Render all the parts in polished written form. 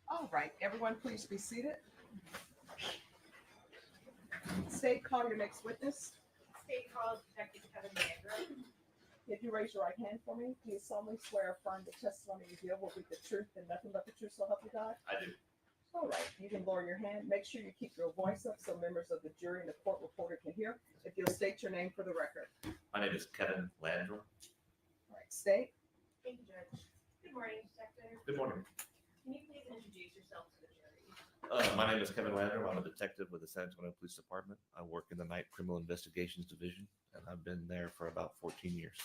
All right, everyone, please be seated. State, call your next witness. State called Detective Kevin Landrum. If you raise your right hand for me, do you solemnly swear or affirm the testimony you give will be the truth and nothing but the truth, so help you God? I do. All right, you can lower your hand. Make sure you keep your voice up so members of the jury and the court reporter can hear. If you'll state your name for the record. My name is Kevin Landrum. All right, state. Thank you, Judge. Good morning, Detective. Good morning. Can you please introduce yourself to the jury? My name is Kevin Landrum. I'm a detective with the San Antonio Police Department. I work in the Night Criminal Investigations Division, and I've been there for about 14 years.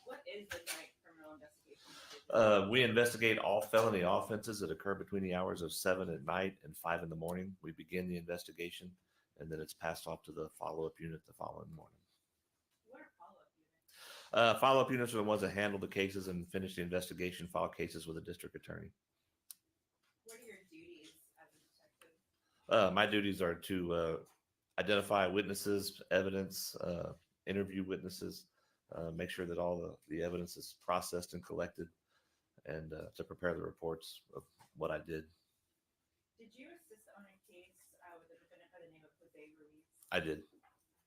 What is the Night Criminal Investigation Division? We investigate all felony offenses that occur between the hours of 7 at night and 5 in the morning. We begin the investigation, and then it's passed off to the follow-up unit the following morning. What are follow-up units? Follow-up units are the ones that handle the cases and finish the investigation, file cases with a district attorney. What are your duties as a detective? My duties are to identify witnesses, evidence, interview witnesses, make sure that all the evidence is processed and collected, and to prepare the reports of what I did. Did you assist on a case with a defendant by the name of Jose Ruiz? I did.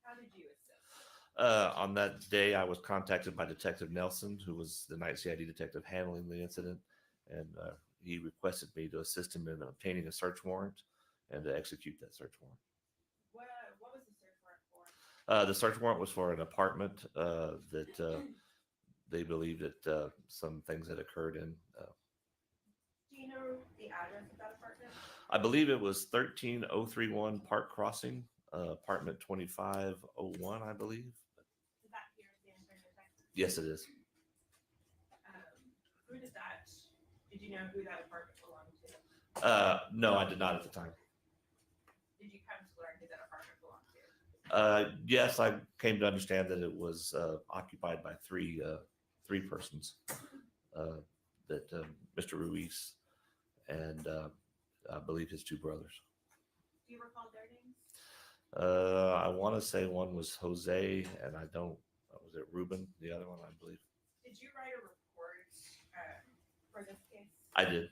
How did you assist? On that day, I was contacted by Detective Nelson, who was the night CID detective handling the incident, and he requested me to assist him in obtaining a search warrant and to execute that search warrant. What was the search warrant for? The search warrant was for an apartment that they believed that some things had occurred in. Do you know the address of that apartment? I believe it was 13031 Park Crossing, apartment 2501, I believe. Is that here in San Antonio, Texas? Yes, it is. Who did that? Did you know who that apartment belonged to? No, I did not at the time. Did you come to learn who that apartment belonged to? Yes, I came to understand that it was occupied by three persons. That Mr. Ruiz and I believe his two brothers. Do you recall their names? I want to say one was Jose, and I don't. Was it Ruben? The other one, I believe. Did you write a report for this case? I did.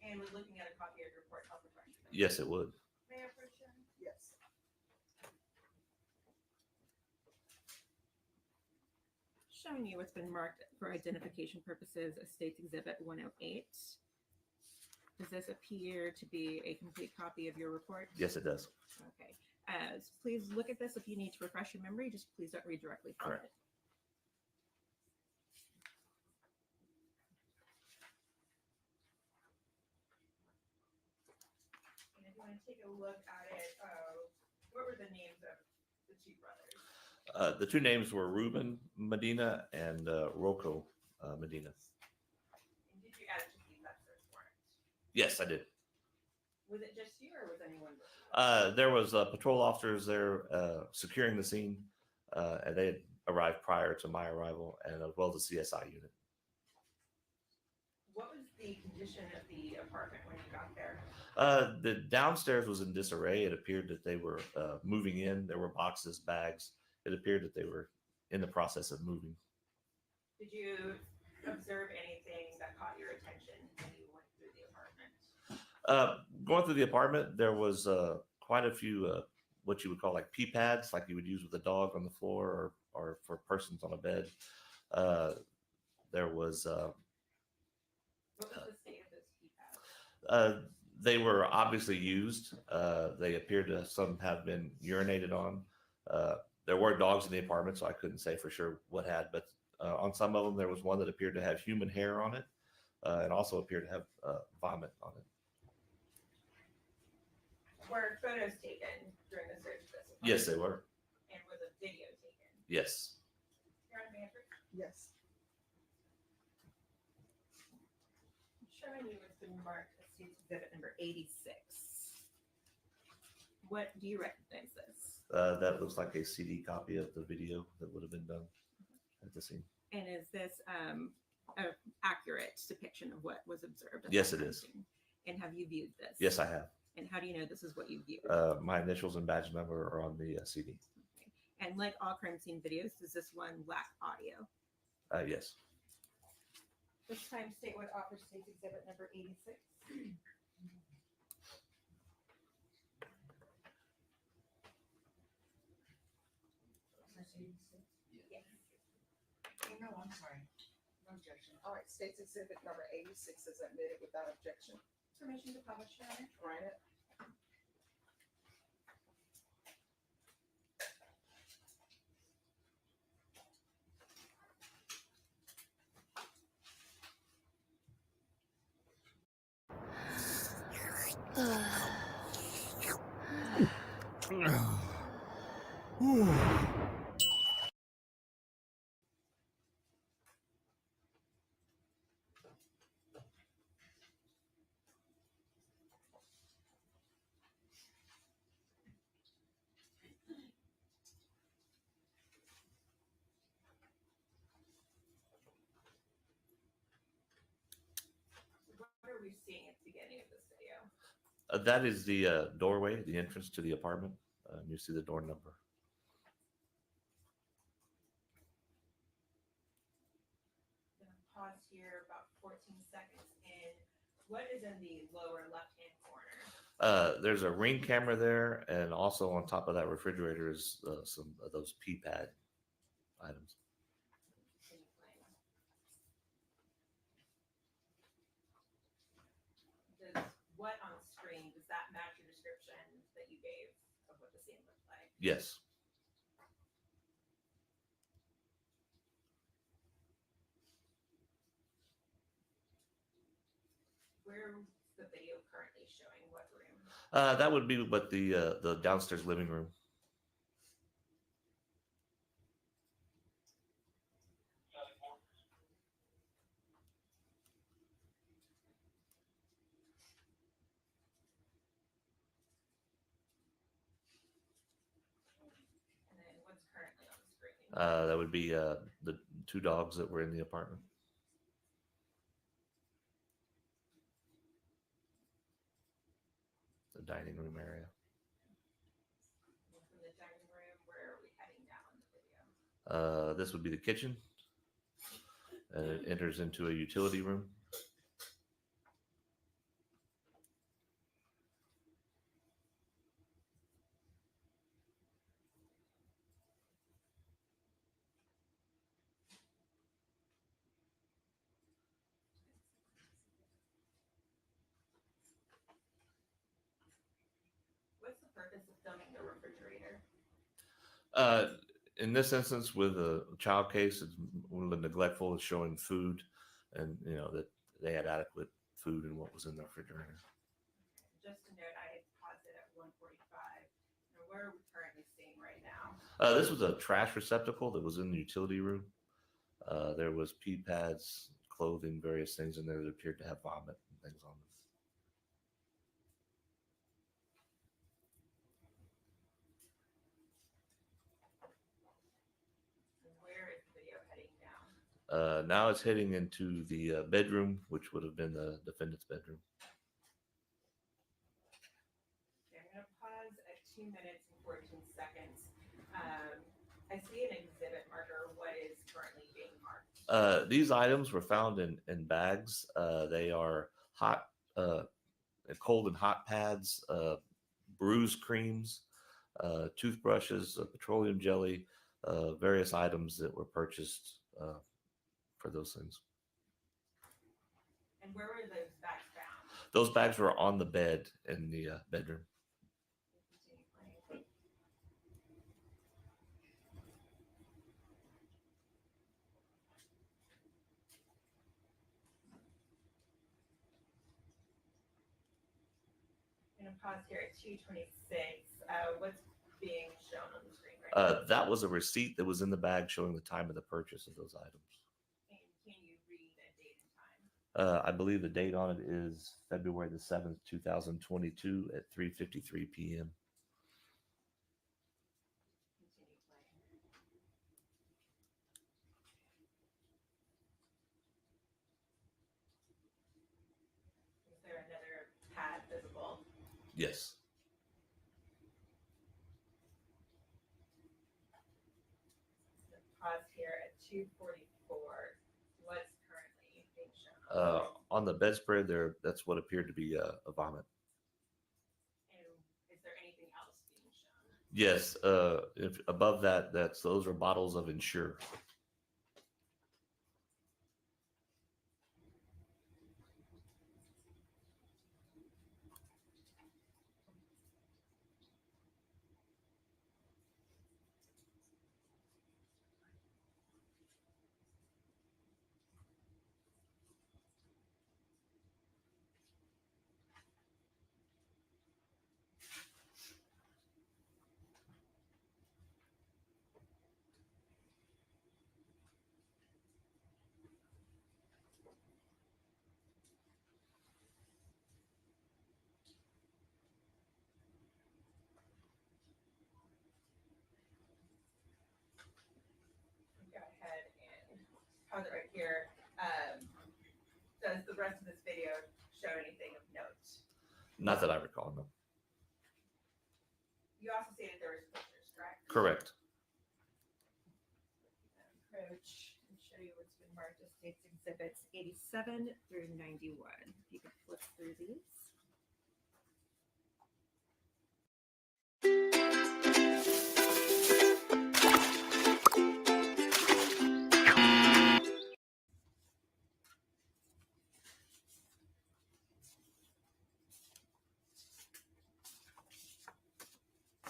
And was looking at a copy of your report help with question? Yes, it would. May I approach him? Yes. Showing you what's been marked for identification purposes as State's Exhibit 108. Does this appear to be a complete copy of your report? Yes, it does. Okay. Please look at this. If you need to refresh your memory, just please don't read directly from Correct. it. And if you want to take a look at it, what were the names of the two brothers? The two names were Ruben Medina and Rocco Medina. And did you execute that search warrant? Yes, I did. Was it just you, or was anyone with you? There was patrol officers there securing the scene, and they had arrived prior to my arrival, and as well as the CSI unit. What was the condition of the apartment when you got there? The downstairs was in disarray. It appeared that they were moving in. There were boxes, bags. It appeared that they were in the process of moving. Did you observe anything that caught your attention when you went through the apartment? Going through the apartment, there was quite a few what you would call like pee pads, like you would use with a dog on the floor or for persons on a bed. There was. What was the state of those pee pads? They were obviously used. They appeared to some have been urinated on. There were dogs in the apartment, so I couldn't say for sure what had, but on some of them, there was one that appeared to have human hair on it and also appeared to have vomit on it. Were photos taken during the search of this apartment? Yes, they were. And was a video taken? Yes. Your Honor, may I approach? Yes. Showing you what's been marked as State's Exhibit number 86. What do you recognize this? That looks like a CD copy of the video that would have been done. at the scene. And is this a accurate depiction of what was observed? At Yes, that it crime is. scene? And have you viewed this? Yes, I have. And how do you know this is what you viewed? My initials and badge number are on the CD. And like all crime scene videos, does this one lack audio? Yes. This time state what offers state's exhibit number 86. Yes. Oh, no, I'm sorry. No objection. All right, state's exhibit number 86 is admitted without objection. Permission to publish, Your Honor. Granted. What are we seeing at the beginning of this video? That is the doorway, the entrance to the apartment. You see the door number. I'm gonna pause here about 14 seconds in. What is in the lower left-hand corner? There's a ring camera there, and also on top of that refrigerator is some of those P-pad items. Continue playing. Does what on screen, does that match your description that you gave of what the scene looked like? Yes. Where's the video currently showing? What room? That would be what the downstairs living room. And then what's currently on the screen? That would be the two dogs that were in the apartment. The dining room area. And from the dining room, where are we heading now in the video? This would be the kitchen. And it enters into a utility room. What's the purpose of filming the refrigerator? In this instance, with a child case, it's a little neglectful. It's showing food, and that they had adequate food and what was in the refrigerator. Just to note, I paused it at 1:45. And where are we currently seeing right now? This was a trash receptacle that was in the utility room. There was pee pads, clothing, various things in there that appeared to have vomit and things on them. And where is the video heading now? Now it's heading into the bedroom, which would have been the defendant's bedroom. Okay, I'm going to pause at 2 minutes and 14 seconds. I see an exhibit marker. What is currently being marked? These items were found in bags. They are hot, cold and hot pads, bruise creams, toothbrushes, petroleum jelly, various items that were purchased for those things. And where were those bags found? Those bags were on the bed in the bedroom. Continue playing. I'm going to pause here at 2:26. What's being shown on the screen right now? That was a receipt that was in the bag showing the time of the purchase of those items. And can you read a date and time? I believe the date on it is February the 7th, 2022 at 3:53 p.m. Continue playing. Yes. Pause here at 2:44. What's currently being shown? On the bedspread there, that's what appeared to be a vomit. And is there anything else being shown? Yes. If above that, those are bottles of Ensure. Go ahead and pause it right here. Does the rest of this video show anything of note? Not that I recall. No. You also stated there was pictures, correct? Correct. Approach and show you what's been marked as state's exhibits 87 through 91. If you could flip through these.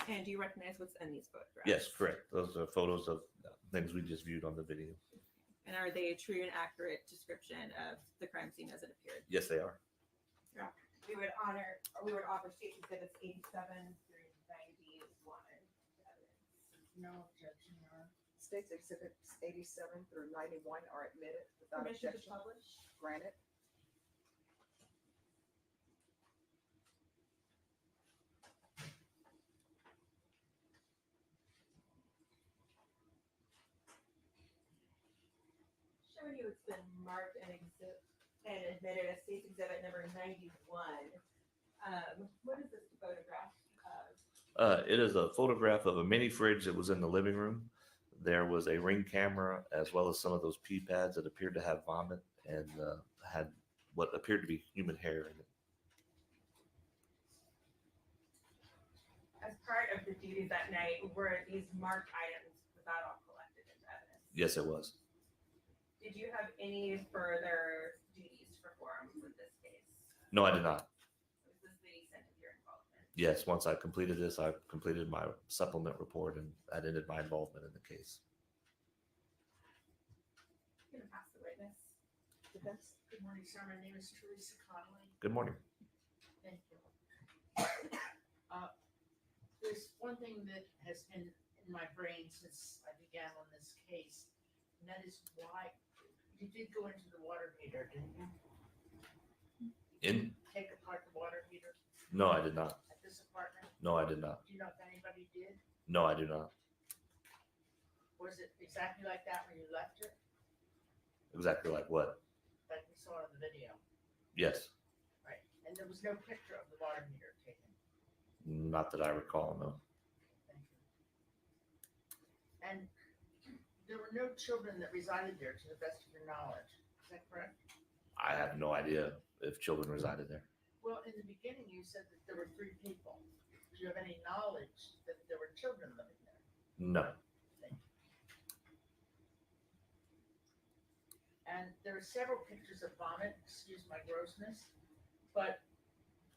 And do you recognize what's in these photographs? Yes, correct. Those are photos of things we just viewed on the video. And are they a true and accurate description of the crime scene as it appeared? Yes, they are. We would offer state exhibits 87 through 91. No objection, Your Honor. State's exhibits 87 through 91 are admitted without Permission to objection. publish? Granted. Showing you it's been marked and admitted as state's exhibit number 91. What is this photograph of? It is a photograph of a mini fridge that was in the living room. There was a Ring camera as well as some of those pee pads that appeared to have vomit and had what appeared to be human hair in it. As part of the duties that night, were these marked items, was that all collected into evidence? Yes, it was. Did you have any further duties to perform with this case? No, I did not. Was this the extent of your involvement? Yes, once I completed this, I completed my supplement report and that ended my involvement in the case. You can pass the witness. Defense. Good morning, sir. My name is Teresa Connolly. Good morning. Thank you. There's one thing that has been in my brain since I began on this case, and that is why you did go into the water heater, didn't you? Take apart the water heater No, I did not. at this apartment? No, I did not. Do you know if anybody did? No, I do not. Was it exactly like that when you left it, Exactly like what? like we saw in the video? Yes. Right. And there was no picture of the water heater taken? Not that I recall, no. Thank you. And there were no children that resided there, to the best of your knowledge. Is that correct? I have no idea if children resided there. Well, in the beginning, you said that there were 3 people. Do you have any knowledge that there were children living there? No. Thank you. And there are several pictures of vomit, excuse my grossness, but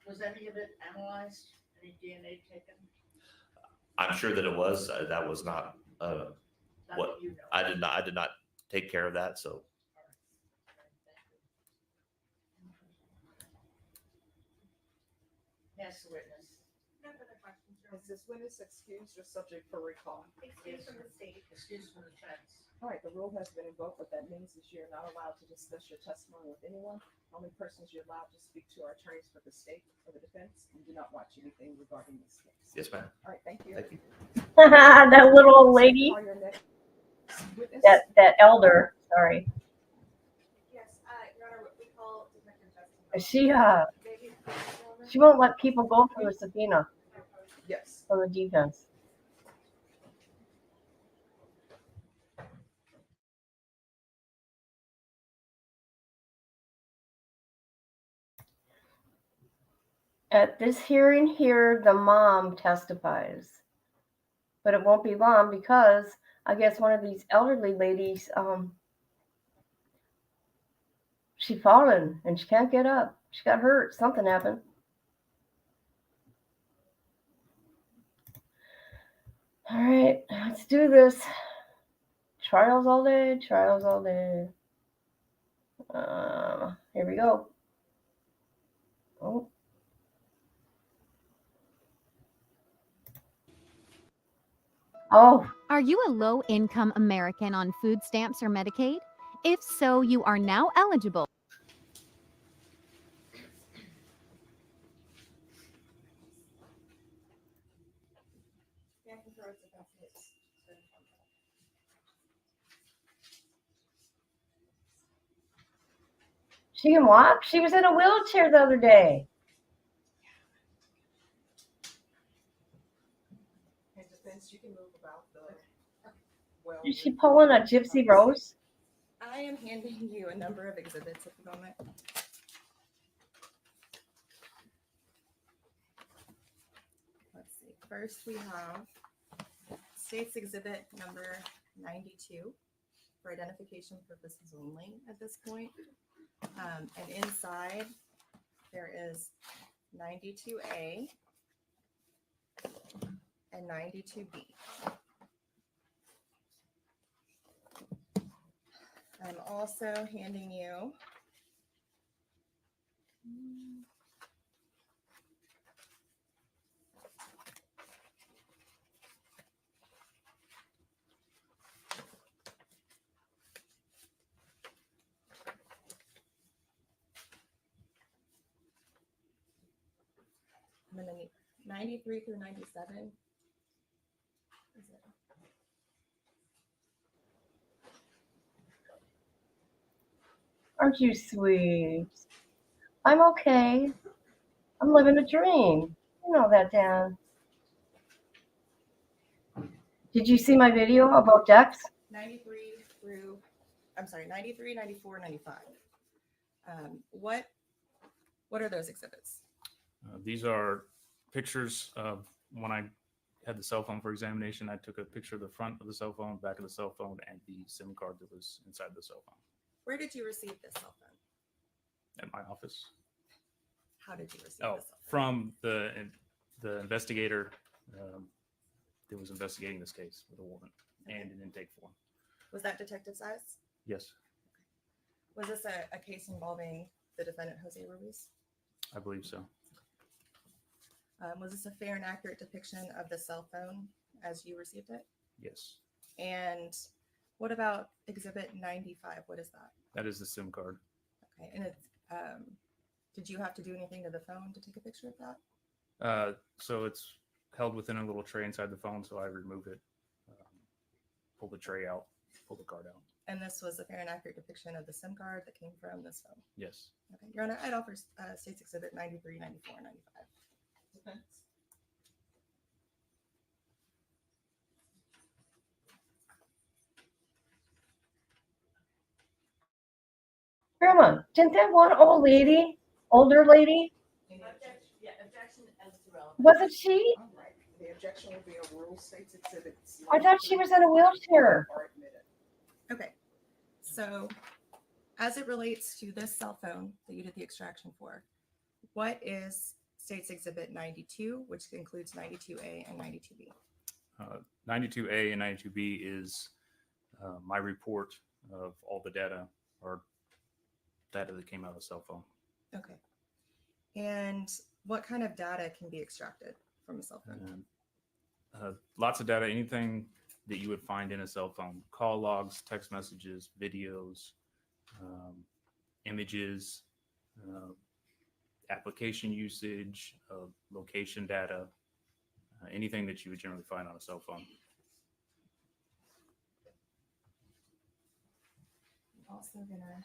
was any of it analyzed? Any DNA taken? I'm sure that it was. That was not. Not What? that you know. I did not. I did not take care of that. So All right. Thank you. Yes, witness. No further questions, Your Is this witness excused or subject for recall? Honor. Excuse from the state. Excuse from the defense. All right, the rule has been invoked. What that means is you're not allowed to discuss your testimony with anyone. Only persons you're allowed to speak to are attorneys for the state or the defense, and do not watch anything regarding this case. yes, ma'am. All right, thank you. Thank you. That little old lady, Call your next witness. that elder, sorry. Yes, Your Honor, what we call detective testimony. Is she, Maybe a moment. She won't let people go through a subpoena Yes. from the defense. At this hearing here, the mom testifies. But it won't be long because I guess one of these elderly ladies, she fallen and she can't get up. She got hurt. Something happened. All right, let's do this. Trials all day, trials all day. Here we go. Oh. Oh, Are you a low-income American on food stamps or Medicaid? If so, you are now eligible. she can walk? She was in a wheelchair the other day. In defense, you can move about the well. Is she pulling a Gypsy Rose? I am handing you a number of exhibits at the moment. Let's see. First, we have State's Exhibit number 92 for identification purposes only at this point. And inside, there is 92A and 92B. I'm also handing you I'm gonna need 93 through 97. Is it? Aren't you sweet? I'm okay. I'm living a dream. You know that, Dan. Did you see my video about Dex? 93 through, I'm sorry, 93, 94, 95. What are those exhibits? These are pictures of when I had the cell phone for examination. I took a picture of the front of the cell phone, back of the cell phone, and the SIM card that was inside the cell phone Where did you receive this cell phone? at my office. How did you receive Oh, this cell phone? from the investigator that was investigating this case with a warrant and an intake form. Was that Detective Size? Yes, Was this a case involving the defendant, Jose Ruiz? I believe so. Was this a fair and accurate depiction of the cell phone as you received it? Yes, And what about Exhibit 95? What is that? that is the SIM card. Okay, and it's, did you have to do anything to the phone to take a picture of that? So it's held within a little tray inside the phone. So I remove it, pull the tray out, pull the card out. And this was a fair and accurate depiction of the SIM card that came from this phone. Yes. Okay, Your Honor, I'd offer State's Exhibit 93, 94, 95. Defense. Grandma, didn't that one old lady, older lady, Objection as to relevant. wasn't she? All right. The objection will be a rule State's exhibits. I thought she was in a wheelchair. Are admitted. Okay, so as it relates to this cell phone that you did the extraction for, what is State's Exhibit 92, which includes 92A and 92B? 92A and 92B is my report of all the data or data that came out of the cell phone. Okay. And what kind of data can be extracted from a cell phone? Lots of data, anything that you would find in a cell phone: call logs, text messages, videos, images, application usage, location data, anything that you would generally find on a cell phone. I'm also gonna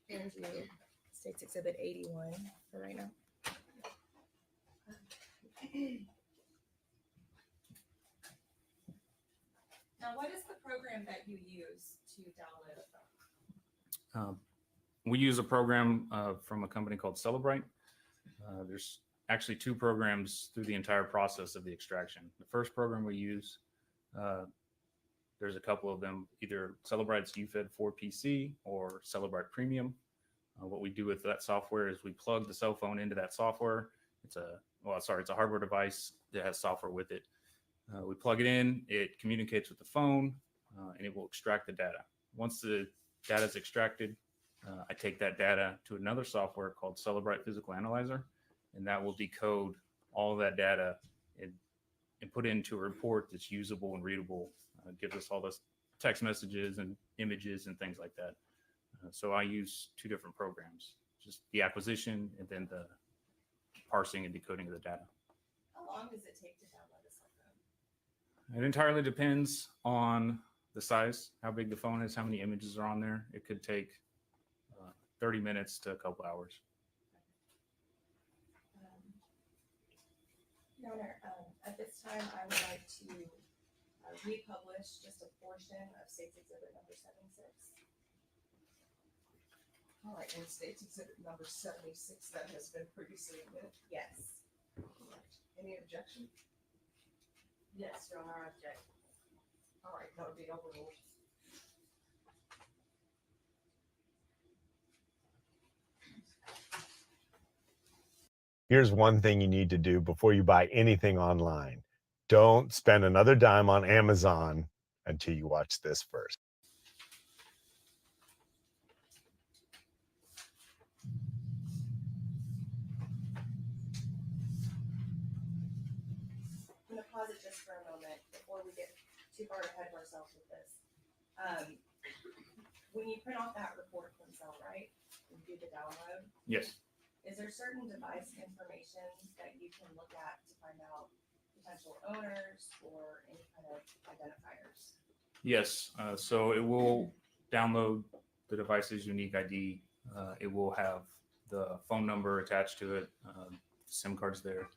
hand you State's Exhibit 81 for right now. Now, what is the program that you use to download a phone? We use a program from a company called Celebrite. There's actually two programs through the entire process of the extraction. The first program we use, there's a couple of them, either Celebrite's UFED 4 PC or Celebrite Premium. What we do with that software is we plug the cell phone into that software. It's a hardware device that has software with it. We plug it in, it communicates with the phone, and it will extract the data. Once the data is extracted, I take that data to another software called Celebrite Physical Analyzer, and that will decode all of that data and put it into a report that's usable and readable. Gives us all this text messages and images and things like that. So I use two different programs, just the acquisition and then the parsing and decoding of the data. How long does it take to download a cell phone? It entirely depends on the size, how big the phone is, how many images are on there. It could take 30 minutes to a couple hours. Your Honor, at this time, I would like to republish just a portion of State's Exhibit number 76. All right, and State's Exhibit number 76 that has been previously admitted. Yes. Any objection? Yes, Your Honor, I object. All right, that would be overruled. Here's one thing you need to do before you buy anything online. Don't spend another dime on Amazon until you watch this first. I'm going to pause it just for a moment before we get too far ahead of ourselves with this. When you print off that report from Cell, right, and do the download, Yes. is there certain device information that you can look at to find out potential owners or any kind of identifiers? Yes. So it will download the device's unique ID. It will have the phone number attached to it, SIM cards there.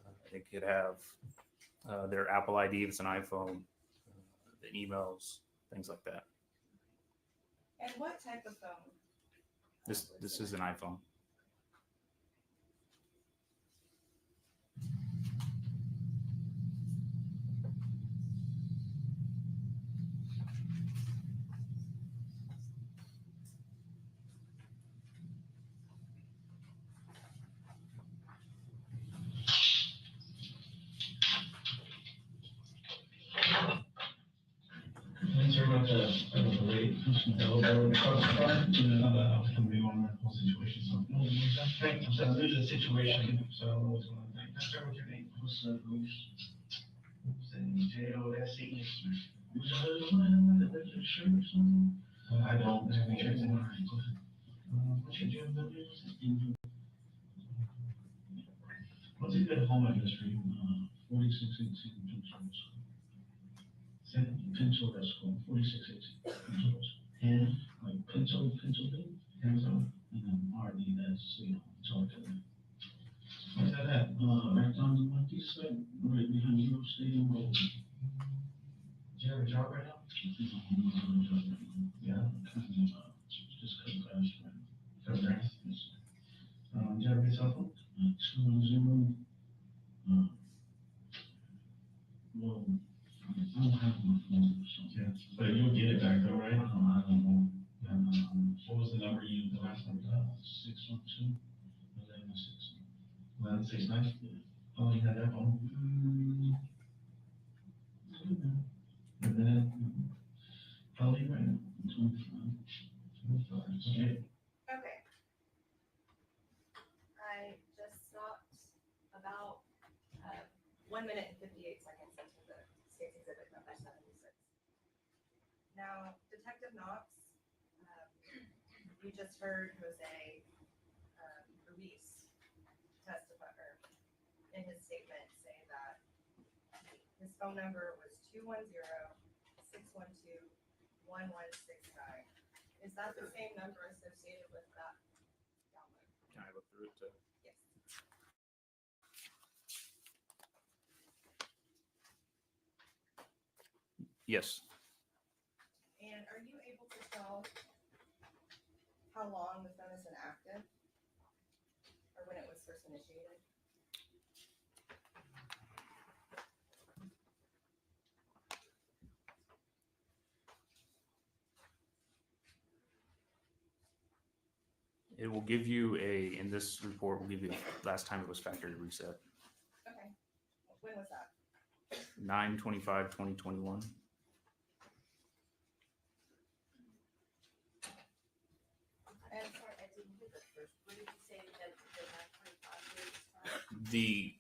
I think it have their Apple ID if it's an iPhone, the emails, things like that. And what type of phone? This is an iPhone. Answer about the late, across the front, somebody on that whole situation, so. Right, so there's a situation, so I don't know what's going on. Can I start with your name? What's Ruiz? J-O-S-E. I don't, have any tricks in mind. What's your gym building? What's a good home address for you? 4618 Pencil, that's cool. 4618. And like pencil, Arizona. And then RD, that's, Georgia. Where's that at? Right down the northeast side, right behind Euro Stadium Road. Do you have a job right now? Yeah, just cut grass, right? Cut grass, yes. Do you have a cell phone? 210. Well, I don't have my phone, so. Yeah, but you'll get it back though, right? I don't know. What was the number the last number? 612 1169. 1169? Yeah. How long you had that phone? And then, how old are you right now? 25. Okay. Okay. I just stopped about 1 minute and 58 seconds into the State's Exhibit number 76. Now, Detective Knox, you just heard Jose Ruiz testify in his statement saying that his phone number was 210-612-1169. Is that the same number associated with that download? Can I look through it? Yes. Yes. And are you able to tell how long the phone has been active? Or when it was first initiated? It will give you in this report, will give you last time it was factory reset, Okay. When was that? 9/25/2021. And sorry, I didn't hear the first. What did you say that the 925 days from? The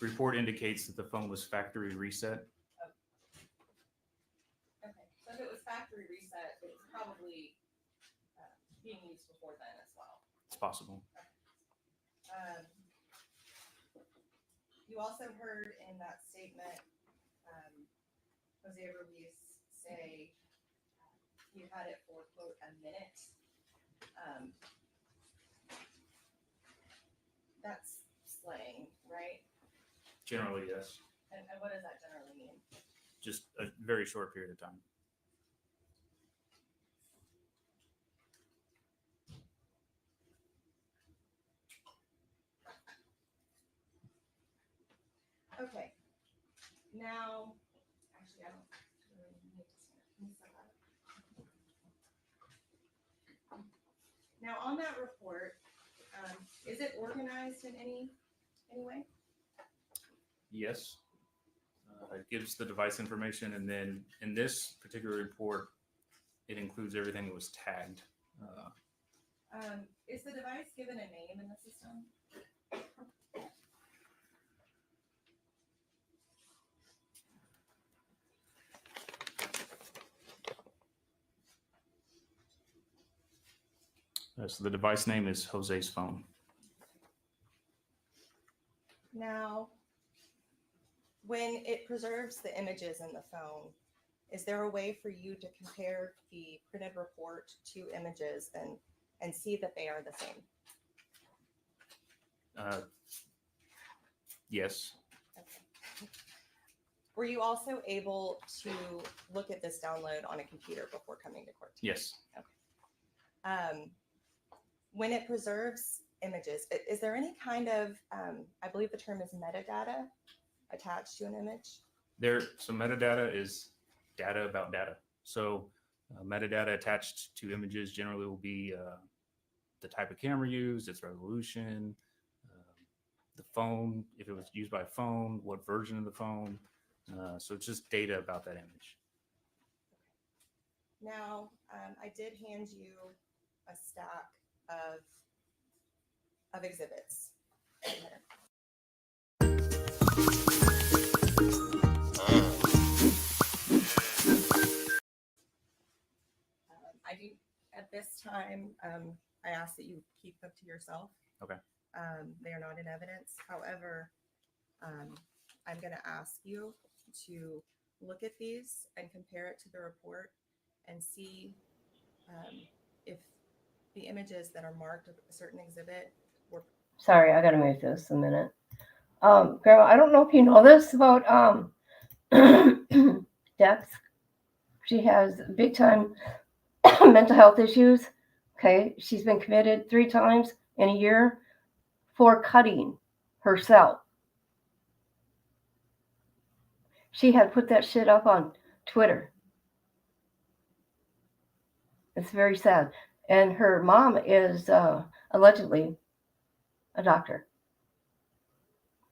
report indicates that the phone was factory reset. Okay. So if it was factory reset, it was probably being used before then as well. It's possible. You also heard in that statement, Jose Ruiz say you had it for, quote, a minute. That's slang, right? Generally, yes. And what does that generally mean? Just a very short period of time. Okay. Now, actually, I don't really need to see it. Can you set that up? Now, on that report, is it organized in any way? Yes. It gives the device information, and then in this particular report, it includes everything that was tagged. Is the device given a name in the system? So the device name is Jose's phone. Now, when it preserves the images in the phone, is there a way for you to compare the printed report to images and see that they are the same? Yes. Okay. Were you also able to look at this download on a computer before coming to court? Yes. Okay. When it preserves images, is there any kind of, I believe the term is metadata attached to an image? So metadata is data about data. So metadata attached to images generally will be the type of camera used, its resolution, the phone, if it was used by phone, what version of the phone. So it's just data about that image. Now, I did hand you a stack of exhibits. I do, at this time, I ask that you keep them to yourself. Okay. They are not in evidence. However, I'm going to ask you to look at these and compare it to the report and see if the images that are marked of a certain exhibit were. Sorry, I gotta move this a minute. Grandma, I don't know if you know this about Dex. She has big time mental health issues. Okay, she's been committed 3 times in a year for cutting herself. She had put that shit up on Twitter. It's very sad. And her mom is allegedly a doctor,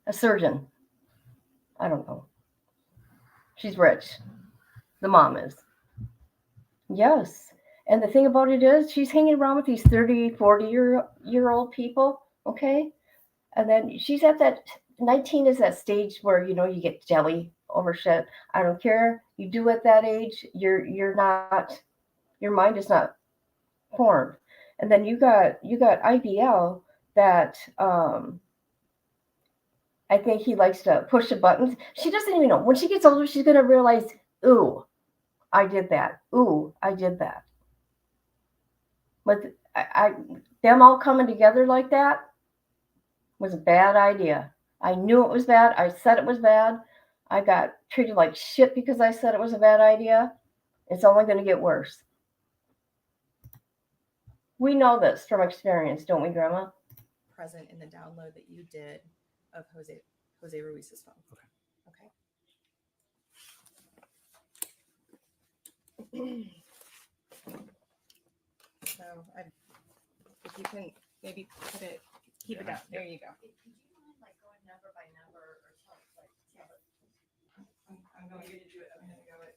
a surgeon. I don't know. She's rich. The mom is. Yes. And the thing about it is she's hanging around with these 30, 40-year-old people, okay? And then she's at that 19 is that stage where, you know, you get jelly over shit. I don't care. You do at that age, you're not, your mind is not formed. And then you got IBL that I think he likes to push the buttons. She doesn't even know. When she gets older, she's gonna realize, ooh, I did that. Ooh, I did that. But them all coming together like that was a bad idea. I knew it was bad. I said it was bad. I got treated like shit because I said it was a bad idea. It's only going to get worse. We know this from experience, don't we, Grandma? Present in the download that you did of Jose Ruiz's phone. Okay. So if you can maybe put it, keep it down. There you go. Could you mind like going number by number or something like? I'm going to do it. I'm going to go it.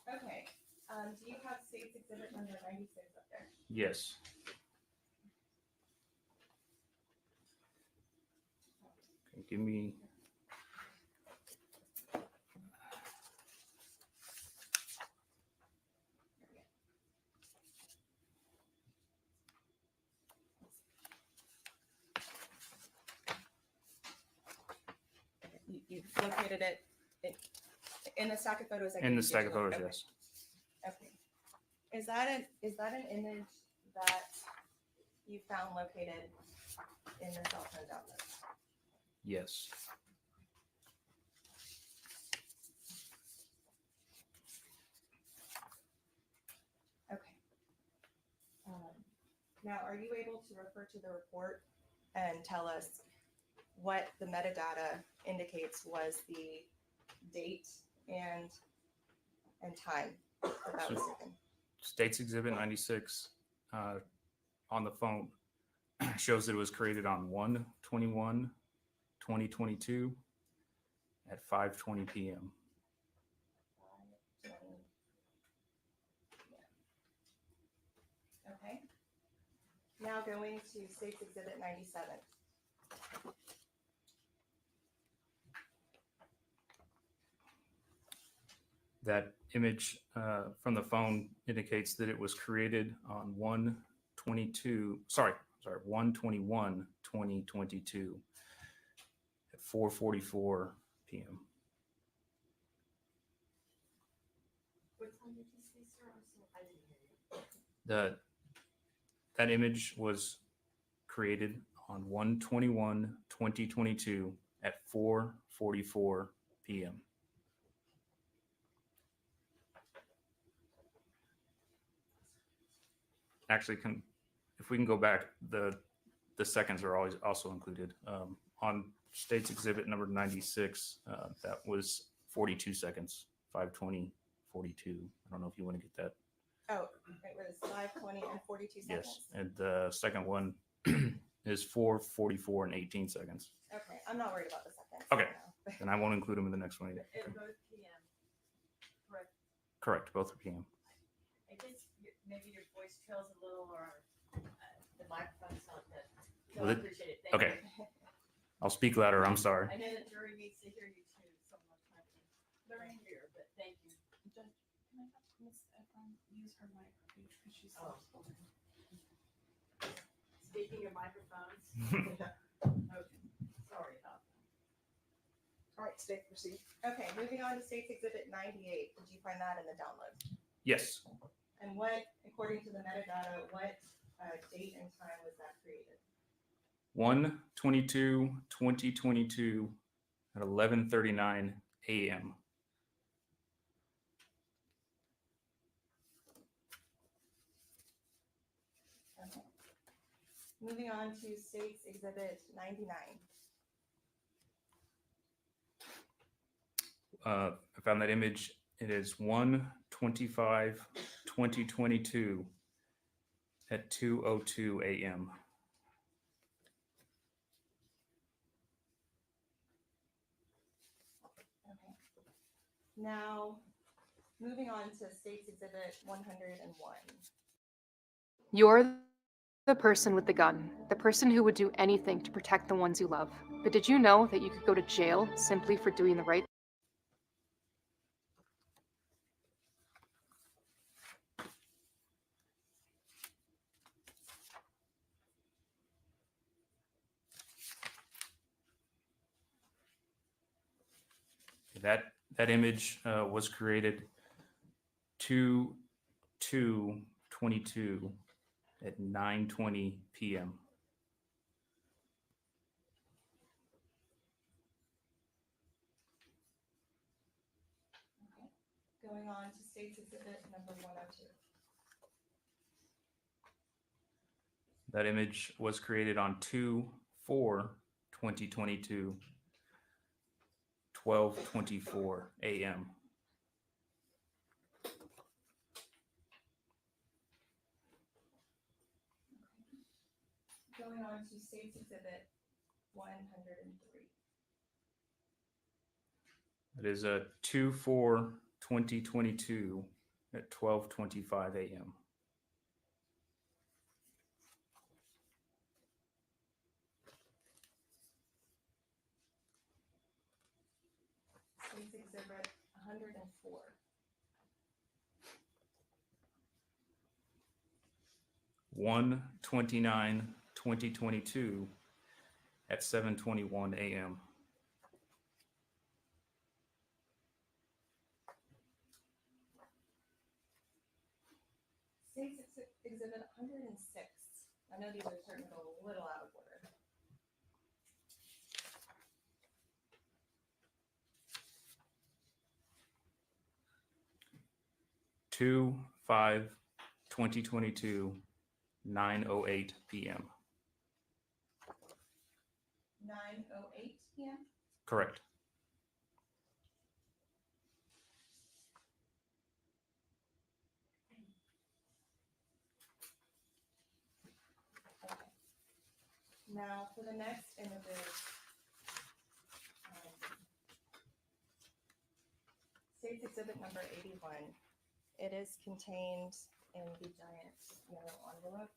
Okay. Do you have states exhibit number 96 up there? Yes. Okay, give me. You located it in the stack of photos. In the stack of photos, yes. Okay. Is that an image that you found located in the cell phone download? Yes. Okay. Now, are you able to refer to the report and tell us what the metadata indicates was the date and time that was taken? States Exhibit 96 on the phone shows that it was created on 1/21/2022 at 5:20 p.m. Okay. Now going to States Exhibit 97. That image from the phone indicates that it was created on 1/21/2022 at 4:44 p.m. What time did you say, sir? I didn't hear you. That image was created on 1/21/2022 at 4:44 p.m. Actually, if we can go back, the seconds are always also included. On States Exhibit number 96, that was 42 seconds, 5:20:42. I don't know if you want to get that. Oh, it was 5:20 and 42 seconds? Yes, and the second one is 4:44 and 18 seconds. Okay, I'm not worried about the seconds. Okay. No. And I won't include them in the next one either. At both PM, correct? Correct, both are PM. I guess maybe your voice trails a little or the microphone's not good. So Will I it- appreciate it. Thank okay. you. I'll speak louder, I'm sorry. I know the jury needs to hear you too, so I'm not trying to learn here, but thank you. Can I have Ms. Efron use her mic, please, because she's Oh. soft-spoken? Speaking of microphones. Okay, sorry about that. All right, State, proceed. Okay, moving on to States Exhibit 98. Did you find that in the download? Yes, And what, according to the metadata, what date and time was that created? 1/22/2022 at 11:39 a.m. Okay. Moving on to States Exhibit 99. I found that image. It is 1/25/2022 at 2:02 a.m. Okay. Now, moving on to States Exhibit 101. You're the person with the gun, the person who would do anything to protect the ones you love. But did you know that you could go to jail simply for doing the right That image was created 2/2/22 at 9:20 p.m. Going on to State's Exhibit number 102. That image was created on 2/4/2022, 12:24 a.m. Going on to State's Exhibit 103. It is a 2/4/2022 at 12:25 a.m. State's Exhibit 104. 1/29/2022 at 7:21 a.m. State's Exhibit 106. I know these are starting to go a little out of order. Two 5/2022, 9:08 p.m. 9:08 p.m. Correct. Okay. Now for the next images, State's Exhibit number 81. It is contained in the giant yellow envelope.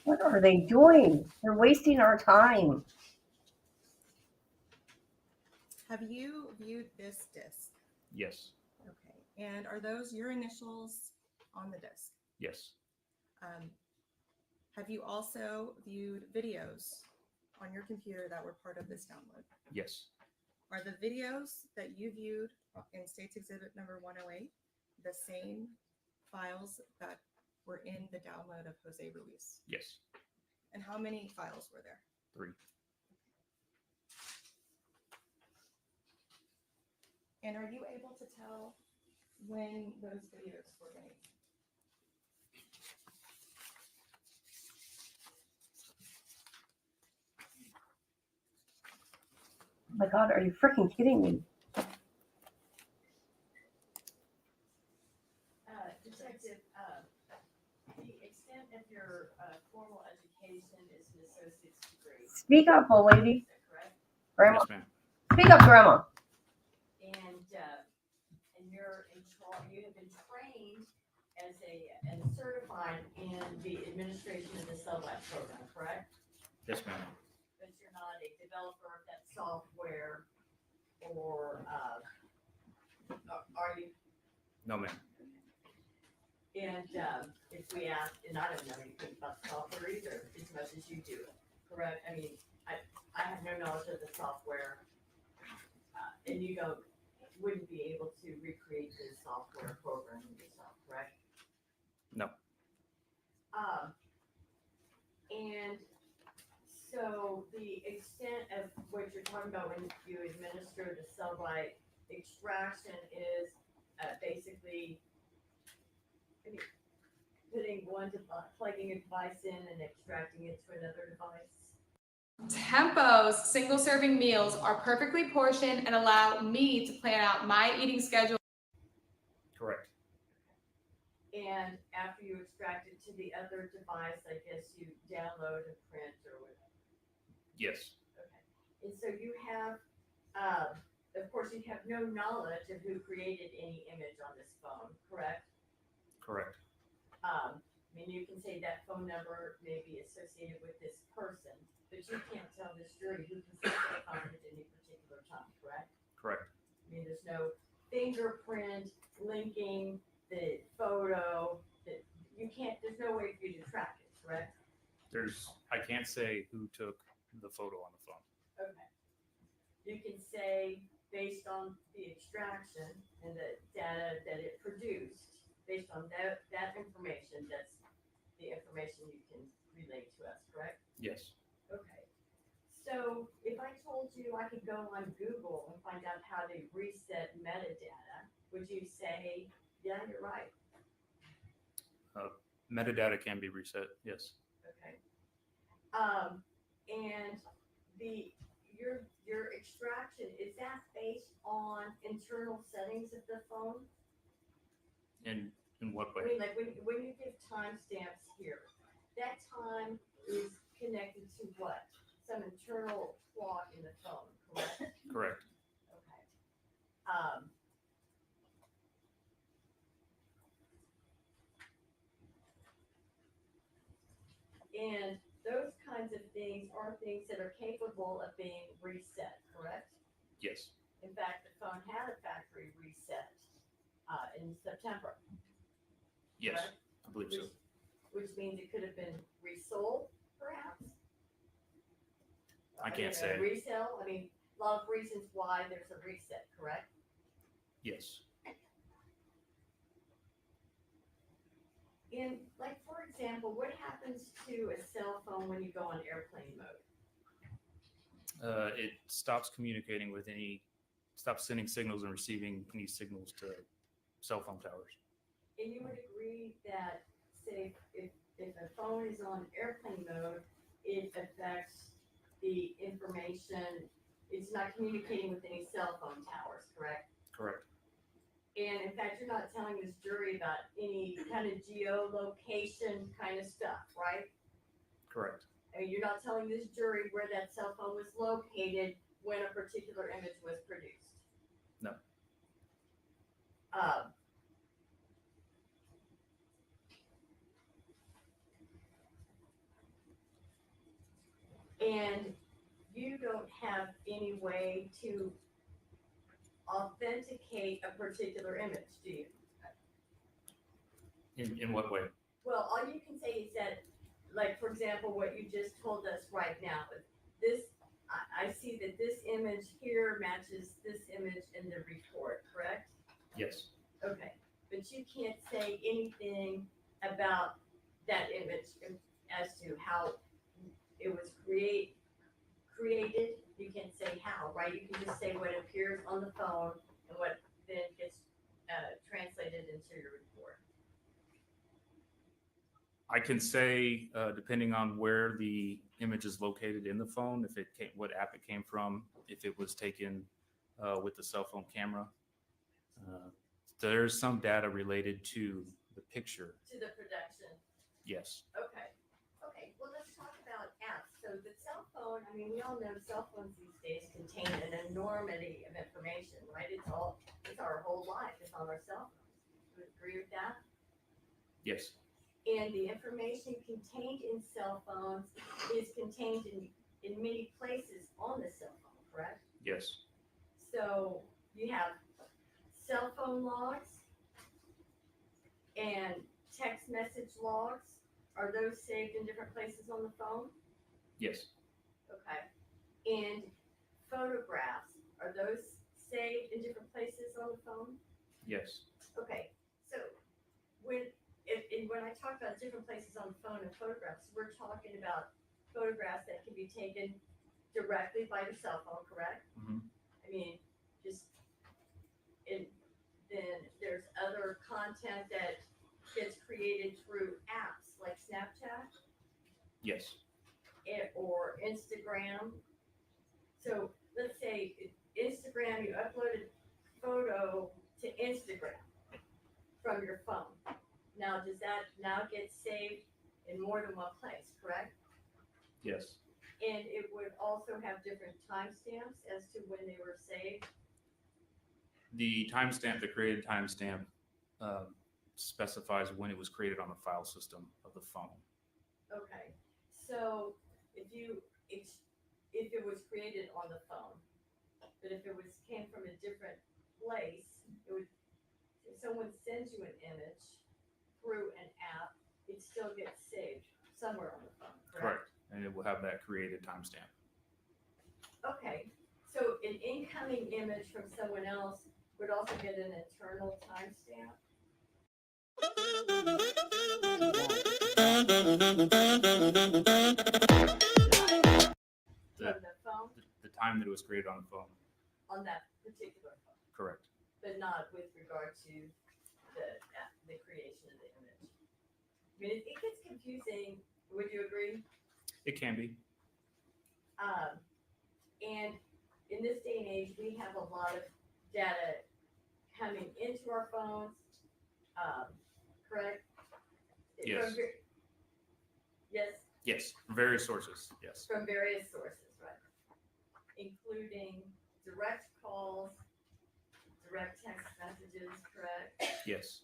What are they doing? They're wasting our time. Have you viewed this disc? Yes. Okay. And are those your initials on the disc? Yes. Have you also viewed videos on your computer that were part of this download? Yes. Are the videos that you viewed in State's Exhibit number 108 the same files that were in the download of Jose Ruiz? Yes. And how many files were there? 3. And are you able to tell when those videos were made? Oh my God, are you freaking kidding me? Detective, the extent of your formal education is an associate's degree. Speak up, old lady. Is that correct? Grandma. Yes, ma'am. Speak up, Grandma. And you're you have been trained as and certified in the administration of the Sublab program, correct? Yes, ma'am. But you're not a developer of that software, or are you? No, ma'am. And if we ask, and I don't know anything about software either, as much as you do, correct? I mean, I have no knowledge of the software, and you wouldn't be able to recreate the software program yourself, correct? No. And so the extent of what you're talking about when you administer the cell light extraction is basically putting one device, plugging a device in and extracting it to another device. Tempo's single serving meals are perfectly portioned and allow me to plan out my eating schedule. Correct. And after you extract it to the other device, I guess you download and print or whatever. Yes. Okay. And so you have Of course, you have no knowledge of who created any image on this phone, correct? Correct. I mean, you can say that phone number may be associated with this person, but you can't tell this jury who possessed that phone at any particular time, correct? Correct. I mean, there's no fingerprint linking the photo, that you can't, there's no way for you to track it, correct? I can't say who took the photo on the phone. Okay. You can say, based on the extraction and the data that it produced, based on that information, that's the information you can relate to us, correct? Yes. Okay. So if I told you I could go on Google and find out how to reset metadata, would you say, yeah, you're right? Metadata can be reset. Yes. Okay. And your extraction, is that based on internal settings of the phone? In what I way? mean, like when you give timestamps here, that time is connected to what? Some internal clock in the phone, correct? Correct. Okay. And those kinds of things are things that are capable of being reset, correct? Yes. In fact, the phone had a factory reset in September. Yes. correct? I believe so. Which means it could have been resold, perhaps? I can't mean, say. a resale, I mean, a lot of reasons why there's a reset, correct? Yes. And like, for example, what happens to a cell phone when you go on airplane mode? It stops communicating with stops sending signals and receiving any signals to cell phone towers. And you would agree that, say, if a phone is on airplane mode, it affects the information, it's not communicating with any cell phone towers, correct? Correct. And in fact, you're not telling this jury about any kind of geolocation kind of stuff, right? Correct. I mean, you're not telling this jury where that cell phone was located when a particular image was produced. No. And you don't have any way to authenticate a particular image, do you? In what way? Well, all you can say is that, like, for example, what you just told us right now, this, I see that this image here matches this image in the report, correct? Yes. Okay, but you can't say anything about that image as to how it was created. You can't say how, right? You can just say what appears on the phone and what then gets translated into your report. I can say, depending on where the image is located in the phone, if it came, what app it came from, if it was taken with the cell phone camera. There's some data related to the picture. To the production. Yes. Okay. Okay. Well, let's talk about apps. So the cell phone, I mean, we all know cell phones these days contain an enormity of information, right? It's our whole life. It's on our cell phones. Do you agree with that? Yes. And the information contained in cell phones is contained in many places on the cell phone, correct? Yes. So you have cell phone logs and text message logs. Are those saved in different places on the phone? Yes. Okay. And photographs, are those saved in different places on the phone? Yes. Okay. So when I talk about different places on the phone and photographs, we're talking about photographs that can be taken directly by your cell phone, correct? Mm-hmm. I mean, then there's other content that gets created through apps like Snapchat Yes. or Instagram. So let's say Instagram, you upload a photo to Instagram from your phone. Now, does that now get saved in more than one place, correct? Yes. And it would also have different timestamps as to when they were saved. The timestamp, the created timestamp, specifies when it was created on the file system of the phone. Okay, so if it was created on the phone, but if it came from a different place, if someone sends you an image through an app, it still gets saved somewhere on the phone, correct? And it will have that created timestamp. Okay, so an incoming image from someone else would also get an internal timestamp? From the phone, The time that it was created on the phone. on that particular phone, Correct. but not with regard to the creation of the image. I mean, it gets confusing, would you agree? It can be. And in this day and age, we have a lot of data coming into our phones, correct? Yes. From yes, Yes. From various sources. Yes. from various sources, right? Including direct calls, direct text messages, correct? Yes.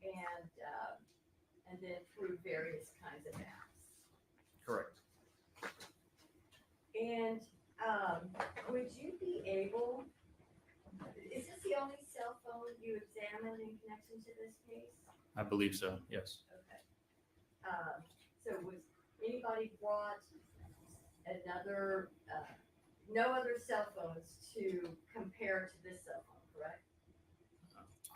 And then through various kinds of apps. Correct. And would you be able, is this the only cell phone you examined in connection to this case? I believe so. Yes. Okay. So was anybody brought another, no other cell phones to compare to this cell phone, correct?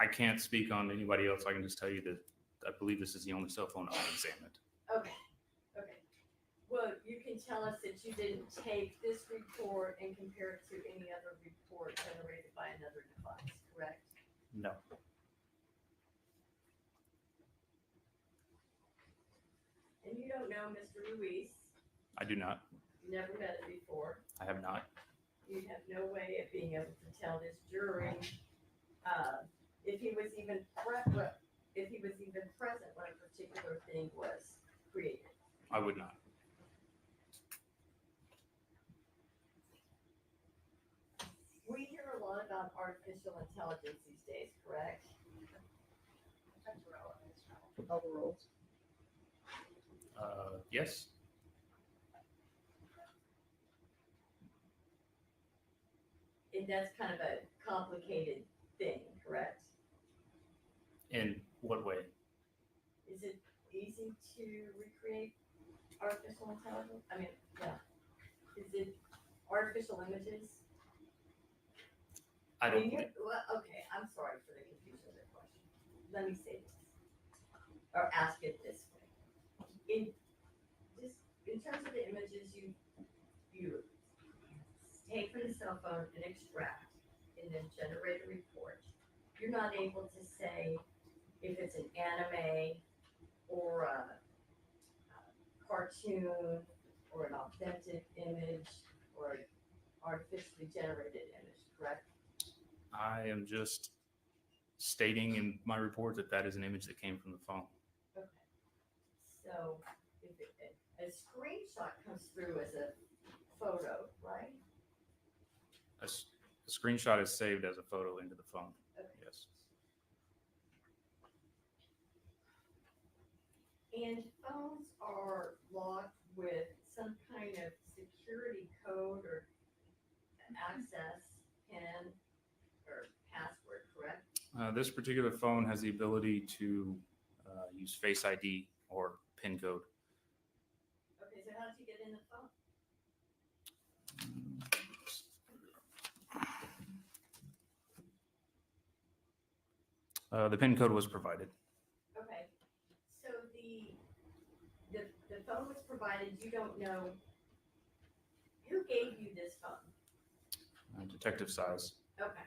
I can't speak on anybody else. I can just tell you that I believe this is the only cell phone I examined. Okay, okay. Well, you can tell us that you didn't take this report and compare it to any other report generated by another device, correct? No. And you don't know Mr. Ruiz, I do not. you never met him before. I have not. You have no way of being able to tell this jury, if he was even present when a particular thing was created. I would not. We hear a lot about artificial intelligence these days, correct? Overruled. Yes. And that's kind of a complicated thing, correct? In what way? Is it easy to recreate artificial intelligence? I mean, yeah. Is it artificial images? I don't. Well, okay, I'm sorry for the confusion of the question. Let me say this, or ask it this way. In terms of the images you take from the cell phone and extract, and then generate a report, you're not able to say if it's an anime or a cartoon or an authentic image or an artificially generated image, correct? I am just stating in my report that that is an image that came from the phone. Okay. So if a screenshot comes through as a photo, right? A screenshot is saved as a photo into the phone. Okay. Yes. And phones are locked with some kind of security code or access PIN or password, correct? This particular phone has the ability to use Face ID or PIN code. Okay, so how did you get in the phone? The PIN code was provided. Okay, so the phone was provided, you don't know, who gave you this phone? Detective size. Okay.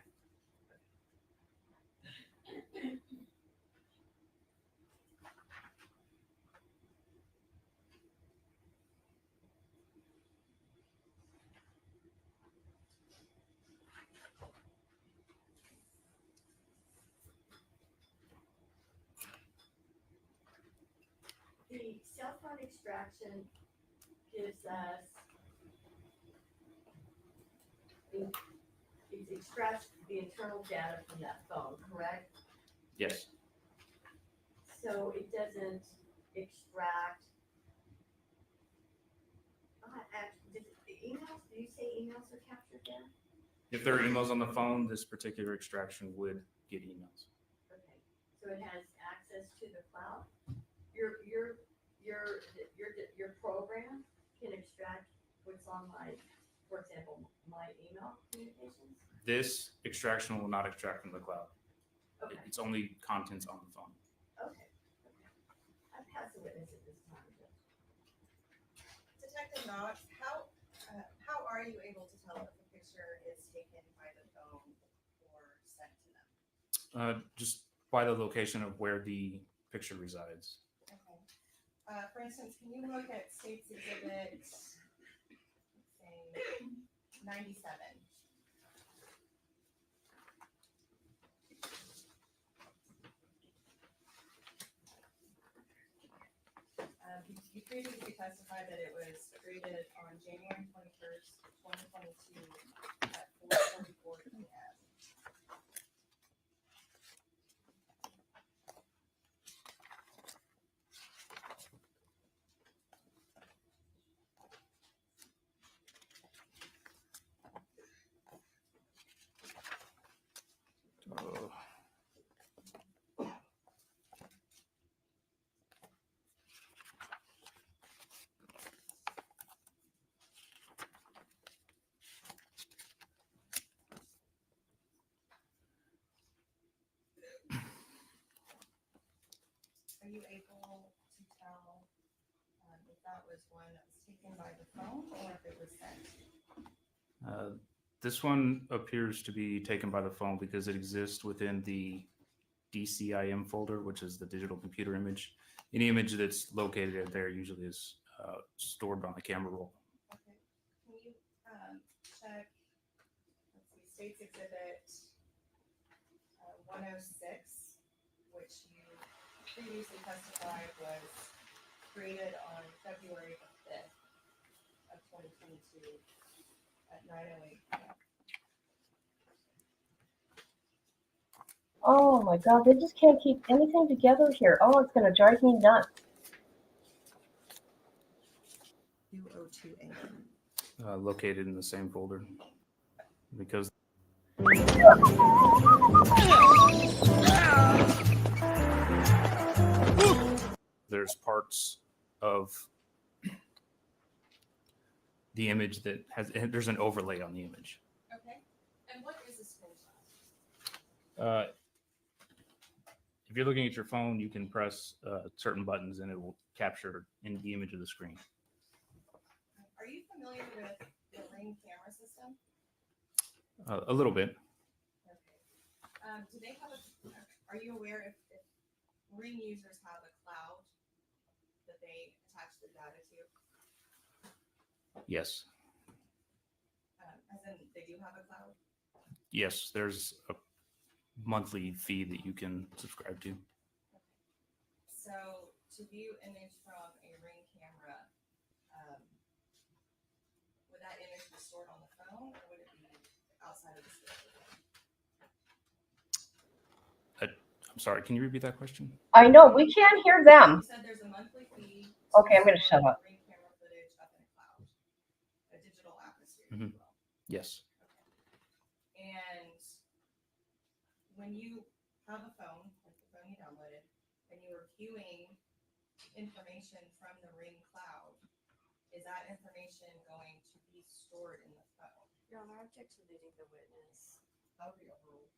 The cell phone extraction gives us it extracts the internal data from that phone, correct? Yes. So it doesn't extract. Emails? Do you say emails are captured there? If there are emails on the phone, this particular extraction would get emails. Okay, so it has access to the cloud. Your program can extract what's on my, for example, my email communications. This extraction will not extract from the cloud. Okay, It's only contents on the phone. okay. I passed the witness at this time. Detective Knox, how are you able to tell if a picture is taken by the phone or sent to them? Just by the location of where the picture resides. Okay. For instance, can you look at State's Exhibit, let's say, 97? You previously testified that it was created on January 21st, 2022 at 4:44 p.m. Oh. Are you able to tell if that was one that was taken by the phone or if it was sent? This one appears to be taken by the phone because it exists within the DCIM folder, which is the digital computer image. Any image that's located there usually is stored on the camera roll. Okay. Can you check, let's see, State's Exhibit 106, which you previously testified was created on February the 5th of 2022 at 9:08 p.m. Oh my God, they just can't keep anything together here. Oh, it's gonna drive me nuts. 2:02 a.m. Located in the same folder because there's parts of the image that there's an overlay on the image. Okay. And what is a screenshot? If you're looking at your phone, you can press certain buttons and it will capture in the image of the screen. Are you familiar with the Ring camera system? A little bit. Okay. Do they have are you aware if Ring users have a cloud that they attach the data to? Yes. As in, they do have a cloud? Yes, there's a monthly fee that you can subscribe to. So to view image from a Ring camera, would that image be stored on the phone or would it be outside of the screen? I'm sorry, can you repeat that question? I know, we can't hear them. You said there's a monthly fee. Okay, I'm gonna shut up. Ring camera footage up in a cloud, a digital atmosphere. Mhm. Yes. Okay. And when you have a phone, like the phone you downloaded, and you are viewing information from the Ring cloud, is that information going to be stored in the phone? Your Honor, I object to leading the witness. How do you rule?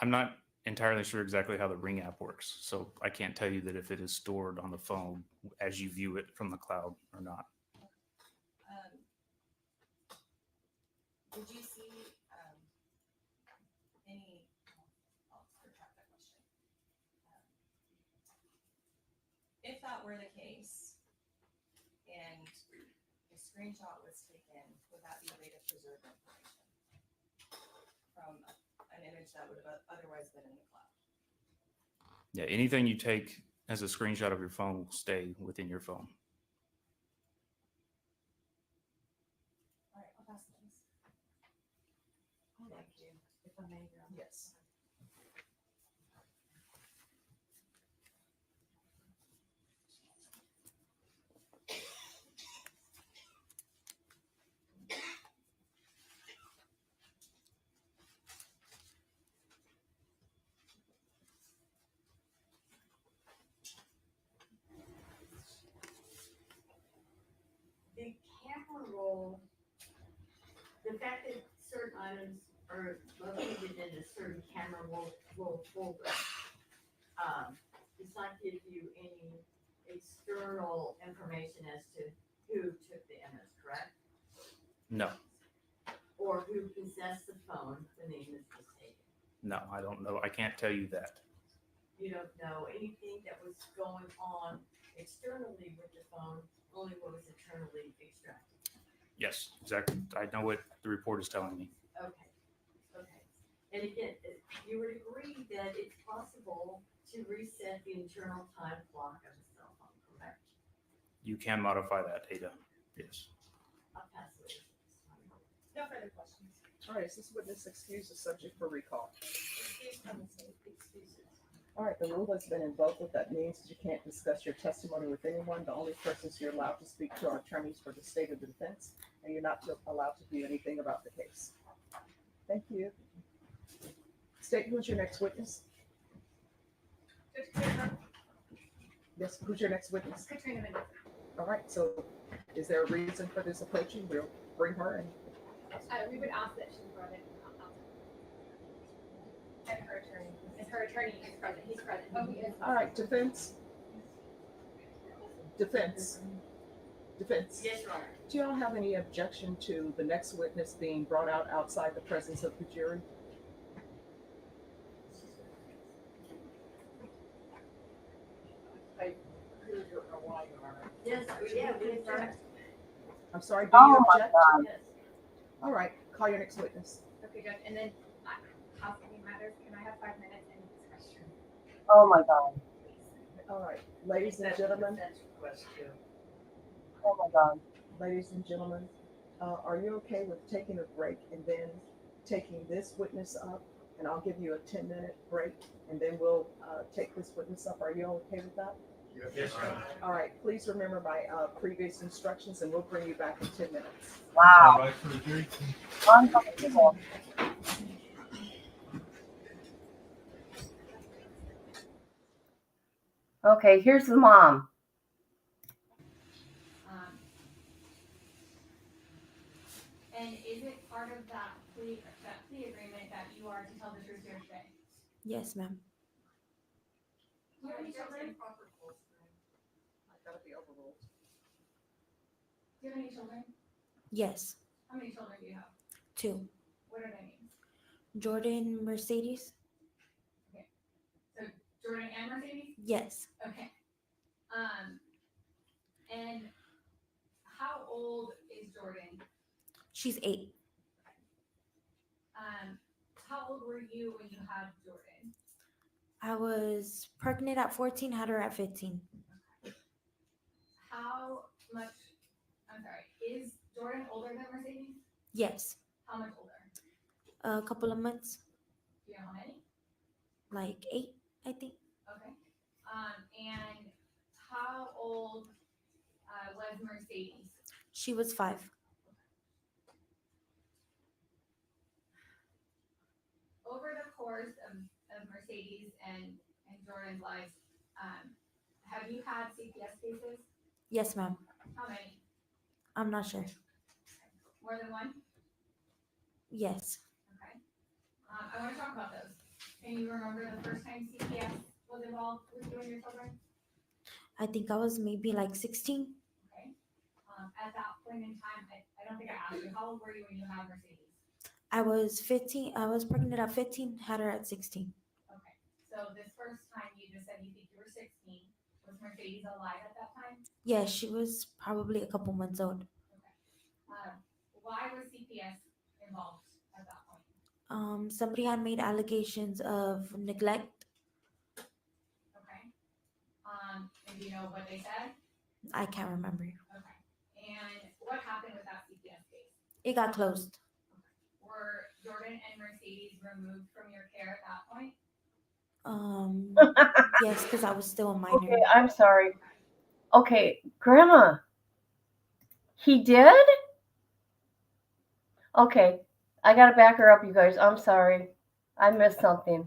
I'm not entirely sure exactly how the Ring app works, so I can't tell you that if it is stored on the phone as you view it from the cloud or not. Did you see any? I'll retract that question. If that were the case, and a screenshot was taken, would that be a way to preserve information from an image that would have otherwise been in the cloud? Yeah, anything you take as a screenshot of your phone will stay within your phone. All right, I'll pass it. Thank you. If I may, Yes. the camera roll, the fact that certain items are located in a certain camera roll folder, does not give you any external information as to who took the image, correct? No, Or who possessed the phone when the image was taken. no, I don't know. I can't tell you that. You don't know anything that was going on externally with the phone, only what was internally extracted. Yes, exactly. I know what the report is telling me. Okay, okay. And again, you would agree that it's possible to reset the internal time clock of a cell phone, correct? You can modify that, Ada. Yes. I'll pass it. No further questions. All right, is this witness excused or subject for recall? Excuse from the state. Excuses. All right, the rule has been invoked. What that means is you can't discuss your testimony with anyone. The only persons you're allowed to speak to are attorneys for the state of the defense, and you're not allowed to do anything about the case. Thank you. State, who's your next witness? Yes, who's your next witness? Katrina Mendoza. All right, so is there a reason for this approaching? We'll bring her in. We would ask that she brought it out. And her attorney. And her attorney is present. He's present. Oh, he is. All right, defense. Defense. Defense. Yes, Your Honor. Do y'all have any objection to the next witness being brought out outside the presence of the jury? Yes, yeah, we object. I'm sorry, do you object? Yes. All right, call your next witness. Okay, Judge. And then housekeeping matters. Can I have 5 minutes in discussion? Oh my God. All right, ladies and gentlemen, Oh my God. ladies and gentlemen, are you okay with taking a break and then taking this witness up? And I'll give you a 10-minute break and then we'll take this witness up. Are you okay with that? Yes, sir. All right, please remember my previous instructions and we'll bring you back in 10 minutes. Wow. Right for the jury? Unbelievable. Okay, here's the mom. And is it part of that plea agreement that you are to tell the truth here today? Yes, ma'am. Do you have any children? That'll be overruled. Do you have any children? Yes. How many children do you have? 2. What are their names? Jordan, Mercedes. So Jordan and Mercedes? Yes. Okay. And how old is Jordan? She's 8. How old were you when you had Jordan? I was pregnant at 14, had her at 15. How much, I'm sorry, is Jordan older than Mercedes? Yes. How much older? A couple of months, Do you know how many? like 8, I think. Okay. And how old was Mercedes? She was 5. Over the course of Mercedes and Jordan's lives, have you had CPS cases? Yes, ma'am. How many? I'm not sure. More than one? Yes. Okay. I want to talk about those. Can you remember the first time CPS was involved with you and your children? I think I was maybe like 16. Okay. At that point in time, I don't think I asked you, how old were you when you had Mercedes? I was 15. I was pregnant at 15, had her at 16. Okay. So this first time you just said you think you were 16. Was Mercedes alive at that time? Yeah, she was probably a couple months old. Why was CPS involved at that point? Somebody had made allegations of neglect. Okay. And do you know what they said? I can't remember. Okay. And what happened with that CPS case? It got closed. Were Jordan and Mercedes removed from your care at that point? Yes, because I was still a minor. Okay, I'm sorry. Okay, Grandma. He did? Okay, I gotta back her up, you guys. I'm sorry. I missed something.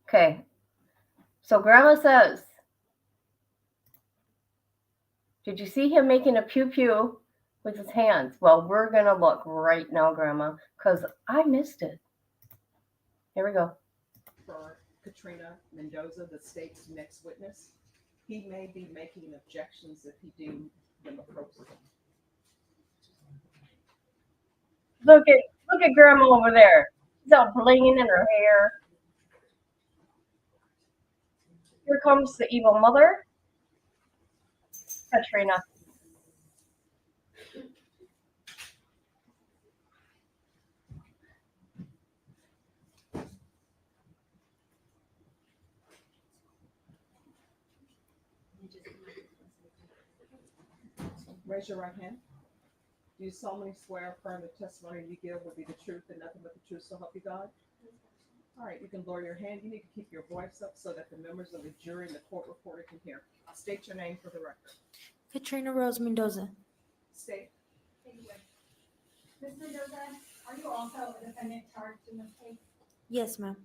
Okay, so Grandma says, did you see him making a pew pew with his hands? Well, we're gonna look right now, Grandma, because I missed it. Here we go. For Katrina Mendoza, the state's next witness, he may be making objections if he deemed them appropriate. Look at Grandma over there. She's all blinging in her hair. Here comes the evil mother, Katrina. Raise your right hand. Do you solemnly swear or affirm the testimony you give will be the truth and nothing but the truth, so help you God? All right, you can lower your hand. You need to keep your voice up so that the members of the jury and the court reporter can hear. State your name for the record. Katrina Rose Mendoza. State. Thank you. Ms. Mendoza, are you also a defendant charged in this case? Yes, ma'am.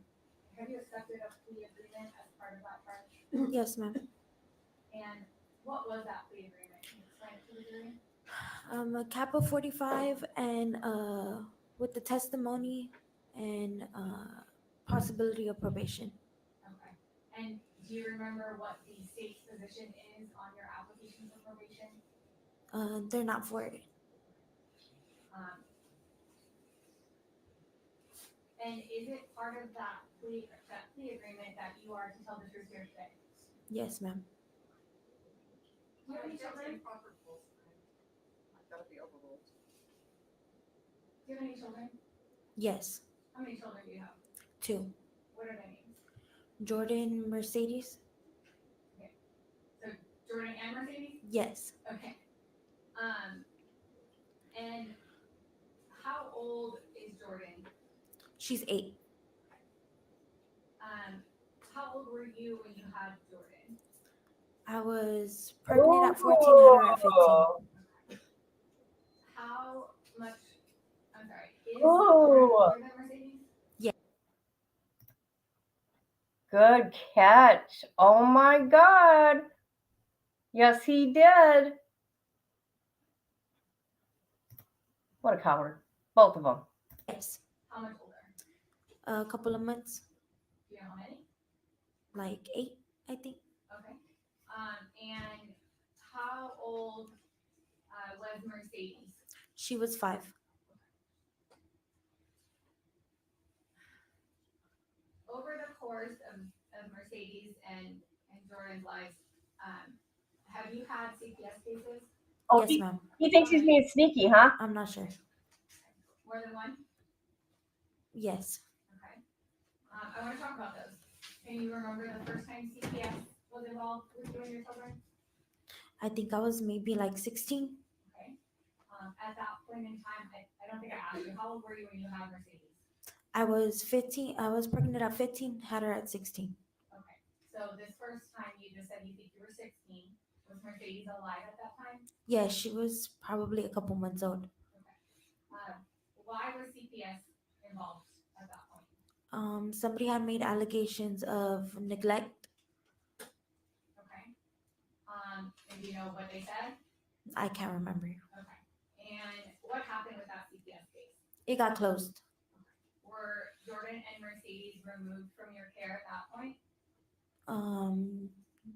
Have you accepted a plea agreement as part of that charge? Yes, ma'am. And what was that plea agreement? Can you explain it to the jury? A cap of 45 and with the testimony and possibility of probation. Okay. And do you remember what the state's position is on your application for probation? They're not for it. And is it part of that plea agreement that you are to tell the truth here today? Yes, ma'am. Do you have any children? That'll be overruled. Do you have any children? Yes. How many children do you have? 2. What are their names? Jordan Mercedes. So Jordan and Mercedes? Yes. Okay. And how old is Jordan? She's 8. How old were you when you had Jordan? I was pregnant at 14, had her at 15. How much? I'm sorry. Is Oh. Jordan older than Mercedes? Yeah. Good catch. Oh my God. Yes, he did. What a coward. Both of them. Yes. How much older? A couple of months. Do you know how many? Like 8, I think. Okay. And how old was Mercedes? She was 5. Over the course of Mercedes and Jordan's lives, have you had CPS cases? Oh, Yes, ma'am. he thinks he's being sneaky, huh? I'm not sure. More than one? Yes. Okay. I want to talk about those. Can you remember the first time CPS was involved with you and your children? I think I was maybe like 16. Okay. At that point in time, I don't think I asked you, how old were you when you had Mercedes? I was 15. I was pregnant at 15, had her at 16. Okay. So this first time you just said you think you were 16. Was Mercedes alive at that time? Yeah, she was probably a couple months old. Okay. Why was CPS involved at that point? Somebody had made allegations of neglect. Okay. And do you know what they said? I can't remember. Okay. And what happened with that CPS case? It got closed. Were Jordan and Mercedes removed from your care at that point?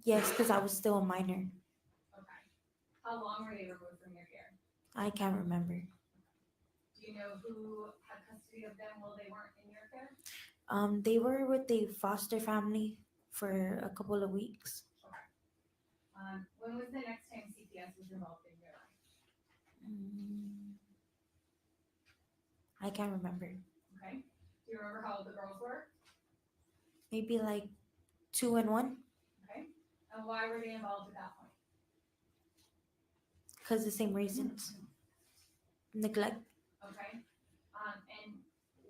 Yes, because I was still a minor. Okay. How long were they removed from your care? I can't remember. Do you know who had custody of them while they weren't in your care? They were with the foster family for a couple of weeks. Okay. When was the next time CPS was involved in your life? I can't remember. Okay. Do you remember how old the girls were? Maybe like 2 and 1. Okay. And why were they involved at that point? Because the same reasons. Neglect. Okay. And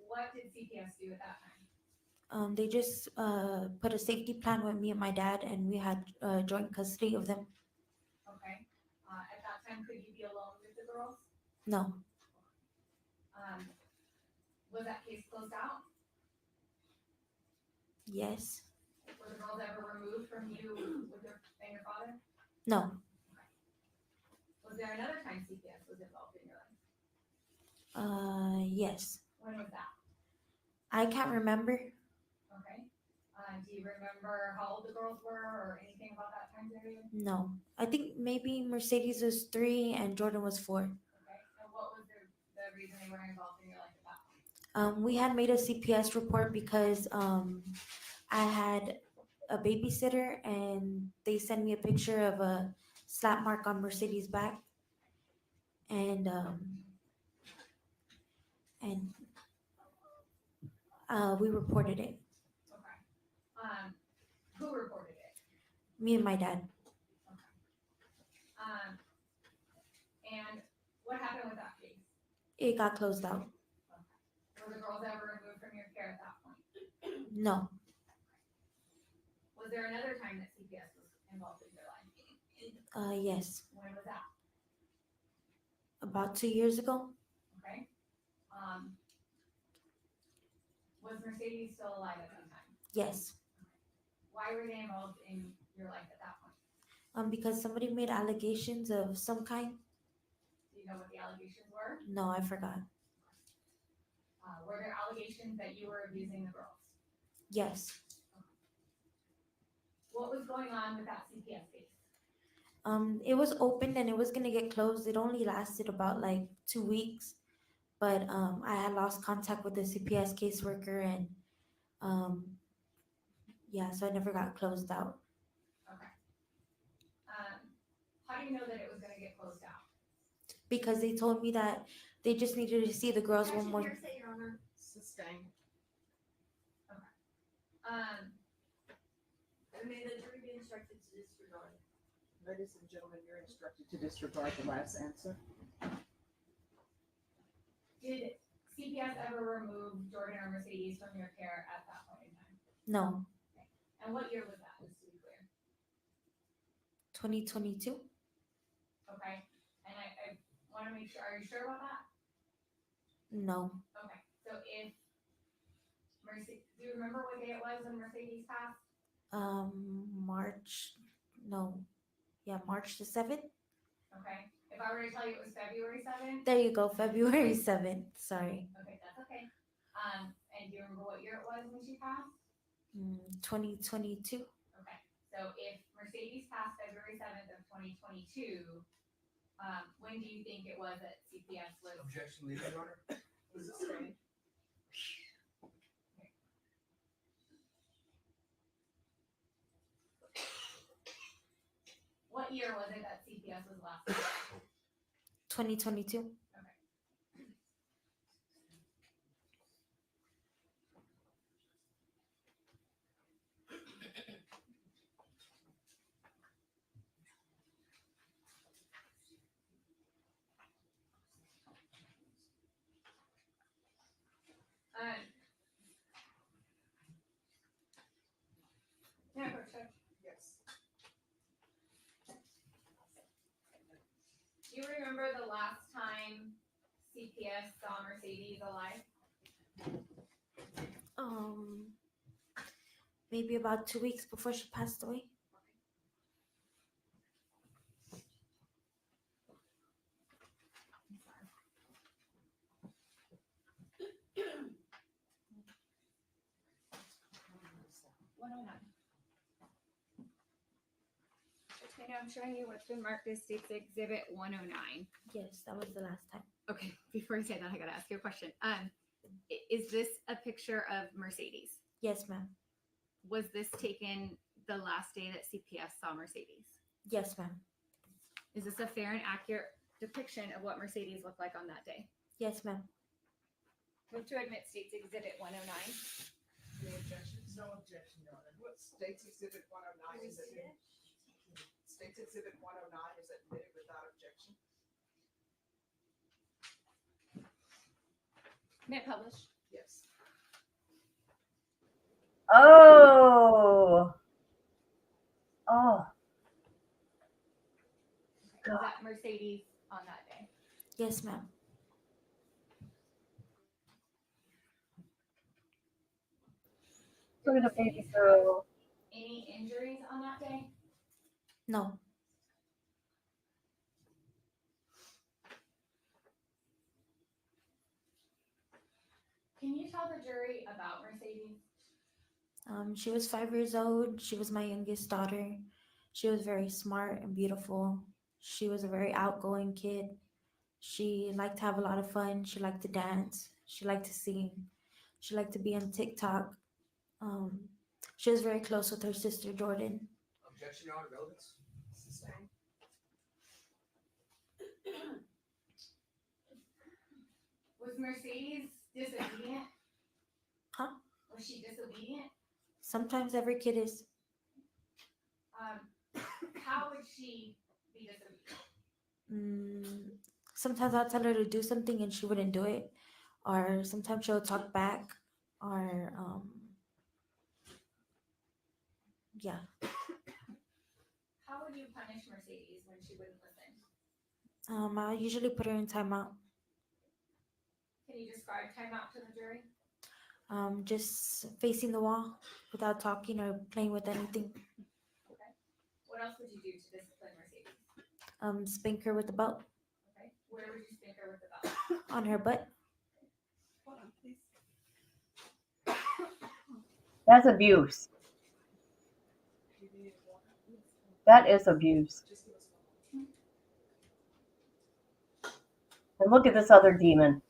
what did CPS do at that time? They just put a safety plan with me and my dad, and we had joint custody of them. Okay. At that time, could you be alone with the girls? No. Was that case closed out? Yes. Were the girls ever removed from you with your and your father? No. Was there another time CPS was involved in your life? Yes. When was that? I can't remember. Okay. Do you remember how old the girls were or anything about that time period? No. I think maybe Mercedes was 3 and Jordan was 4. Okay. And what was the reason they were involved in your life at that point? We had made a CPS report because I had a babysitter and they sent me a picture of a slap mark on Mercedes' back, and we reported it. Okay. Who reported it? Me and my dad. And what happened with that case? It got closed out. Were the girls ever removed from your care at that point? No. Was there another time that CPS was involved in your life? Yes. When was that? About 2 years ago. Okay. Was Mercedes still alive at that time? Yes. Why were they involved in your life at that point? Because somebody made allegations of some kind. Do you know what the allegations were? No, I forgot. Were there allegations that you were abusing the girls? Yes. What was going on with that CPS case? It was opened and it was gonna get closed. It only lasted about like 2 weeks, but I had lost contact with the CPS caseworker, and yeah, so I never got closed out. Okay. How do you know that it was going to get closed out? Because they told me that they just needed to see the girls one more. Say, Your Honor. Sustained. Okay. May the jury be instructed to disregard. Ladies and gentlemen, you're instructed to disregard the last answer. Did CPS ever remove Jordan or Mercedes from your care at that point in time? No. And what year was that, just to be clear? 2022. Okay. And I want to make sure, are you sure about that? No. Okay. So if Mercedes, do you remember what day it was when Mercedes passed? March. No. Yeah, March the 7th. Okay. If I were to tell you it was February 7th? There you go, February 7th. Sorry. Okay, that's okay. And do you remember what year it was when she passed? 2022. Okay. So if Mercedes passed February 7th of 2022, when do you think it was that CPS was? Objection, legal, Your Honor. Was it sustained? What year was it that CPS was last? 2022. Yeah, Coach Judge. Yes. Do you remember the last time CPS saw Mercedes alive? Maybe about 2 weeks before she passed away. Okay, now I'm showing you what's been marked as State's Exhibit 109. Yes, that was the last time. Okay, before I say that, I gotta ask you a question. Is this a picture of Mercedes? Yes, ma'am. Was this taken the last day that CPS saw Mercedes? Yes, ma'am. Is this a fair and accurate depiction of what Mercedes looked like on that day? Yes, ma'am. Move to admit State's Exhibit 109. Any objections? No objection, Your Honor. What State's Exhibit 109 is it? State's Exhibit 109 is admitted without objection. Can it publish? Yes. Oh. Oh. Was that Mercedes on that day? Yes, ma'am. Look at the baby girl. Any injuries on that day? No. Can you tell the jury about Mercedes? She was 5 years old. She was my youngest daughter. She was very smart and beautiful. She was a very outgoing kid. She liked to have a lot of fun. She liked to dance. She liked to sing. She liked to be on TikTok. Um, she was very close with her sister Jordan. Objection, Your Honor, relevance. Sustained. Was Mercedes disobedient? Huh? Was she disobedient? Sometimes every kid is. How would she be disobedient? Sometimes I'll tell her to do something and she wouldn't do it, or sometimes she'll talk back, or yeah. How would you punish Mercedes when she wouldn't listen? I usually put her in timeout. Can you describe timeout to the jury? Just facing the wall without talking or playing with anything. Okay. What else would you do to discipline Mercedes? Spank her with the belt Okay. Where would you spank her with the belt? on her butt. Hold on, please. That's abuse. That is abuse. And look at this other demon.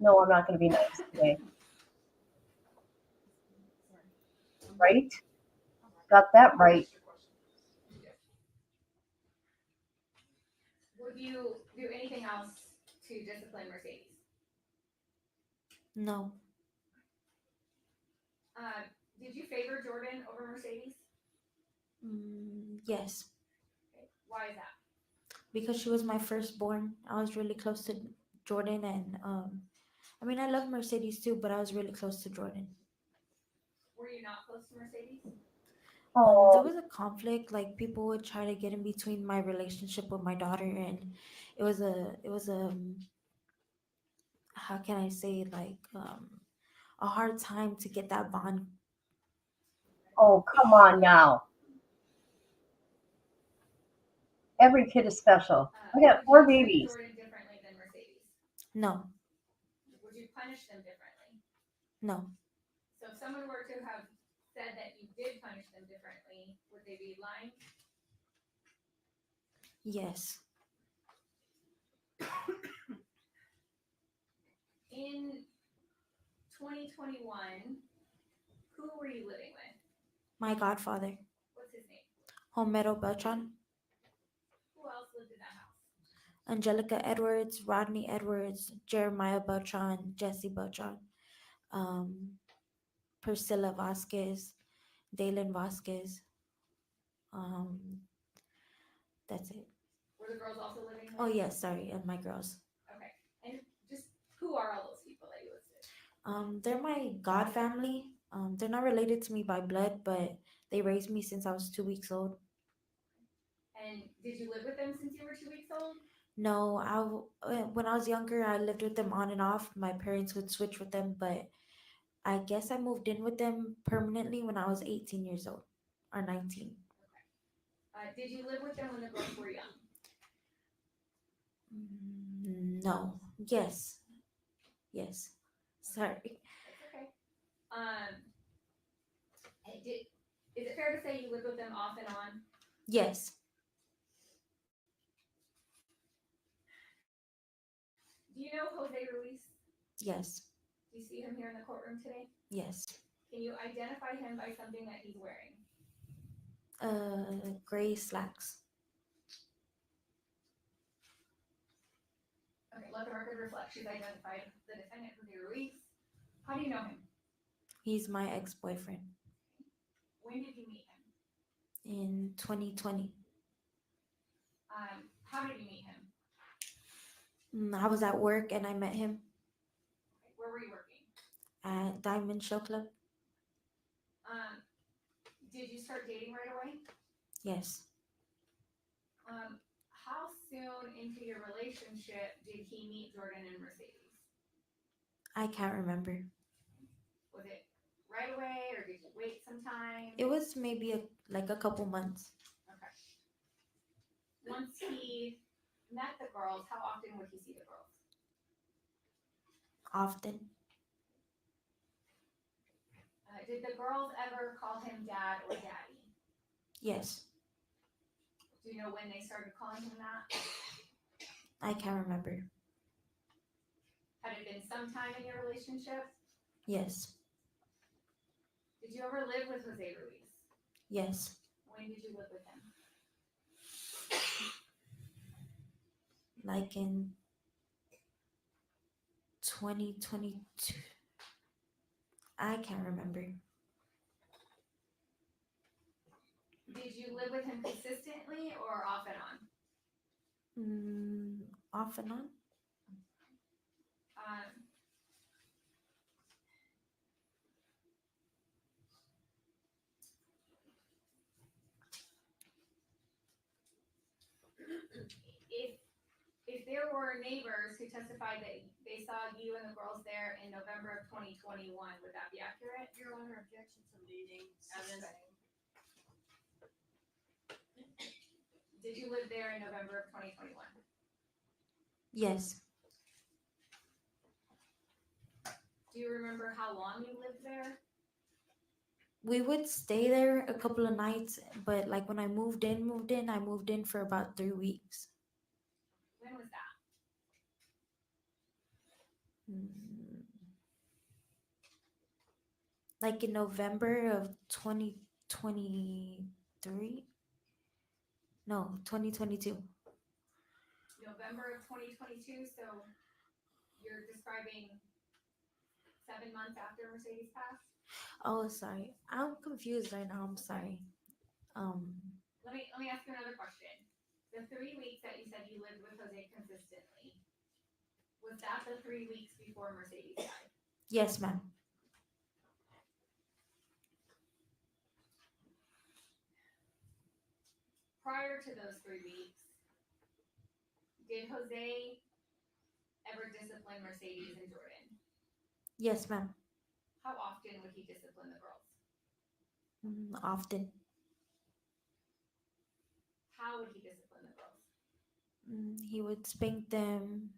No, I'm not going to be nice today. Right? Got that right. Would you do anything else to discipline Mercedes? No. Did you favor Jordan over Mercedes? Yes, Okay. Why is that? because she was my firstborn. I was really close to Jordan, and I mean, I love Mercedes too, but I was really close to Jordan. Were you not close to Mercedes? There was a conflict. Like, people would try to get in between my relationship with my daughter, and it was a how can I say, like, a hard time to get that bond. Oh, come on now. Every kid is special. I got 4 Would you treat babies. Jordan differently than Mercedes? No, Would you punish them differently? no, So if someone were to have said that you did punish them differently, would they be lying? yes. In 2021, who were you living with? My godfather, What's his name? Homero Beltran, Who else lived in that house? Angelica Edwards, Rodney Edwards, Jeremiah Beltran, Jesse Beltran, Priscilla Vasquez, Dalen Vasquez. That's it. Were the girls also living there? Oh yes, sorry, and my girls. Okay. And just who are all those people that you listed? They're my god family. They're not related to me by blood, but they raised me since I was 2 weeks old. And did you live with them since you were 2 weeks old? No, when I was younger, I lived with them on and off. My parents would switch with them, but I guess I moved in with them permanently when I was 18 years old, or 19. Did you live with them when the girls were young? No. Yes. Yes. Sorry. That's okay. Is it fair to say you lived with them off and on? Yes. Do you know Jose Ruiz? Yes. Do you see him here in the courtroom today? Yes. Can you identify him by something that he's wearing? Gray slacks. Okay, let the record reflect she's identified the defendant, Jose Ruiz. How do you know him? He's my ex-boyfriend. When did you meet him? In 2020. How did you meet him? I was at work and I met him Where were you working? at Diamond Show Club. Did you start dating right away? Yes. How soon into your relationship did he meet Jordan and Mercedes? I can't remember. Was it right away or did you wait some time? It was maybe like a couple months. Okay. Once he met the girls, how often would he see the girls? Often. Did the girls ever call him dad or daddy? Yes. Do you know when they started calling him that? I can't remember. Had it been some time in your relationship? Yes. Did you ever live with Jose Ruiz? Yes. When did you live with him? Like in 2022. I can't remember. Did you live with him consistently or off and on? Off and on. If there were neighbors who testified that they saw you and the girls there in November of 2021, would that be accurate? Your Honor, objection to leading. Did you live there in November of 2021? Yes. Do you remember how long you lived there? We would stay there a couple of nights, but like when I moved in, I moved in for about 3 weeks. When was that? Like in November of 2023? No, 2022. November of 2022, so you're describing 7 months after Mercedes passed? Oh, sorry. I'm confused right now. I'm sorry. Let me ask you another question. The 3 weeks that you said you lived with Jose consistently, was that the 3 weeks before Mercedes died? Yes, ma'am. Prior to those 3 weeks, did Jose ever discipline Mercedes and Jordan? Yes, ma'am. How often would he discipline the girls? Often. How would he discipline the girls? He would spank them.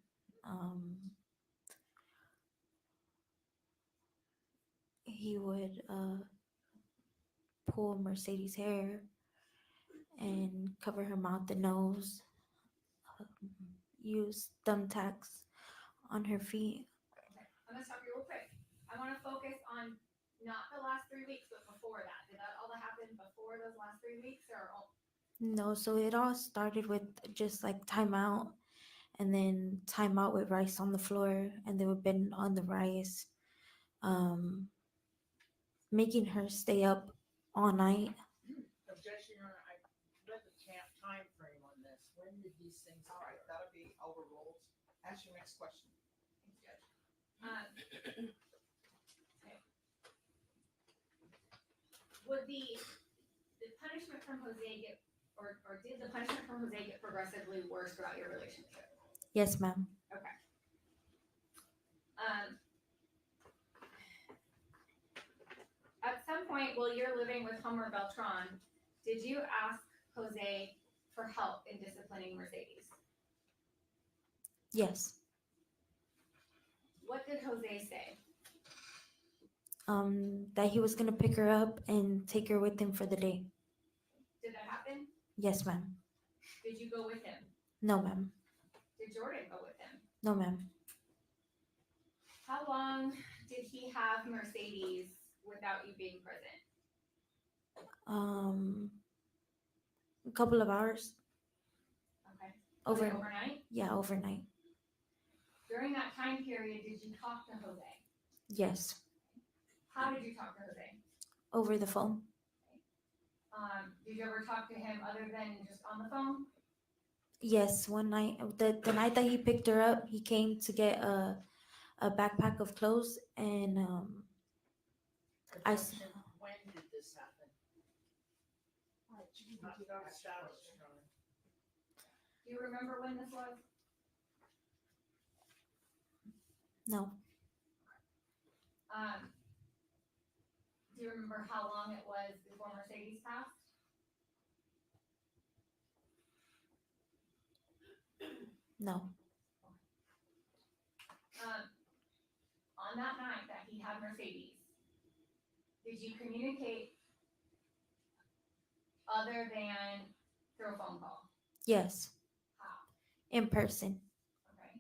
He would pull Mercedes' hair and cover her mouth and nose. Use thumbtacks on her feet. Okay, I'm gonna stop you real quick. I want to focus on not the last 3 weeks, but before that. Did that all that happen before those last 3 weeks, or all? No, so it all started with just like timeout, and then timeout with rice on the floor, and they would bend on the rice, making her stay up all night. Objection, Your Honor, I read the time frame on this. When did these things, all right, that'll be overruled. Ask your next question. Thanks, Judge. Okay. Would the punishment from Jose get, or did the punishment from Jose get progressively worse throughout your relationship? Yes, ma'am. Okay. At some point while you're living with Homer Beltran, did you ask Jose for help in disciplining Mercedes? Yes. What did Jose say? That he was gonna pick her up and take her with him for the day. Did that happen? Yes, ma'am. Did you go with him? No, ma'am. Did Jordan go with him? No, ma'am. How long did he have Mercedes without you being present? A couple of hours. Okay. Was it Overnight. overnight? Yeah, overnight. During that time period, did you talk to Jose? Yes. How did you talk to Jose? Over the phone. Did you ever talk to him other than just on the phone? Yes, one night, the night that he picked her up, he came to get a backpack of clothes, and I s- When did this happen? Do you remember when this was? no, Do you remember how long it was before Mercedes passed? no, On that night that he had Mercedes, did you communicate other than through a phone call? yes, How? in person, Okay.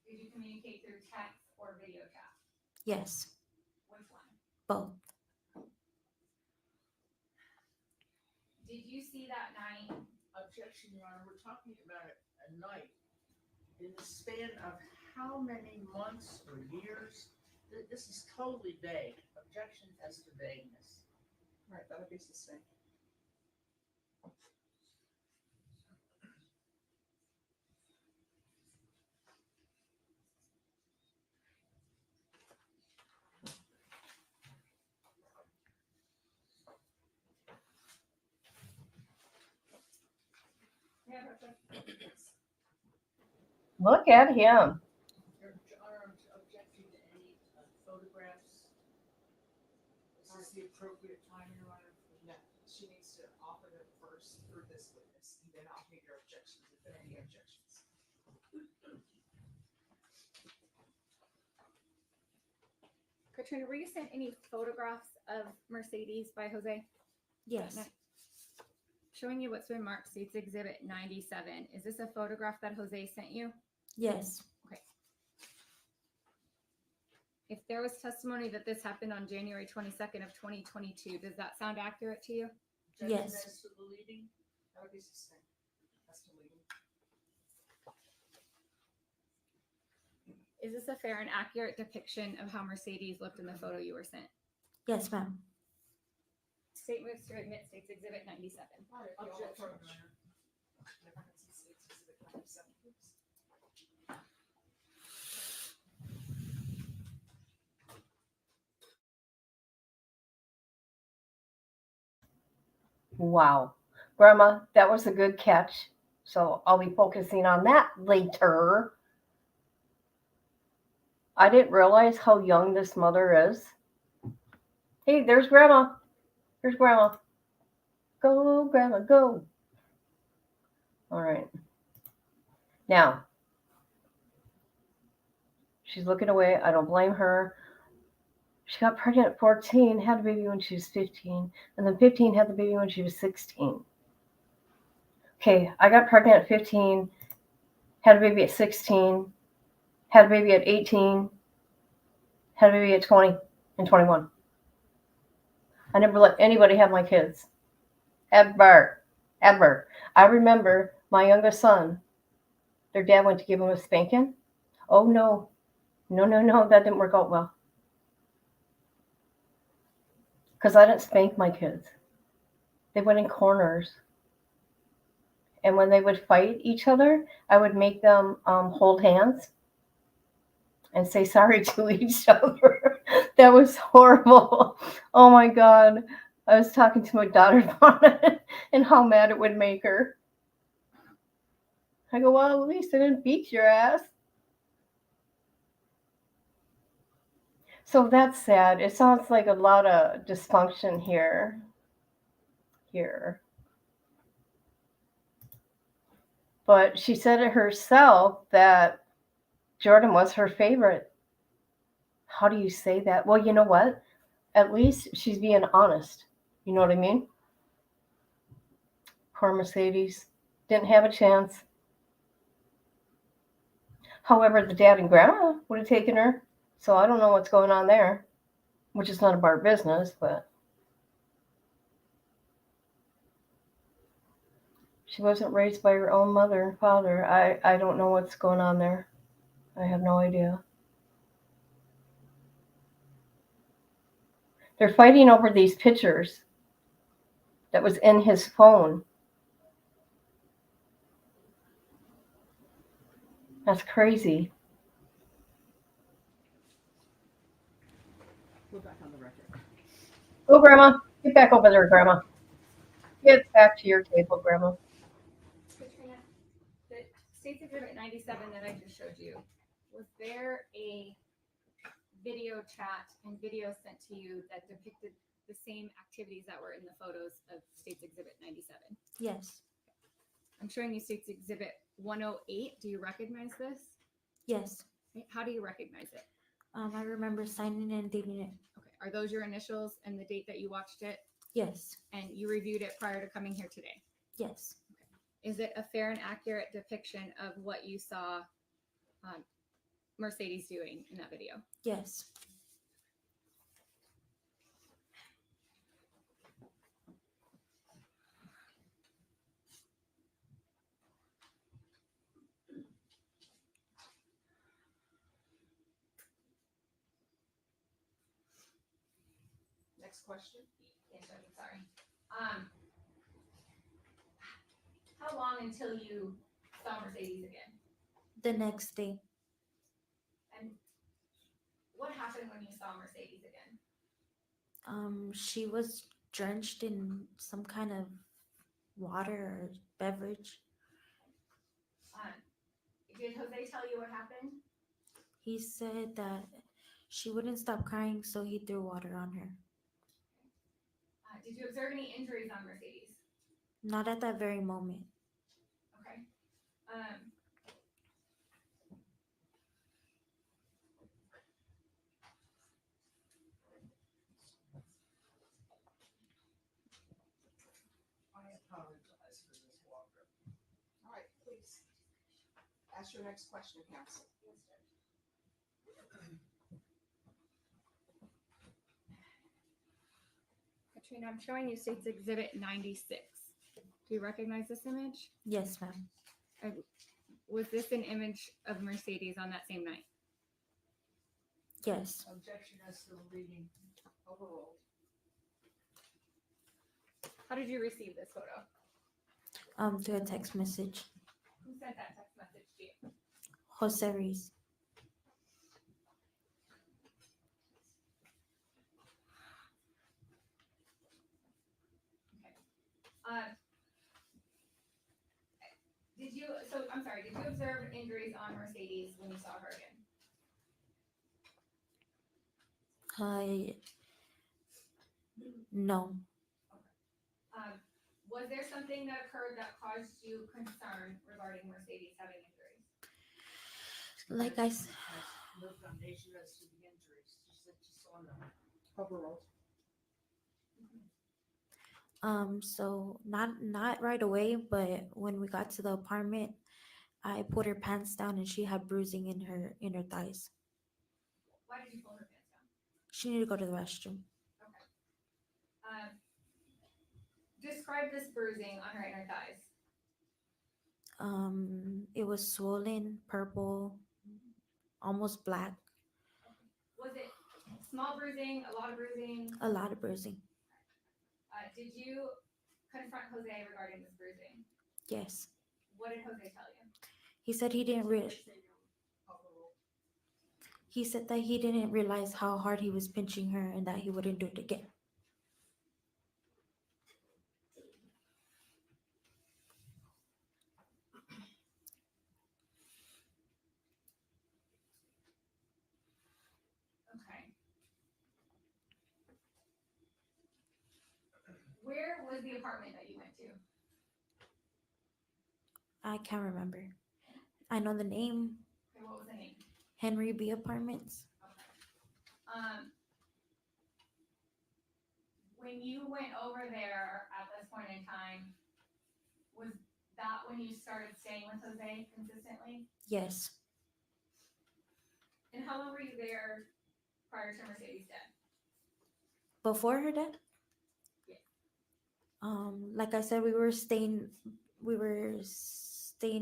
Did you communicate through text or video chat? yes, Which one? both, Did you see that night? Objection, Your Honor, we're talking about a night in the span of how many months or years? This is totally vague. Objection as to vagueness. Right, that would be sustained. Yeah, that's Look at him. Your Honor, objecting to any photographs. Is this the appropriate time, Your Honor? No, she needs to offer them first through this witness, and then I'll hear your objections, if there are any objections. Katrina, were you sent any photographs of Mercedes by Jose? yes, No. Showing you what's been marked States Exhibit 97. Is this a photograph that Jose sent you? yes, Okay. If there was testimony that this happened on January 22nd of 2022, does that sound accurate to you? Objection Yes. as to the leading, that would be sustained. As to leading. Is this a fair and accurate depiction of how Mercedes looked in the photo you were sent? yes, ma'am, State moves to admit States Exhibit 97. Objection, Your Honor. Never had some States Exhibit 97, please. Wow. Grandma, that was a good catch. So I'll be focusing on that later. I didn't realize how young this mother is. Hey, there's Grandma. There's Grandma. Go, Grandma, go. All right. Now, she's looking away. I don't blame her. She got pregnant at 14, had a baby when she was 15, and then 15 had the baby when she was 16. Okay, I got pregnant at 15, had a baby at 16, had a baby at 18, had a baby at 20 and 21. I never let anybody have my kids. Ever. Ever. I remember my youngest son, their dad went to give him a spanking. Oh, no. No, that didn't work out well. Because I didn't spank my kids. They went in corners. And when they would fight each other, I would make them hold hands and say sorry to each other. That was horrible. Oh my God. I was talking to my daughter about it and how mad it would make her. I go, well, at least I didn't beat your ass. So that's sad. It sounds like a lot of dysfunction here. But she said it herself that Jordan was her favorite. How do you say that? Well, you know what? At least she's being honest. You know what I mean? Poor Mercedes. Didn't have a chance. However, the dad and grandma would have taken her. So I don't know what's going on there, which is none of our business, but she wasn't raised by her own mother and father. I don't know what's going on there. I have no idea. They're fighting over these pictures that was in his phone. That's crazy. We're back on the record. Go, Grandma. Get back over there, Grandma. Get back to your table, Grandma. Katrina, the States Exhibit 97 that I just showed you, was there a video chat and video sent to you that depicted the same activities that were in the photos of States Exhibit 97? Yes. I'm showing you States Exhibit 108. Do you recognize this? Yes. How do you recognize it? I remember signing and dating it. Okay. Are those your initials and the date that you watched it? Yes. And you reviewed it prior to coming here today? Yes. Is it a fair and accurate depiction of what you saw Mercedes doing in that video? Yes. Next question. Yes, I'm sorry. How long until you saw Mercedes again? The next day. And what happened when you saw Mercedes again? She was drenched in some kind of water or beverage. Did Jose tell you what happened? He said that she wouldn't stop crying, so he threw water on her. Did you observe any injuries on Mercedes? Not at that very moment. Okay. I apologize for this walker. All right, please. Ask your next question, counsel. Katrina, I'm showing you States Exhibit 96. Do you recognize this image? Yes, ma'am. Was this an image of Mercedes on that same night? Yes. Objection as to the reading. Overruled. How did you receive this photo? Through a text message. Who sent that text message to you? Jose Ruiz. Did you observe injuries on Mercedes when you saw her again? No. Was there something that occurred that caused you concern regarding Mercedes having injuries? Like I said. No foundation as to the injuries. Just that you saw them. Overruled. So not right away, but when we got to the apartment, I pulled her pants down and she had bruising in her thighs. Why did you pull her pants down? She needed to go to the restroom. Okay. Describe this bruising on her inner thighs. It was swollen, purple, almost black. Was it small bruising, a lot of bruising? A lot of bruising. Did you confront Jose regarding this bruising? Yes. What did Jose tell you? He said he didn't He said that he didn't realize how hard he was pinching her and that he wouldn't do it again. Okay. Where was the apartment that you went to? I can't remember. I know the name. Okay, what was the name? Henry B. Apartments. When you went over there at this point in time, was that when you started staying with Jose consistently? Yes. And how long were you there prior to Mercedes' death? Before her death? Yeah. Like I said, we were staying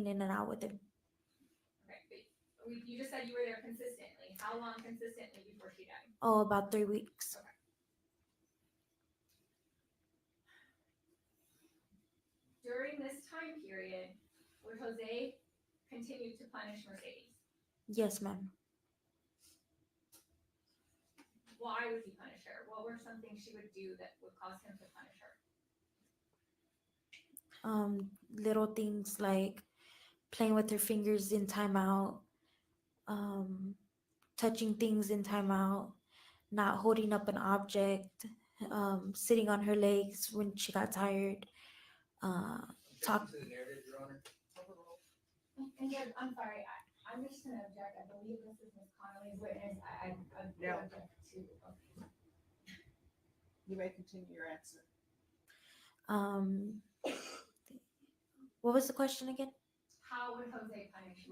in and out with him. Okay, but you just said you were there consistently. How long consistently before she died? Oh, about 3 weeks. Okay. During this time period, would Jose continued to punish Mercedes? Yes, ma'am. Why would he punish her? What were some things she would do that would cause him to punish her? Little things like playing with her fingers in timeout, touching things in timeout, not holding up an object, sitting on her legs when she got tired, talk. Objection to the narrative, Your Honor. And Judge, I'm sorry, I'm just gonna object. I believe this is Ms. Connolly's witness. I Yeah. object to. Okay. You may continue your answer. What was the question again? How would Jose punish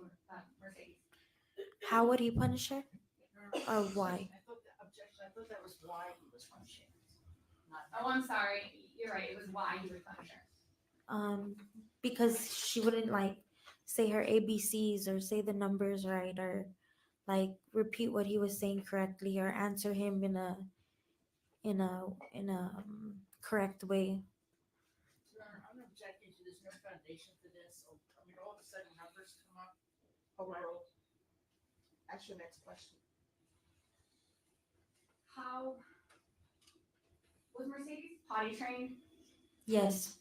Mercedes? How would he punish her? Or why? I thought that objection, I thought that was why he was punishing. Oh, I'm sorry. You're right. It was why he would punish her. Because she wouldn't like say her ABCs or say the numbers right or like repeat what he was saying correctly or answer him in a correct way. Your Honor, I'm objecting to there's no foundation for this. I mean, all of a sudden numbers come up. Overruled. Ask your next question. How was Mercedes potty trained? Yes.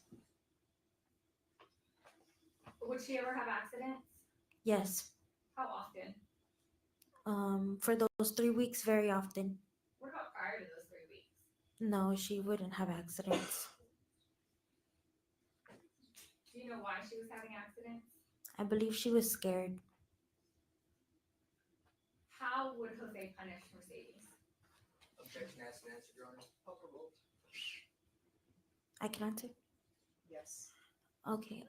Would she ever have accidents? Yes. How often? For those 3 weeks, very often. What about prior to those 3 weeks? No, she wouldn't have accidents. Do you know why she was having accidents? I believe she was scared. How would Jose punish Mercedes? Objection asked and answered, Your Honor. Overruled. I can answer. Yes. Okay.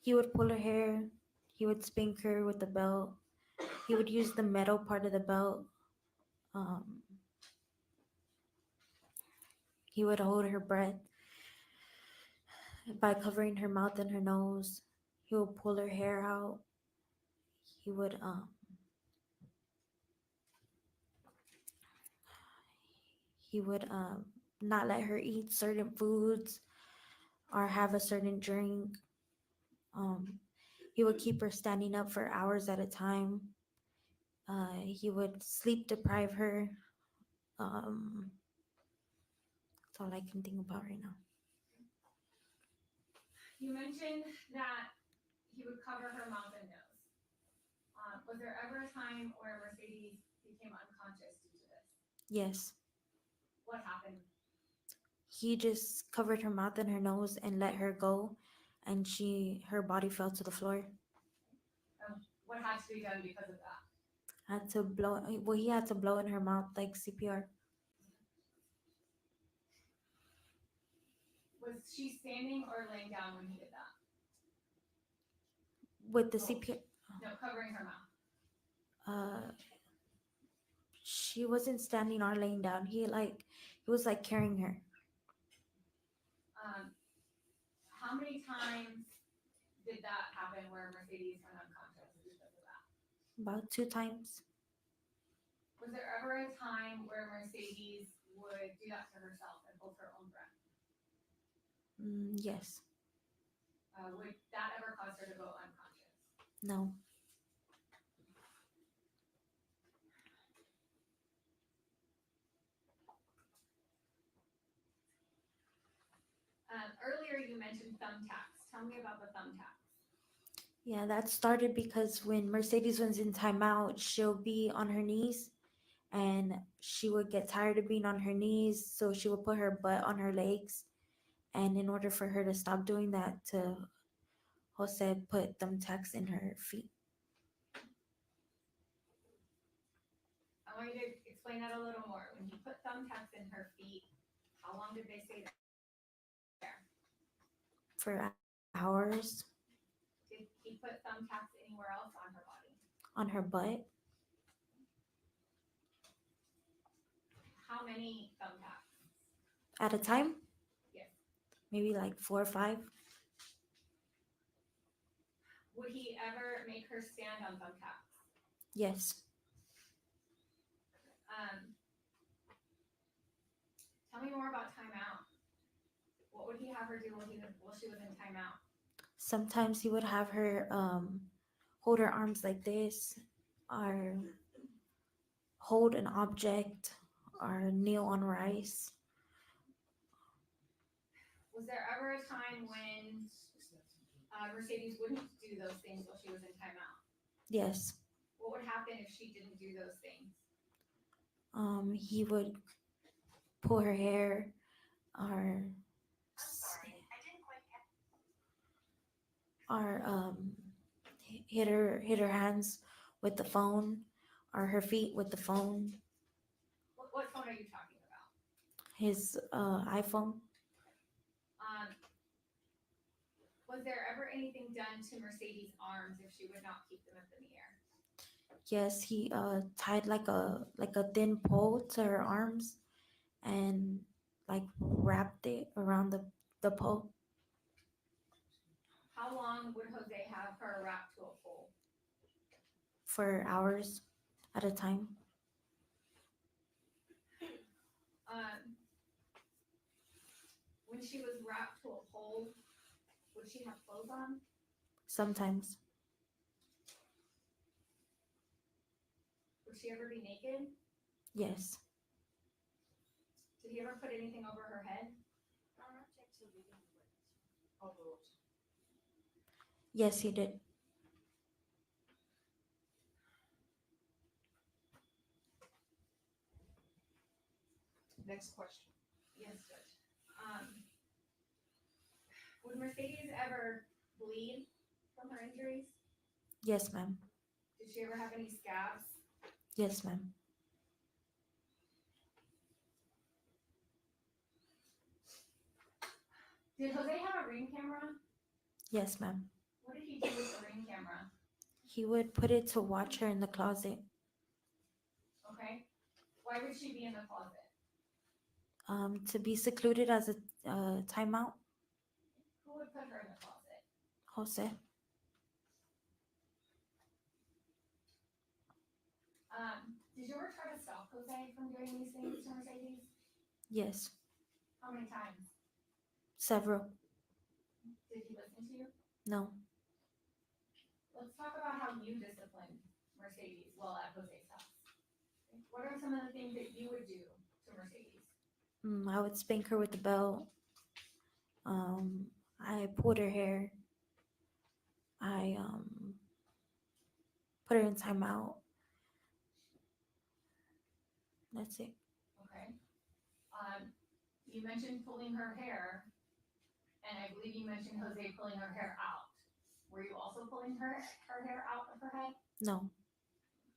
He would pull her hair. He would spank her with the belt. He would use the metal part of the belt. He would hold her breath by covering her mouth and her nose. He would pull her hair out. He would not let her eat certain foods or have a certain drink. He would keep her standing up for hours at a time. He would sleep deprive her. That's all I can think about right now. You mentioned that he would cover her mouth and nose. Was there ever a time where Mercedes became unconscious due to this? Yes. What happened? He just covered her mouth and her nose and let her go, and her body fell to the floor. What had to be done because of that? He had to blow in her mouth like CPR. Was she standing or laying down when he did that? With the CPR, No, covering her mouth. she wasn't standing or laying down. He was like carrying her. How many times did that happen where Mercedes went unconscious because of that? About 2 times. Was there ever a time where Mercedes would do that to herself and hold her own breath? Yes. Would that ever cause her to go unconscious? No. Earlier you mentioned thumbtacks. Tell me about the thumbtacks. Yeah, that started because when Mercedes was in timeout, she'll be on her knees and she would get tired of being on her knees, so she would put her butt on her legs. And in order for her to stop doing that, Jose put thumbtacks in her feet. I want you to explain that a little more. When he put thumbtacks in her feet, how long did they stay there? For hours. Did he put thumbtacks anywhere else on her body? On her butt. How many thumbtacks? At a time? Yes. Maybe like 4 or 5. Would he ever make her stand on thumbtacks? Yes. Tell me more about timeout. What would he have her do while she was in timeout? Sometimes he would have her hold her arms like this, or hold an object, or kneel on rice. Was there ever a time when Mercedes wouldn't do those things while she was in timeout? Yes. What would happen if she didn't do those things? He would pull her hair, or hit her hands with the phone, or her feet with the phone. What phone are you talking about? His iPhone. Was there ever anything done to Mercedes' arms if she would not keep them up in the air? Yes, he tied like a thin pole to her arms, and like wrapped it around the pole. How long would Jose have her wrapped to a pole? For hours at a time. When she was wrapped to a pole, would she have clothes on? Sometimes. Would she ever be naked? Yes. Did he ever put anything over her head? Yes, he did. Next question. Yes, Judge. Would Mercedes ever bleed from her injuries? Yes, ma'am. Did she ever have any scabs? Yes, ma'am. Did Jose have a ring camera? Yes, ma'am. What did he do with the ring camera? He would put it to watch her in the closet. Okay. Why would she be in the closet? To be secluded as a timeout. Who would put her in the closet? Jose. Did you ever try to stop Jose from doing these things to Mercedes? Yes. How many times? Several. Did he listen to you? No. Let's talk about how you disciplined Mercedes while at Jose's house. What are some of the things that you would do to Mercedes? I would spank her with the belt. I pulled her hair. I put her in timeout. That's it. Okay. You mentioned pulling her hair, and I believe you mentioned Jose pulling her hair out. Were you also pulling her hair out of her head? No.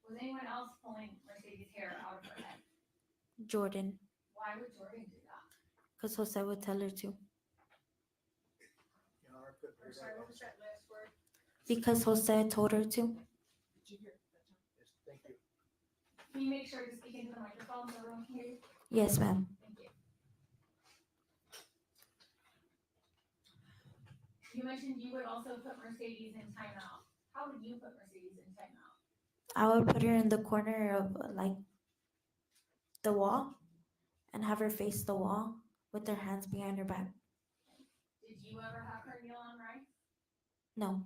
Was anyone else pulling Mercedes' hair out of her head? Jordan. Why would Jordan do that? Because Jose would tell her to. I'm sorry, what was that last word? Because Jose told her to. Did you hear that, Tom? Yes, thank you. Can you make sure to speak into the microphone so everyone can hear you? Yes, ma'am. Thank you. You mentioned you would also put Mercedes in timeout. How would you put Mercedes in timeout? I would put her in the corner of like the wall and have her face the wall with her hands behind her back. Did you ever have her kneel on rice? No.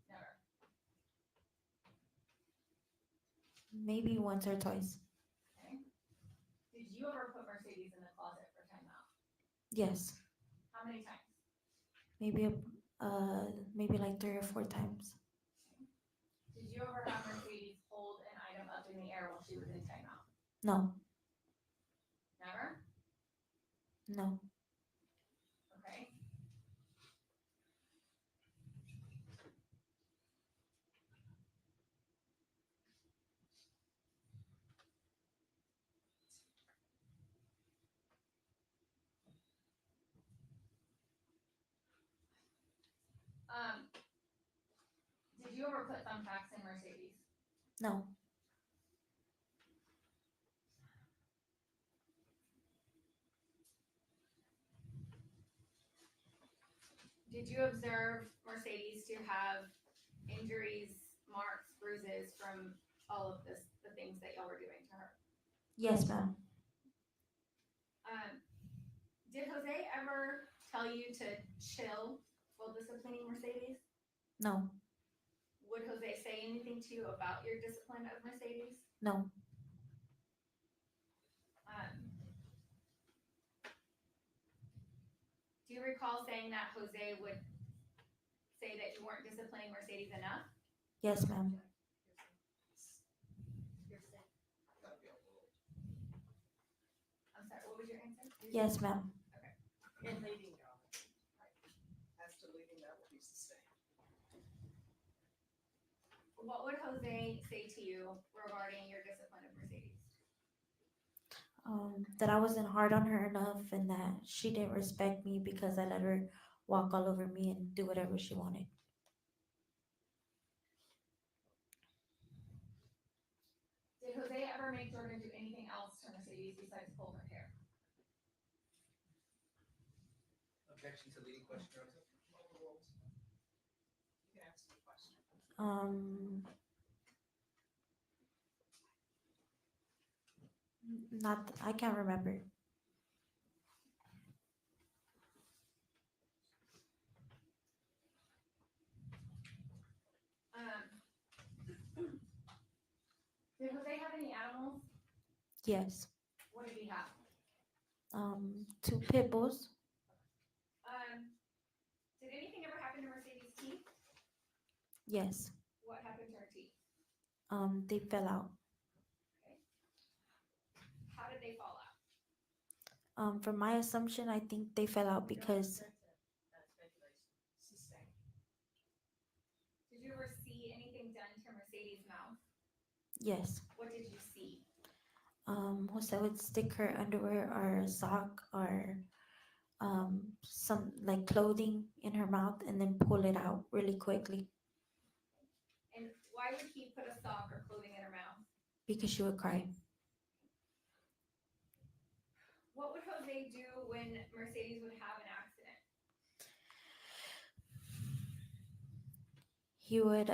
Never. Maybe once or twice. Okay. Did you ever put Mercedes in the closet for timeout? Yes. How many times? Maybe like 3 or 4 times. Did you ever have Mercedes hold an item up in the air while she was in timeout? No. Never? No. Okay. Did you ever put thumbtacks in Mercedes? No. Did you observe Mercedes to have injuries, marks, bruises from all of this, the things that y'all were doing to her? Yes, ma'am. Did Jose ever tell you to chill while disciplining Mercedes? No. would Jose say anything to you about your discipline of Mercedes? No. Do you recall saying that Jose would say that you weren't disciplining Mercedes enough? Yes, ma'am. I'm sorry, what was your answer? Yes, ma'am. In leading now. As to leading, that will be sustained. What would Jose say to you regarding your discipline of Mercedes? That I wasn't hard on her enough and that she didn't respect me because I let her walk all over me and do whatever she wanted. Did Jose ever make Jordan do anything else to Mercedes besides pull her hair? Objection to leading question, Your Honor. You can answer the question. Not, I can't remember. Did Jose have any animals? Yes. What did he have? 2 pit bulls. Did anything ever happen to Mercedes' teeth? Yes. What happened to her teeth? They fell out. How did they fall out? From my assumption, I think they fell out because Sustained. Did you ever see anything done to Mercedes' mouth? yes. What did you see? Jose would stick her underwear or a sock or some like clothing in her mouth and then pull it out really quickly And why would he put a sock or clothing in her mouth? because she would cry. What would Jose do when Mercedes would have an accident? He would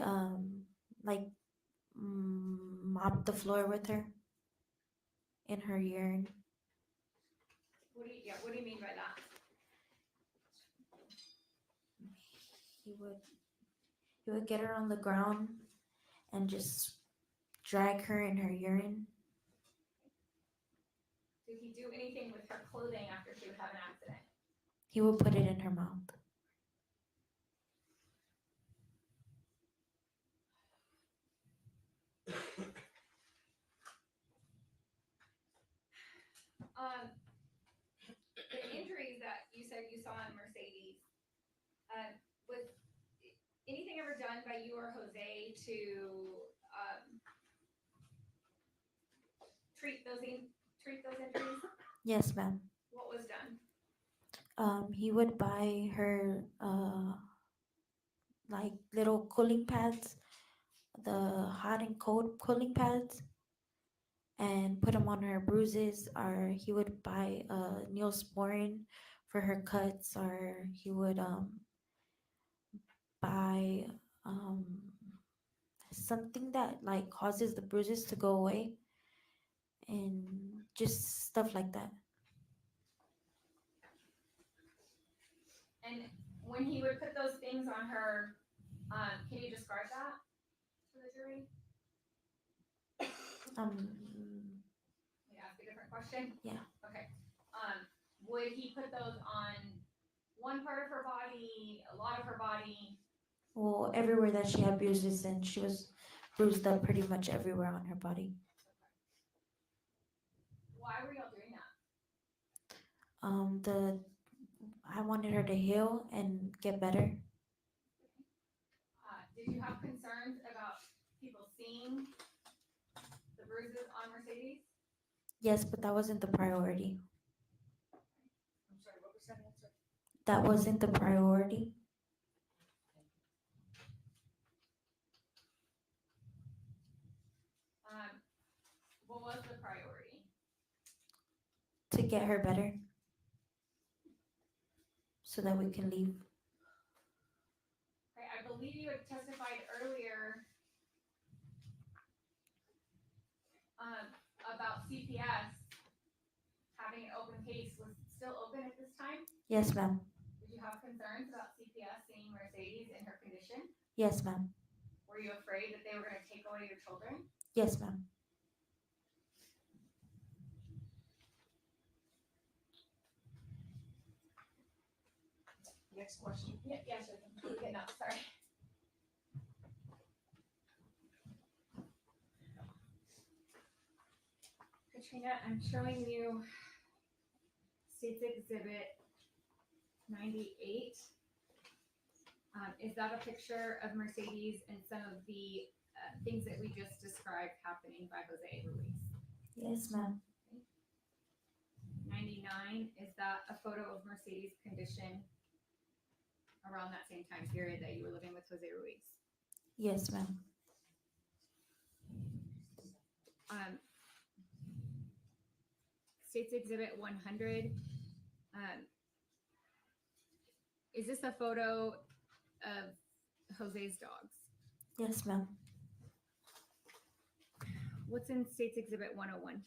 like mop the floor with her in her urine. What do you mean by that? He would get her on the ground and just drag her in her urine. Did he do anything with her clothing after she would have an accident? He would put it in her mouth. The injuries that you said you saw in Mercedes, was anything ever done by you or Jose to treat those injuries? Yes, ma'am. What was done? He would buy her like little cooling pads, the hot and cold cooling pads, and put them on her bruises. Or he would buy Neosporin for her cuts, or he would buy something that like causes the bruises to go away, and just stuff like that. And when he would put those things on her, can you describe that to the jury? Let me ask a different question. Yeah. Okay. Would he put those on one part of her body, a lot of her body? Well, everywhere that she had bruises, and she was bruised up pretty much everywhere on her body. Why were y'all doing that? I wanted her to heal and get better. Did you have concerns about people seeing the bruises on Mercedes? Yes, but that wasn't the priority. I'm sorry, what was that answer? That wasn't the priority. What was the priority? To get her better so that we can leave. Okay, I believe you had testified earlier about CPS having an open case. Was it still open at this time? Yes, ma'am. Did you have concerns about CPS seeing Mercedes in her condition? Yes, ma'am. Were you afraid that they were gonna take away your children? Yes, ma'am. Next question. Yeah, sure. Okay, no, sorry. Katrina, I'm showing you State's Exhibit 98. Is that a picture of Mercedes and some of the things that we just described happening by Jose Ruiz? Yes, ma'am. 99, is that a photo of Mercedes' condition around that same time period that you were living with Jose Ruiz? Yes, ma'am. State's Exhibit 100, is this a photo of Jose's dogs? Yes, ma'am. What's in State's Exhibit 101?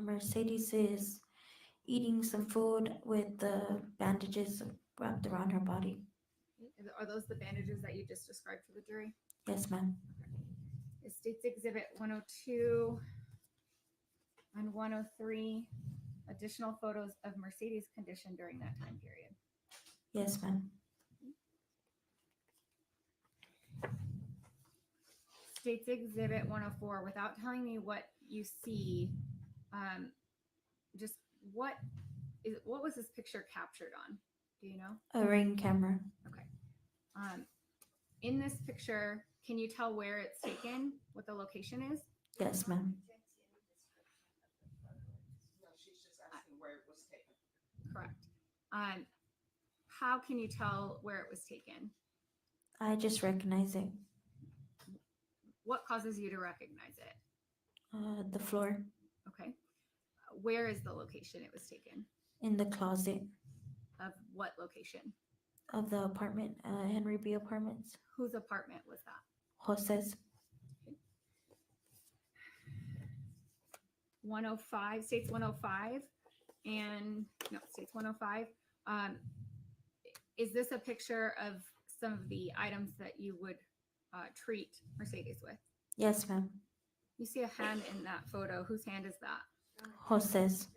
Mercedes is eating some food with the bandages wrapped around her body. Are those the bandages that you just described to the jury? Yes, ma'am. Is State's Exhibit 102 and 103 additional photos of Mercedes' condition during that time period? Yes, ma'am. State's Exhibit 104, without telling me what you see, just what was this picture captured on? Do you know? A ring camera. Okay. In this picture, can you tell where it's taken, what the location is? Yes, ma'am. No, she's just asking where it was taken. Correct. How can you tell where it was taken? I just recognize it. What causes you to recognize it? The floor. Okay. Where is the location it was taken? In the closet Of what location? of the apartment, Henry B. Apartments. Whose apartment was that? Jose's. 105, State's 105, and no, State's 105. Is this a picture of some of the items that you would treat Mercedes with? Yes, ma'am. You see a hand in that photo. Whose hand is that? Jose's.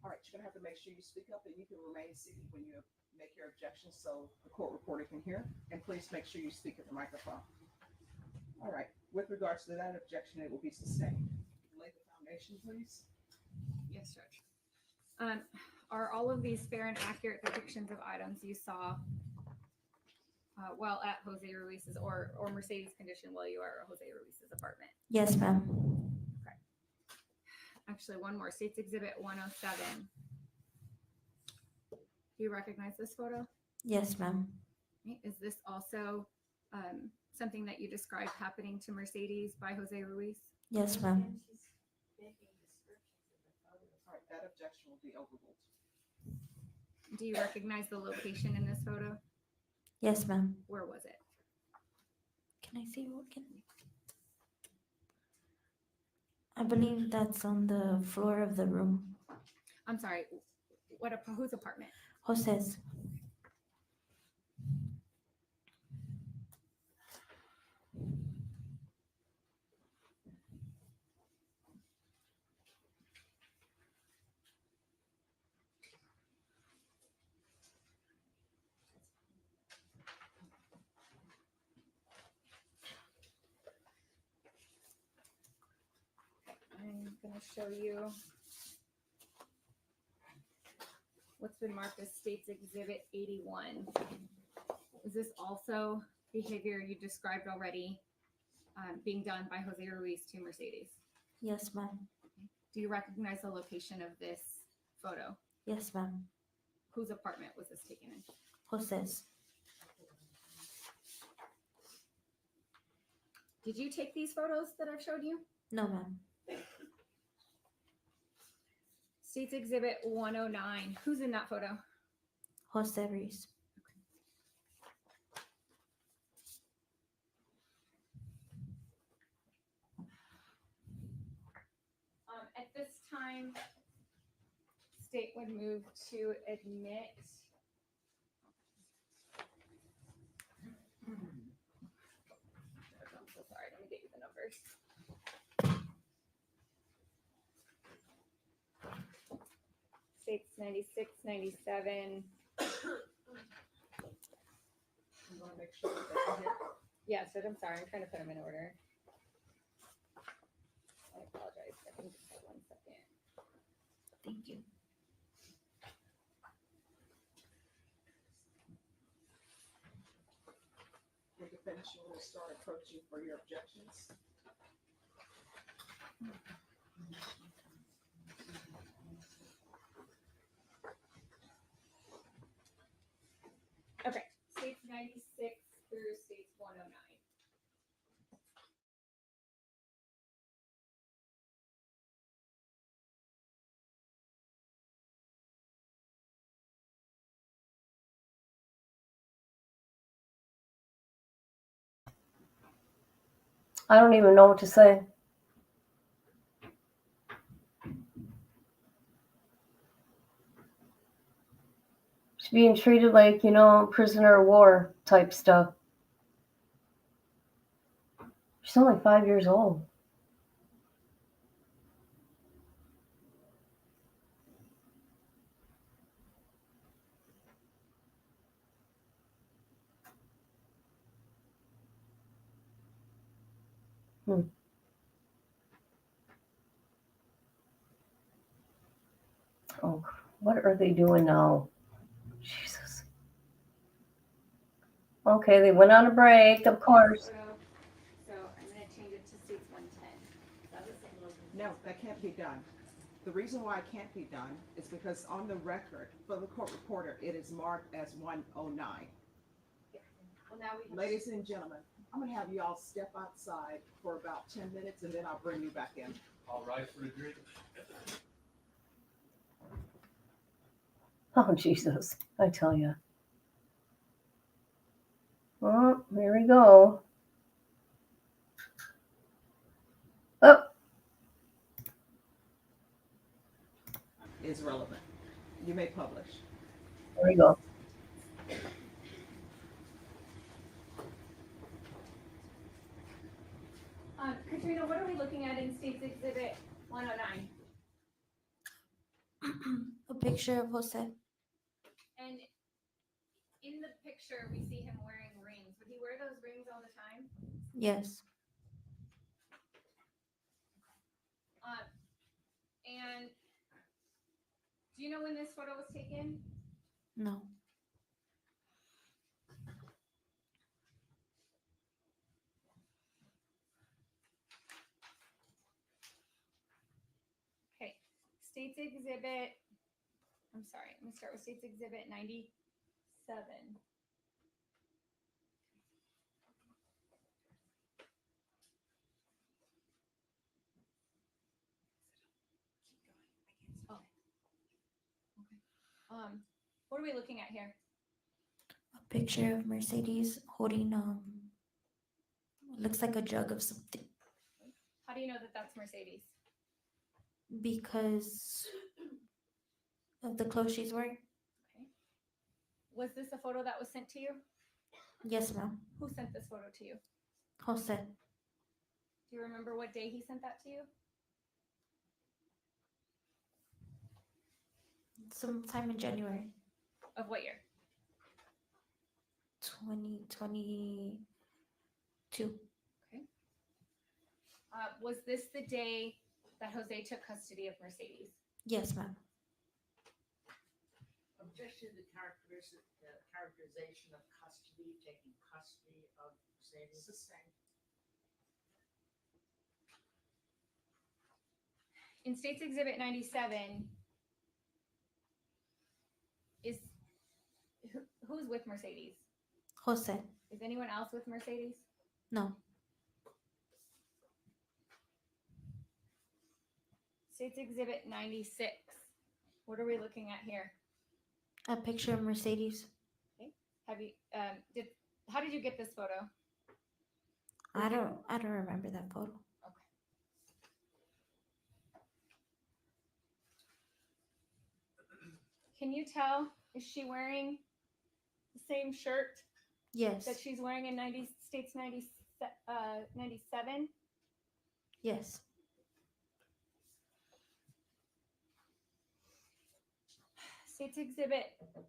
All right, you're gonna have to make sure you speak up and you can remain seated when you make your objections so the court reporter can hear. And please make sure you speak at the microphone. All right, with regards to that objection, it will be sustained. Lay the foundation, please. Yes, Judge. Are all of these fair and accurate depictions of items you saw while at Jose Ruiz's or Mercedes' condition while you are at Jose Ruiz's apartment? Yes, ma'am. Okay. Actually, one more. State's Exhibit 107. Do you recognize this photo? Yes, ma'am. Okay. Is this also something that you described happening to Mercedes by Jose Ruiz? Yes, ma'am. All right, that objection will be overruled. Do you recognize the location in this photo? Yes, ma'am. Where was it? Can I see what can? I believe that's on the floor of the room. I'm sorry. Whose apartment? Jose's. I'm going to show you what's been marked as State's Exhibit 81. Is this also behavior you described already being done by Jose Ruiz to Mercedes? Yes, ma'am. Do you recognize the location of this photo? Yes, ma'am. Whose apartment was this taken in? Jose's. Did you take these photos that I've showed you? No, ma'am. State's Exhibit 109. Who's in that photo? Jose Ruiz. At this time, State would move to admit orders. States 96, 97. You want to make sure that they're here? Yes, but I'm sorry, I'm trying to put them in order. I apologize. I think just 1 second. Thank you. When you finish, you will start approaching for your objections. Okay, states 96 through states 109. I don't even know what to say. She's being treated like, prisoner of war type stuff. She's only 5 years old. Oh, what are they doing now? Jesus. Okay, they went on a break, of course. So I'm going to change it to states 110. No, that can't be done. The reason why it can't be done is because on the record, for the court reporter, it is marked as 109. Well, now we Ladies and gentlemen, I'm gonna have you all step outside for about 10 minutes and then I'll bring you back in. All right for the drink. Oh, Jesus, I tell you. Oh, here we go. Oh, Is relevant. You may publish. there we go. Katrina, what are we looking at in states exhibit 109? A picture of Jose. And in the picture, we see him wearing rings. Would he wear those rings all the time? Yes. And do you know when this photo was taken? No. Okay, states exhibit, I'm sorry, I'm gonna start with states exhibit 97. Oh. Okay. What are we looking at here? A picture of Mercedes holding looks like a jug of something. How do you know that that's Mercedes? Because of the clothes she's wearing. Okay. Was this a photo that was sent to you? Yes, ma'am. Who sent this photo to you? Jose. Do you remember what day he sent that to you? Sometime in January. Of what year? 2022. Okay. Was this the day that Jose took custody of Mercedes? Yes, ma'am. Objection to characterization of custody, taking custody of Mercedes. Sustained. In States Exhibit 97, who's with Mercedes? Jose. Is anyone else with Mercedes? No. States Exhibit 96. What are we looking at here? A picture of Mercedes. Okay. Have you how did you get this photo? I don't remember that photo. Okay. Can you tell, is she wearing the same shirt Yes. that she's wearing in States 97? Yes. State's Exhibit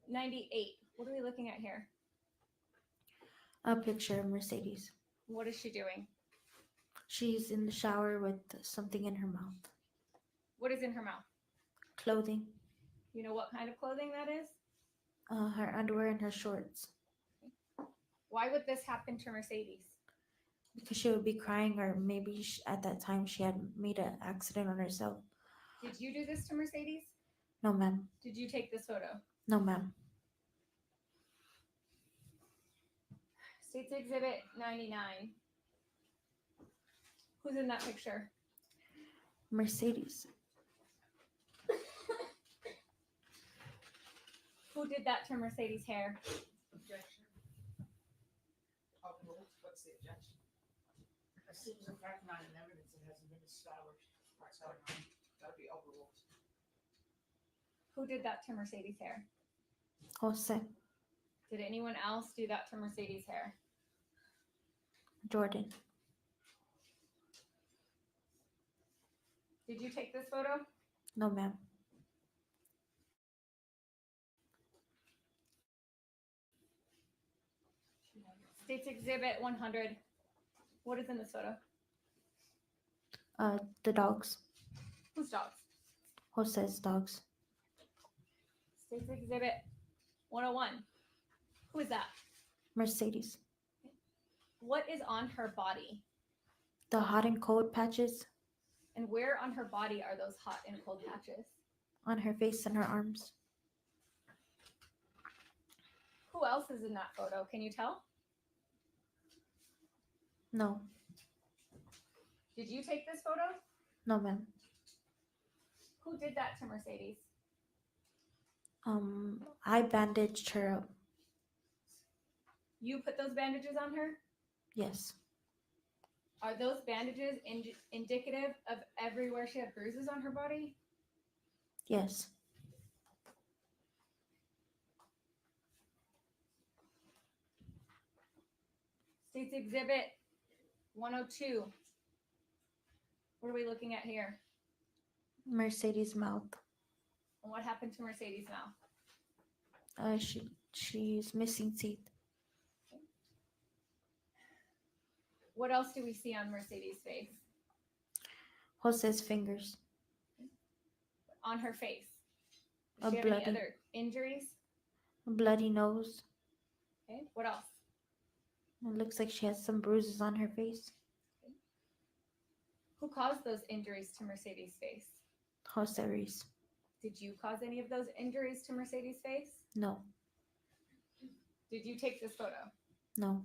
98. What are we looking at here? A picture of Mercedes. What is she doing? She's in the shower with something in her mouth. What is in her mouth? Clothing. You know what kind of clothing that is? Her underwear and her shorts. Why would this happen to Mercedes? Because she would be crying, or maybe at that time she had made an accident on herself. Did you do this to Mercedes? No, ma'am. Did you take this photo? No, ma'am. State's Exhibit 99. Who's in that picture? Mercedes. Who did that to Mercedes' hair? Objection. Overruled. What's the objection? Assumes in fact not in evidence, it hasn't been established. What's going on? That'll be overruled. Who did that to Mercedes' hair? Jose. Did anyone else do that to Mercedes' hair? Jordan. Did you take this photo? No, ma'am. State's Exhibit 100. What is in this photo? The dogs. Whose dogs? Jose's dogs. State's Exhibit 101. Who is that? Mercedes. What is on her body? The hot and cold patches And where on her body are those hot and cold patches? on her face and her arms. Who else is in that photo? Can you tell? No. Did you take this photo? No, ma'am. Who did that to Mercedes? I bandaged her up. You put those bandages on her? Yes. Are those bandages indicative of everywhere she had bruises on her body? Yes. State's Exhibit 102. What are we looking at here? Mercedes' mouth. And what happened to Mercedes' mouth? She's missing teeth. What else do we see on Mercedes' face? Jose's fingers. On her face? A Does she have bloody- any other injuries? A bloody nose. Okay. What else? It looks like she has some bruises on her face. Who caused those injuries to Mercedes' face? Jose Ruiz. Did you cause any of those injuries to Mercedes' face? No. Did you take this photo? No.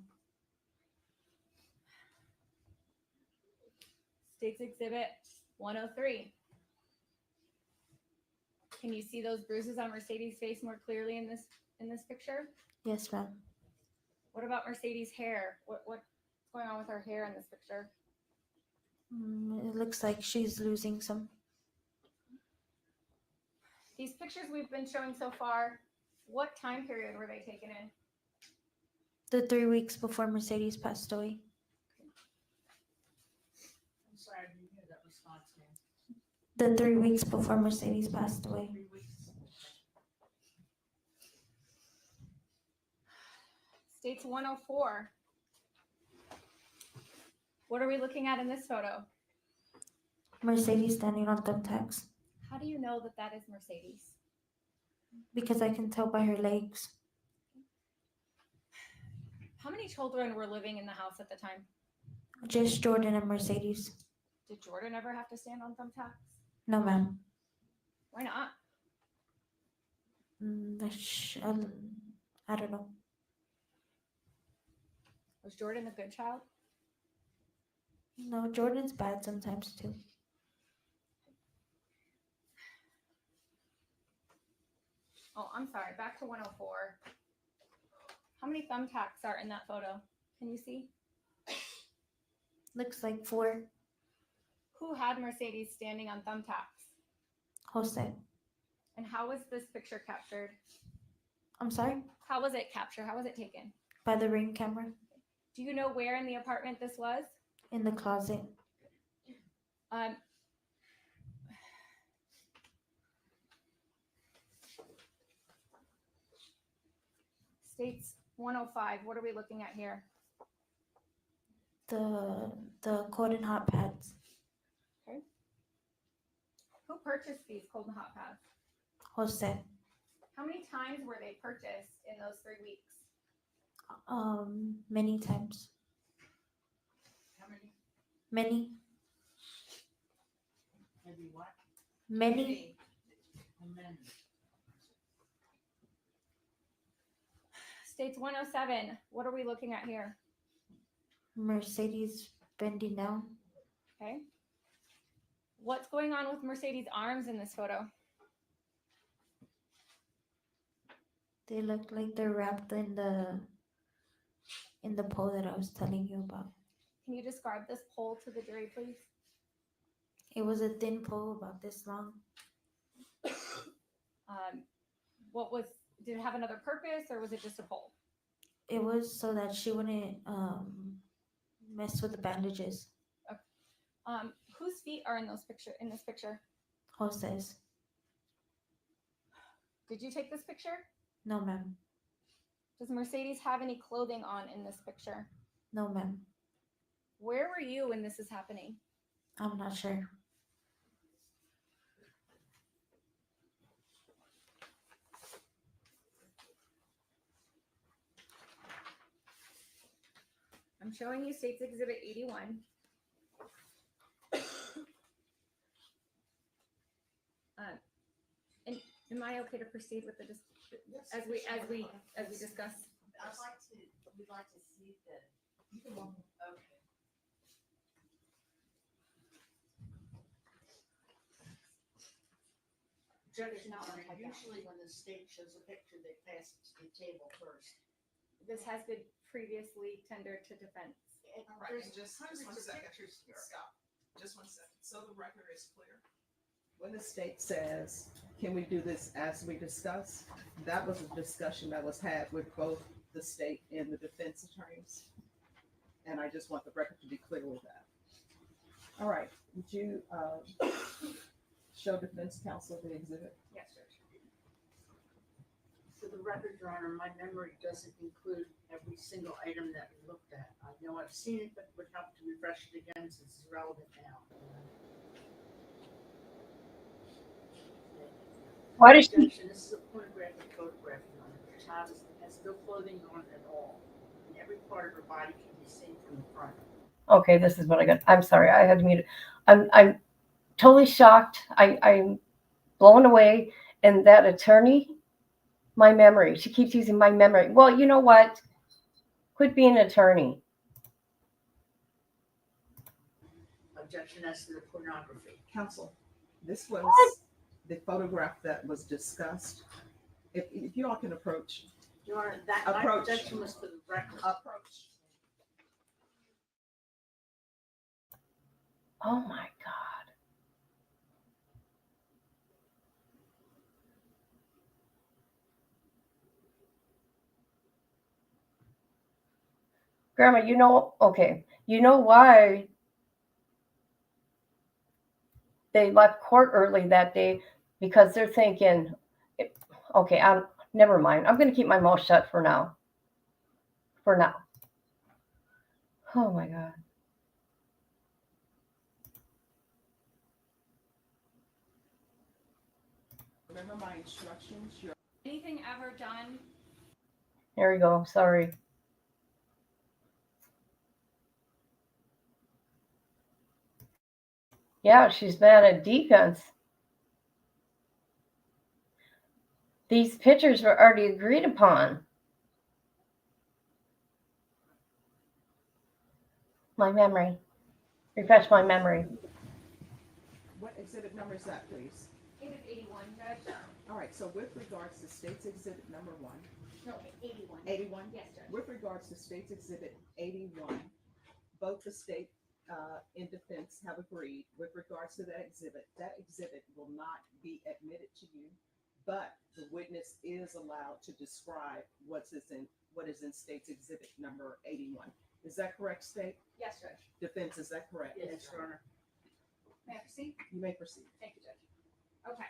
State's Exhibit 103. Can you see those bruises on Mercedes' face more clearly in this picture? Yes, ma'am. What about Mercedes' hair? What's going on with her hair in this picture? It looks like she's losing some. These pictures we've been showing so far, what time period were they taken in? The 3 weeks before Mercedes passed away. I'm sorry, I didn't hear that response, ma'am. The 3 weeks before Mercedes passed away. 3 weeks. State's 104. What are we looking at in this photo? Mercedes standing on thumbtacks. How do you know that that is Mercedes? Because I can tell by her legs. How many children were living in the house at the time? Just Jordan and Mercedes. Did Jordan ever have to stand on thumbtacks? No, ma'am. Why not? I don't know. Was Jordan a good child? No, Jordan's bad sometimes too. Oh, I'm sorry. Back to 104. How many thumbtacks are in that photo? Can you see? Looks like 4. Who had Mercedes standing on thumbtacks? Jose. And how was this picture captured? I'm sorry? How was it captured? How was it taken? By the Ring camera. Do you know where in the apartment this was? In the closet. Um, States 105, what are we looking at here? The cold and hot pads. Okay. Who purchased these cold and hot pads? Jose. How many times were they purchased in those 3 weeks? Many times. How many? Many. Maybe what? Many. Many. States 107, what are we looking at here? Mercedes bending down. Okay. What's going on with Mercedes' arms in this photo? They look like they're wrapped in the pole that I was telling you about. Can you describe this pole to the jury, please? It was a thin pole about this long. Did it have another purpose or was it just a pole? It was so that she wouldn't mess with the bandages. Whose feet are in this picture? Jose's. Did you take this picture? No, ma'am. Does Mercedes have any clothing on in this picture? No, ma'am. Where were you when this is happening? I'm not sure. I'm showing you States Exhibit 81. And am I okay to proceed with the as we discuss? We'd like to see the. Okay. Judge, usually when the state shows a picture, they pass it to the table first. This has been previously tendered to defense. There's just one second. Stop. Just 1 second. So the record is clear. When the state says, can we do this as we discuss? That was a discussion that was had with both the state and the defense attorneys. And I just want the record to be clear with that. All right. Would you show defense counsel the exhibit? Yes, Judge. For the record, Your Honor, my memory doesn't include every single item that we looked at. I know I've seen it, but it would help to refresh it again since it's relevant now. Why does she? Objection, this is a pornographic photograph, Your Honor. The child has no clothing on at all, and every part of her body can be seen from the front. Okay, this is what I got. I'm sorry, I had to mute it. I'm totally shocked. I'm blown away. And that attorney, my memory. She keeps using my memory. Well, you know what? Quit being an attorney. Objection as to the pornography. Counsel, this was the photograph that was discussed. If you all can approach. Your Honor, that my Approach. objection was for the record. Approach. Oh my God. Grandma, okay, you know why they left court early that day? Because they're thinking, okay, never mind. I'm going to keep my mouth shut for now. For now. Oh my God. Remember my instructions. Anything ever done? There we go. Sorry. Yeah, she's bad at defense. These pictures were already agreed upon. My memory. Refresh my memory. What exhibit number is that, please? Exhibit 81, Judge. All right, so with regards to State's Exhibit number 1. No, 81. 81? Yes, Judge. With regards to State's Exhibit 81, both the state and defense have agreed with regards to that exhibit will not be admitted to you, but the witness is allowed to describe what is in State's Exhibit number 81. Is that correct, State? Yes, Judge. Defense, is that correct? Yes, Your Honor. May I proceed? You may proceed. Thank you, Judge. Okay.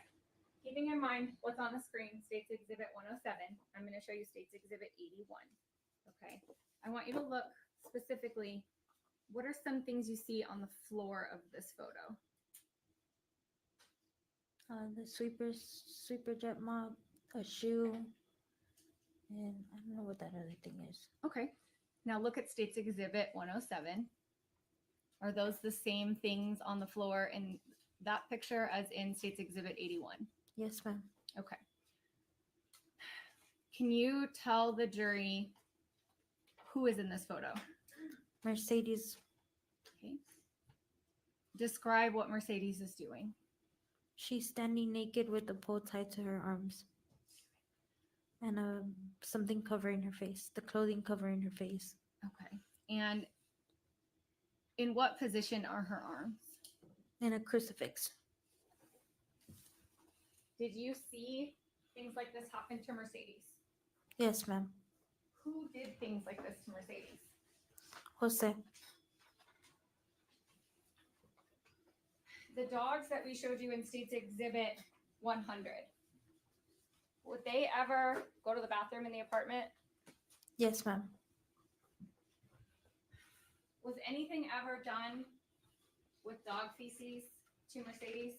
Keeping in mind what's on the screen, State's Exhibit 107, I'm going to show you State's Exhibit 81. Okay. I want you to look specifically, what are some things you see on the floor of this photo? The sweeper jet mop, a shoe, and I don't know what that other thing is. Okay. Now look at State's Exhibit 107. Are those the same things on the floor in that picture as in State's Exhibit 81? Yes, ma'am. Okay. Can you tell the jury who is in this photo? Mercedes. Okay. Describe what Mercedes is doing. She's standing naked with a pole tied to her arms. And something covering her face, the clothing covering her face. Okay. And in what position are her arms? And a crucifix. Did you see things like this happen to Mercedes? Yes, ma'am. Who did things like this to Mercedes? Jose. The dogs that we showed you in State's Exhibit 100, would they ever go to the bathroom in the apartment? Yes, ma'am. Was anything ever done with dog feces to Mercedes?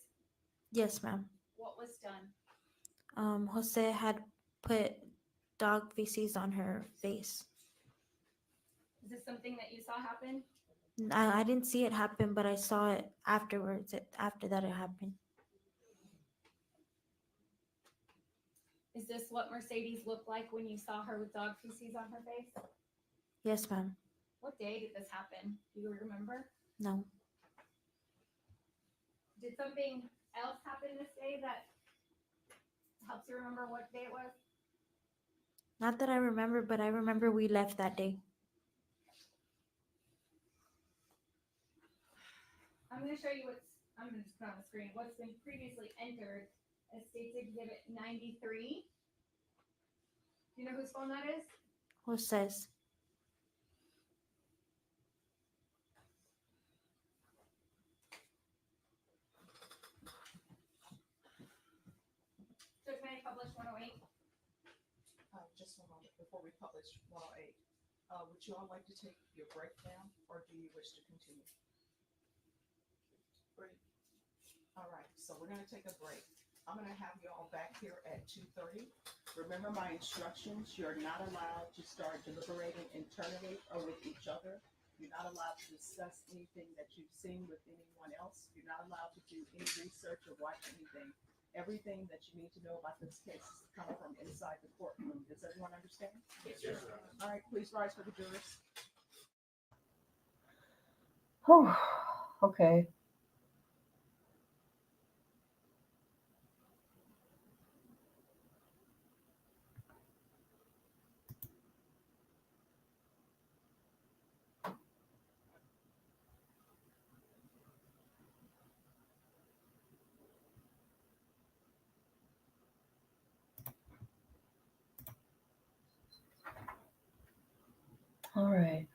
Yes, ma'am. What was done? Jose had put dog feces on her face. Is this something that you saw happen? I didn't see it happen, but I saw it afterwards. After that, it happened. Is this what Mercedes looked like when you saw her with dog feces on her face? Yes, ma'am. What day did this happen? Do you remember? No. Did something else happen this day that helps you remember what day it was? Not that I remember, but I remember we left that day. I'm going to show you I'm going to just put on the screen what's been previously entered as State's Exhibit 93. Do you know whose phone that is? Jose's. Judge, may I publish 108? Just one moment before we publish 108. Would you all like to take your break now, or do you wish to continue? Break. All right, so we're going to take a break. I'm going to have you all back here at 2:30. Remember my instructions. You're not allowed to start deliberating internally or with each other. You're not allowed to discuss anything that you've seen with anyone else. You're not allowed to do any research or watch anything. Everything that you need to know about this case is coming from inside the courtroom. Does everyone understand? Yes, sir. All right, please rise for the jurors. Oh, okay. All right.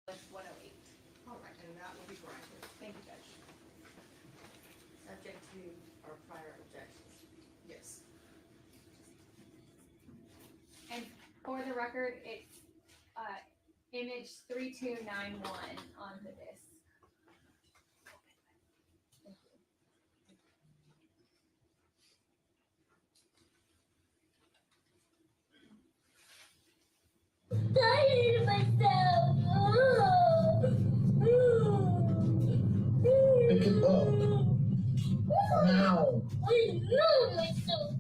Publish 108. All right, and that will be granted. Thank you, Judge. Subject to our prior objections. Yes. And for the record, it's image 3291 on the disc. Thank you. Tired myself. Pick it up. Now. I know myself.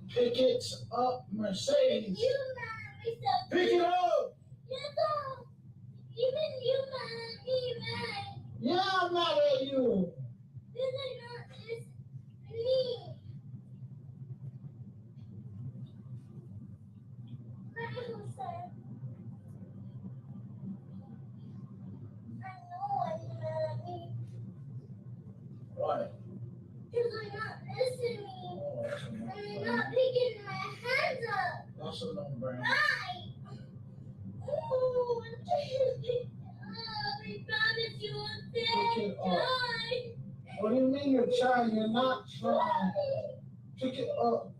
Pick it up, Mercedes. You mad myself. Pick it up. You know. Even you mad me mad. Yeah, I'm mad at you. This is not this me. Myself. I know I'm mad at me. What do you mean you're trying? You're not trying. Pick it up.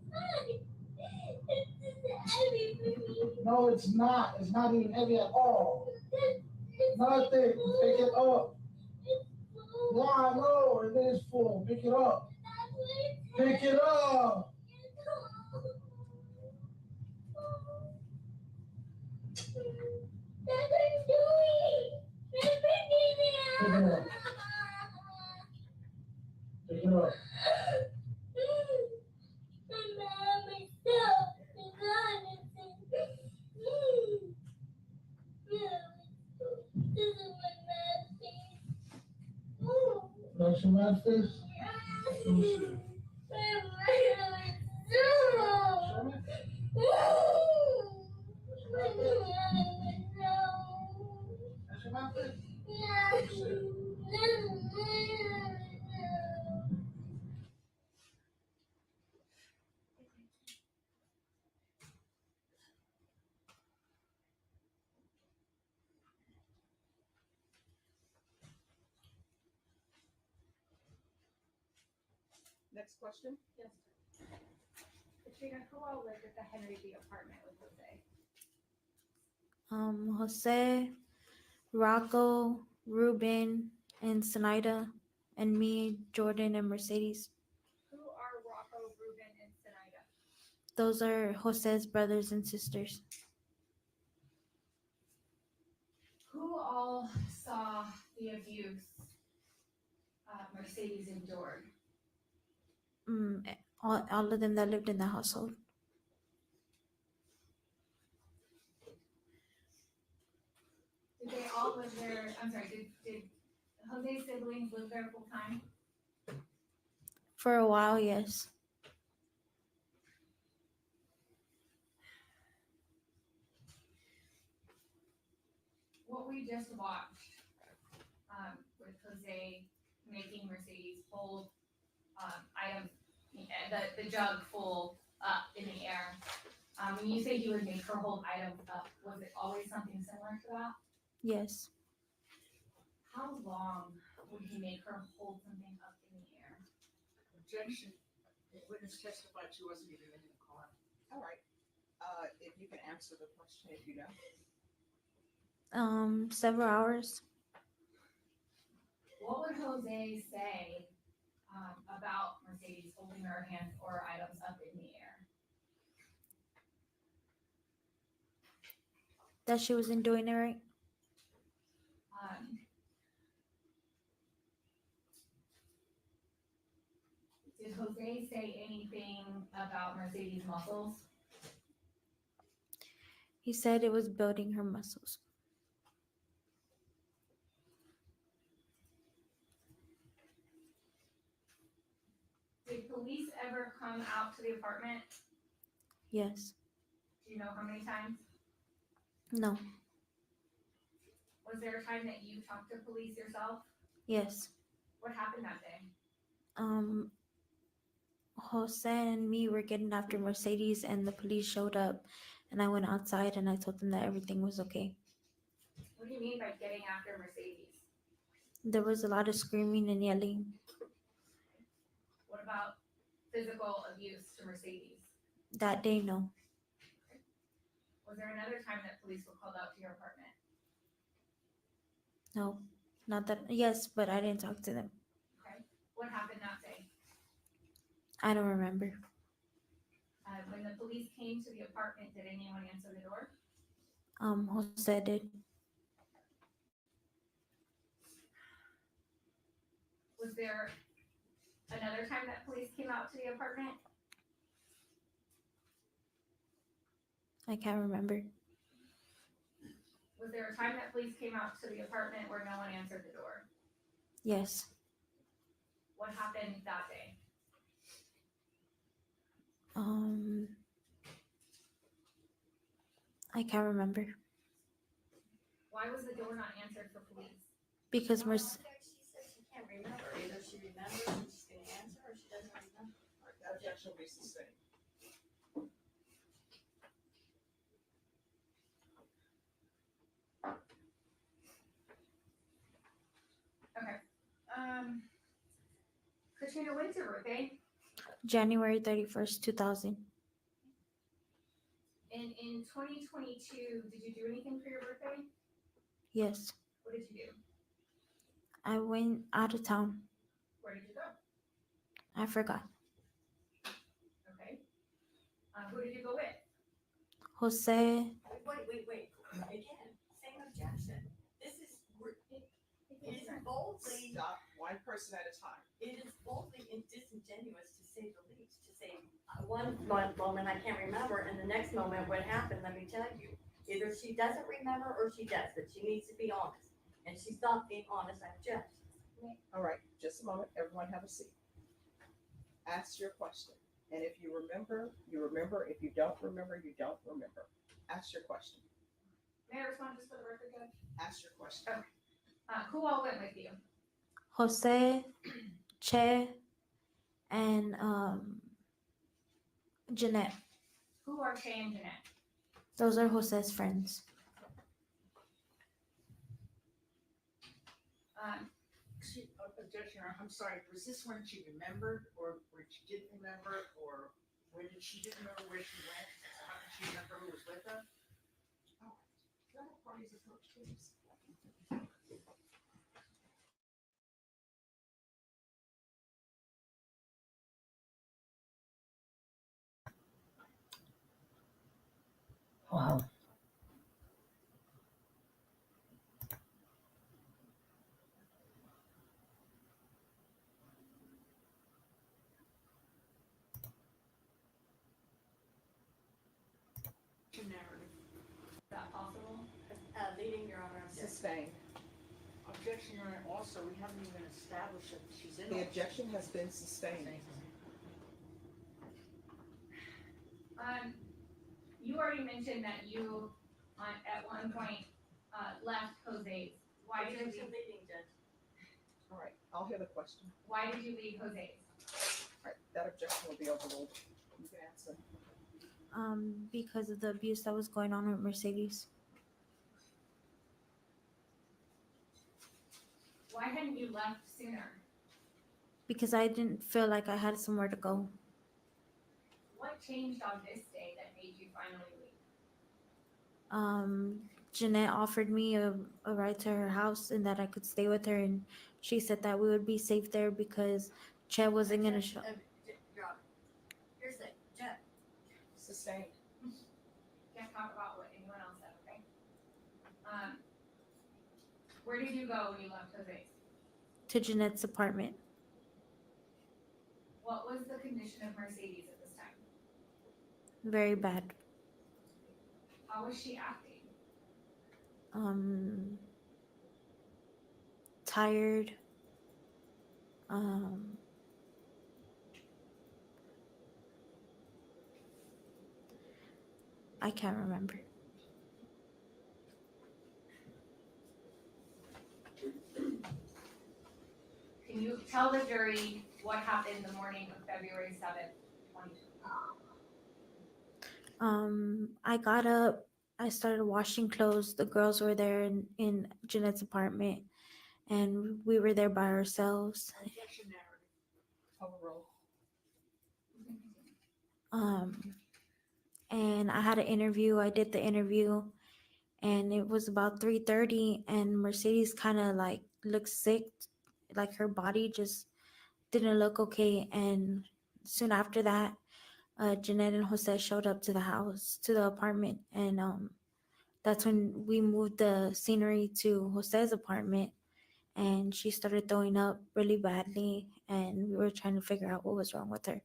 No, it's not. It's not even heavy at all. Nothing. Pick it up. Yeah, I know. It is full. Pick it up. Pick it up. Pick it up. Pick it up. That's your math face? Let me see. That's your math face? Let me see. Next question? Yes. Katrina, who all lived at the Henry B apartment with Jose? Jose, Rocco, Ruben, and Sinaida, and me, Jordan, and Mercedes. Who are Rocco, Ruben, and Sinaida? Those are Jose's brothers and sisters. Who all saw the abuse Mercedes endured? All of them that lived in the household. Did they all live there? I'm sorry, did Jose's siblings live there full time? For a while, yes. What we just watched with Jose making Mercedes hold items, the jug full up in the air. When you say you would make her hold items up, was it always something similar to that? Yes. How long would he make her hold something up in the air? Objection. The witness testified she wasn't even in the car. All right. If you can answer the question, if you know. Several hours. What would Jose say about Mercedes holding her hands or items up in the air? That she wasn't doing it right. Did Jose say anything about Mercedes' muscles? He said it was building her muscles. Did police ever come out to the apartment? Yes. Do you know how many times? No. Was there a time that you talked to police yourself? Yes. What happened that day? Jose and me were getting after Mercedes, and the police showed up, and I went outside and I told them that everything was okay. What do you mean by getting after Mercedes? There was a lot of screaming and yelling. What about physical abuse to Mercedes? That day, no. Was there another time that police were called out to your apartment? No. Not that. Yes, but I didn't talk to them. Okay. What happened that day? I don't remember. When the police came to the apartment, did anyone answer the door? Jose did. Was there another time that police came out to the apartment? I can't remember. Was there a time that police came out to the apartment where no one answered the door? Yes. What happened that day? I can't remember. Why was the door not answered for police? Because She said she can't remember. Either she remembers and she's gonna answer, or she doesn't remember. That objection will be sustained. Okay. Katrina, when's your birthday? January 31st, 2000. And in 2022, did you do anything for your birthday? Yes. What did you do? I went out of town. Where did you go? I forgot. Okay. Who did you go with? Jose. Wait. Again, same objection. This is, it is boldly, Stop, one person at a time. it is boldly and disingenuous to say the least, to say, one moment I can't remember, and the next moment what happened, let me tell you. Either she doesn't remember or she does, but she needs to be honest. And she's not being honest, I object. All right, just a moment. Everyone have a seat. Ask your question. And if you remember, you remember. If you don't remember, you don't remember. Ask your question. May I respond just for the record, Judge? Ask your question. Who all went with you? Jose, Che, and Jeanette. Who are Che and Jeanette? Those are Jose's friends. Objection, I'm sorry, was this when she remembered or when she didn't remember or when she didn't remember where she went? How did she remember who was with her? Parties approach, please. Wow. Is that possible? Leading Your Honor, objection. Sustained. Objection, Your Honor, also, we haven't even established that she's in. The objection has been sustained. You already mentioned that you, at one point, left Jose's. Why did you Objection, leave? leading judge. All right, I'll hear the question. Why did you leave Jose's? All right, that objection will be overruled. You can answer. Because of the abuse that was going on with Mercedes. Why hadn't you left sooner? Because I didn't feel like I had somewhere to go. What changed on this day that made you finally leave? Jeanette offered me a ride to her house and that I could stay with her, and she said that we would be safe there because Che wasn't gonna show. Your Honor, here's the, judge. Sustained. Can't talk about what anyone else said, okay? Where did you go when you left Jose's? To Jeanette's apartment. What was the condition of Mercedes at this time? Very bad. How was she acting? Tired. I can't remember. Can you tell the jury what happened the morning of February 7th, 2020? I got up, I started washing clothes. The girls were there in Jeanette's apartment, and we were there by ourselves. Objection, narrative. Overruled. And I had an interview. I did the interview, and it was about 3:30, and Mercedes kind of like looked sick, like her body just didn't look okay. And soon after that, Jeanette and Jose showed up to the house, to the apartment, and that's when we moved the scenery to Jose's apartment, and she started throwing up really badly, and we were trying to figure out what was wrong with her.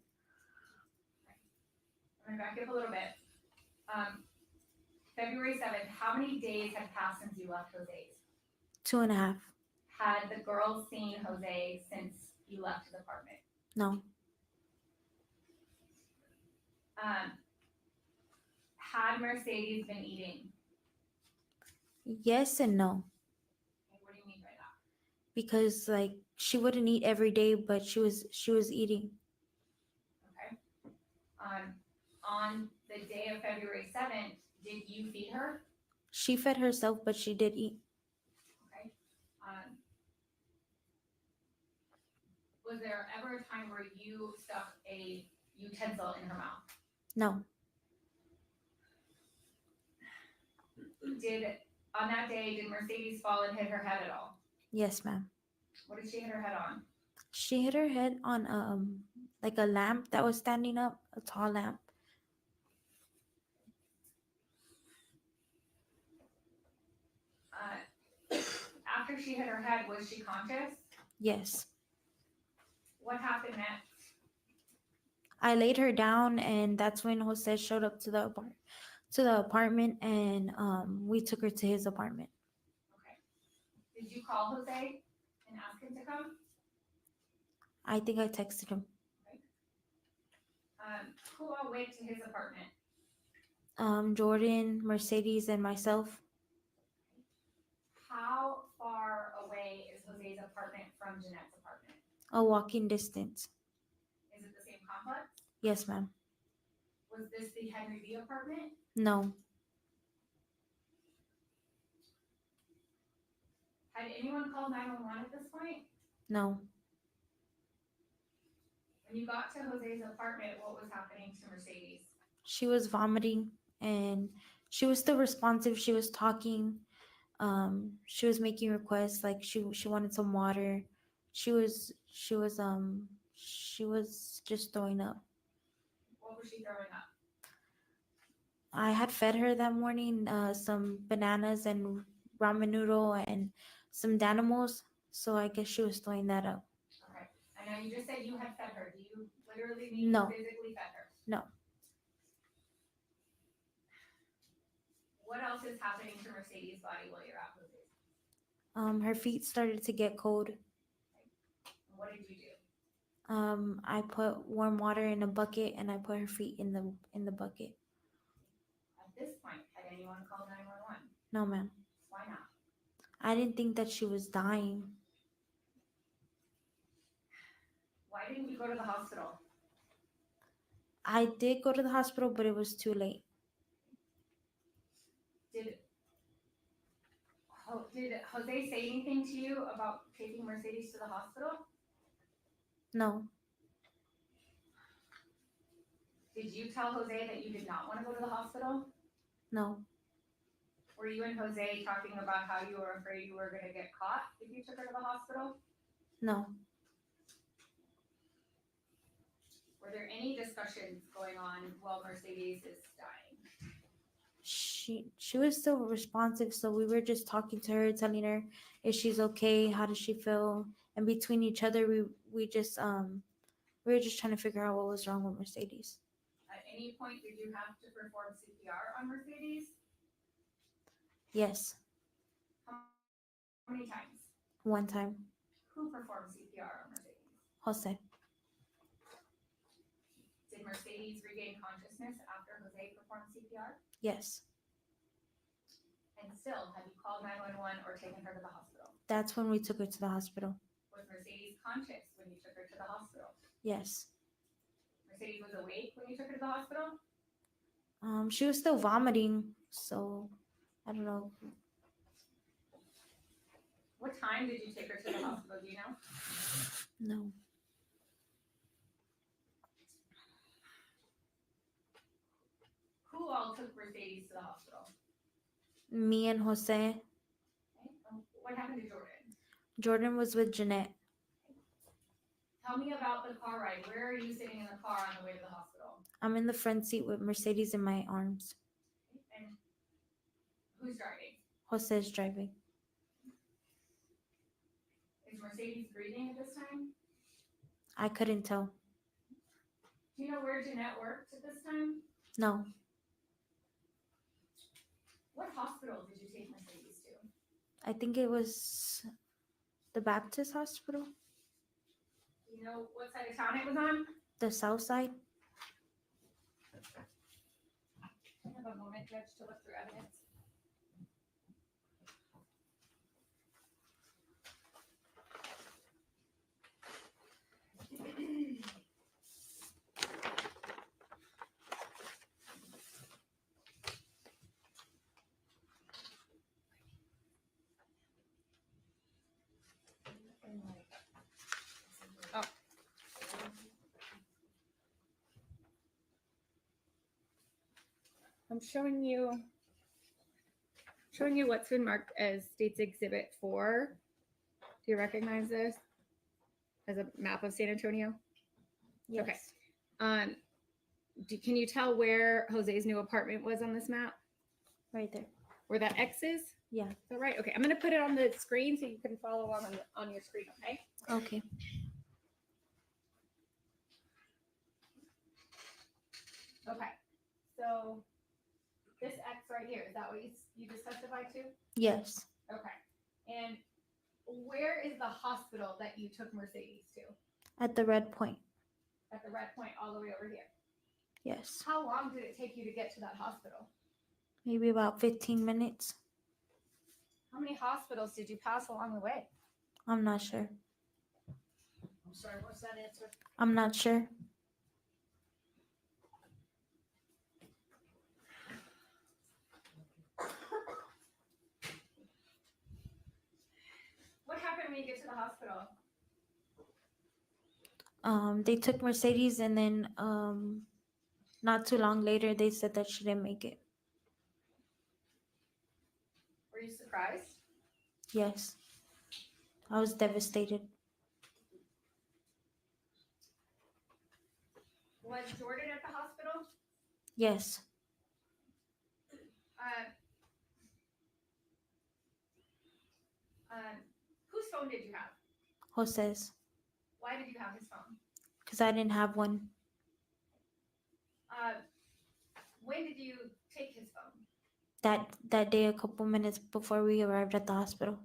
I'm gonna back it up a little bit. February 7th, how many days had passed since you left Jose's? 2.5. Had the girls seen Jose since you left his apartment? No. Had Mercedes been eating? Yes and no. And what do you mean by that? Because like she wouldn't eat every day, but she was eating. Okay. On the day of February 7th, did you feed her? She fed herself, but she did eat. Okay. Was Was there ever a time where you stuck a utensil in her mouth? No. On that day, did Mercedes fall and hit her head at all? Yes, ma'am. What did she hit her head on? She hit her head on like a lamp that was standing up, a tall lamp. After she hit her head, was she conscious? Yes. What happened next? I laid her down, and that's when Jose showed up to the apartment, and we took her to his apartment. Okay. Did you call Jose and ask him to come? I think I texted him. Who all went to his apartment? Jordan, Mercedes, and myself. How far away is Jose's apartment from Jeanette's apartment? A walking distance. Is it the same complex? Yes, ma'am. Was this the Henry B apartment? No. Had anyone called 911 at this point? No. When you got to Jose's apartment, what was happening to Mercedes? She was vomiting, and she was still responsive. She was talking. She was making requests, like she wanted some water. She was just throwing up. What was she throwing up? I had fed her that morning some bananas and ramen noodle and some Danimals, so I guess she was throwing that up. Okay. I know you just said you had fed her. Do you literally mean No. you physically fed her? No. What else is happening to Mercedes' body while you're at Jose's? Her feet started to get cold. What did you do? I put warm water in a bucket, and I put her feet in the bucket. At this point, had anyone called 911? No, ma'am. Why not? I didn't think that she was dying. Why didn't you go to the hospital? I did go to the hospital, but it was too late. Did Jose say anything to you about taking Mercedes to the hospital? No. Did you tell Jose that you did not want to go to the hospital? No. Were you and Jose talking about how you were afraid you were going to get caught if you took her to the hospital? No. Were there any discussions going on while Mercedes is dying? She was still responsive, so we were just talking to her, telling her if she's okay, how does she feel, and between each other, we were just trying to figure out what was wrong with Mercedes. At any point, did you have to perform CPR on Mercedes? Yes. How many times? One time. Who performed CPR on Mercedes? Jose. Did Mercedes regain consciousness after Jose performed CPR? Yes. And still, have you called 911 or taken her to the hospital? That's when we took her to the hospital. Was Mercedes conscious when you took her to the hospital? Yes. Mercedes was awake when you took her to the hospital? She was still vomiting, so I don't know. What time did you take her to the hospital? Do you know? No. Who all took Mercedes to the hospital? Me and Jose. Okay. What happened to Jordan? Jordan was with Jeanette. Tell me about the car ride. Where are you sitting in the car on the way to the hospital? I'm in the front seat with Mercedes in my arms. And who's driving? Jose's driving. Is Mercedes breathing at this time? I couldn't tell. Do you know where Jeanette worked at this time? No. What hospital did you take Mercedes to? I think it was the Baptist Hospital. Do you know what side of town it was on? The south side. I have a moment, Judge, to look through evidence. I'm showing you what's been marked as State's Exhibit 4. Do you recognize this as a map of San Antonio? Yes. Okay. Can you tell where Jose's new apartment was on this map? Right there. Where that X is? Yeah. Is that right? Okay. I'm going to put it on the screen so you can follow along on your screen, okay? Okay. Okay. So this X right here, is that what you just testified to? Yes. Okay. And where is the hospital that you took Mercedes to? At the red point. At the red point all the way over here. Yes. How long did it take you to get to that hospital? Maybe about 15 minutes. How many hospitals did you pass along the way? I'm not sure. I'm sorry, what's that answer? I'm not sure. What happened when you get to the hospital? They took Mercedes, and then not too long later they said that she didn't make it. Were you surprised? Yes. I was devastated. Was Jordan at the hospital? Yes. Whose phone did you have? Jose's. Why did you have his phone? Because I didn't have one. When did you take his phone? That day, a couple minutes before we arrived at the hospital.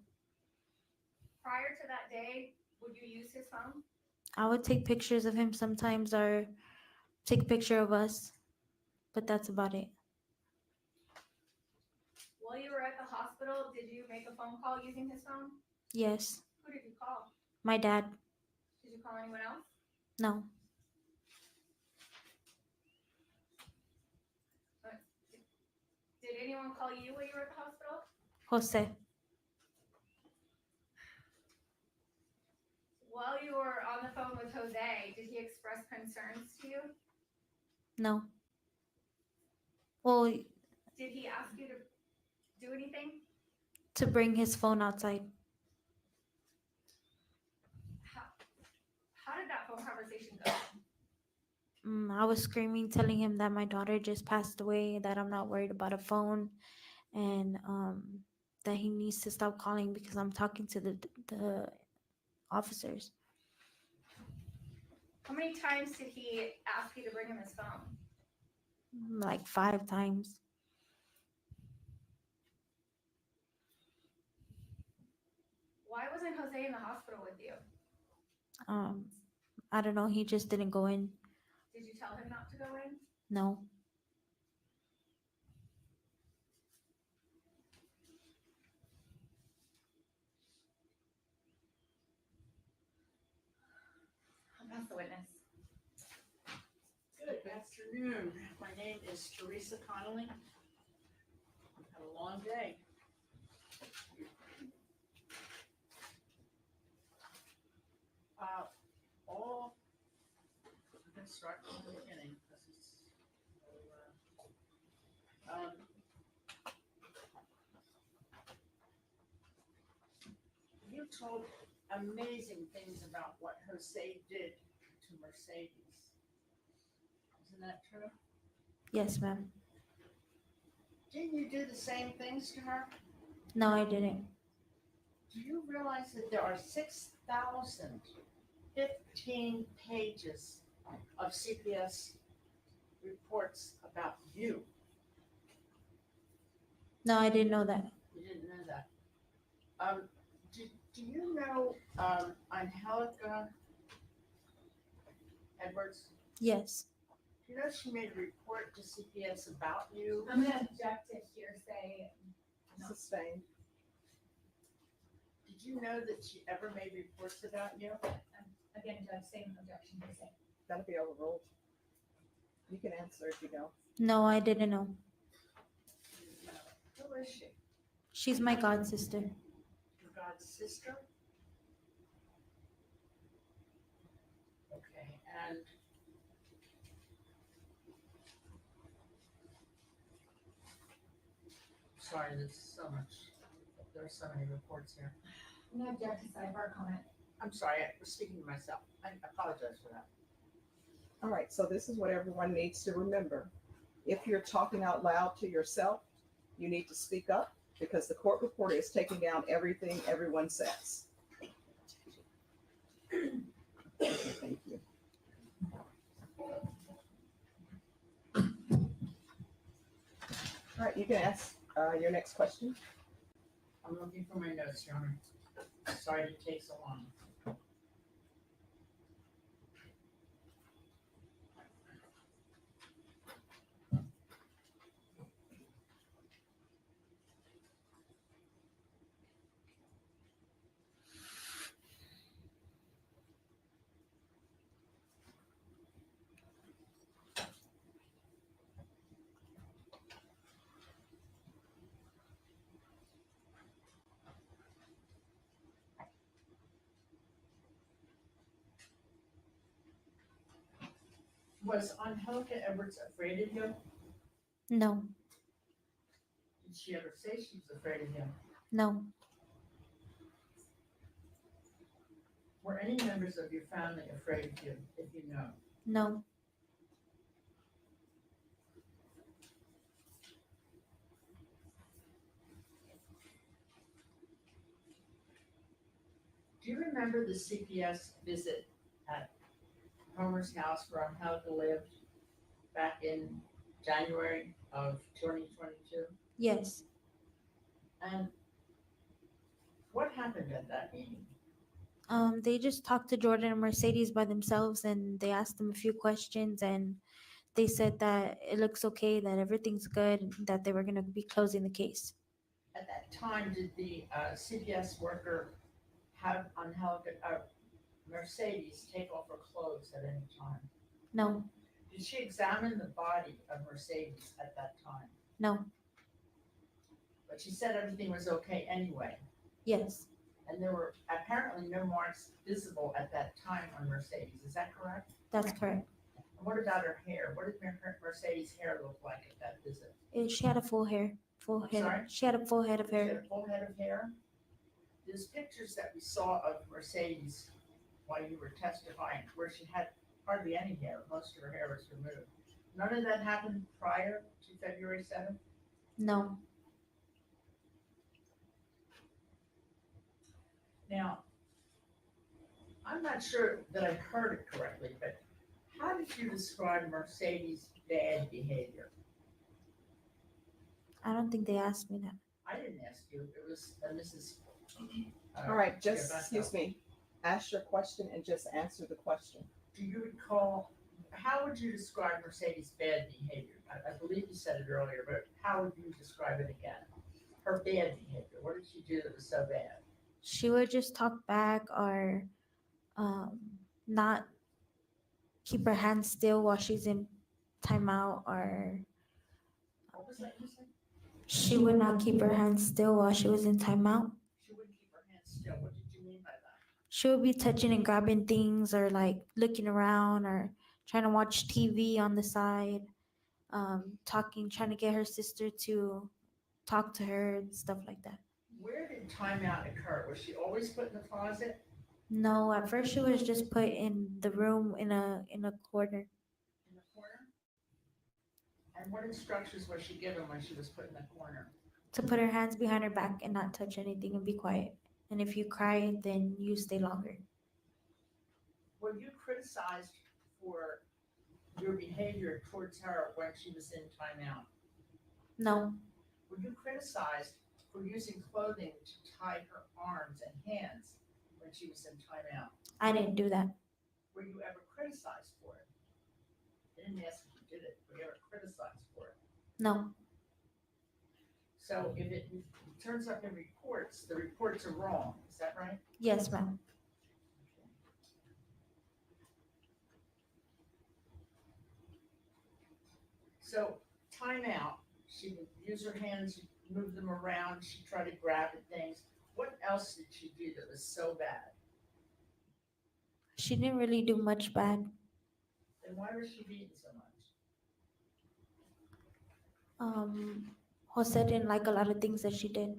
Prior to that day, would you use his phone? I would take pictures of him sometimes, or take a picture of us, but that's about it. While you were at the hospital, did you make a phone call using his phone? Yes. Who did you call? My dad. Did you call anyone else? No. Did anyone call you while you were at the hospital? Jose. While you were on the phone with Jose, did he express concerns to you? No. Well, Did he ask you to do anything? to bring his phone outside. How did that phone conversation go? I was screaming, telling him that my daughter just passed away, that I'm not worried about a phone, and that he needs to stop calling because I'm talking to the officers. How many times did he ask you to bring him his phone? Like 5 times. Why wasn't Jose in the hospital with you? I don't know. He just didn't go in. Did you tell him not to go in? No. I'll pass the witness. Good afternoon. My name is Teresa Connolly. I've had a long day. I'm gonna start from the beginning because it's, you told amazing things about what Jose did to Mercedes. Isn't that true? Yes, ma'am. Didn't you do the same things to her? No, I didn't. Do you realize that there are 6,015 pages of CPS reports about you? No, I didn't know that. You didn't know that. Do you know Angelica Edwards? Yes. Do you know she made a report to CPS about you? I'm gonna object to hearsay. Sustained. Did you know that she ever made reports about you? Again, Judge, same objection, hearsay. That'll be overruled. You can answer if you know. No, I didn't know. Who is she? She's my god sister. Your God's sister? Okay, and sorry, there's so much, there are so many reports here. I'm gonna object to sidebar comment. I'm sorry, I was speaking to myself. I apologize for that. All right, so this is what everyone needs to remember. If you're talking out loud to yourself, you need to speak up because the court reporter is taking down everything everyone says. Thank you. All right, you can ask your next question. I'm looking for my notes, Your Honor. Sorry to take so long. Was Angelica Edwards afraid of him? No, Did she ever say she was afraid of him? no, Were any members of your family afraid of you, if you know? no, Do you remember the CPS visit at Homer's house where Angelica lived back in January of 2022? yes. And what happened at that meeting? They just talked to Jordan and Mercedes by themselves and they asked them a few questions and they said that it looks okay, that everything's good, and that they were going to be closing the case. At that time, did the CPS worker have Angelica, Mercedes take off her clothes at any time? No, Did she examine the body of Mercedes at that time? no, But she said everything was okay anyway. yes, And there were apparently no marks visible at that time on Mercedes. Is that correct? that's correct. And what about her hair? What did Mercedes' hair look like at that visit? She had a full head. Sorry? She had a full head of She had hair. a full head of hair? There's pictures that we saw of Mercedes while you were testifying where she had hardly any hair. Most of her hair was removed. None of that happened prior to February 7th? No, Now, I'm not sure that I heard it correctly, but how did you describe Mercedes' bad behavior? I don't think they asked me that. I didn't ask you. It was Mrs. All right, just, Gabetta. excuse me, ask your question and just answer the question. Do you recall, how would you describe Mercedes' bad behavior? I believe you said it earlier, but how would you describe it again? Her bad behavior. What did she do that was so bad? She would just talk back or not keep her hands still while she's in timeout, or What was that you said? she would not keep her hands still while she was in timeout. She wouldn't keep her hands still. What did you mean by that? She would be touching and grabbing things or like looking around or trying to watch TV on the side, talking, trying to get her sister to talk to her and stuff like that. Where did timeout occur? Was she always put in the closet? No, at first she was just put in the room in a corner. In the corner? And what instructions was she given when she was put in the corner? To put her hands behind her back and not touch anything and be quiet. And if you cry, then you stay longer. Were you criticized for your behavior towards her when she was in timeout? No, Were you criticized for using clothing to tie her arms and hands when she was in timeout? I didn't do that. Were you ever criticized for it? I didn't ask if you did it. Were you ever criticized for it? No, So if it turns up in reports, the reports are wrong. Is that right? yes, ma'am. So timeout, she would use her hands, move them around, she tried to grab at things. What else did she do that was so bad? She didn't really do much bad. Then why was she beaten so much? Jose didn't like a lot of things that she did.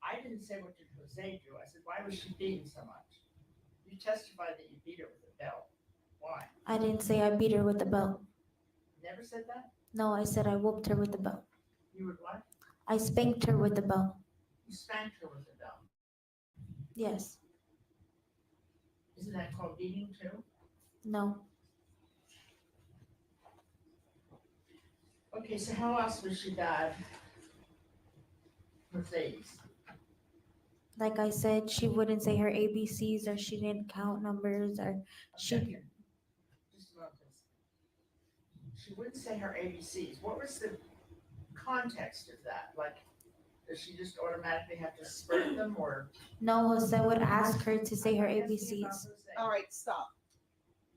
I didn't say what did Jose do. I said, why was she beating so much? You testified that you beat her with a belt. Why? I didn't say I beat her with a belt. Never said that? No, I said I whooped her with a belt. You would what? I spanked her with a belt. You spanked her with a belt. Yes. Isn't that called beating too? No. Okay, so how else was she bad? Mercedes. Like I said, she wouldn't say her ABCs, or she didn't count numbers, or she. Just a moment, please. She wouldn't say her ABCs. What was the context of that? Like, does she just automatically have to spurt them, or? No, Jose would ask her to say her ABCs. All right, stop.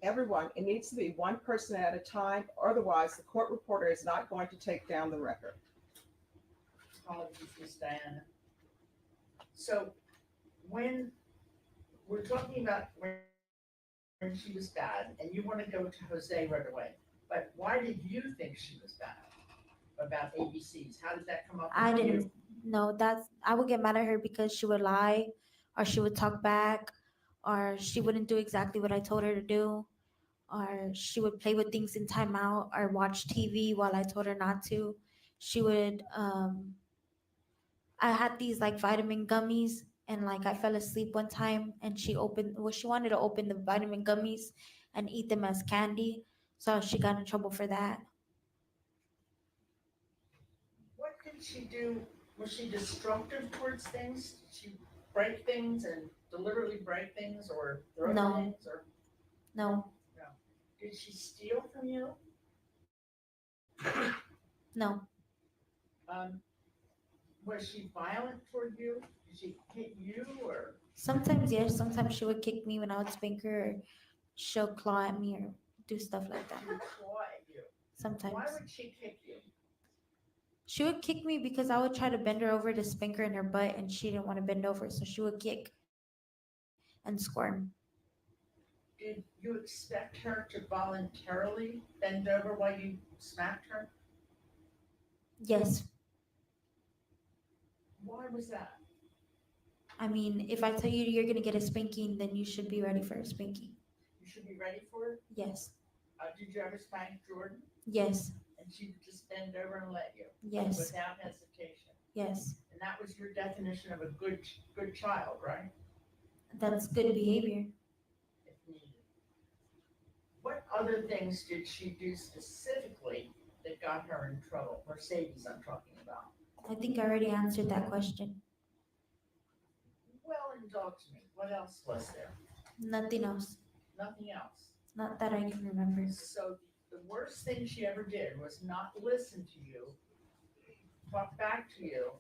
Everyone, it needs to be one person at a time, otherwise the court reporter is not going to take down the record. Apologies, Miss Diana. So when we're talking about when she was bad, and you want to go to Jose right away, but why did you think she was bad about ABCs? How did that come up? I with didn't. you? No, that's. I would get mad at her because she would lie, or she would talk back, or she wouldn't do exactly what I told her to do, or she would play with things in timeout, or watch TV while I told her not to. She would. I had these like vitamin gummies, and like I fell asleep one time, and she wanted to open the vitamin gummies and eat them as candy, so she got in trouble for that. What did she do? Was she destructive towards things? Did she break things and deliberately break things, or throw No. things, or No. no? Did she steal from you? No. Was she violent toward you? Did she hit you, or? Sometimes yes, sometimes she would kick me when I would spank her, or she'll claw at me or do stuff like that. She would claw at you? Sometimes. Why would she kick you? She would kick me because I would try to bend her over to spank her in her butt, and she didn't want to bend over, so she would kick and squirm. Did you expect her to voluntarily bend over while you smacked her? Yes. Why was that? I mean, if I tell you you're gonna get a spanking, then you should be ready for a spanking. You should be ready for it? Yes. Did you ever spank Jordan? Yes. And she would just bend over and let you? Yes. Without hesitation? Yes. And that was your definition of a good child, right? That's good behavior. If needed. What other things did she do specifically that got her in trouble? Mercedes, I'm talking about. I think I already answered that question. Well, indulge me. What else was there? Nothing else. Nothing else. Not that I can remember. So the worst thing she ever did was not listen to you, talk back to you,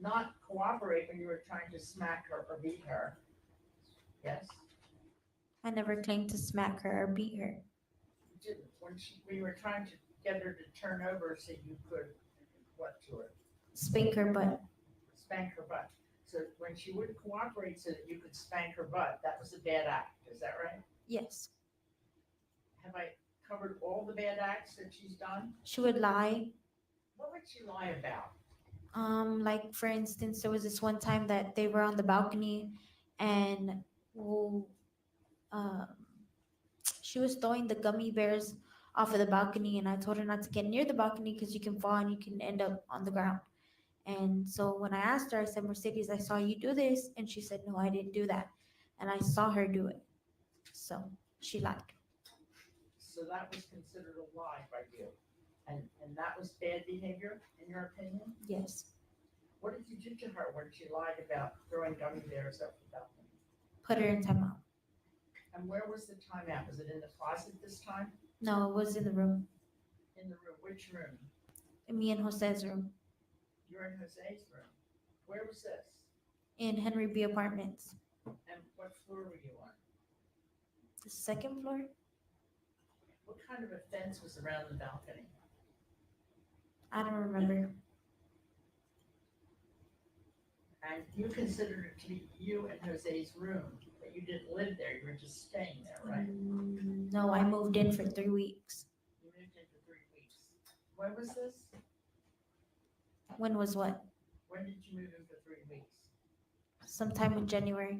not cooperate when you were trying to smack her or beat her. Yes? I never claimed to smack her or beat her. You didn't. When you were trying to get her to turn over so you could, what to her? Spank her butt. Spank her butt. So when she wouldn't cooperate so that you could spank her butt, that was a bad act. Is that right? Yes. Have I covered all the bad acts that she's done? She would lie. What would she lie about? Like for instance, there was this one time that they were on the balcony, and she was throwing the gummy bears off of the balcony, and I told her not to get near the balcony because you can fall and you can end up on the ground. And so when I asked her, I said, Mercedes, I saw you do this, and she said, no, I didn't do that, and I saw her do it. So she lied. So that was considered a lie by you, and that was bad behavior in your opinion? Yes. What did you do to her when she lied about throwing gummy bears up the balcony? Put her in timeout. And where was the timeout? Was it in the closet this time? No, it was in the room. In the room? Which room? In me and Jose's room. You're in Jose's room. Where was this? In Henry B. Apartments. And what floor were you on? The second floor? What kind of a fence was around the balcony? I don't remember. And you considered it to be you and Jose's room, but you didn't live there, you were just staying there, right? No, I moved in for 3 weeks. You moved in for 3 weeks. When was this? When was what? When did you move in for 3 weeks? Sometime in January.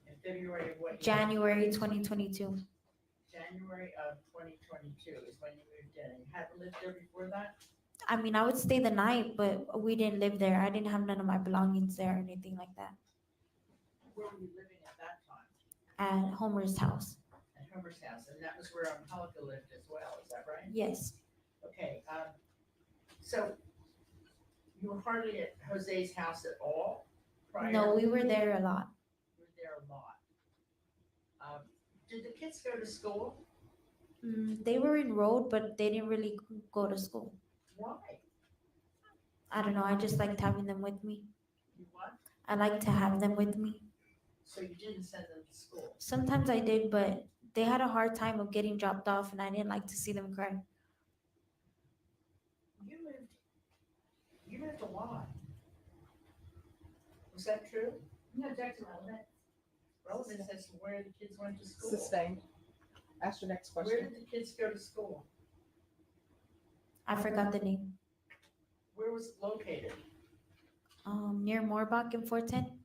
In February of what year? January 2022. January of 2022 is when you moved in. You hadn't lived there before that? I mean, I would stay the night, but we didn't live there. I didn't have none of my belongings there or anything like that. Where were you living at that time? At Homer's house. At Homer's house, and that was where Angelica lived as well, is that right? Yes. Okay, so you were hardly at Jose's house at all prior? No, we were there a lot. You were there a lot. Did the kids go to school? They were enrolled, but they didn't really go to school. Why? I don't know. I just liked having them with me. You what? I like to have them with me. So you didn't send them to school? Sometimes I did, but they had a hard time of getting dropped off, and I didn't like to see them cry. You moved a lot. Was that true? No object to relevance. Relevance as to where the kids went to school. Sustained. Ask your next Where question. did the kids go to school? I forgot the name. Where was it located? Near Moorbach and 410.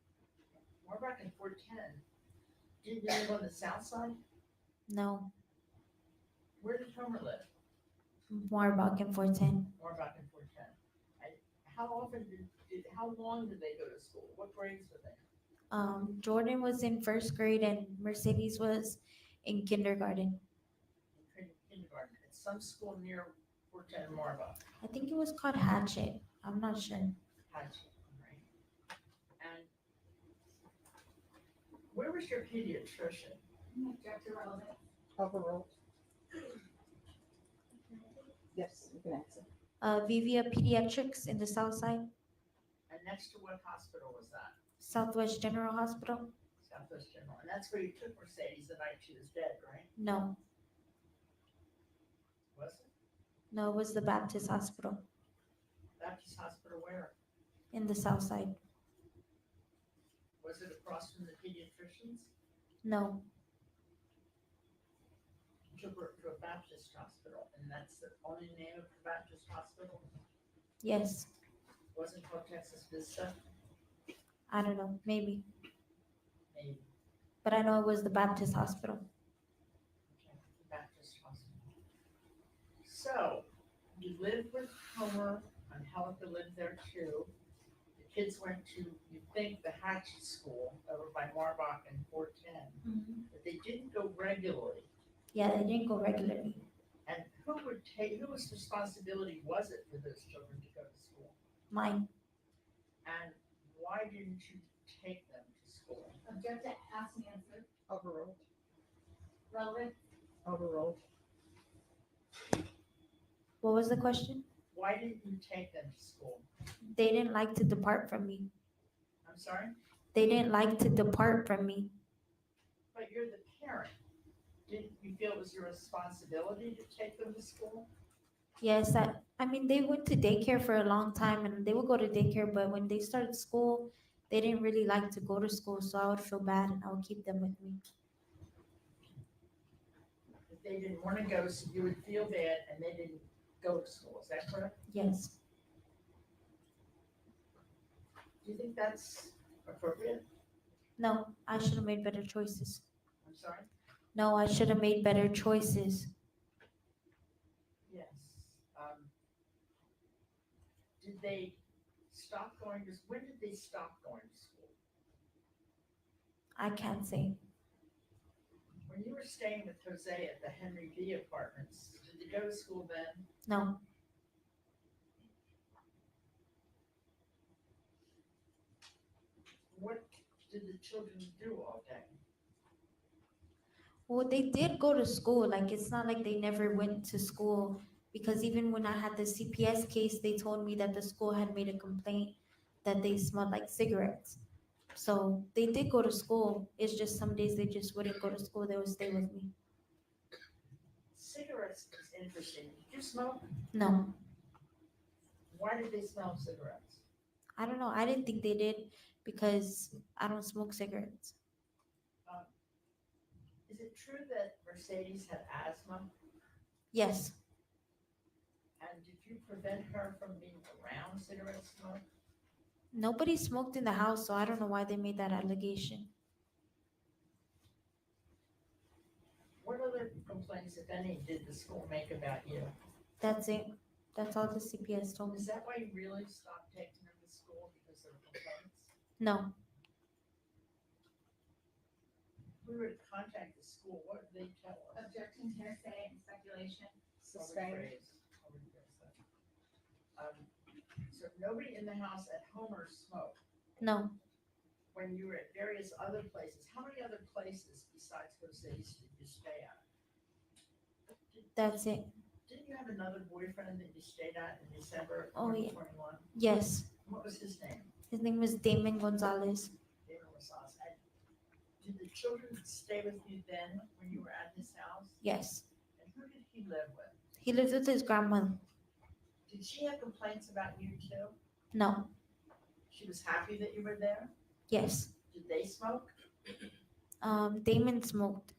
Moorbach and 410. Did you live on the south side? No, Where did Homer live? Moorbach and 410. Moorbach and 410. And how long did they go to school? What grades were they? Jordan was in first grade and Mercedes was in kindergarten. In kindergarten. At some school near 410 Moorbach. I think it was called Hatchet. I'm not sure. Hatchet, right? And where was your pediatrician? No object to relevance. Overruled. Yes, you can answer. Vivia Pediatrics in the south side. And next to what hospital was that? Southwest General Hospital. Southwest General. And that's where you took Mercedes the night she was dead, right? No, Was it? no, it was the Baptist Hospital Baptist Hospital where? in the south side. Was it across from the pediatricians? No, You took her to a Baptist hospital, and that's the only name of the Baptist hospital? yes, Wasn't called Texas Vista? I don't know, maybe, Maybe. but I know it was the Baptist Hospital. Okay, the Baptist hospital. So, you lived with Homer, Angelica lived there too. The kids went to, you think, the Hatchet School over by Marbach and 410, but they didn't go regularly. Yeah, they didn't go regularly. And whose responsibility was it for those children to go to school? Mine. And why didn't you take them to school? Object to ask and answer. Overruled. Relevant. Overruled. What was the question? Why didn't you take them to school? They didn't like to depart from me. I'm sorry? They didn't like to depart from me. But you're the parent. Didn't you feel it was your responsibility to take them to school? Yes, I mean, they went to daycare for a long time and they would go to daycare, but when they started school, they didn't really like to go to school, so I would feel bad and I would keep them with me. If they didn't want to go, so you would feel bad and they didn't go to school, is that correct? Yes, Do you think that's appropriate? no, I should have made better choices. I'm sorry? No, I should have made better choices. Yes. Did they stop going to, when did they stop going to school? I can't say. When you were staying with Jose at the Henry V apartments, did they go to school then? No, What did the children do all day? well, they did go to school. Like, it's not like they never went to school because even when I had the CPS case, they told me that the school had made a complaint that they smelled like cigarettes. So they did go to school. It's just some days they just wouldn't go to school. They would stay with me. Cigarettes is interesting. Did you smoke? No, Why did they smell cigarettes? I don't know. I didn't think they did because I don't smoke cigarettes. Is it true that Mercedes had asthma? Yes, And did you prevent her from being around cigarette smoke? Nobody smoked in the house, so I don't know why they made that allegation. What other complaints, if any, did the school make about you? That's it. That's all the CPS told me. Is that why you really stopped taking them to school, because there were complaints? No. If we were to contact the school, what would they tell us? Objecting to hearsay and speculation. Sustained. So nobody in the house at Homer smoked. No. When you were at various other places, how many other places besides Jose's did you stay at? That's it. Didn't you have another boyfriend that you stayed at in December Oh, yeah. 2021? Yes. What was his name? His name was Damon Gonzalez. David Rosas. And did the children stay with you then when you were at his house? Yes. And who did he live with? He lived with his grandmother. Did she have complaints about you too? No. She was happy that you were there? Yes. Did they smoke? Damon smoked.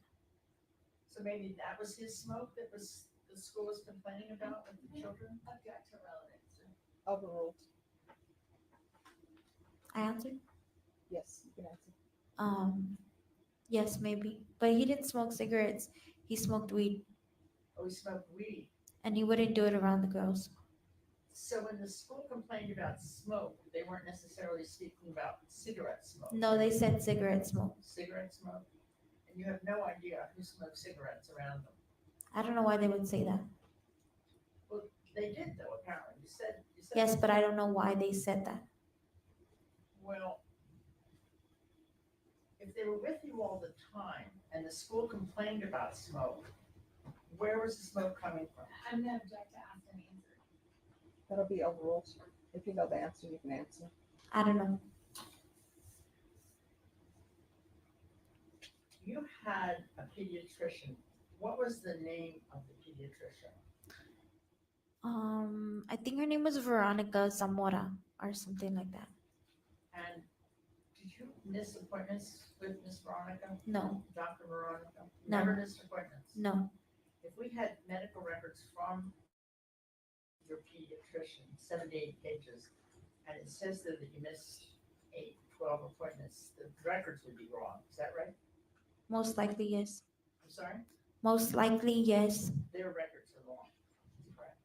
So maybe that was his smoke that was the school was complaining about with the children? Object to relevance. Overruled. I answered. Yes, you can answer. Yes, maybe. But he didn't smoke cigarettes. He smoked weed. Oh, he smoked weed. And he wouldn't do it around the girls. So when the school complained about smoke, they weren't necessarily speaking about cigarette smoke. No, they said cigarette smoke. Cigarette smoke? And you have no idea who smoked cigarettes around them. I don't know why they would say that. Well, they did though, apparently. You said Yes, but I don't know why they said that. Well, if they were with you all the time and the school complained about smoke, where was the smoke coming from? I'm gonna object to ask and answer. That'll be overruled. If you know the answer, you can answer. I don't know. You had a pediatrician. What was the name of the pediatrician? I think her name was Veronica Zamora or something like that. And did you miss appointments with Miss Veronica? No. Dr. Veronica? No. Never missed appointments? No. If we had medical records from your pediatrician, 78 pages, and it says there that you missed 12 appointments, the records would be wrong. Is that right? Most likely, yes. I'm sorry? Most likely, yes. Their records are wrong. Correct.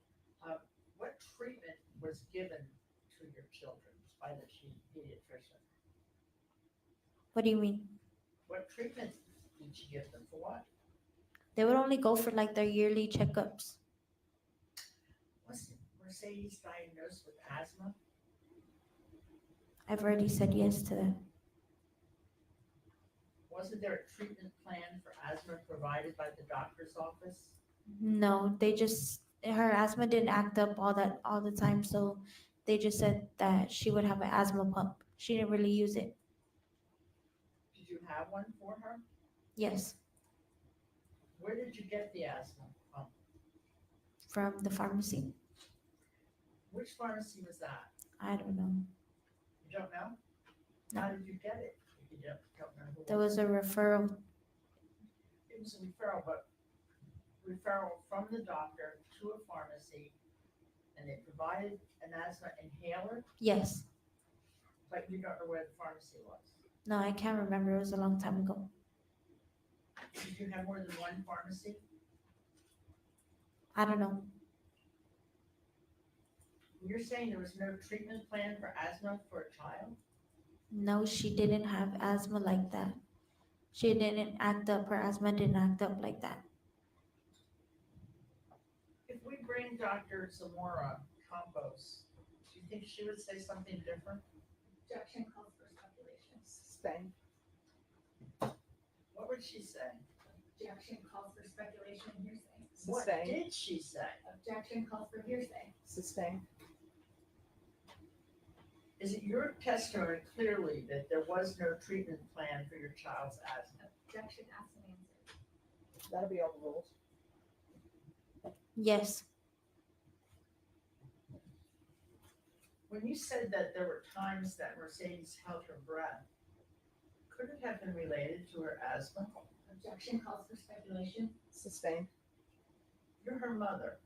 What treatment was given to your children by the pediatrician? What do you mean? What treatment did she give them? For what? They would only go for like their yearly checkups. Was Mercedes diagnosed with asthma? I've already said yes to that. Wasn't there a treatment plan for asthma provided by the doctor's office? No, they just her asthma didn't act up all the time, so they just said that she would have an asthma pump. She didn't really use it. Did you have one for her? Yes, Where did you get the asthma pump? from the pharmacy. Which pharmacy was that? I don't know. You don't know? No. How did you get it? If you don't know who There was a referral. It was a referral, but referral from the doctor to a pharmacy, and they provided an asthma inhaler, Yes. but you don't know where the pharmacy was. No, I can't remember. It was a long time ago. Did you have more than one pharmacy? I don't know. You're saying there was no treatment plan for asthma for a child? No, she didn't have asthma like that. She didn't act up. Her asthma didn't act up like that. If we bring Dr. Zamora Campos, do you think she would say something different? Objection calls for speculation. Sustained. What would she say? Objection calls for speculation and hearsay. What Sustained. did she say? Objection calls for hearsay. Sustained. Is it your testimony clearly that there was no treatment plan for your child's asthma? Objection asked and answered. That'll be overruled. Yes. When you said that there were times that Mercedes held her breath, could it have been related to her asthma? Objection calls for speculation. Sustained. You're her mother.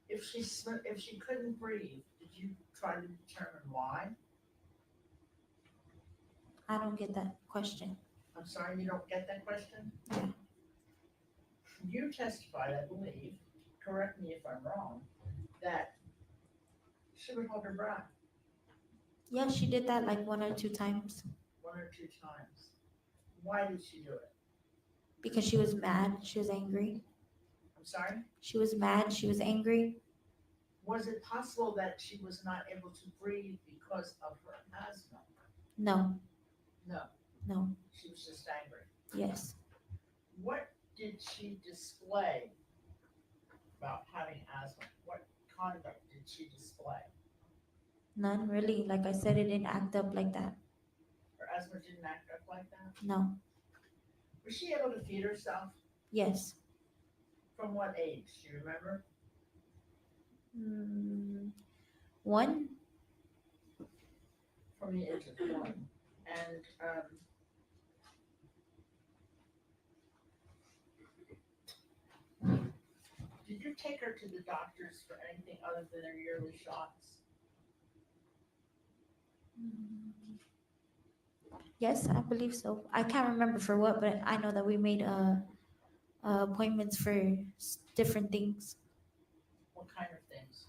If she couldn't breathe, did you try to determine why? I don't get that question. I'm sorry, you don't get that question? Yeah. You testified, I believe, correct me if I'm wrong, that she would hold her breath Yeah, she did that like 1 or 2 times 1 or 2 times. Why did she do it? because she was mad. She was angry. I'm sorry? She was mad. She was angry. Was it possible that she was not able to breathe because of her asthma? No, No, no. she was just angry. Yes. What did she display about having asthma? What conduct did she display? None really. Like I said, it didn't act up like that. Her asthma didn't act up like that? No. Was she able to feed herself? Yes. From what age? Do you remember? 1. From the age of 1. And did you take her to the doctors for anything other than her yearly shots? Yes, I believe so. I can't remember for what, but I know that we made appointments for different things. What kind of things?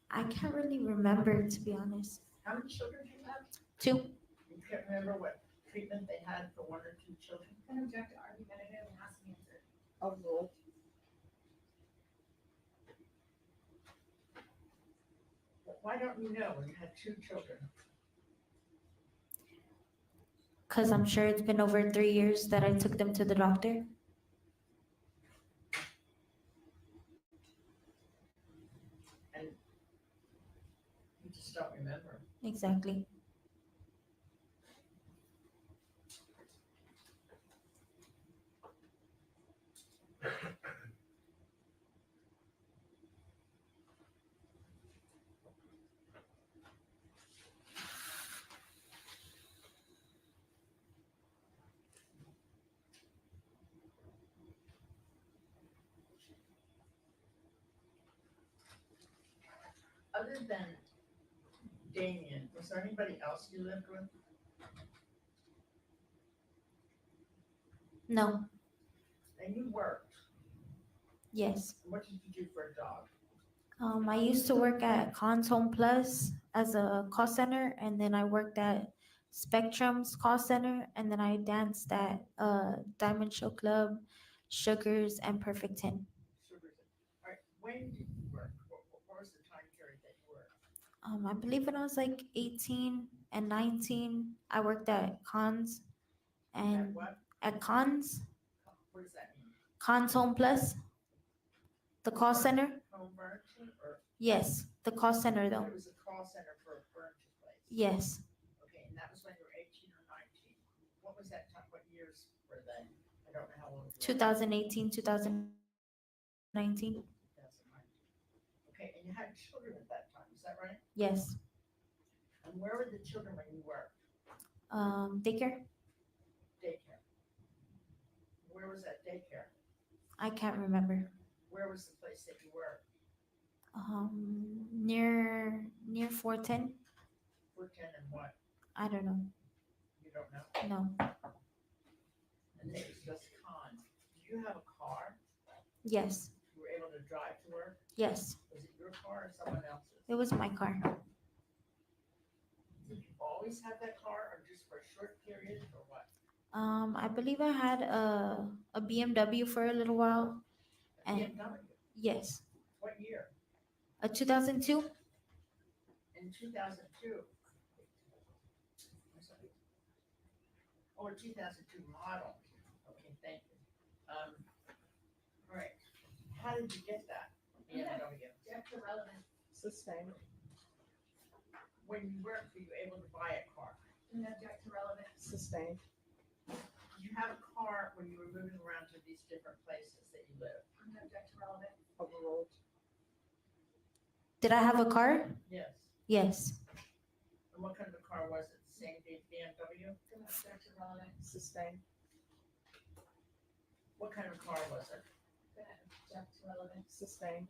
I can't really remember, to be honest. How many children do you have? 2. You can't remember what treatment they had for 1 or 2 children? Can object to argumentative and has to be answered. Overruled. Why don't you know when you had 2 children? Because I'm sure it's been over 3 years that I took them to the doctor. And you just don't remember. Exactly. Other than Damien, was there anybody else you lived with? No. And you worked. Yes. What did you do for a job? I used to work at Cons Home Plus as a call center, and then I worked at Spectrum's call center, and then I danced at Diamond Show Club, Sugars, and Perfect 10. Sugars. All right, when did you work? What was the time period that you worked? I believe when I was like 18 and 19, I worked at Cons and At what? at Cons, What does that mean? Cons Home Plus, the call center. Home furnishing or? Yes, the call center though. It was a call center for a furniture place. Yes, Okay, and that was when you were 18 or 19. What was that time? What years were they? I don't know how long. 2018, 2019. 2019. Okay, and you had children at that time, is that right? Yes. And where were the children when you worked? Daycare. Daycare. Where was that daycare? I can't remember. Where was the place that you worked? Near 410. 410 and what? I don't know. You don't know? No. And it was just Cons. Did you have a car? Yes. You were able to drive to work? Yes. Was it your car or someone else's? It was my car. Did you always have that car or just for a short period or what? I believe I had a BMW for a little while. And BMW? yes. What year? A 2002. In 2002. Oh, a 2002 model. Okay, thank you. All right. How did you get that? BMW. Object to relevant. Sustained. When you worked, were you able to buy a car? And object to relevant. Sustained. Did you have a car when you were moving around to these different places that you lived? And object to relevant. Overruled. Did I have a car? Yes. Yes. And what kind of a car was it? The same BMW? And object to relevant. Sustained. What kind of car was it? And object object to relevance. Sustained.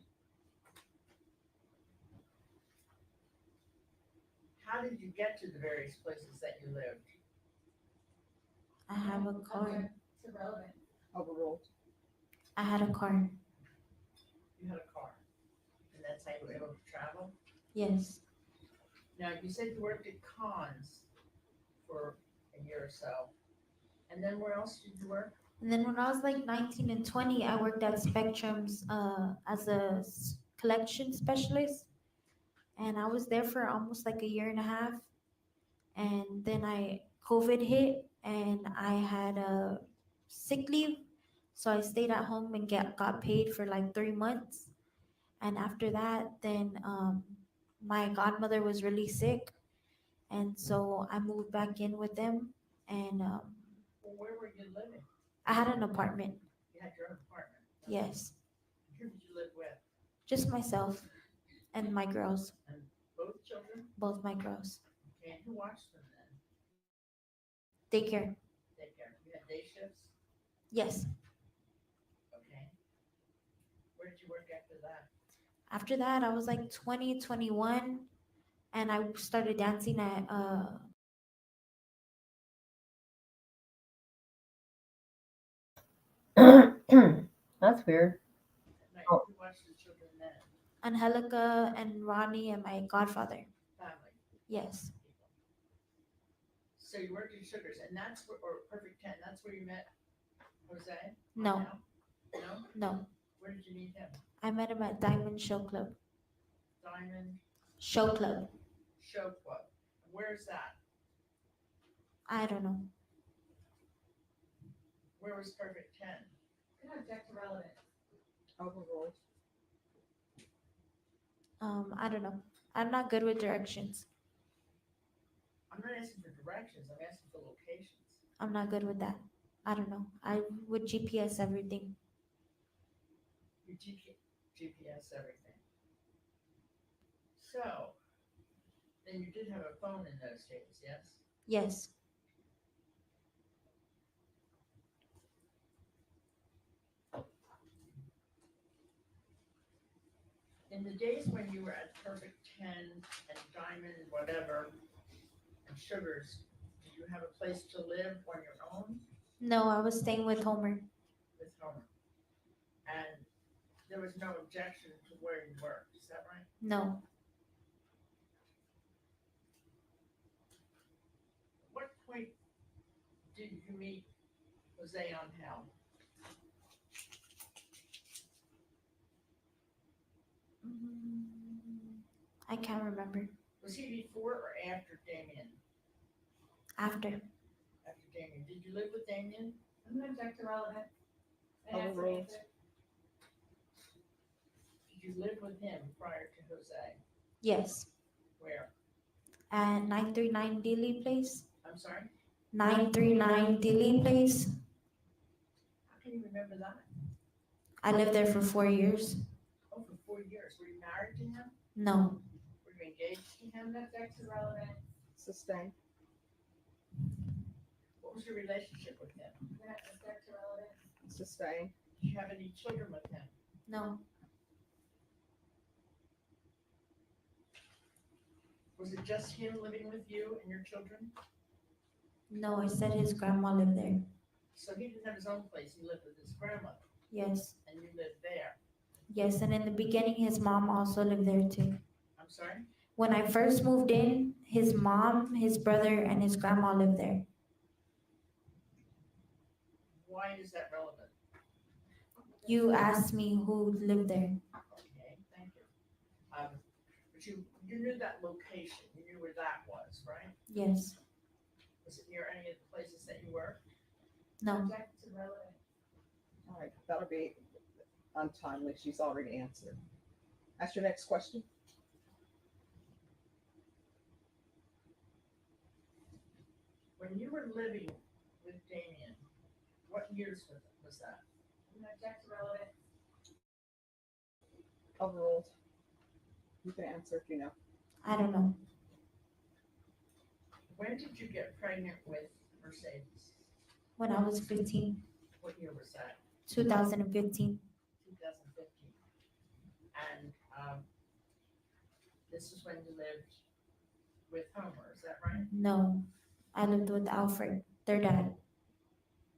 How did you get to the various places that you lived? I have a car. Object to relevance. Overruled. I had a car. You had a car, and that's how you were able to travel? Yes. Now, you said you worked at cons for a year or so, and then where else did you work? And then when I was like 19 and 20, I worked at Spectrum's as a collection specialist. And I was there for almost like a year and a half. And then COVID hit and I had a sick leave. So I stayed at home and got paid for like 3 months. And after that, then my godmother was really sick. And so I moved back in with them. And Well, where were you living? I had an apartment. You had your own apartment? Yes. Who did you live with? Just myself and my girls, And both children? both my girls. Okay, and who watched them then? Daycare. Daycare. You had day shifts? Yes. Okay. Where did you work after that? After that, I was like 20, 21, and I started dancing at That's weird. At night, Oh. who watched the children then? Angelica and Ronnie and my godfather. Family. Yes. So you worked at Sugars, and that's where, or Perfect 10, that's where you met Jose? No. Now? No? No. Where did you meet him? I met him at Diamond Show Club. Diamond Show Club. Show Club. Where's that? I don't know. Where was Perfect 10? Can I object to relevance? Overruled. I don't know. I'm not good with directions. I'm not asking for directions, I'm asking for locations. I'm not good with that. I don't know. I would GPS everything. You GPS everything. So, then you did have a phone in those days, yes? Yes. In the days when you were at Perfect 10 and Diamond, whatever, and Sugars, did you have a place to live on your own No, I was staying with Homer. with Homer? And there was no objection to where you worked, is that right? No. What point did you meet Jose Angel? I can't remember. Was he before or after Damien? After. After Damien. Did you live with Damien? I'm gonna object to relevance. And ask an Overruled. answer. Did you live with him prior to Jose? Yes. Where? At 939 Dilly Place. I'm sorry? 939 Dilly Place. How can you remember that? I lived there for 4 years. Oh, for 4 years. Were you married to him? No. Were you engaged to I'm him? gonna object to relevance. Sustained. What was your relationship with him? I'm gonna object to relevance. Sustained. Did you have any children with him? No. Was it just him living with you and your children? No, I said his grandma lived there. So he didn't have his own place, he lived with his grandmother, Yes. and you lived there. Yes, and in the beginning, his mom also lived there too. I'm sorry? When I first moved in, his mom, his brother, and his grandma lived there. Why is that relevant? You asked me who lived there. Okay, thank you. But you knew that location, you knew where that was, right? Yes. Was it near any of the places that you worked? No. Object to relevance. All right, that'll be untimely. She's already answered. Ask your next question. When you were living with Damien, what years was that? I'm gonna object to relevance. Overruled. You can answer if you know. I don't know. When did you get pregnant with Mercedes? When I was 15, What year was that? 2015. 2015. And, this is when you lived with Homer, is that right? No, I lived with Alfred, their dad.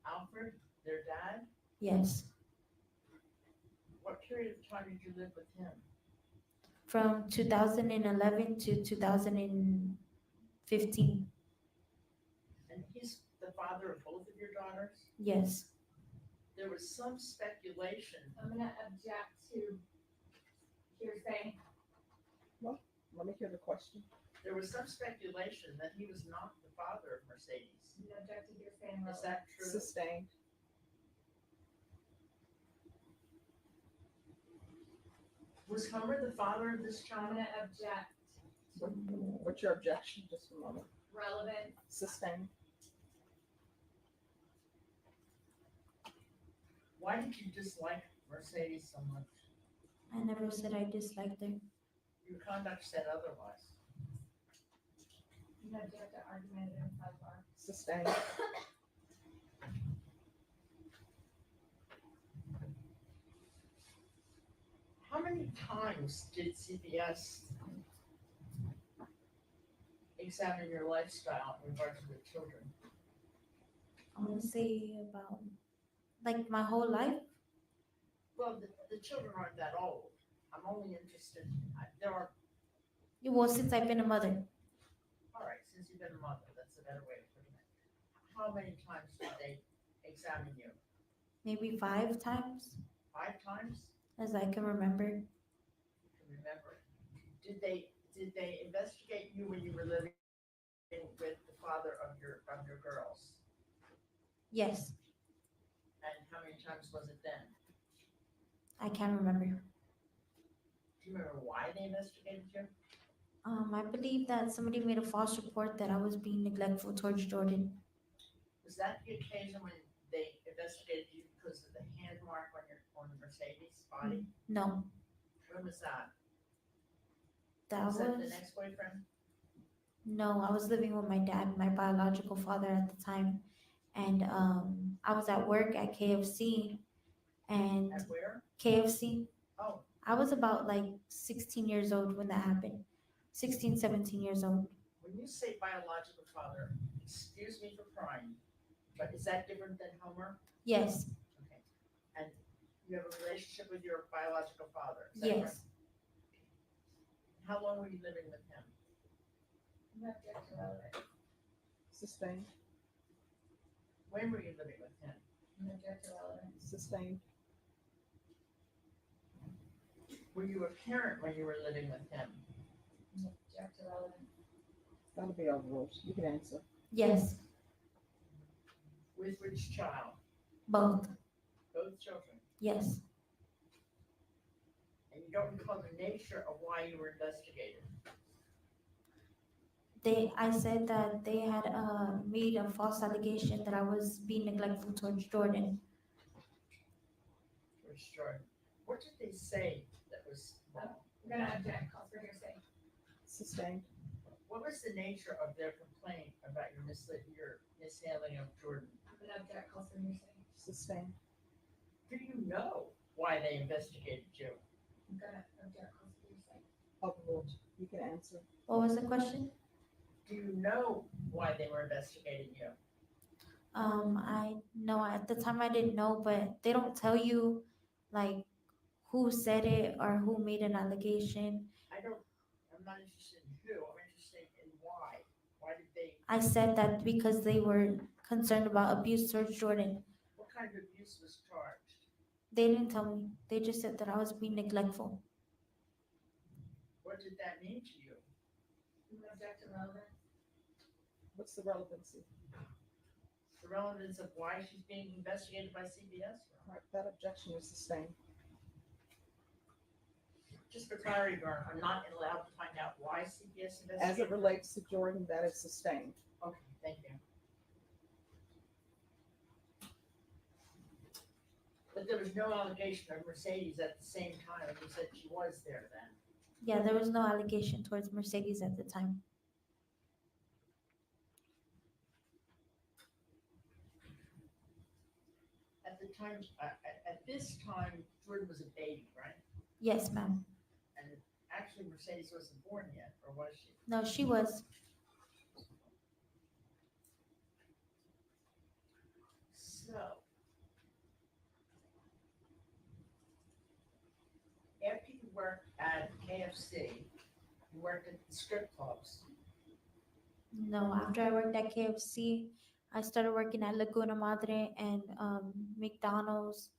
Alfred, their dad? Yes, What period of time did you live with him? from 2011 to 2015. And he's the father of both of your daughters? Yes. There was some speculation. I'm gonna object to hearsay. Well, let me hear the question. There was some speculation that he was not the father of Mercedes. I'm gonna object to hearsay and Is that true? Sustained. Was Homer the father of this I'm child? gonna object. What's your objection? Just a moment. Relevant. Sustained. Why did you dislike Mercedes so much? I never said I disliked her. Your conduct said otherwise. I'm gonna object to argumentative sidebar. Sustained. How many times did CBS examine your lifestyle in regards to the children? I want to say about like my whole life. Well, the children aren't that old. I'm only interested, there are, Well, since I've been a mother, all right, since you've been a mother, that's a better way of putting it. How many times did they examine you? maybe 5 times 5 times? as I can remember. You can remember. Did they investigate you when you were living with the father of your girls? Yes, And how many times was it then? I can remember. Do you remember why they investigated you? I believe that somebody made a false report that I was being neglectful towards Jordan. Was that the occasion when they investigated you because of the hand mark on the Mercedes body? No, When was that? that Was that the was next boyfriend? no. I was living with my dad, my biological father at the time, and I was at work at KFC, and At where? KFC. Oh, I was about like 16 years old when that happened. 16, 17 years old. when you say biological father, excuse me for prying, but is that different than Homer? Yes, Okay. And you have a relationship with your biological father, is that correct? yes. How long were you living with him? I'm gonna object to relevant. Sustained. When were you living with him? I'm gonna object to relevant. Sustained. Were you a parent when you were living with him? I'm gonna object to relevant. That'll be overruled. You can answer. Yes, With which child? both. Both children? Yes. And you don't recall the nature of why you were investigated? I said that they had made a false allegation that I was being neglectful towards Jordan. Towards Jordan. What did they say that was wrong? I'm gonna object, calls for hearsay. Sustained. What was the nature of their complaint about your mishandling of Jordan? I'm gonna object, calls for hearsay. Sustained. Do you know why they investigated you? I'm gonna object, calls for hearsay. Overruled. You can answer. What was the question? Do you know why they were investigating you? I know at the time I didn't know, but they don't tell you like who said it or who made an allegation. I'm not interested in who, I'm interested in why. Why did they, I said that because they were concerned about abuse towards Jordan. what kind of abuse was charged? They didn't tell me. They just said that I was being neglectful. What did that mean to you? I'm gonna object to relevant. What's the relevancy? The relevance of why she's being investigated by CBS? All right, that objection is sustained. Just for clarity, Vern, I'm not allowed to find out why CBS investigated? As it relates to Jordan, that is sustained. Okay, thank you. But there was no allegation of Mercedes at the same time, and you said she was there then. Yeah, there was no allegation towards Mercedes at the time. At the time, at this time, Jordan was a baby, right? Yes, ma'am. actually Mercedes wasn't born yet, or was she? No, she was. So. After you worked at KFC, you worked at the strip clubs. No, after I worked at KFC, I started working at Laguna Madre and McDonald's,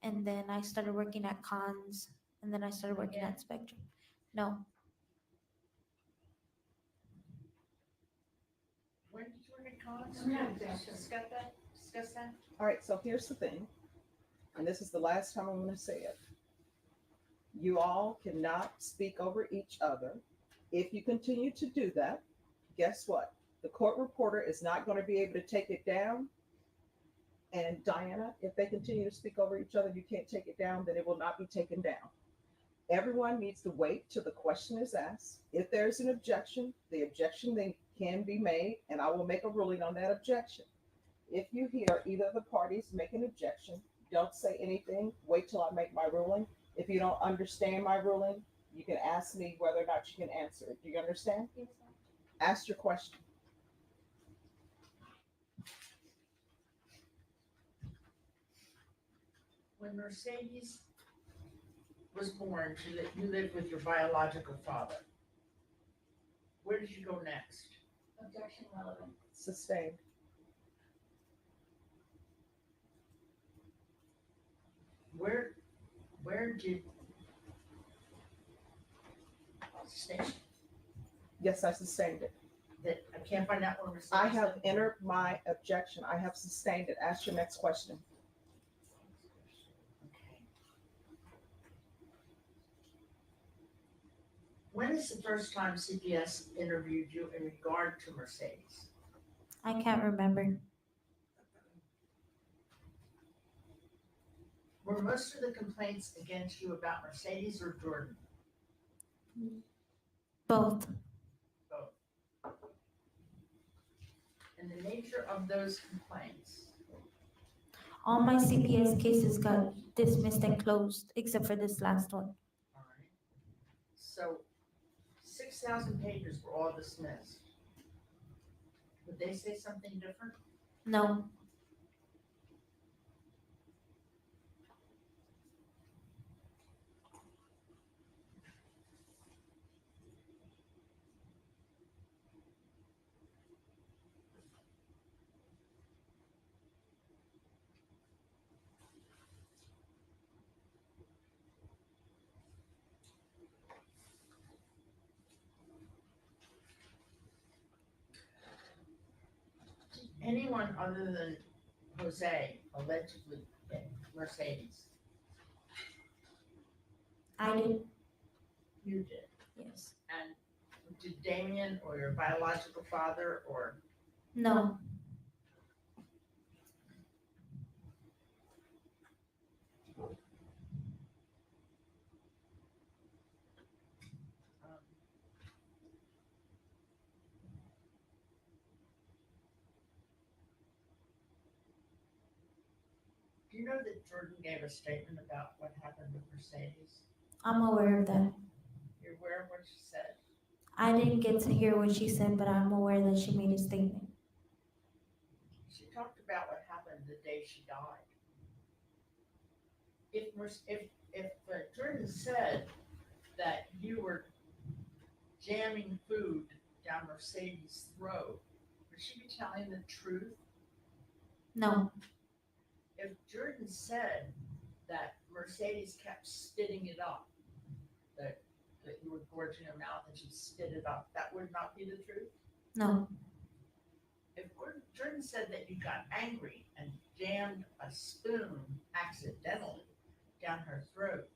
and then I started working at Cons, and then I started working at Spectrum. No, When did you work at Cons? Discuss that? All right, so here's the thing, and this is the last time I'm going to say it. You all cannot speak over each other. If you continue to do that, guess what? The court reporter is not going to be able to take it down. And Diana, if they continue to speak over each other, you can't take it down, then it will not be taken down. Everyone needs to wait till the question is asked. If there's an objection, the objection then can be made, and I will make a ruling on that objection. If you hear either of the parties make an objection, don't say anything. Wait till I make my ruling. If you don't understand my ruling, you can ask me whether or not you can answer it. Do you understand? Yes, ma'am. Ask your question. When Mercedes was born, you lived with your biological father. Where did you go next? Objection relevant. Sustained. Where did sustain? Yes, I sustained it. That I can't find out where Mercedes. I have entered my objection. I have sustained it. Ask your next question. Okay. When is the first time CPS interviewed you in regard to Mercedes? I can't remember. Were most of the complaints against you about Mercedes or Jordan? Both. Both. And the nature of those complaints? All my CPS cases got dismissed and closed, except for this last one. All right. So 6,000 pages were all dismissed. Would they say something different? No. Anyone other than Jose allegedly hit Mercedes? I did. You did. Yes. And did Damien or your biological father or? No. Do you know that Jordan gave a statement about what happened with Mercedes? I'm aware of that. You're aware of what she said? I didn't get to hear what she said, but I'm aware that she made a statement. She talked about what happened the day she died. If Jordan said that you were jamming food down Mercedes' throat, would she be telling the truth? No. If Jordan said that Mercedes kept spitting it up, that you were gorging her mouth and she spit it up, that would not be the truth? No. If Jordan said that you got angry and jammed a spoon accidentally down her throat,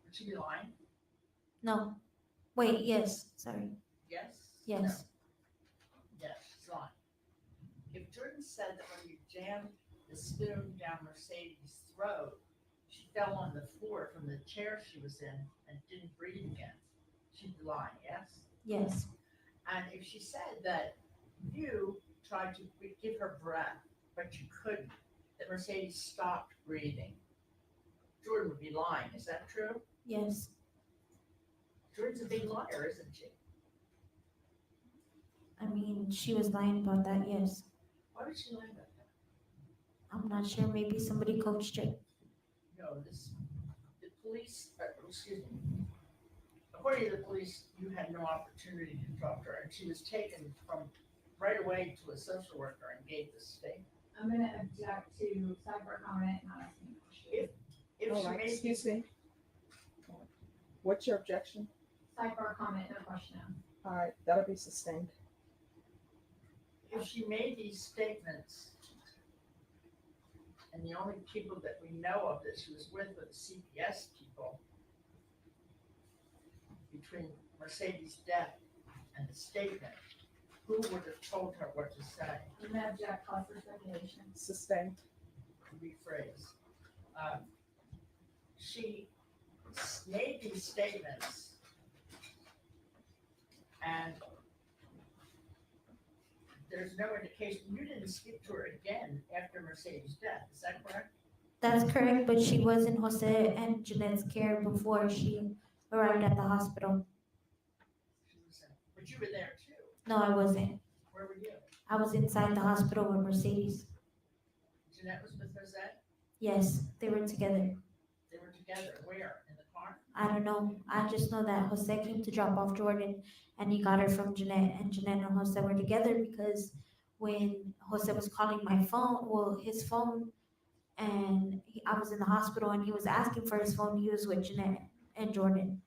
would she be lying? No. Wait, yes. Sorry. Yes? Yes. No. Yes, she's lying. If Jordan said that when you jammed the spoon down Mercedes' throat, she fell on the floor from the chair she was in and didn't breathe again, she'd be lying, yes? Yes. And if she said that you tried to give her breath, but you couldn't, that Mercedes stopped breathing, Jordan would be lying. Is that true? Yes. Jordan's a big liar, isn't she? I mean, she was lying about that, yes. Why would she lie about that? I'm not sure, maybe somebody coached her. No, the police, excuse me. According to the police, you had no opportunity to talk to her, and she was taken from right away to a social worker and gave this statement. I'm gonna object to cyber comment, not asking a question. If All she right, made excuse these, me. What's your objection? Cyber comment, no question. All right, that'll be sustained. if she made these statements, and the only people that we know of that she was with were the CPS people, between Mercedes' death and the statement, who would have told her what to say? I'm gonna object, cause for speculation. Sustained. Rephrase. She made these statements, and there's no indication, you didn't speak to her again after Mercedes' death, is that correct? That's correct, but she was in Jose and Jeanette's care before she arrived at the hospital. But you were there too. No, I wasn't. Where were you? I was inside the hospital with Mercedes. Jeanette was with Rosette? Yes, they were together. They were together, where? In the car? I don't know. I just know that Jose came to drop off Jordan and he got her from Jeanette, and Jeanette and Jose were together because when Jose was calling my phone, well, his phone, and I was in the hospital and he was asking for his phone, he was with Jeanette and Jordan.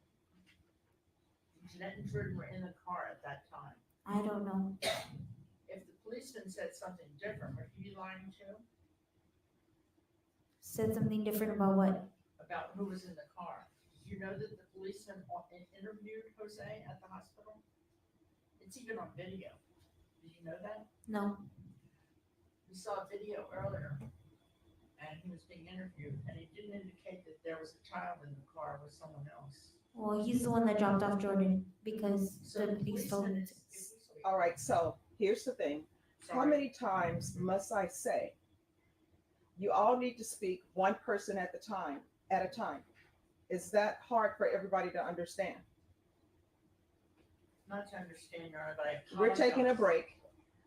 Jeanette and Jordan were in the car at that time. I don't know. If the policeman said something different, would he be lying too? Said something different about what? About who was in the car? Did you know that the policeman interviewed Jose at the hospital? It's even on video. Did you know that? No. We saw a video earlier, and he was being interviewed, and he didn't indicate that there was a child in the car with someone else. Well, he's the one that dropped off Jordan because So the the police told policeman him to. All right, so here's the thing. How many times must I say? You all need to speak one person at a time. Is that hard for everybody to understand? Not to understand, Your Honor, but I We're taking a apologize. break.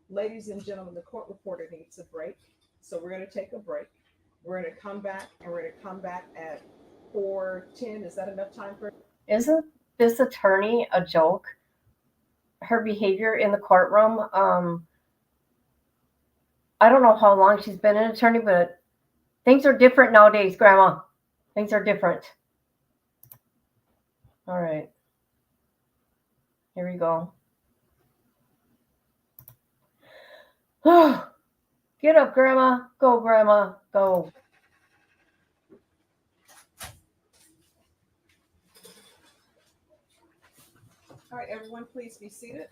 Ladies and gentlemen, the court reporter needs a break. So we're going to take a break. We're going to come back, and we're going to come back at 4:10. Is that enough time for? Isn't this attorney a joke? Her behavior in the courtroom. I don't know how long she's been an attorney, but things are different nowadays, Grandma. Things are different. All right. Here we go. Get up, Grandma. Go, Grandma. Go. All right, everyone, please be seated.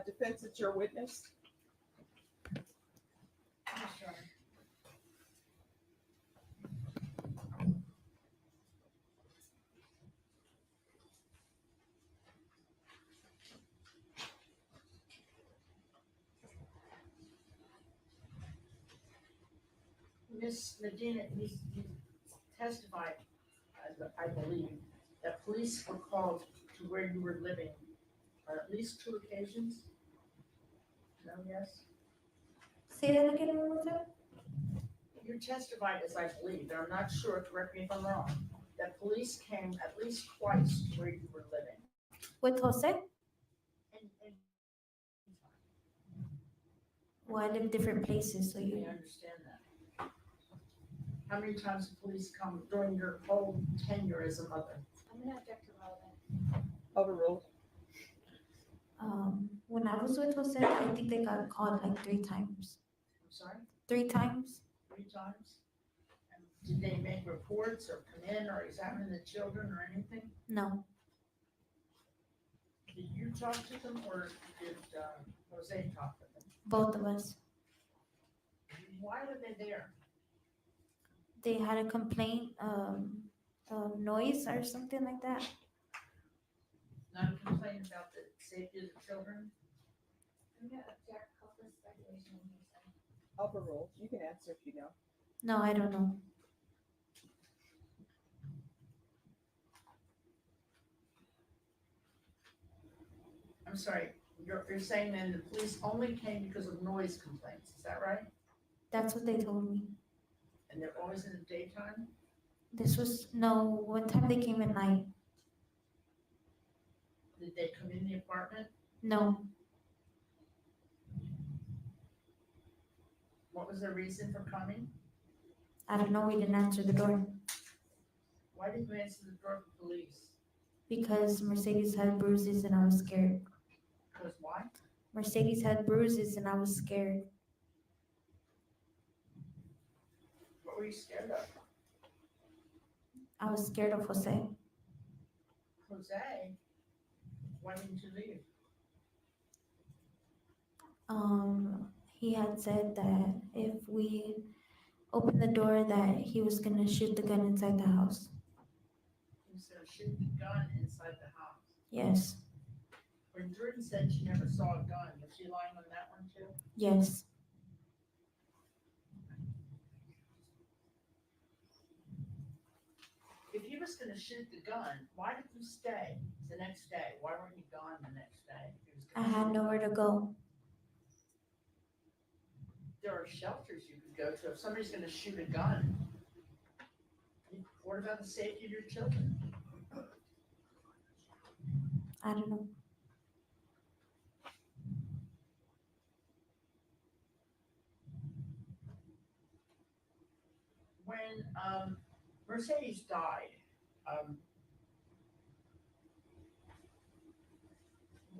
Defense, it's your witness. Yes, Your Honor. Miss Medina, you testified, I believe, that police were called to where you were living on at least 2 occasions? No, yes? Say that again one more time. You testified, as I believe, and I'm not sure, correct me if I'm wrong, that police came at least twice to where you were living. With Jose? And Well, I live different places, so I you. understand that. How many times did police come during your whole tenure as a mother? I'm gonna object to relevant. Overruled. When I was with Jose, I think they got called like 3 times. I'm sorry, 3 times? 3 times? And did they make reports or come in or examine the children or anything? No. Did you talk to them or did Jose talk to them? Both of us. Why were they there? They had a complaint of noise or something like that. Not a complaint about the safety of the children? I'm gonna object, cause for speculation and hearsay. Overruled. You can answer if you know. No, I don't know. I'm sorry, you're saying then the police only came because of noise complaints, is that right? That's what they told me. And they're always in the daytime? This was, no, one time they came at night. Did they come in the apartment? No, What was their reason for coming? I don't know, we didn't answer the door Why didn't you answer the door for police? because Mercedes had bruises and I was scared. Because why? Mercedes had bruises and I was scared. What were you scared of? I was scared of Jose. Jose? Why didn't you leave? He had said that if we opened the door that he was gonna shoot the gun inside the house. You said shoot the gun inside the house. Yes, When Jordan said she never saw a gun, was she lying on that one too? yes. If he was gonna shoot the gun, why did you stay the next day? Why weren't you gone the next day? If he was I gonna had shoot- nowhere to go. There are shelters you could go to if somebody's gonna shoot a gun. What about the safety of your children? I don't know. When Mercedes died,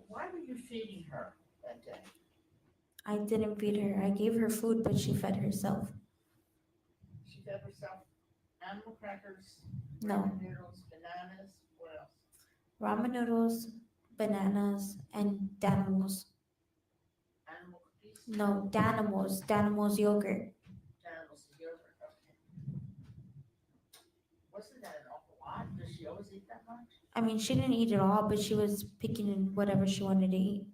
why were you feeding her that day? I didn't feed her. I gave her food, but she fed herself. She fed herself animal crackers, No. ramen noodles, bananas, what else? Ramen noodles, bananas, and Danimals. Animal cookies? No, Danimals. Danimals yogurt. Animals yogurt, okay. Wasn't that an awful lot? Does she always eat that much? I mean, she didn't eat it all, but she was picking whatever she wanted to eat.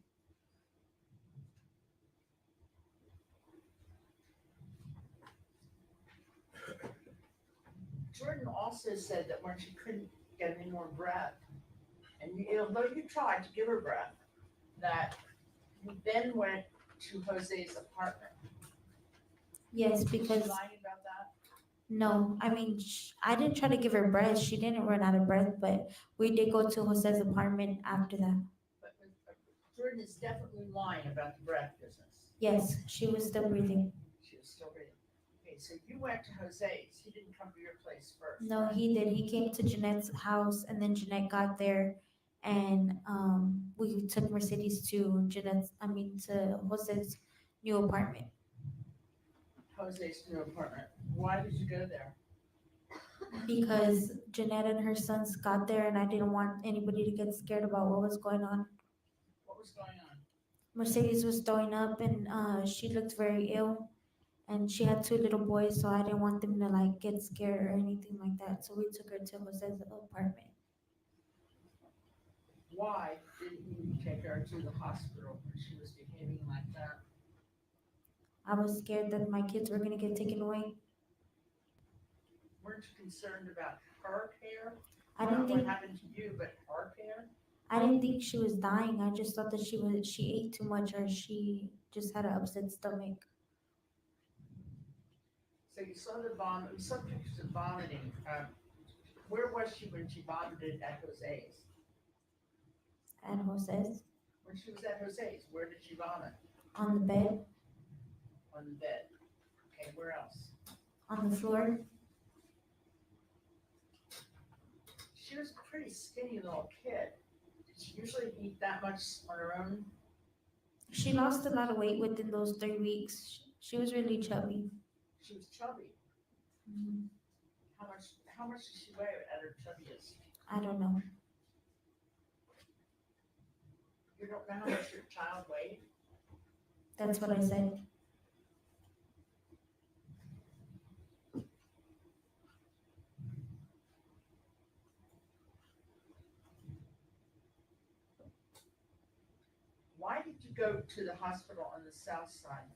Jordan also said that when she couldn't get any more breath, and although you tried to give her breath, that you then went to Jose's apartment. Yes, Was she because lying about that? no, I mean, I didn't try to give her breath. She didn't run out of breath, but we did go to Jose's apartment after that. But Jordan is definitely lying about the breath business. Yes, she was still breathing. She was still breathing. Okay, so you went to Jose's. He didn't come to your place first. No, he did. He came to Jeanette's house, and then Jeanette got there, and we took Mercedes to to Jose's new apartment. Jose's new apartment. Why did you go there? Because Jeanette and her sons got there, and I didn't want anybody to get scared about what was going on. What was going on? Mercedes was throwing up, and she looked very ill, and she had two little boys, so I didn't want them to like get scared or anything like that. So we took her to Jose's apartment. Why didn't you take her to the hospital when she was behaving like that? I was scared that my kids were gonna get taken away. Weren't you concerned about her care? I didn't Not think- what happened to you, but her care? I didn't think she was dying. I just thought that she ate too much or she just had an upset stomach. So you saw the vomit, we saw pictures of vomiting. Where was she when she vomited at Jose's? At Jose's, When she was at Jose's, where did she vomit? on the bed, On the bed. Okay, where else? on the floor. She was a pretty skinny little kid. Did she usually eat that much on her own? She lost a lot of weight within those 3 weeks. She was really chubby. She was chubby. Mhm. How much did she weigh at her chubbiest? I don't know. You don't know how much your child weighed? That's what I said. Why did you go to the hospital on the south side?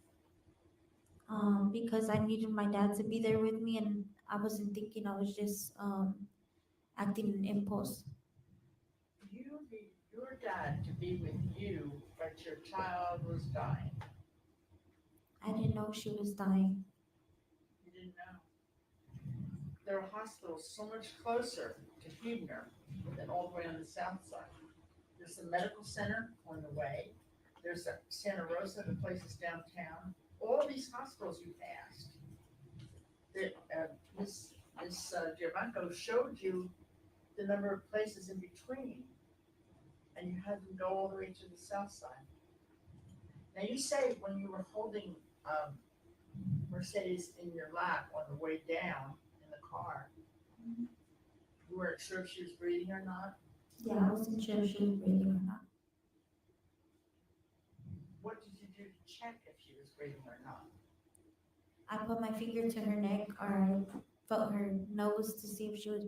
Because I needed my dad to be there with me, and I wasn't thinking. I was just acting in impulse. your dad to be with you, but your child was dying. I didn't know she was dying. You didn't know. There are hospitals so much closer to Huebner than all the way on the south side. There's the medical center on the way. There's a Santa Rosa, the places downtown. All these hospitals you passed. Miss Giovanco showed you the number of places in between, and you had them go all the way to the south side. Now you say when you were holding Mercedes in your lap on the way down in the car, you weren't sure if she was breathing or not. Yeah, I wasn't sure if she was breathing or not. What did you do to check if she was breathing or not? I put my finger to her neck, or I felt her nose to see if she was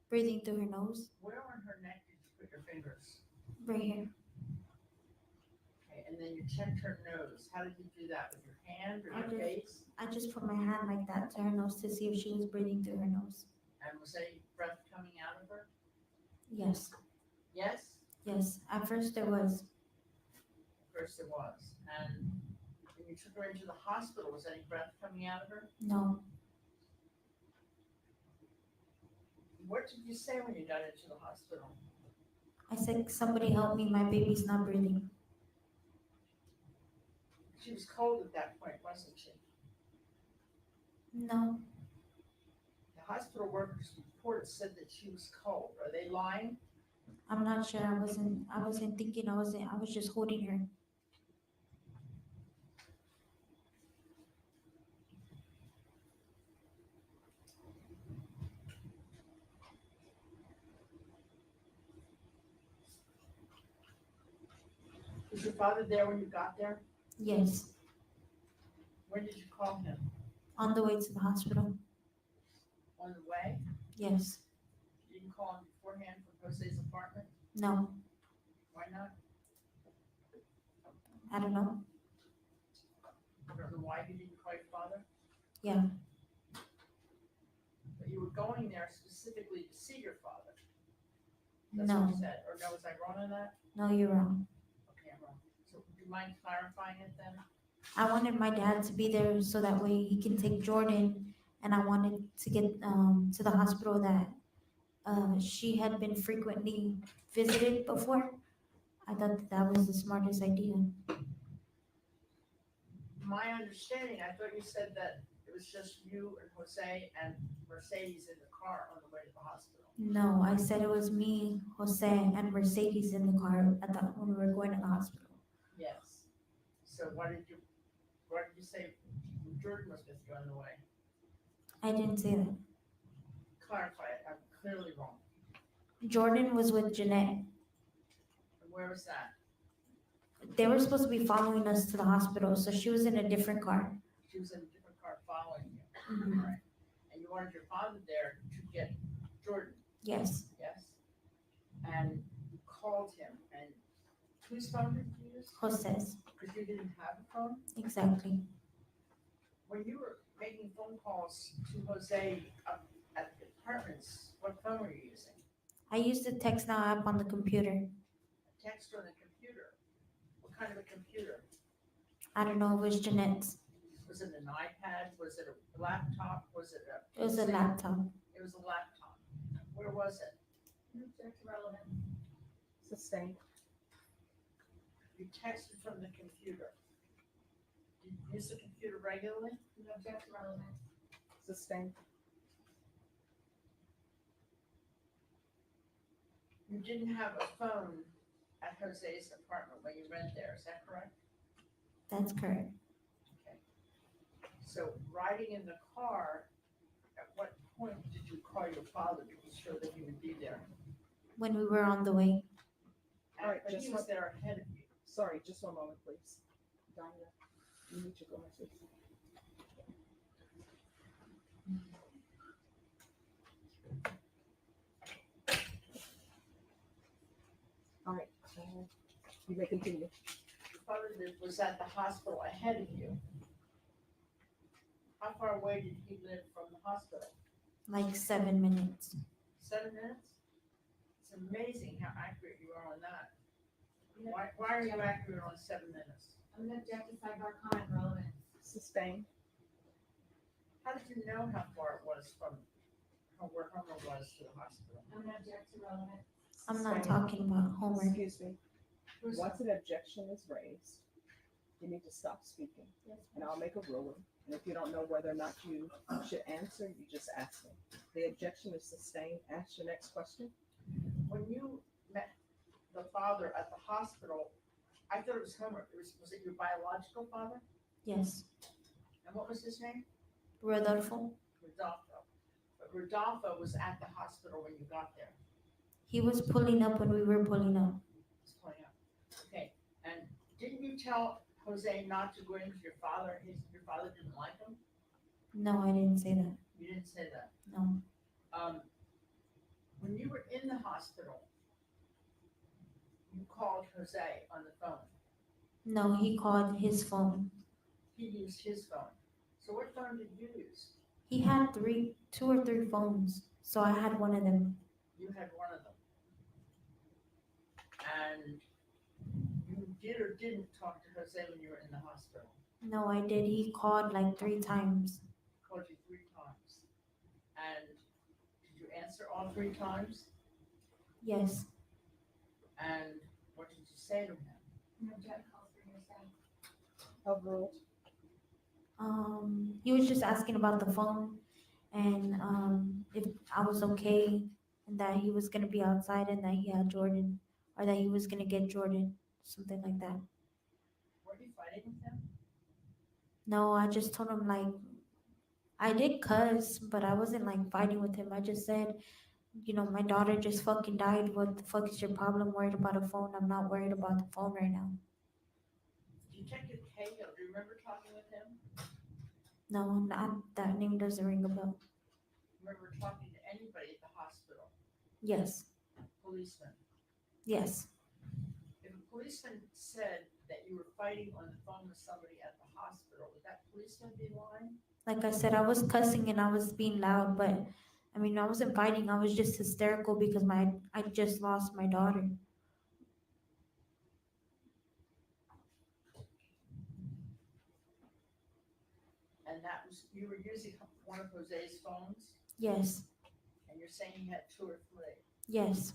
breathing through her nose. Where on her neck did you put your fingers? Right here. Okay, and then you checked her nose. How did you do that? With your hand or your face? I just put my hand like that to her nose to see if she was breathing through her nose. And was any breath coming out of her? Yes. Yes? Yes. At first there was. First there was. And when you took her into the hospital, was any breath coming out of her? No. What did you say when you got into the hospital? I said, somebody help me, my baby's not breathing. She was cold at that point, wasn't she? No. The hospital workers' report said that she was cold. Are they lying? I'm not sure. I wasn't thinking. I was just holding her. Was your father there when you got there? Yes. When did you call him? On the way to the hospital. On the way? Yes. You didn't call him beforehand from Jose's apartment? No. Why not? I don't know. I don't know why you didn't call your father? Yeah. But you were going there specifically to see your father. That's No. what you said. Or no, was I wrong on that? No, you're wrong. Okay, I'm wrong. So would you mind clarifying it then? I wanted my dad to be there so that way he can take Jordan, and I wanted to get to the hospital that she had been frequently visited before. I thought that was the smartest idea. My understanding, I thought you said that it was just you and Jose and Mercedes in the car on the way to the hospital. No, I said it was me, Jose, and Mercedes in the car when we were going to the hospital. Yes. So why did you say Jordan was with you on the way? I didn't say that. Clarify it. I'm clearly wrong. Jordan was with Jeanette. And where was that? They were supposed to be following us to the hospital, so she was in a different car. She was in a different car following you. Mhm. Right. And you wanted your father there to get Jordan. Yes. Yes. And you called him, and whose phone did you use? Jose's. Because you didn't have a phone? Exactly. When you were making phone calls to Jose up at the apartments, what phone were you using? I used the Text Now app on the computer. A text on a computer? What kind of a computer? I don't know, it was Jeanette's. Was it an iPad? Was it a laptop? Was it a? It was a laptop. It was a laptop. Where was it? That's relevant. Sustained. You texted from the computer. Did you use the computer regularly? That's relevant. Sustained. You didn't have a phone at Jose's apartment when you went there, is that correct? That's correct. Okay. So riding in the car, at what point did you call your father to be sure that he would be there? When we were on the way. All right, But just he was one- there ahead of you. Sorry, just one moment, please. Danya, you need to go message. All right, you may continue. Your father was at the hospital ahead of you. How far away did he live from the hospital? Like 7 minutes. 7 minutes? It's amazing how accurate you are on that. Why are you accurate on 7 minutes? I'm gonna object to sidebar comment relevance. Sustained. How did you know how far it was from where Homer was to the hospital? I'm gonna object to relevance. I'm not Sustained. talking about Homer. Excuse me. Who's- Once an objection is raised, you need to stop speaking. Yes. And I'll make a ruling. And if you don't know whether or not you should answer, you just ask me. The objection is sustained. Ask your next question. When you met the father at the hospital, I thought it was Homer. Was it your biological father? Yes. And what was his name? Rodolfo. Rodolfo. But Rodolfo was at the hospital when you got there. He was pulling up when we were pulling up. Just pointing out. Okay, and didn't you tell Jose not to go in because your father didn't like him? No, I didn't say that. You didn't say that. No. When you were in the hospital, you called Jose on the phone. No, he called his phone. He used his phone. So what phone did you use? He had two or three phones, so I had one of them. You had one of them. And you did or didn't talk to Jose when you were in the hospital? No, I did. He called like 3 times. Called you 3 times. And did you answer all 3 times? Yes. And what did you say to him? I'm gonna object calls for your side. Overruled. He was just asking about the phone and if I was okay and that he was gonna be outside and that he had Jordan or that he was gonna get Jordan, something like that. Were you fighting with him? No, I just told him like I did cuss, but I wasn't like fighting with him. I just said, my daughter just fucking died. What the fuck is your problem? Worried about a phone? I'm not worried about the phone right now. Detective Cahill, do you remember talking with him? No, not that name doesn't ring a bell. Remember talking to anybody at the hospital? Yes. Policeman. Yes. If a policeman said that you were fighting on the phone with somebody at the hospital, would that policeman be lying? Like I said, I was cussing and I was being loud, but I mean, I wasn't fighting. I was just hysterical because I just lost my daughter. And you were using one of Jose's phones? Yes. And you're saying you had 2 or 3? Yes.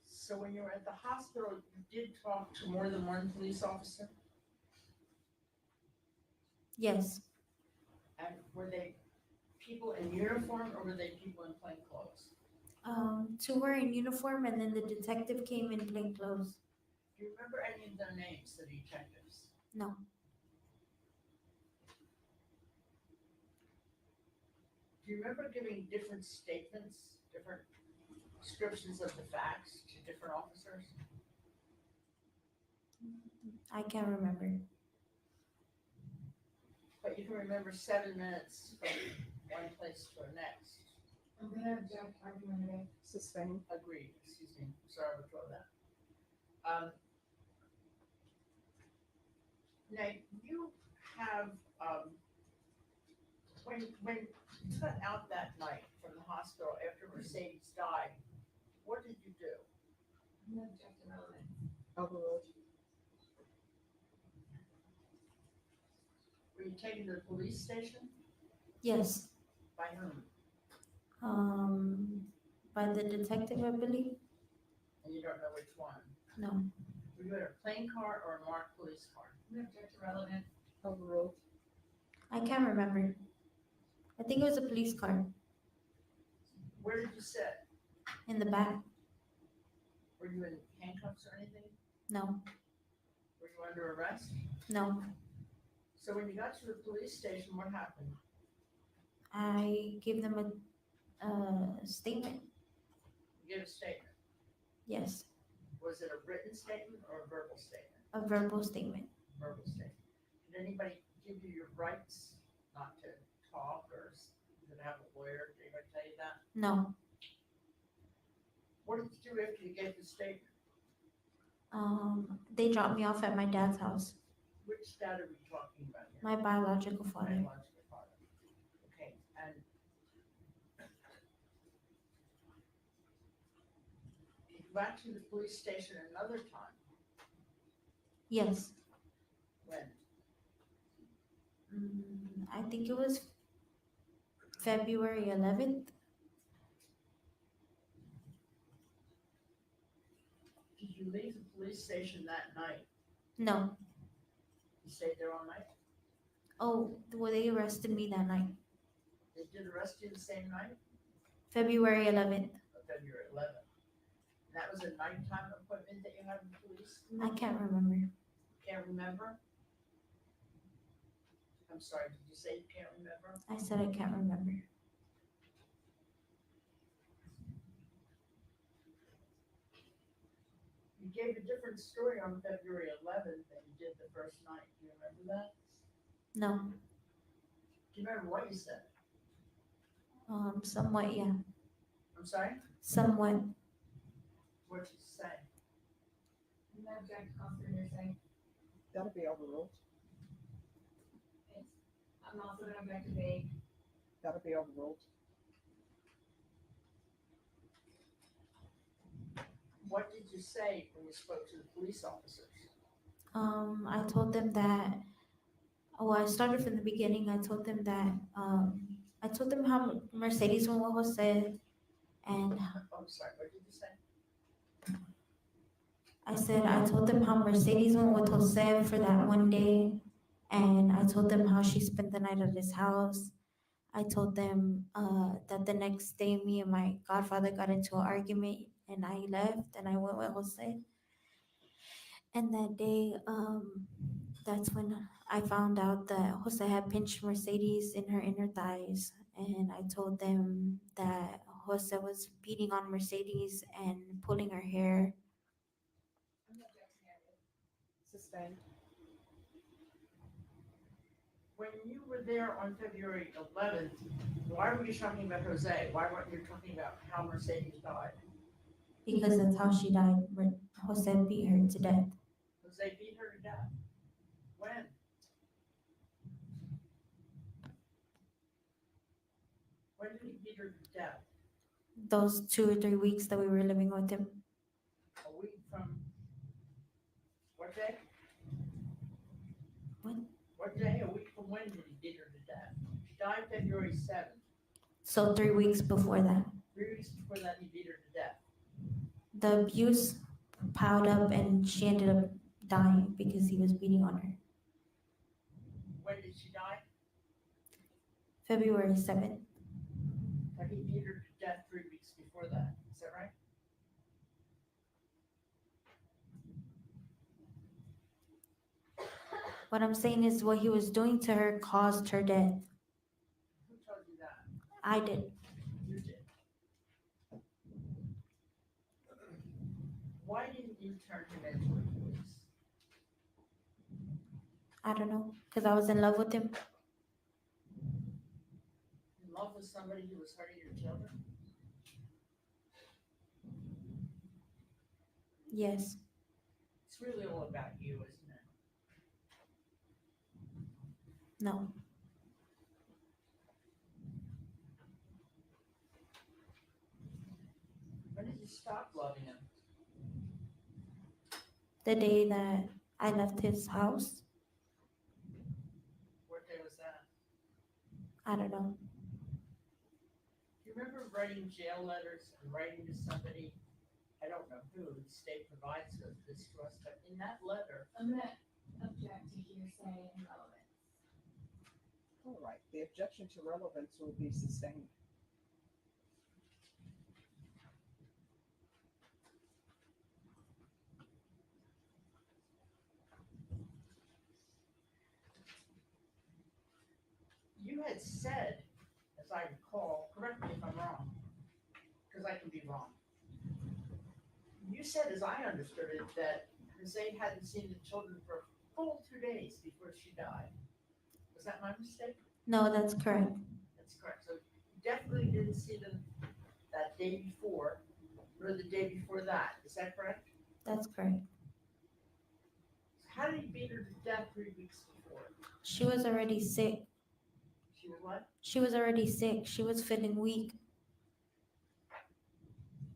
So when you were at the hospital, you did talk to more than one police officer? Yes. And were they people in uniform or were they people in plain clothes? 2 were in uniform and then the detective came in plain clothes. Do you remember any of their names, the detectives? No. Do you remember giving different statements, different descriptions of the facts to different officers? I can't remember. But you can remember 7 minutes from one place to the next. I'm gonna object argumentative. Sustained. Agreed, excuse me, sorry to throw that. Now, you have, when you got out that night from the hospital after Mercedes died, what did you do? I'm gonna object to relevance. Overruled. Were you taken to the police station? Yes. By whom? By the detective, I believe. And you don't know which one? No. Were you in a plain car or a marked police car? I'm gonna object to relevance. Overruled. I can't remember. I think it was a police car Where did you sit? in the back. Were you in handcuffs or anything? No, Were you under arrest? no. So when you got to the police station, what happened? I gave them a statement. You gave a statement. Yes, Was it a written statement or a verbal statement? a verbal statement. Verbal statement. Did anybody give you your rights not to talk or to have a lawyer? Did anybody tell you that? No. What did you do after you gave the statement? They dropped me off at my dad's house. Which dad are we talking about here? My biological father. Biological father. Okay, and you went to the police station another time. Yes. When? I think it was February 11th. Did you leave the police station that night? No. You stayed there all night? Oh, well, they arrested me that night. They did arrest you the same night? February 11th. February 11th. That was a nighttime appointment that you had with police? I can't remember. Can't remember? I'm sorry, did you say you can't remember? I said I can't remember. You gave a different story on February 11th than you did the first night. Do you remember that? No. Do you remember what you said? Somewhat, yeah. I'm sorry? Somewhat. What did you say? No object, Officer, you're saying. That'll be overruled. I'm also gonna object to vague. That'll be overruled. What did you say when you spoke to the police officers? I told them that, I started from the beginning. I told them that, I told them how Mercedes went with Jose, and I'm sorry, what did you say? I told them how Mercedes went with Jose for that one day, and I told them how she spent the night at his house. I told them that the next day me and my godfather got into an argument, and I left and I went with Jose. And that day, that's when I found out that Jose had pinched Mercedes in her inner thighs. And I told them that Jose was beating on Mercedes and pulling her hair. Sustained. When you were there on February 11th, why were you talking about Jose? Why weren't you talking about how Mercedes died? Because that's how she died. Jose beat her to death. Jose beat her to death. When? When did he beat her to death? Those 2 or 3 weeks that we were living with him. A week from what day? What? What day? A week from when did he beat her to death? She died February 7th. So 3 weeks before that. 3 weeks before that, he beat her to death. The abuse piled up and she ended up dying because he was beating on her. When did she die? February 7th. But he beat her to death 3 weeks before that. Is that right? What I'm saying is what he was doing to her caused her death. Who told you that? I did. You did. Why didn't you turn him into the police? I don't know, because I was in love with him. In love with somebody who was hurting your children? Yes. It's really all about you, isn't it? No. When did you stop loving him? The day that I left his house, What day was that? I don't know. Do you remember writing jail letters and writing to somebody? I don't know who, the state provides this to us, but in that letter, I'm gonna object to hearsay and relevance. All right, the objection to relevance will be sustained. had said, as I recall, correct me if I'm wrong, because I can be wrong. You said, as I understood it, that Jose hadn't seen the children for a full 2 days before she died. Was that my mistake? No, that's correct. That's correct. So you definitely didn't see them that day before, or the day before that. Is that correct? That's correct. So how did he beat her to death 3 weeks before? She was already sick. She was what? She was already sick. She was feeling weak.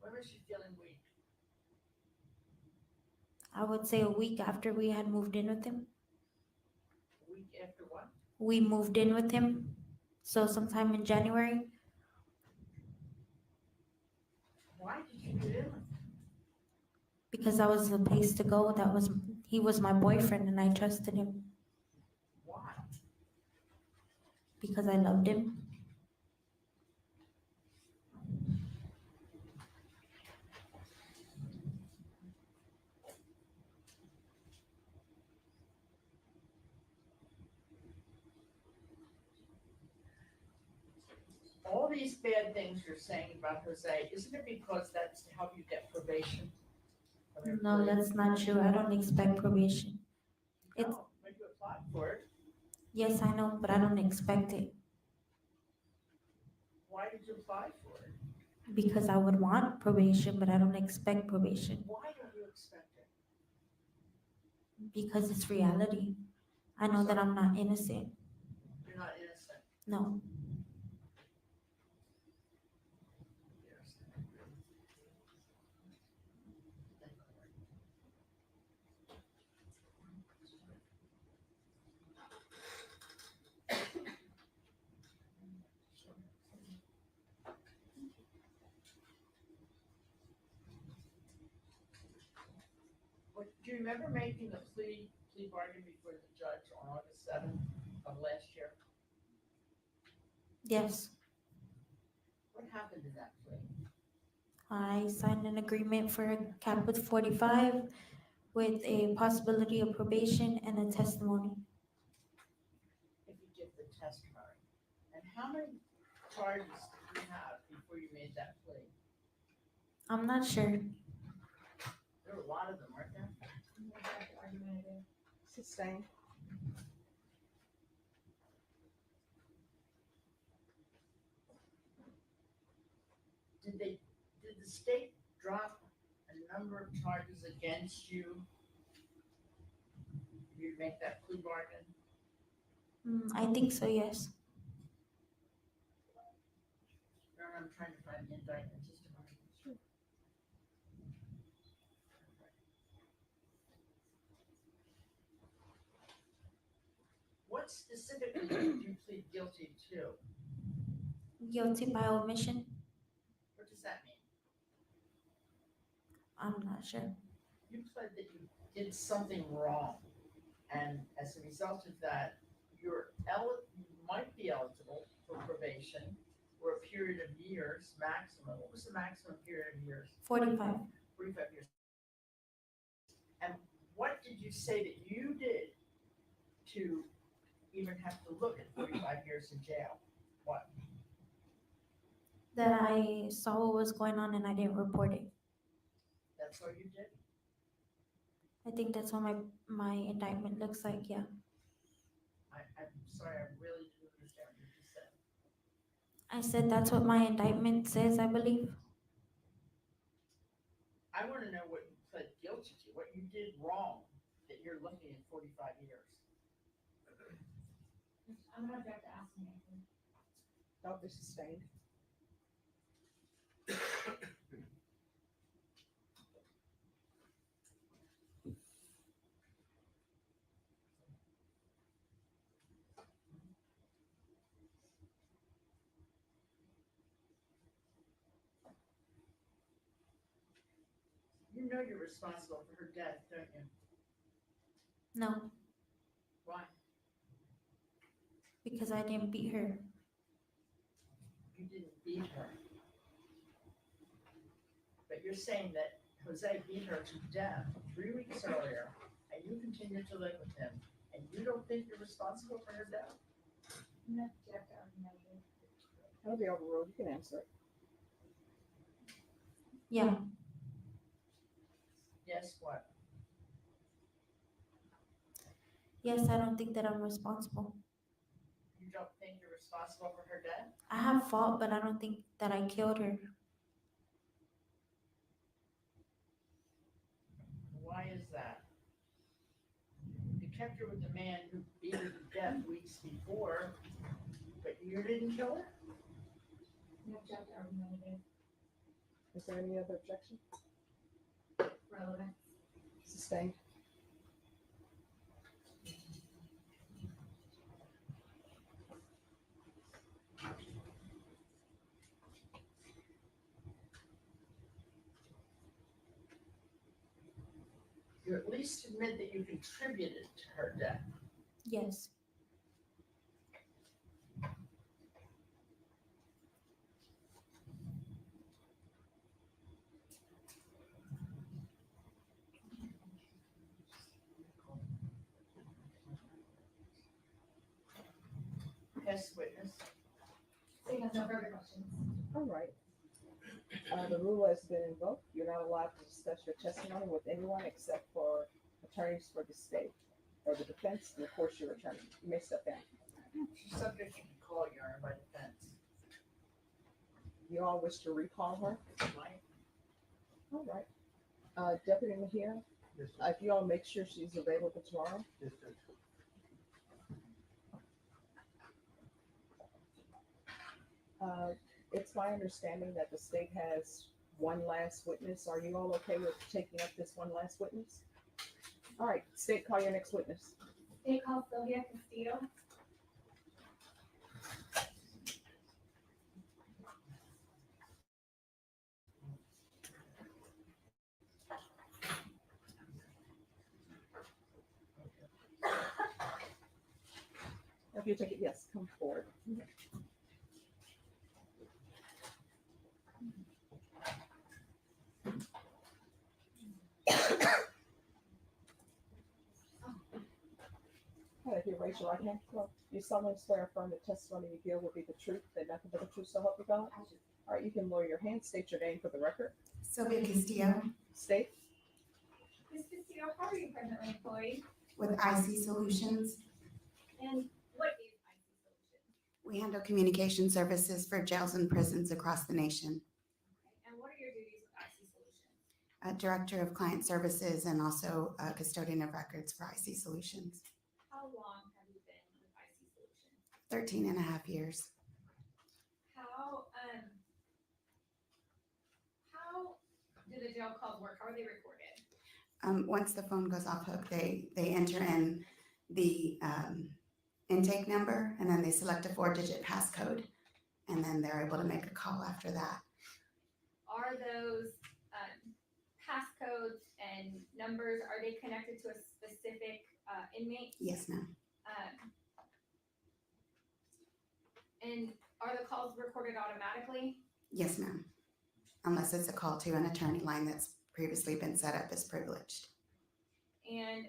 When was she feeling weak? I would say a week after we had moved in with him. A week after what? We moved in with him. So sometime in January. Why did you get in with him? Because that was the place to go. He was my boyfriend and I trusted him. Why? Because I loved him. All these bad things you're saying about Jose, isn't it because that's to help you get probation? No, that's not true. I don't expect probation. No, but you applied for it. Yes, I know, but I don't expect it. Why did you apply for it? Because I would want probation, but I don't expect probation. Why don't you expect it? Because it's reality. I know that I'm not innocent. You're not innocent. No. Do you remember making the plea bargain before the judge on August 7th of last year? Yes. What happened in that plea? I signed an agreement for a cap with 45 with a possibility of probation and a testimony. If you give the testimony. And how many charges did you have before you made that plea? I'm not sure. There were a lot of them, weren't there? Sustained. Did the state drop a number of charges against you? You make that plea bargain? I think so, yes. I'm trying to find the indictment just a moment. Sure. What specifically did you plead guilty to? Guilty by omission? What does that mean? I'm not sure. You pled that you did something wrong, and as a result of that, you might be eligible for probation for a period of years, maximum. What was the maximum period of years? 45. 45 years. And what did you say that you did to even have to look at 45 years in jail? What? That I saw what was going on and I didn't report it. That's what you did? I think that's what my indictment looks like, yeah. I'm sorry, I really didn't understand what you said. I said that's what my indictment says, I believe. I want to know what you pled guilty to, what you did wrong that you're looking at 45 years. I'm gonna object to asking anything. Don't be sustained. You know you're responsible for her death, don't you? No, Why? because I didn't beat her. You didn't beat her. But you're saying that Jose beat her to death 3 weeks earlier, and you continue to live with him, and you don't think you're responsible for her death? No, Jeff already knows it. That'll be overruled. You can answer it. Yeah. Yes, what? Yes, I don't think that I'm responsible. You don't think you're responsible for her death? I have fault, but I don't think that I killed her. Why is that? You kept her with the man who beat her to death weeks before, but you didn't kill her? No, Jeff already knows it. Is there any other objection? Relevant. Sustained. You at least admit that you contributed to her death. Yes. Yes, witness. Seeing as no further questions. All right. The rule has been invoked. You're not allowed to discuss your testimony with anyone except for attorneys for the state or the defense, and of course your attorney. You may step down. She's subject to call yarn by defense. You all wish to recall her? Right? All right. Deputy Mejia, if you all make sure she's available tomorrow. Yes, Judge. It's my understanding that the state has one last witness. Are you all okay with taking up this one last witness? All right, state, call your next witness. State call Sylvia Castillo. If you take it, yes, come forward. If you raise your right hand, you solemnly swear affirm the testimony you give will be the truth, that nothing but the truth, so help you God. All right, you can lower your hand, state your name for the record. Sylvia Castillo State. Ms. Castillo, how are you presently employed? with IC Solutions. And what is IC Solutions? We handle communication services for jails and prisons across the nation. And what are your duties with IC Solutions? Director of Client Services and also custodian of records for IC Solutions. How long have you been with IC Solutions? 13 and a half years. How do the jail calls work? How are they recorded? Once the phone goes off hook, they enter in the intake number and then they select a 4-digit passcode and then they're able to make a call after that. Are those passcodes and numbers, are they connected to a specific inmate? Yes, ma'am. And are the calls recorded automatically? Yes, ma'am. Unless it's a call to an attorney line that's previously been set up as privileged. And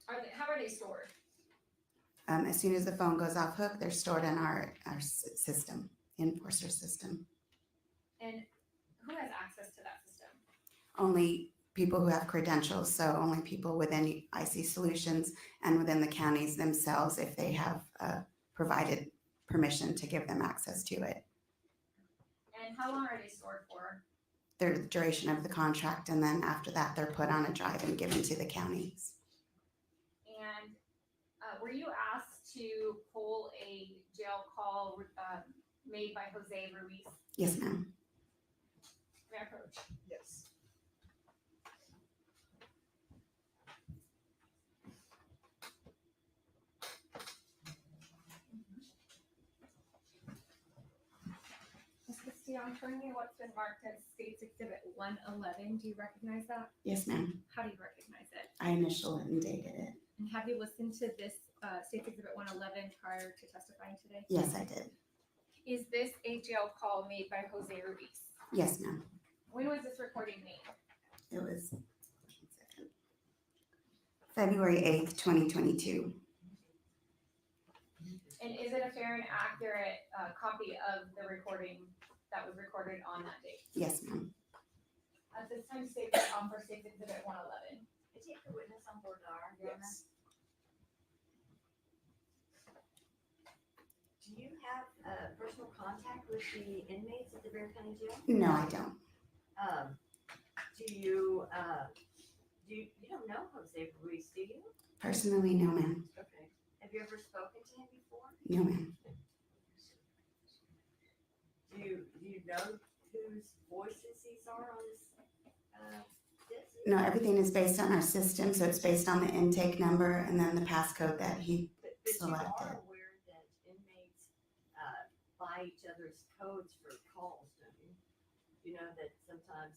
how are they stored? As soon as the phone goes off hook, they're stored in our system, enforcer system. And who has access to that system? Only people who have credentials, so only people within IC Solutions and within the counties themselves if they have provided permission to give them access to it. And how long are they stored for? The duration of the contract, and then after that, they're put on a drive and given to the counties. And were you asked to pull a jail call made by Jose Ruiz? Yes, ma'am. May I approach? Yes. Ms. Castillo, I'm showing you what's been marked as State's Exhibit 111. Do you recognize that? Yes, ma'am. How do you recognize it? I initialed it and dated it. And have you listened to this State's Exhibit 111 prior to testifying today? Yes, I did. Is this a jail call made by Jose Ruiz? Yes, ma'am. When was this recording made? It was February 8th, 2022. And is it a fair and accurate copy of the recording that was recorded on that date? Yes, ma'am. At this time, state for State's Exhibit 111. I take the witness on board R, Yes. Do you have personal contact with the inmates at the Bear County Jail? No, I don't. Do you, you don't know Jose Ruiz, do you? Personally, no, ma'am. Okay. Have you ever spoken to him before? No, ma'am. Do you know whose voices these are on this, disc? No, everything is based on our system, so it's based on the intake number and then the passcode that he But you selected. are aware that inmates, buy each other's codes for calls, don't you? You know that sometimes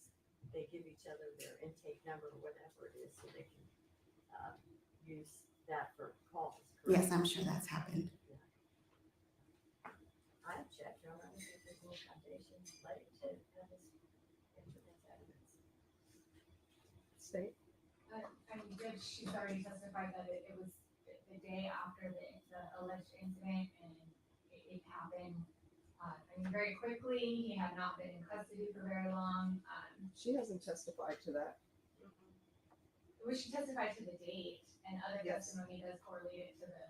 they give each other their intake number or whatever it is, so they can, use that for calls, correct? Yes, I'm sure that's happened. I checked, I don't know if there's any foundation related to this internet evidence. State? I mean, Judge, she's already testified that it was the day after the alleged incident and it happened. I mean, very quickly. He had not been in custody for very long. She hasn't testified to that. Well, she testified to the date, and other Yes. testimony does correlate it to the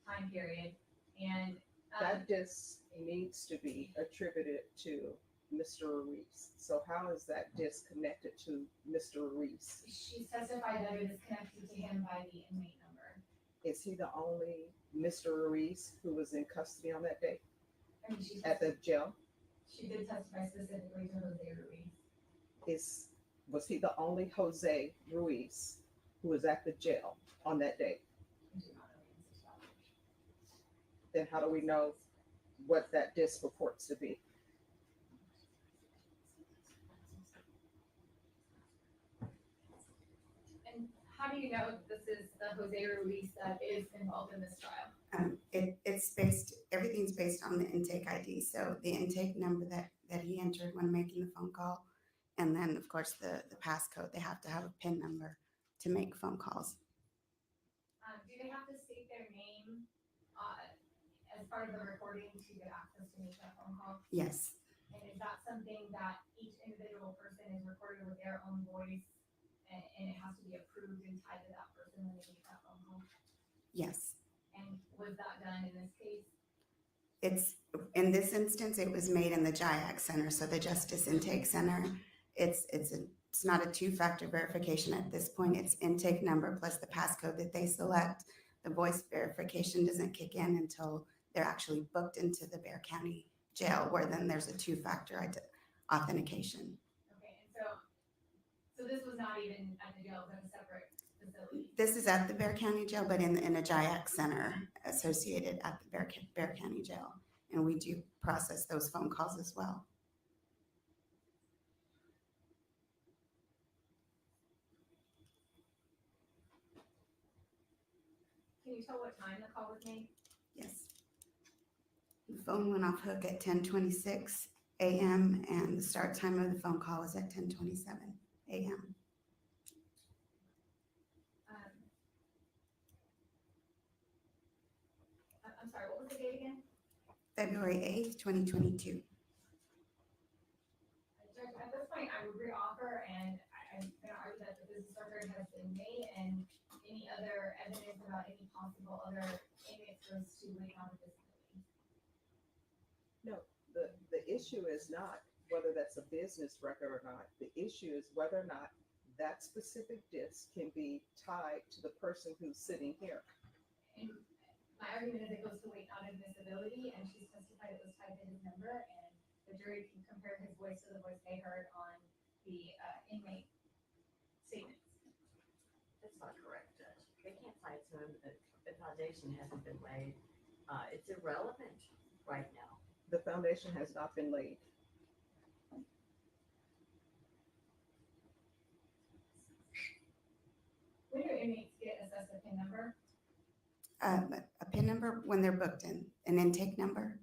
time period. And That disc needs to be attributed to Mr. Ruiz. So how is that disc connected to Mr. Ruiz? she testified that it is connected to him by the inmate number. Is he the only Mr. Ruiz who was in custody on that day I mean, she at the jail? she did testify specifically to Jose Ruiz. Was he the only Jose Ruiz who was at the jail on that day? I do not know the answer to that. Then how do we know what that disc purports to be? And how do you know this is the Jose Ruiz that is involved in this trial? Everything's based on the intake ID. So the intake number that he entered when making the phone call, and then of course the passcode. They have to have a PIN number to make phone calls. Do they have to state their name as part of the recording to get access to make that phone call? Yes, And is that something that each individual person is recorded with their own voice and it has to be approved and tied to that person when they make that phone call? yes. And was that done in this case? It's in this instance, it was made in the JIAC Center, so the Justice Intake Center. It's not a two-factor verification at this point. It's intake number plus the passcode that they select. The voice verification doesn't kick in until they're actually booked into the Bear County Jail, where then there's a two-factor authentication. Okay, and so this was not even at the jail, it was at a separate facility. This is at the Bear County Jail, but in a JIAC Center associated at the Bear County Jail. And we do process those phone calls as well. Can you tell what time the call was made? Yes. The phone went off hook at 10:26 a.m. and the start time of the phone call was at 10:27 a.m. I'm sorry, what was the date again? February 8th, 2022. Judge, at this point, I would reoffer, and I'm gonna argue that the business record has been made, and any other evidence about any possible other inmates goes to Lake County Disability. No, the issue is not whether that's a business record or not. The issue is whether or not that specific disc can be tied to the person who's sitting here. And my argument is it goes to Lake County Disability, and she's testified it was tied to his number, and the jury can compare his voice to the voice they heard on the inmate statements. That's not correct, Judge. They can't tie it to him. The foundation hasn't been laid. It's irrelevant right now. The foundation has not been laid. When do inmates get assessed a PIN number? A PIN number when they're booked in, an intake number.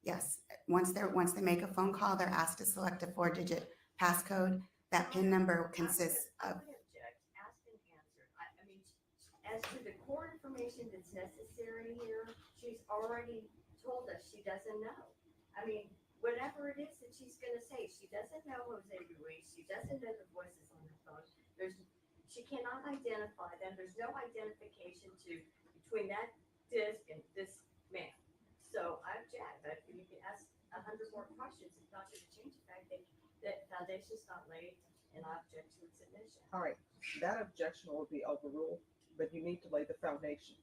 Yes, once they make a phone call, they're asked to select a 4-digit passcode. That PIN number consists I of, would object, asked and answered. I mean, as to the core information that's necessary here, she's already told us she doesn't know. I mean, whatever it is that she's gonna say, she doesn't know Jose Ruiz, she doesn't know the voices on her phone. She cannot identify them, there's no identification between that disc and this man. So I object, that you can ask 100 more questions, it's not gonna change the fact that foundation's not laid, and I object to its admission. All right, that objection will be overruled, but you need to lay the foundation.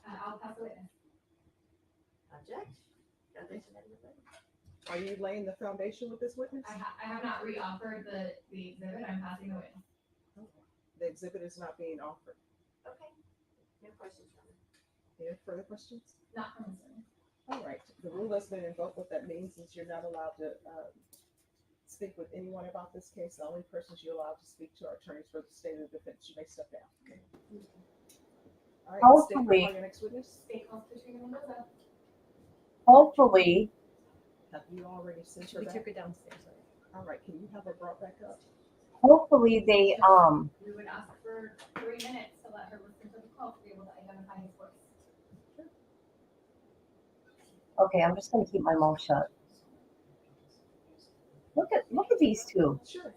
I'll pass the witness. Object. Foundation hasn't been laid. Are you laying the foundation with this witness? I have not re-offered the exhibit, I'm passing the witness. The exhibit is not being offered. Okay, no questions from me. Any further questions? Not from this witness. All right, the rule has been invoked. What that means is you're not allowed to speak with anyone about this case. The only persons you're allowed to speak to are attorneys for the state of the defense. You may step down. All right, Hopefully. state your next witness. State Constitution Mendoza. Hopefully, Have you already sent her We back? took her downstairs. All right, can you have her brought back up? hopefully they We would ask for 3 minutes to let her listen to the call to be able to identify his voice. okay, I'm just gonna keep my mouth shut. Look at these two. Sure.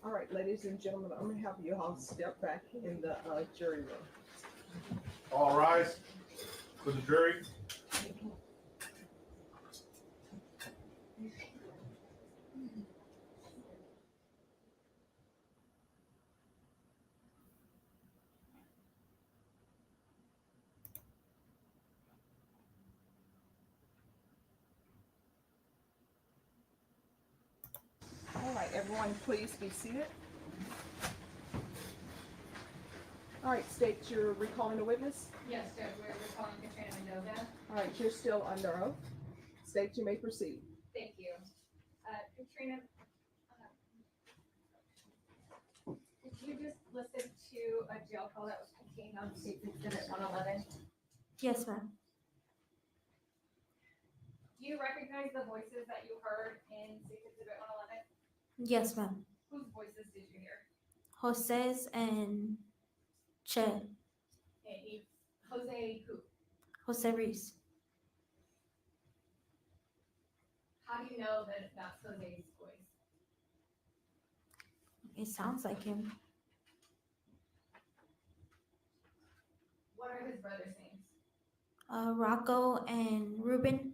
All right, ladies and gentlemen, I'm gonna have you all step back in the jury room. All rise for the jury. All right, everyone, please be seated. All right, state you're recalling a witness. Yes, Judge, we're calling Katrina Mendoza. All right, you're still under oath. State you may proceed. Thank you. Katrina, did you just listen to a jail call that was contained on State Exhibit 111? Yes, ma'am. Do you recognize the voices that you heard in State Exhibit 111? Yes, ma'am. Whose voices did you hear? Jose's and Che. Jose who? Jose Ruiz. How do you know that that's Jose's voice? It sounds like him. What are his brothers' names? Rocco and Ruben.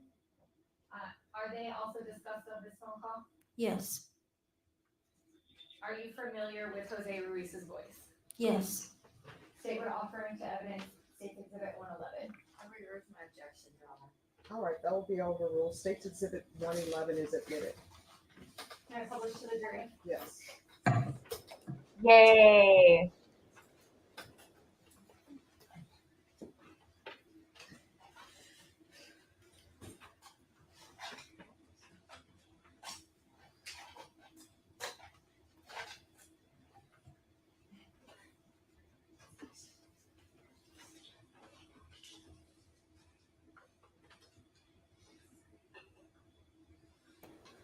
Are they also discussed on this phone call? Yes. Are you familiar with Jose Ruiz's voice? Yes. State would offer into evidence State Exhibit 111. I reserve my objection, Your Honor. All right, that will be overruled. State's Exhibit 111 is admitted. Can I publish to the jury? Yes. Yay!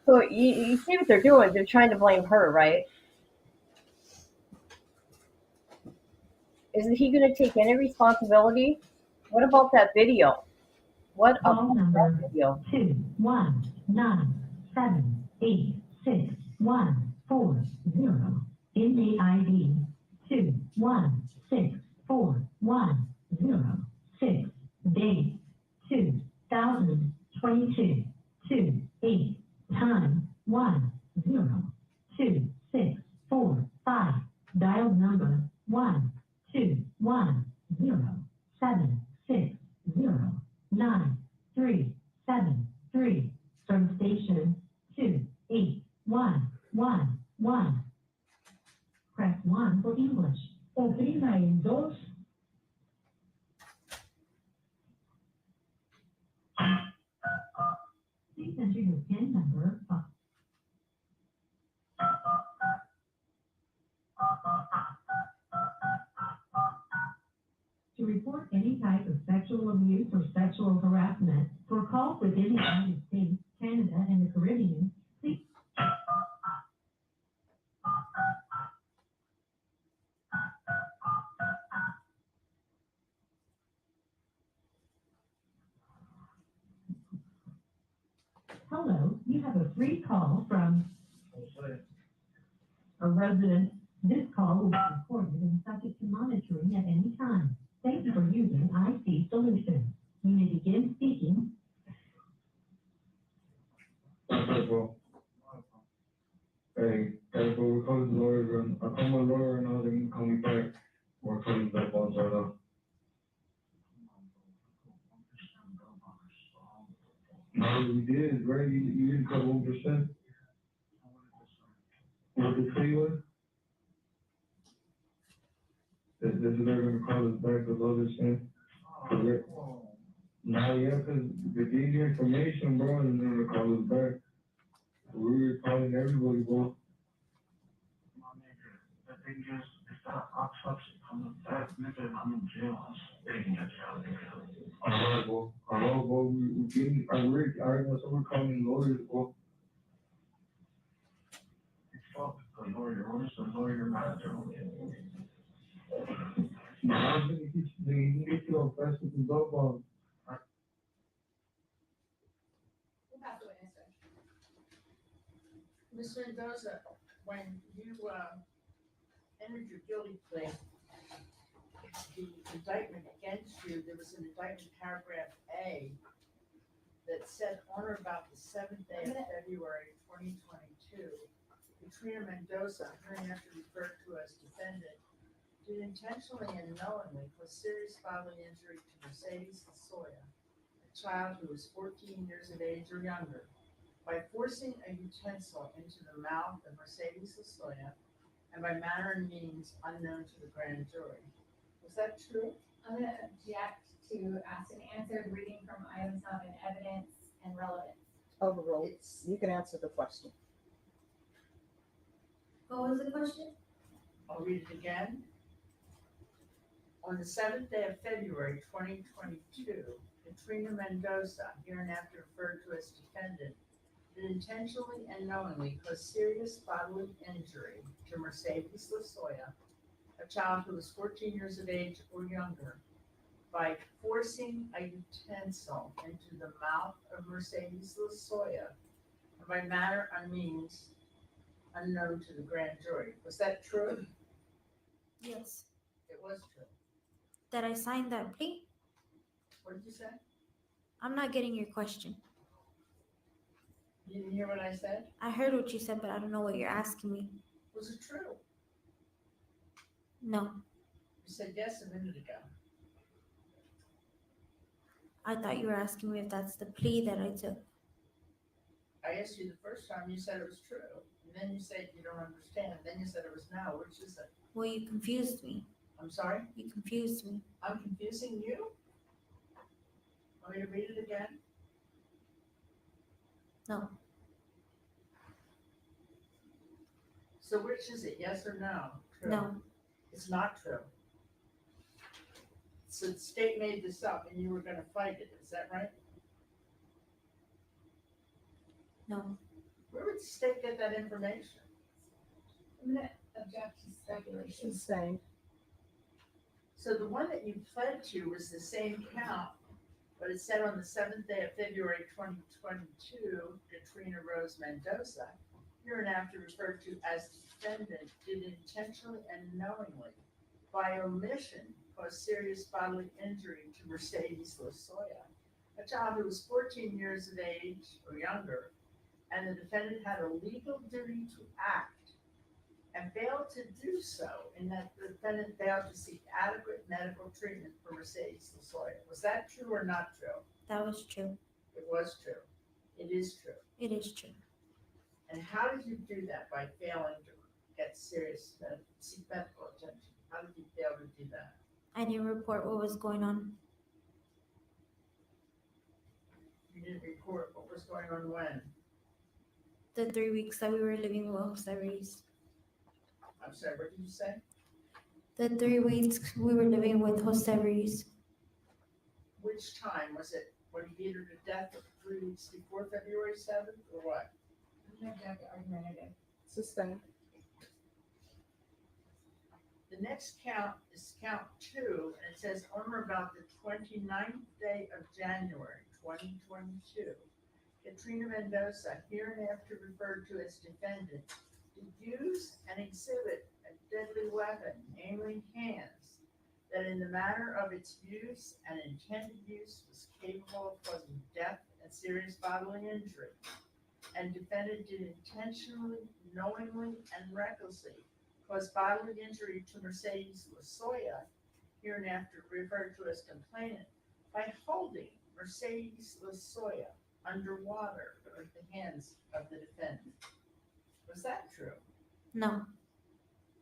So you see what they're doing? They're trying to blame her, right? Isn't he going to take any responsibility? What about that video? What about that video? 219786140. Inmate ID 216410. Date 2022 28. Time 102645. Dial number 121076093773 from station 28111. Press 1 for English. Oprima el 2. Please enter your PIN number. To report any type of sexual abuse or Hello, you have a free call from a resident. This call will be recorded and subject to monitoring at any time. Thank you for using IC Solutions. You may begin speaking. Hey, we're calling the lawyer, and I called my lawyer and now they can call me back. We're calling back on Zara. No, we did, right? You didn't call 1%. What did say was? They're gonna call us back with other stuff. Correct? Now, yeah, cause they gave you information, bro, and then they call us back. We were calling everybody, bro. The thing is that autopsy from the back, I'm in jail. Alright, bro, we getting, I know someone calling lawyers, bro. Fuck the lawyer, what is the lawyer manager? No, I'm gonna get you on fast with the dog ball. Ms. Mendoza, when you, entered your guilty plea, the indictment against you, there was an indictment paragraph A that said on or about the 7th day of February 2022, Katrina Mendoza, hereinafter referred to as defendant, did intentionally and knowingly cause serious bodily injury to Mercedes Losoya, a child who was 14 years of age or younger, by forcing a utensil into the mouth of Mercedes Losoya and by manner and means unknown to the grand jury. Was that true? I'm gonna object to ask and answer reading from items not in evidence and relevance. Overruled. You can answer the question. What was the question? I'll read it again. On the 7th day of February 2022, Katrina Mendoza, hereinafter referred to as defendant, did intentionally and knowingly cause serious bodily injury to Mercedes Losoya, a child who was 14 years of age or younger, by forcing a utensil into the mouth of Mercedes Losoya and by manner and means unknown to the grand jury. Was that true? Yes. It was true. That I signed that plea? What did you say? I'm not getting your question. You didn't hear what I said? I heard what you said, but I don't know what you're asking me. Was it true? No. You said yes a minute ago. I thought you were asking me if that's the plea that I took. I asked you the first time, you said it was true. And then you said you don't understand. Then you said it was no. Which is it? Well, you confused me. I'm sorry? You confused me. I'm confusing you? Want me to read it again? No. So which is it, yes or no? True. No. It's not true. So the state made this up and you were gonna fight it, is that right? No. Where would the state get that information? I'm gonna object to speculation. Sustained. So the one that you pled to was the same count, but it said on the 7th day of February 2022, Katrina Rose Mendoza, hereinafter referred to as defendant, did intentionally and knowingly, by omission, cause serious bodily injury to Mercedes Losoya, a child who was 14 years of age or younger, and the defendant had a legal duty to act and failed to do so in that the defendant failed to seek adequate medical treatment for Mercedes Losoya. Was that true or not true? That was true. It was true. It is true. It is true. And how did you do that? By failing to get seek medical attention? How did you fail to do that? I didn't report what was going on. You didn't report what was going on when? The 3 weeks that we were living with Jose Ruiz. I'm sorry, what did you say? The 3 weeks we were living with Jose Ruiz. Which time? Was it when he beat her to death 3 weeks before February 7th or what? I'm gonna object to argumentative. Sustained. The next count is count 2, and it says on or about the 29th day of January 2022, Katrina Mendoza, hereinafter referred to as defendant, did use and exhibit a deadly weapon, namely hands, that in the manner of its use and intended use was capable of causing death and serious bodily injury, and defendant did intentionally, knowingly, and recklessly cause bodily injury to Mercedes Losoya, hereinafter referred to as complainant, by holding Mercedes Losoya underwater with the hands of the defendant. Was that true? No.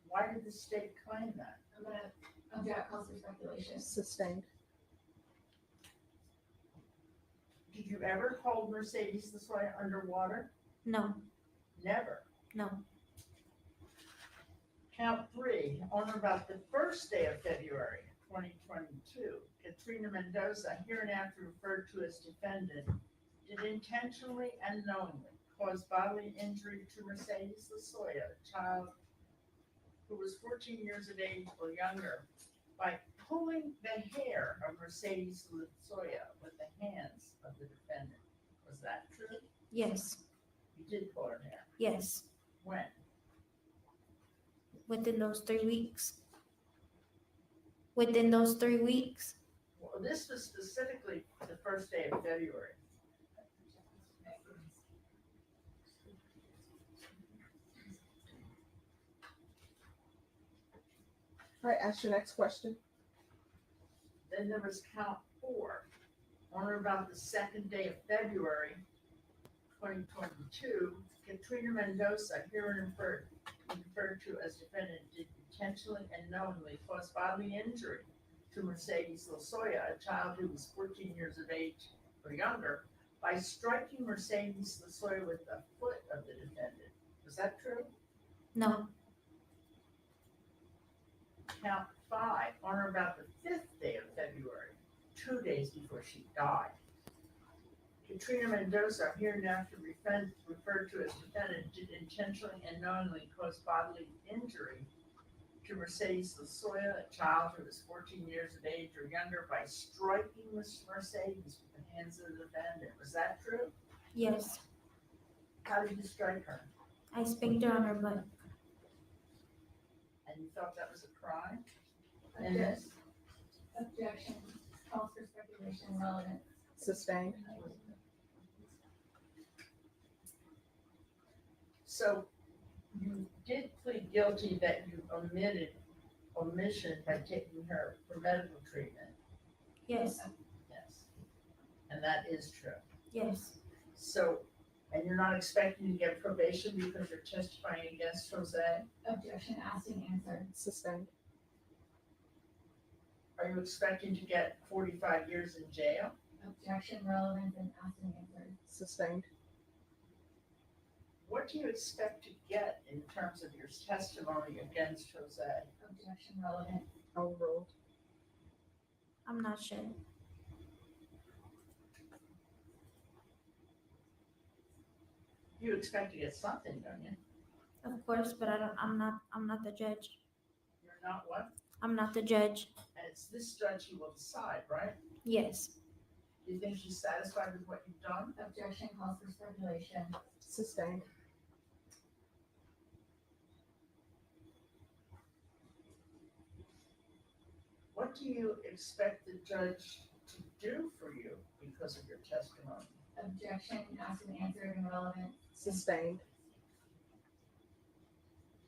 Why did the state claim that? I'm gonna object, calls for speculation. Sustained. Did you ever hold Mercedes Losoya underwater? No. Never. No. Count 3, on or about the first day of February 2022, Katrina Mendoza, hereinafter referred to as defendant, did intentionally and knowingly cause bodily injury to Mercedes Losoya, a child who was 14 years of age or younger, by pulling the hair of Mercedes Losoya with the hands of the defendant. Was that true? Yes. You did pull her hair. Yes. When? Within those 3 weeks. Within those 3 weeks. Well, this was specifically the first day of February. All right, ask your next question. Then there was count 4, on or about the second day of February 2022, Katrina Mendoza, herein referred to as defendant, did intentionally and knowingly cause bodily injury to Mercedes Losoya, a child who was 14 years of age or younger, by striking Mercedes Losoya with the foot of the defendant. Was that true? No. Count 5, on or about the 5th day of February, 2 days before she died. Katrina Mendoza, hereinafter referred to as defendant, did intentionally and knowingly cause bodily injury to Mercedes Losoya, a child who was 14 years of age or younger, by striking Mercedes with the hands of the defendant. Was that true? Yes. How did you strike her? I spanked her on her butt. And you thought that was a crime? Objection. Objection, calls for speculation, relevant. Sustained. So you did plead guilty that you omission by taking her for medical treatment. Yes. Yes. And that is true. Yes. So, and you're not expecting to get probation because you're testifying against Jose? Objection, asked and answered. Sustained. Are you expecting to get 45 years in jail? Objection, relevant, and asked and answered. Sustained. What do you expect to get in terms of your testimony against Jose? Objection, relevant. Overruled. I'm not sure. You expect to get something, don't you? Of course, but I'm not the judge. You're not what? I'm not the judge. And it's this judge who will decide, right? Yes. Do you think she's satisfied with what you've done? Objection, calls for speculation. Sustained. What do you expect the judge to do for you because of your testimony? Objection, asked and answered, and relevant. Sustained.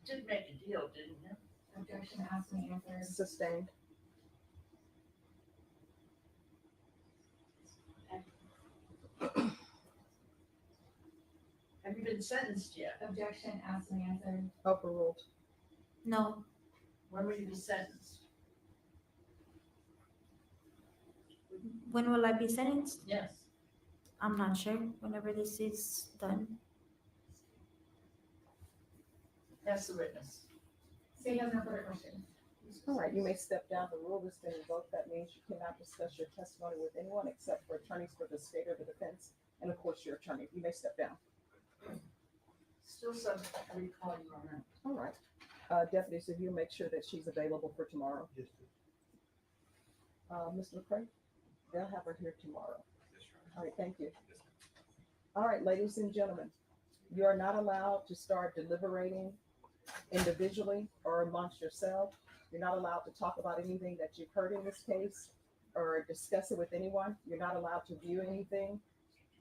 You did make a deal, didn't you? Objection, asked and answered. Sustained. Have you been sentenced yet? Objection, asked and answered. Overruled. No. When will you be sentenced? When will I be sentenced? Yes. I'm not sure. Whenever this is done. Ask the witness. State has no further questions. All right, you may step down. The rule has been invoked. That means you cannot discuss your testimony with anyone except for attorneys for the state or the defense, and of course, your attorney. You may step down. Still subject to recall you on that. All right. Deputies, if you make sure that she's available for tomorrow. Yes, Ms. McCray, they'll have her here tomorrow. All right, thank you. All right, ladies and gentlemen, you are not allowed to start deliberating individually or amongst yourself. You're not allowed to talk about anything that you've heard in this case or discuss it with anyone. You're not allowed to view anything.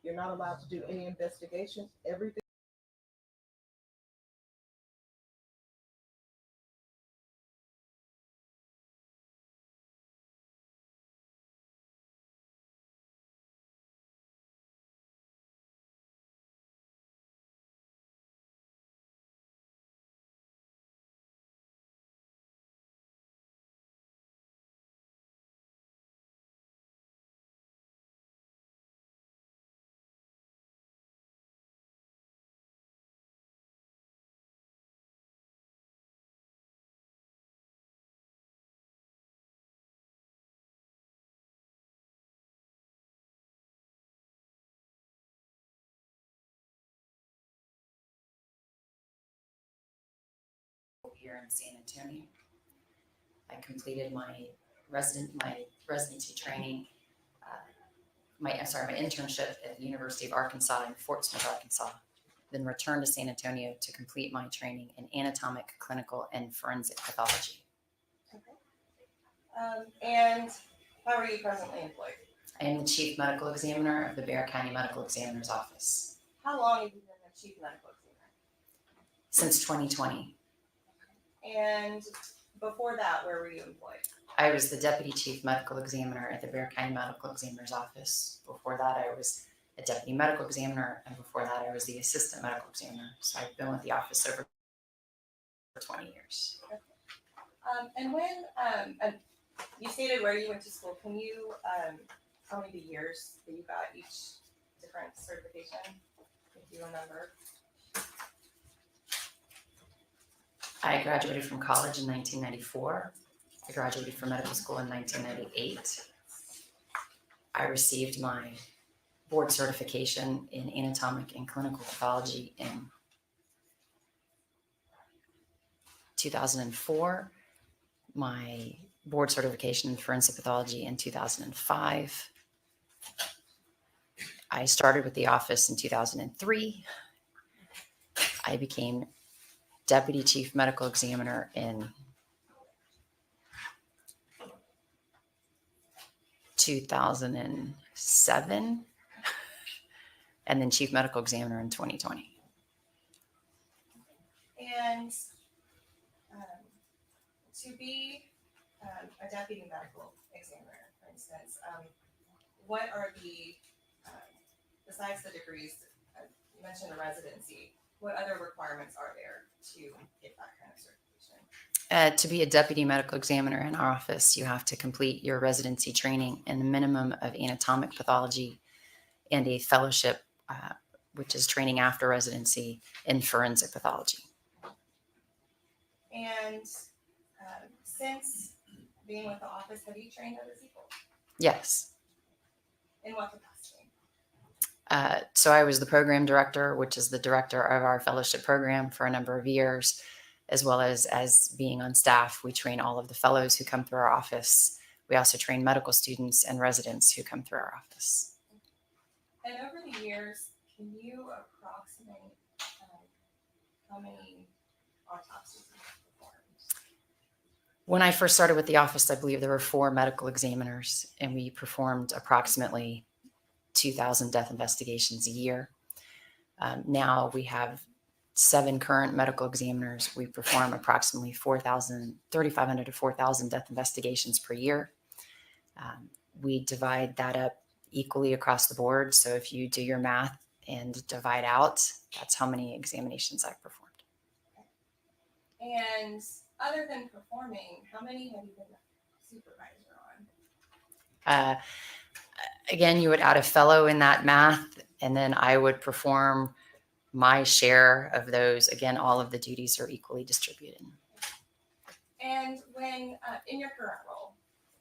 You're not allowed to do any investigation. Everything. Here in San Antonio. I completed my residency training, my internship at the University of Arkansas in Fort Smith, Arkansas, then returned to San Antonio to complete my training in anatomic, clinical, and forensic pathology. And how are you presently employed? I am the Chief Medical Examiner of the Bexar County Medical Examiner's Office. How long have you been the Chief Medical Examiner? Since 2020. And before that, where were you employed? I was the Deputy Chief Medical Examiner at the Bexar County Medical Examiner's Office. Before that, I was a Deputy Medical Examiner, and before that, I was the Assistant Medical Examiner. So I've been with the office over 20 years. And when you stated where you went to school, can you tell me the years that you got each different certification, if you remember? I graduated from college in 1994. I graduated from medical school in 1998. I received my board certification in anatomic and clinical pathology in 2004. My board certification in forensic pathology in 2005. I started with the office in 2003. I became Deputy Chief Medical Examiner in 2007, and then Chief Medical Examiner in 2020. And to be a Deputy Medical Examiner, for instance, what are the, besides the degrees, you mentioned the residency, what other requirements are there to get that kind of certification? To be a Deputy Medical Examiner in our office, you have to complete your residency training and the minimum of anatomic pathology and a fellowship, which is training after residency in forensic pathology. And since being with the office, have you trained other people? Yes. In what capacity? So I was the program director, which is the director of our fellowship program for a number of years, as well as being on staff. We train all of the fellows who come through our office. We also train medical students and residents who come through our office. And over the years, can you approximate how many autopsies you have performed? When I first started with the office, I believe there were 4 medical examiners, and we performed approximately 2,000 death investigations a year. Now we have 7 current medical examiners. We perform approximately 3,500 to 4,000 death investigations per year. We divide that up equally across the board. So if you do your math and divide out, that's how many examinations I've performed. And other than performing, how many have you been a supervisor on? Again, you would add a fellow in that math, and then I would perform my share of those. Again, all of the duties are equally distributed. And when, in your current role,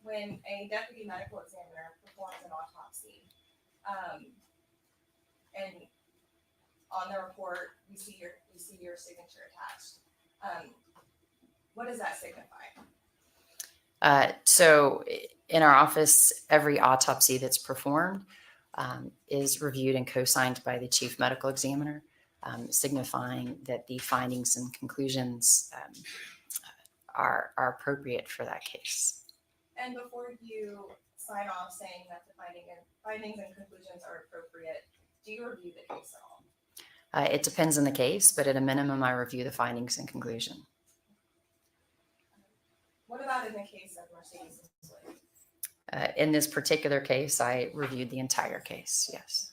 when a deputy medical examiner performs an autopsy, and on the report we see your signature attached, what does that signify? So in our office, every autopsy that's performed, is reviewed and co-signed by the chief medical examiner, signifying that the findings and conclusions are appropriate for that case. And before you sign off saying that the findings and conclusions are appropriate, do you review the case at all? It depends on the case, but at a minimum, I review the findings and conclusion. What about in the case of Mercedes? In this particular case, I reviewed the entire case. Yes.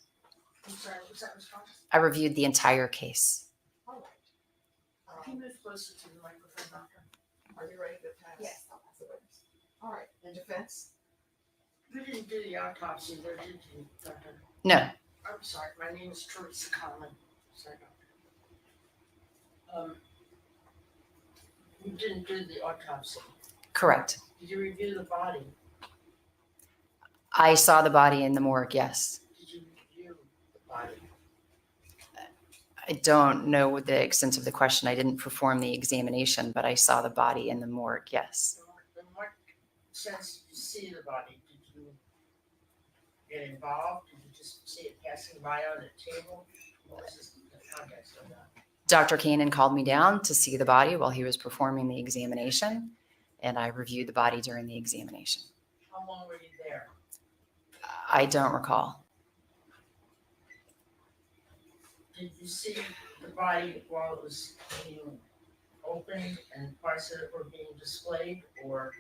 I'm sorry, was that response? I reviewed the entire case. All right. Can you move closer to the microphone, Doctor? Are you ready to pass? Yes. The witness? All right, in defense? You didn't do the autopsy, there, did you, Doctor? No. I'm sorry, my name is Ruiz. Sorry, Doctor. You didn't do the autopsy. Correct. Did you review the body? I saw the body in the morgue. Yes. Did you review the body? I don't know what the extent of the question. I didn't perform the examination, but I saw the body in the morgue. Yes. In what sense did you see the body? Did you get involved? Did you just see it passing by on the table? What was the context of that? Dr. Keenan called me down to see the body while he was performing the examination, and I reviewed the body during the examination. How long were you there? I don't recall. Did you see the body while it was being opened and parts of it were being displayed, or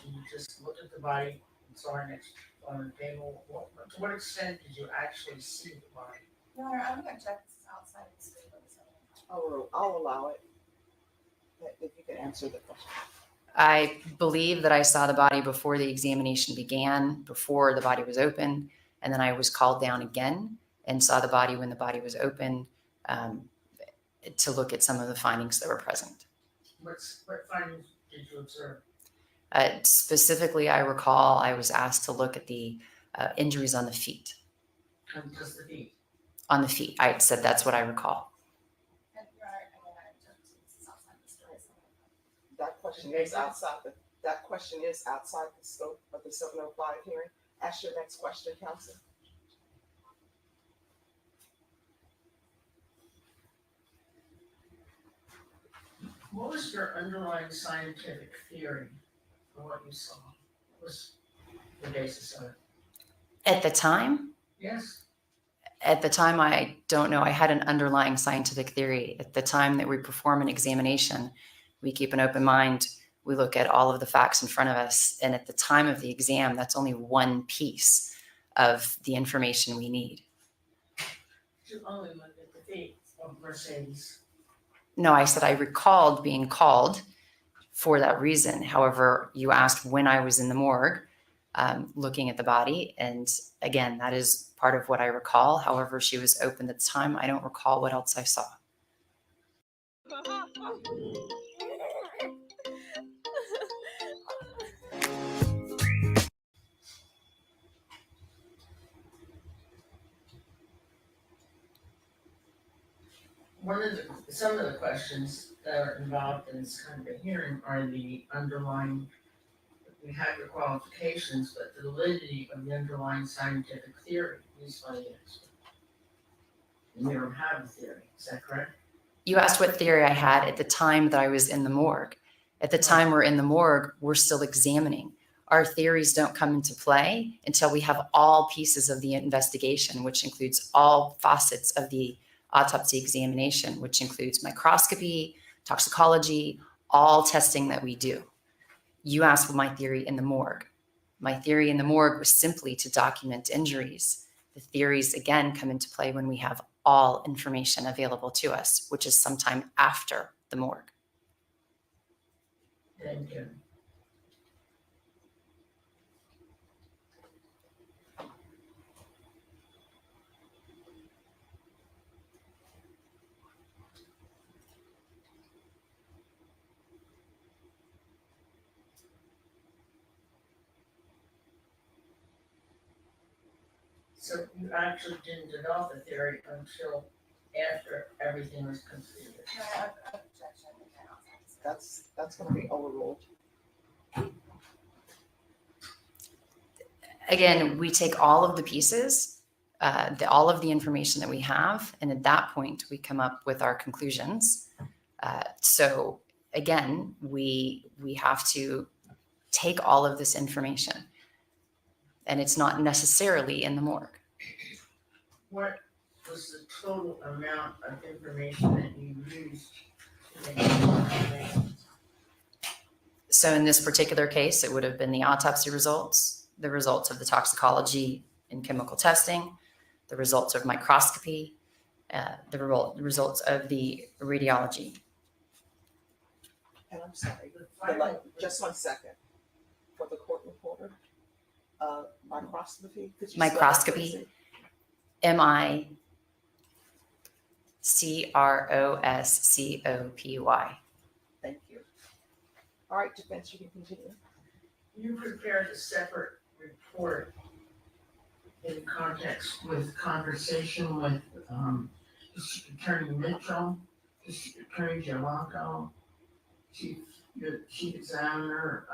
did you just look at the body and saw it next on the table? To what extent did you actually see the body? Your Honor, I'm going to check this outside the scope of this. I'll allow it. If you can answer the question. I believe that I saw the body before the examination began, before the body was open, and then I was called down again and saw the body when the body was open to look at some of the findings that were present. What findings did you observe? Specifically, I recall I was asked to look at the injuries on the feet. And just the feet? On the feet. I said that's what I recall. That question is outside the scope of the 705 hearing. Ask your next question, counsel. What was your underlying scientific theory for what you saw? What was the basis of it? At the time? Yes. At the time, I don't know. I had an underlying scientific theory. At the time that we perform an examination, we keep an open mind. We look at all of the facts in front of us. And at the time of the exam, that's only one piece of the information we need. You only looked at the feet of Mercedes. No, I said I recalled being called for that reason. However, you asked when I was in the morgue looking at the body. And again, that is part of what I recall. However, she was open at the time. I don't recall what else I saw. Some of the questions that are involved in this kind of a hearing are the underlying, we have your qualifications, but the validity of the underlying scientific theory used by the expert. And you don't have a theory, is that correct? You asked what theory I had at the time that I was in the morgue. At the time we're in the morgue, we're still examining. Our theories don't come into play until we have all pieces of the investigation, which includes all facets of the autopsy examination, which includes microscopy, toxicology, all testing that we do. You asked for my theory in the morgue. My theory in the morgue was simply to document injuries. The theories, again, come into play when we have all information available to us, which is sometime after the morgue. Thank you. So you actually didn't develop a theory until after everything was completed? That's going to be overruled. Again, we take all of the pieces all of the information that we have. And at that point, we come up with our conclusions. So again, we have to take all of this information, and it's not necessarily in the morgue. What was the total amount of information that you used to make these determinations? So in this particular case, it would have been the autopsy results, the results of the toxicology and chemical testing, the results of microscopy, the results of the radiology. And I'm sorry, just 1 second. For the court reporter, microscopy. Could you spell that, Microscopy, please? MICROSCOPY. Thank you. All right, defense, you can continue. You prepared a separate report in context with conversation with District Attorney Mitchell, District Attorney Jalanko, Chief Examiner,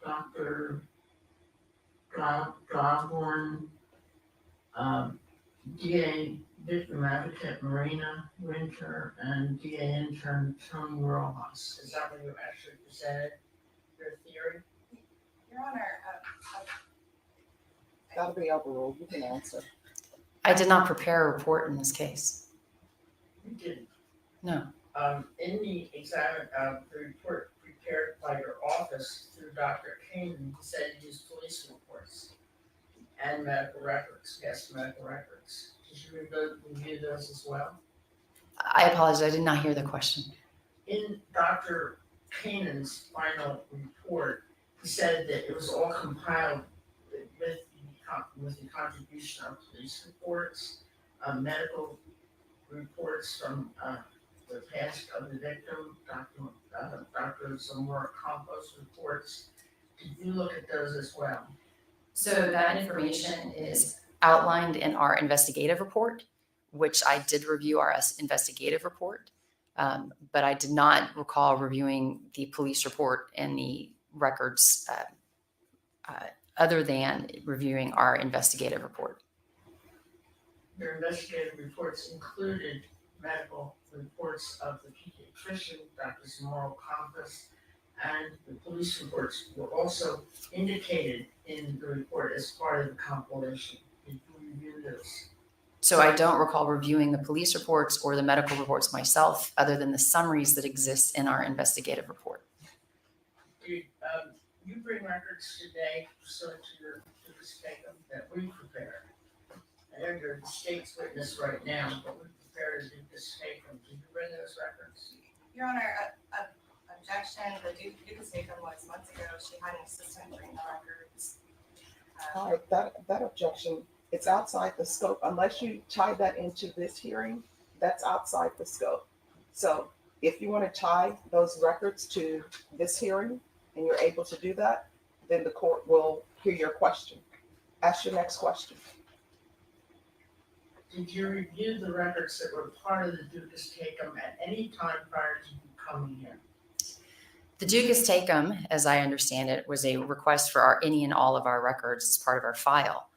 Dr. Godborn, DA Victim Advocate Marina Winter, and DA Intern Tony Rojas. Is that what you actually presented, your theory? Your Honor, That'll be overruled. You can answer. I did not prepare a report in this case. You didn't. No. In the the report prepared by your office through Dr. Kane, you said you used police reports and medical records, yes, medical records. Did you review those as well? I apologize. I did not hear the question. In Dr. Kanan's final report, he said that it was all compiled with the contribution of police reports, medical reports from the past of the victim, Dr. Zamora Campos reports. Did you look at those as well? So that information is outlined in our investigative report, which I did review our investigative report, but I did not recall reviewing the police report and the records other than reviewing our investigative report. Your investigative reports included medical reports of the pediatrician, Dr. Zamora Campos, and the police reports were also indicated in the report as part of the compilation. Did you review those? So I don't recall reviewing the police reports or the medical reports myself, other than the summaries that exist in our investigative report. Did you bring records today pursuant to the statement that we prepared? And you're the state's witness right now, but we prepared this statement. Did you bring those records? Your Honor, objection. The Duke's taken was months ago. She had an assistant bring the records. All right, that objection, it's outside the scope. Unless you tie that into this hearing, that's outside the scope. So if you want to tie those records to this hearing and you're able to do that, then the court will hear your question. Ask your next question. Did you review the records that were part of the Duke's Take-Em at any time prior to you coming here? The Duke's Take-Em, as I understand it, was a request for any and all of our records as part of our file.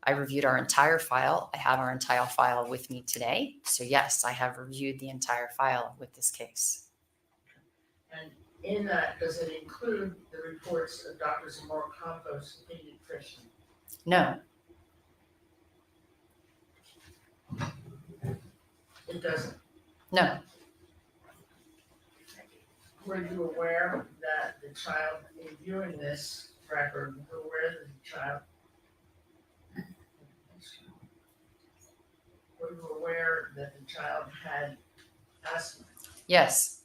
I reviewed our entire file. I have our entire file with me today. So yes, I have reviewed the entire file with this case. And in that, does it include the reports of Dr. Zamora Campos, the pediatrician? No. It doesn't. No. Were you aware that the child, in viewing this record, were aware that the child, were you aware that the child had asthma? Yes.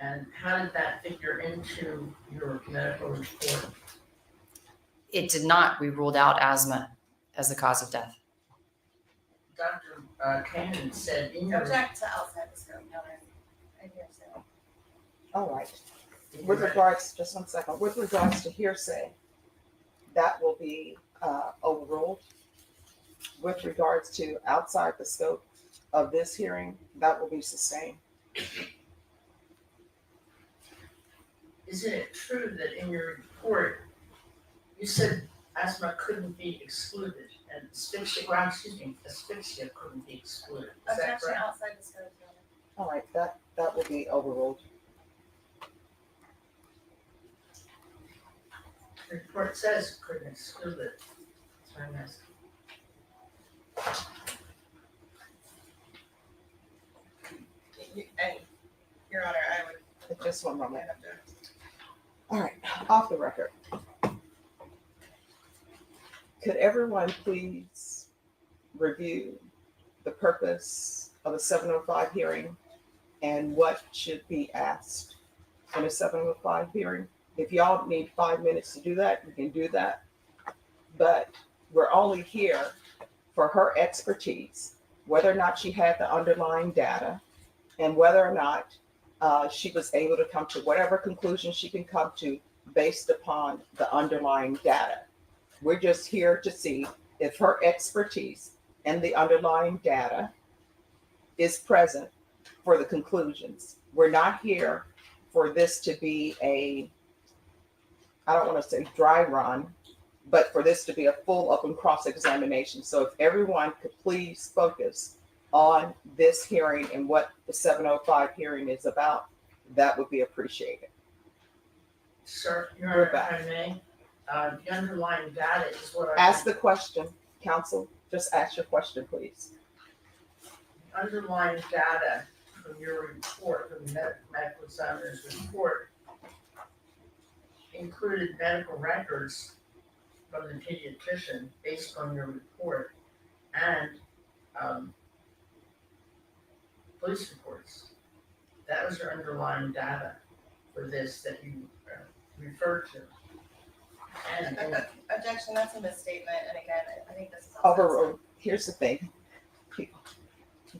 And how did that figure into your medical report? It did not. We ruled out asthma as the cause of death. Dr. Kanan said in your. Object to outside the scope, Your Honor. I hear so. All right. With regards, just 1 second, with regards to hearsay, that will be overruled. With regards to outside the scope of this hearing, that will be sustained. Isn't it true that in your report, you said asthma couldn't be excluded asphyxia, well, excuse me, asphyxia couldn't be excluded. Is that Objection correct? outside the scope, Your Honor. All right, that will be overruled. The report says couldn't exclude it. That's what I'm asking. And, Your Honor, I would. Just one moment. I have to- All right, off the record. Could everyone please review the purpose of a 705 hearing and what should be asked in a 705 hearing? If y'all need 5 minutes to do that, you can do that. But we're only here for her expertise, whether or not she had the underlying data and whether or not she was able to come to whatever conclusion she can come to based upon the underlying data. We're just here to see if her expertise and the underlying data is present for the conclusions. We're not here for this to be I don't want to say dry run, but for this to be a full open cross-examination. So if everyone could please focus on this hearing and what the 705 hearing is about, that would be appreciated. Sir, Your We're Honor, if back. I may, the underlying data is what Ask the question, counsel. Just ask your question, please. underlying data from your report, from the medical examiner's report, included medical records from the pediatrician based on your report and police reports. That was your underlying data for this that you referred to. And Objection, that's a misstatement, and again, I think this is. Overruled. Here's the thing.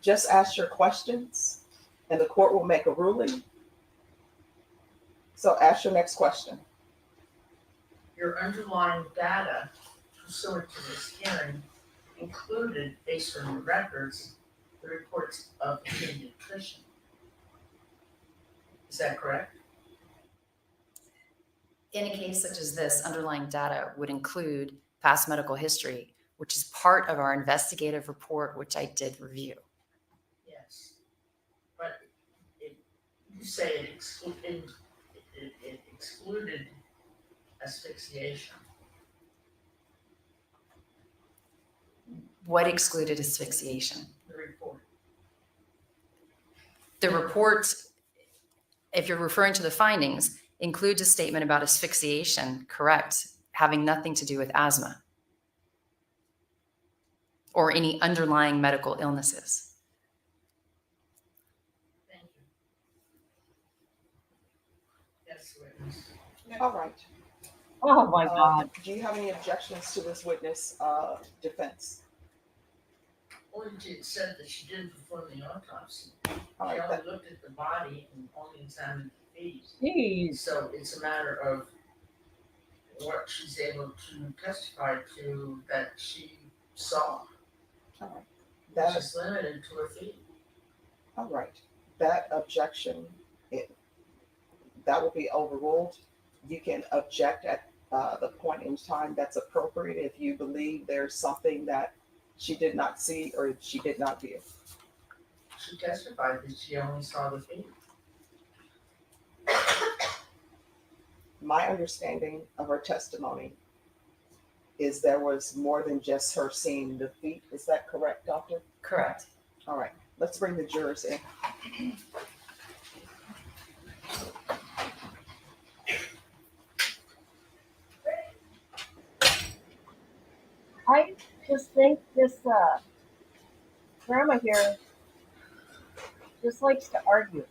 Just ask your questions and the court will make a ruling. So ask your next question. your underlying data pursuant to this hearing included, based on your records, the reports of the pediatrician. Is that correct? In a case such as this, underlying data would include past medical history, which is part of our investigative report, which I did review. Yes. But you say it excluded asphyxiation. What excluded asphyxiation? The report. The report, if you're referring to the findings, includes a statement about asphyxiation, correct, having nothing to do with asthma or any underlying medical illnesses. Thank you. Yes, witness. All right. Oh my God. Do you have any objections to this witness defense? Well, it said that she didn't perform the autopsy. All She right, only looked at the body and only examined the feet. Jeez. So it's a matter of what she's able to testify to that she saw, all right. which That is limited to her feet. All right, that objection, that will be overruled. You can object at the point in time that's appropriate if you believe there's something that she did not see or she did not view. She testified that she only saw the feet. My understanding of her testimony is there was more than just her seeing the feet. Is that correct, doctor? Correct. All right, let's bring the jurors in. I just think this grandma here just likes to argue.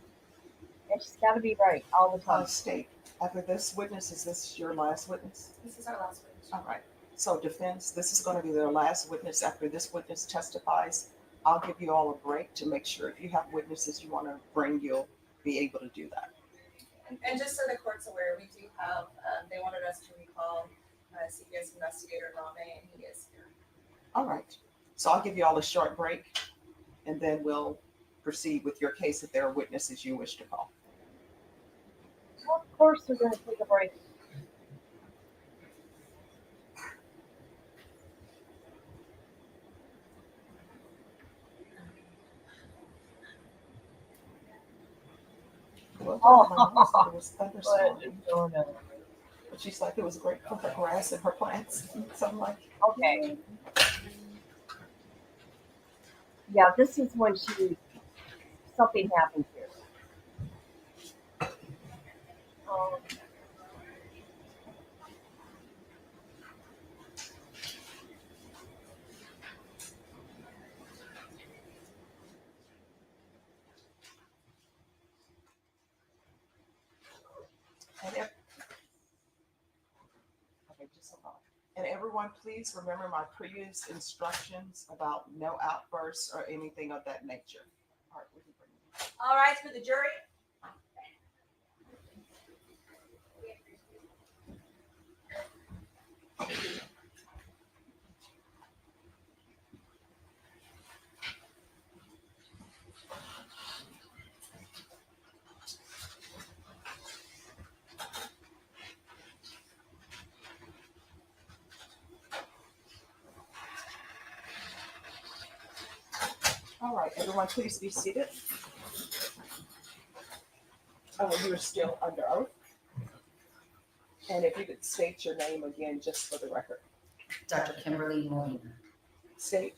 And she's got to be right all the time. State, after this witness, is this your last witness? This is our last witness. All right, so defense, this is going to be their last witness. After this witness testifies, I'll give you all a break to make sure if you have witnesses you want to bring, you'll be able to do that. And just so the court's aware, we do have, they wanted us to recall CPS investigator Rame, and he is here. All right, so I'll give you all a short break and then we'll proceed with your case if there are witnesses you wish to call. Of course, we're going to take a break. told my mom that it was thunderstorm. Oh, no. But she's like, it was great for her grass and her plants. So I'm like, Okay. Yeah, this is when something happened here. and okay, just hold on. And everyone, please remember my previous instructions about no outbursts or anything of that nature. All right, we can bring it. All right, for the jury. All right, everyone, please be seated. You're still under oath. And if you could state your name again, just for the record. Dr. Kimberly Molina. State.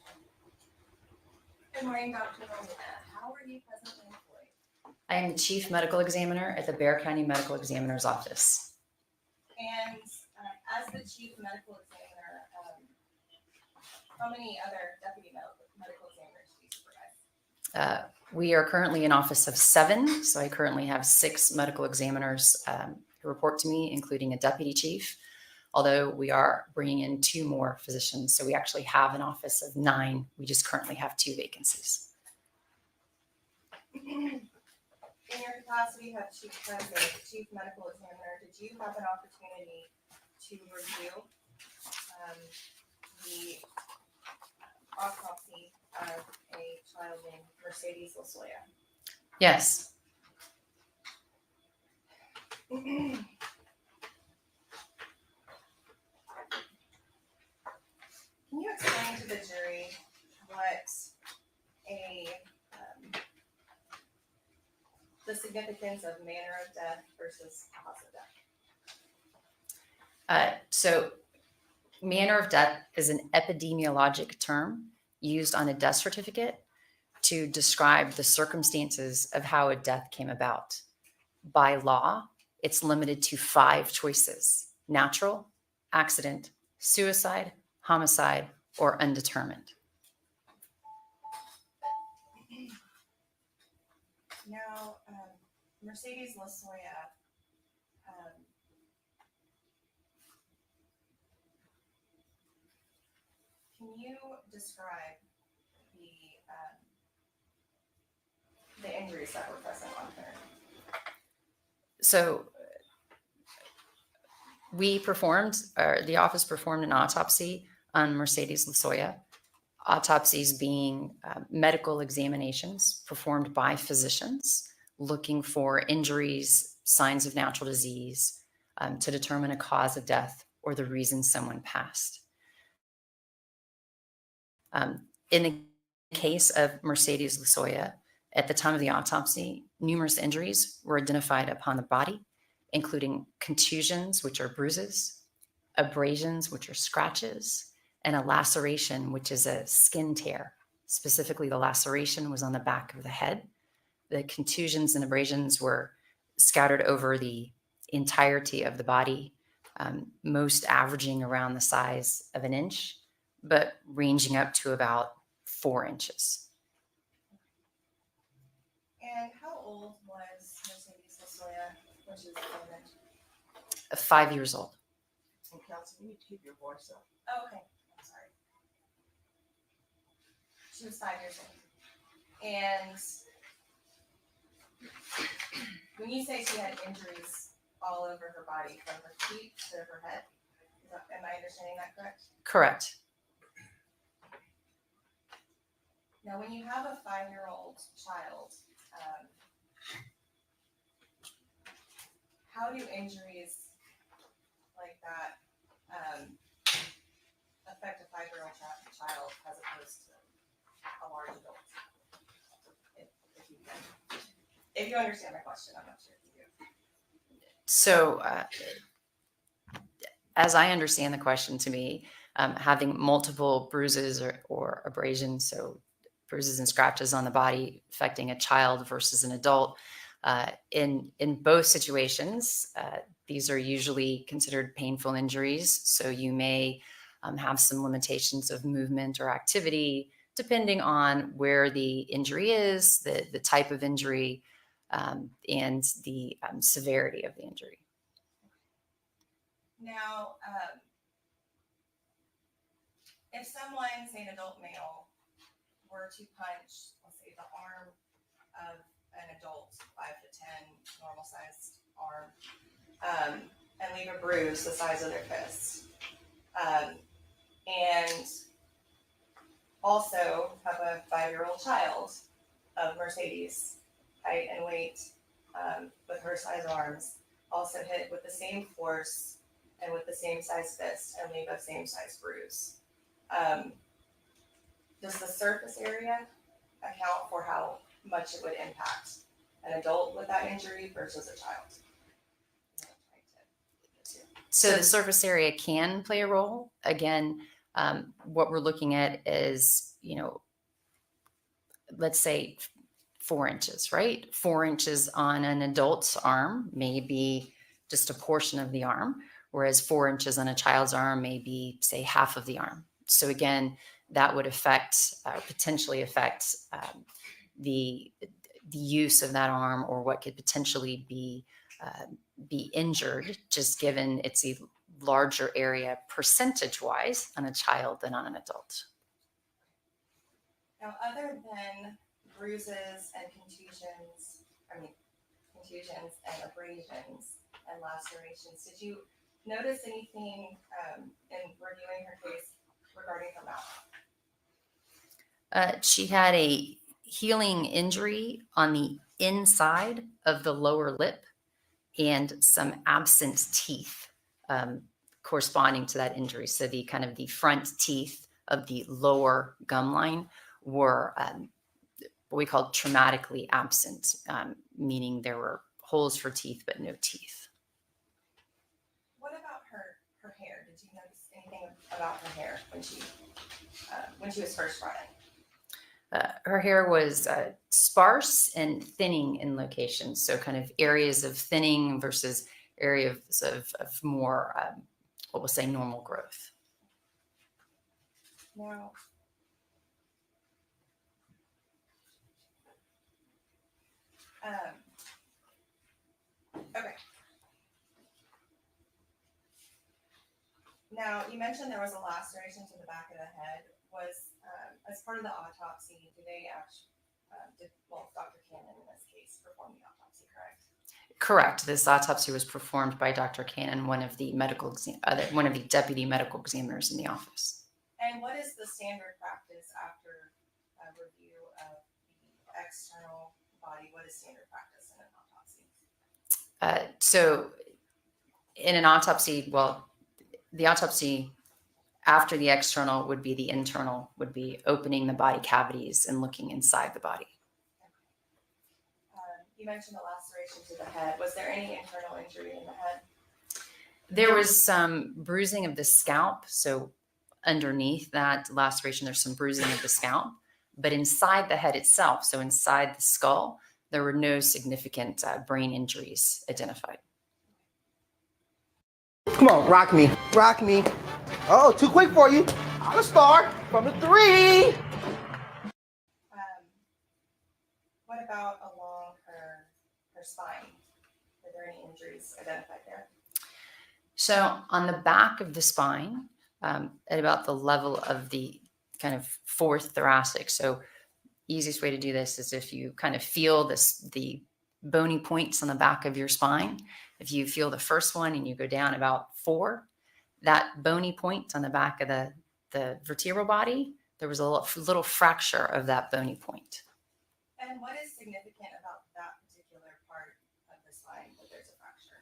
Good morning, Dr. Molina. How are you presently employed? I am the Chief Medical Examiner at the Bexar County Medical Examiner's Office. And as the chief medical examiner, how many other deputy medical examiners do you supervise? We are currently an office of 7, so I currently have 6 medical examiners who report to me, including a deputy chief, although we are bringing in 2 more physicians. So we actually have an office of 9. We just currently have 2 vacancies. In your capacity as chief medical examiner, did you have an opportunity to review the autopsy of a child named Mercedes Losoya? Yes. Can you explain to the jury what the significance of manner of death versus cause of death? So manner of death is an epidemiologic term used on a death certificate to describe the circumstances of how a death came about. By law, it's limited to 5 choices: natural, accident, suicide, homicide, or undetermined. Now, Mercedes Losoya, can you describe the injuries that were present on her? So the office performed an autopsy on Mercedes Losoya. Autopsies being medical examinations performed by physicians looking for injuries, signs of natural disease, to determine a cause of death or the reason someone passed. In the case of Mercedes Losoya, at the time of the autopsy, numerous injuries were identified upon the body, including contusions, which are bruises, abrasions, which are scratches, and a laceration, which is a skin tear. Specifically, the laceration was on the back of the head. The contusions and abrasions were scattered over the entirety of the body, most averaging around the size of 1 inch, but ranging up to about 4 inches. And how old was Mercedes Losoya when she was examined? 5 years old. And Kelsey, you need to keep your voice up. Oh, okay, I'm sorry. She was 5 years old. And when you say she had injuries all over her body, from her feet to her head, am I understanding that correct? Correct. Now, when you have a 5-year-old child, how do injuries like that affect a 5-year-old child as opposed to a large adult? If you understand my question, I'm not sure if you do. So, as I understand the question to me, having multiple bruises or abrasions, so bruises and scratches on the body affecting a child versus an adult, in both situations, these are usually considered painful injuries. So you may have some limitations of movement or activity, depending on where the injury is, the type of injury, and the severity of the injury. Now, if someone, say an adult male, were to punch, let's say, the arm of an adult 5 to 10 normal sized arm, and leave a bruise the size of their fist, and also have a 5-year-old child of Mercedes height and weight, with her size arms, also hit with the same force and with the same size fist and leave a same size bruise. Does the surface area account for how much it would impact an adult with that injury versus a child? So the surface area can play a role. Again, what we're looking at is, let's say 4 inches, right? 4 inches on an adult's arm may be just a portion of the arm, whereas 4 inches on a child's arm may be, say, half of the arm. So again, that would affect, potentially affect the use of that arm, or what could potentially be injured, just given it's a larger area percentage-wise on a child than on an adult. Now, other than bruises and contusions and abrasions and lacerations, did you notice anything in reviewing her case regarding her mouth? She had a healing injury on the inside of the lower lip and some absent teeth corresponding to that injury. So the kind of the front teeth of the lower gum line were what we call traumatically absent, meaning there were holes for teeth but no teeth. What about her hair? Did you notice anything about her hair when she was first brought in? Her hair was sparse and thinning in locations, so kind of areas of thinning versus areas of more, what we'll say, normal growth. Now, okay. Now, you mentioned there was a laceration to the back of the head. Was as part of the autopsy, did Dr. Cannon in this case perform the autopsy, correct? Correct. This autopsy was performed by Dr. Cannon, one of the deputy medical examiners in the office. And what is the standard practice after a review of the external body? What is standard practice in an autopsy? So in an autopsy, well, the autopsy after the external would be the internal, would be opening the body cavities and looking inside the body. You mentioned the laceration to the head. Was there any internal injury in the head? There was some bruising of the scalp. So underneath that laceration, there's some bruising of the scalp. But inside the head itself, so inside the skull, there were no significant brain injuries identified. Come on, rock me. Rock me. Oh, too quick for you. I'll start from the 3. What about along her spine? Were there any injuries identified there? So on the back of the spine, at about the level of the kind of 4th thoracic. So easiest way to do this is if you kind of feel the bony points on the back of your spine. If you feel the first one and you go down about 4, that bony point on the back of the vertebral body, there was a little fracture of that bony point. And what is significant about that particular part of the spine that there's a fracture?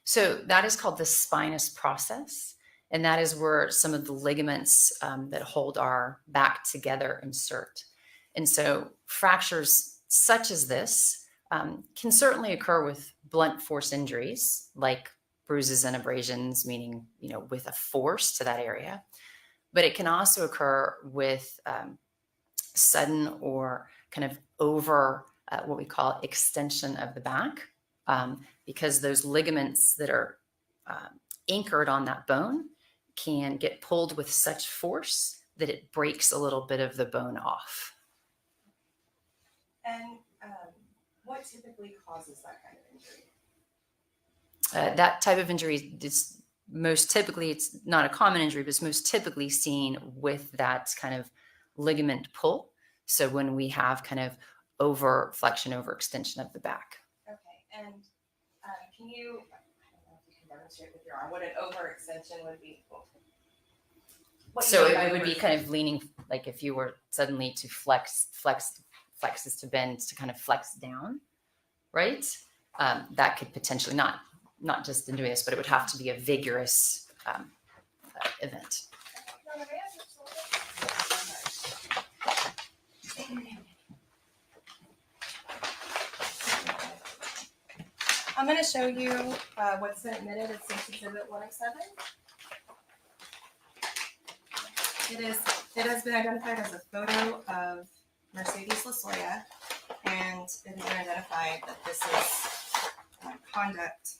So that is called the spinous process. And that is where some of the ligaments that hold our back together insert. And so fractures such as this can certainly occur with blunt force injuries like bruises and abrasions, meaning, with a force to that area. But it can also occur with sudden or kind of over what we call extension of the back, because those ligaments that are anchored on that bone can get pulled with such force that it breaks a little bit of the bone off. And what typically causes that kind of injury? That type of injury is most typically, it's not a common injury, but it's most typically seen with that kind of ligament pull. So when we have kind of over flexion, over extension of the back. Okay, and can you, I don't know if you can demonstrate with your arm, what an overextension would be? So it would be kind of leaning, like if you were suddenly to flex is to bend, to kind of flex down, right? That could potentially not just in doing this, but it would have to be a vigorous event. I'm going to show you what's been admitted at State's Exhibit 107. It has been identified as a photo of Mercedes Losoya, and it has been identified that this is conduct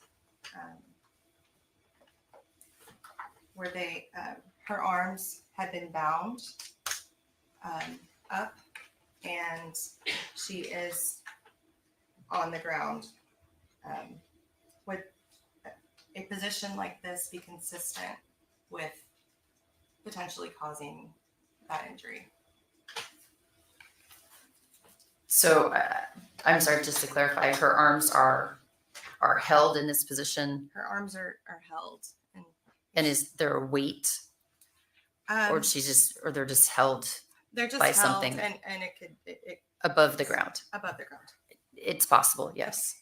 where her arms had been bound up, and she is on the ground. Would a position like this be consistent with potentially causing that injury? So I'm sorry, just to clarify, her arms are held in this position. Her arms are held. And is there a weight? Or they're just held They're just by held, something and it could above the ground? above the ground. It's possible, yes.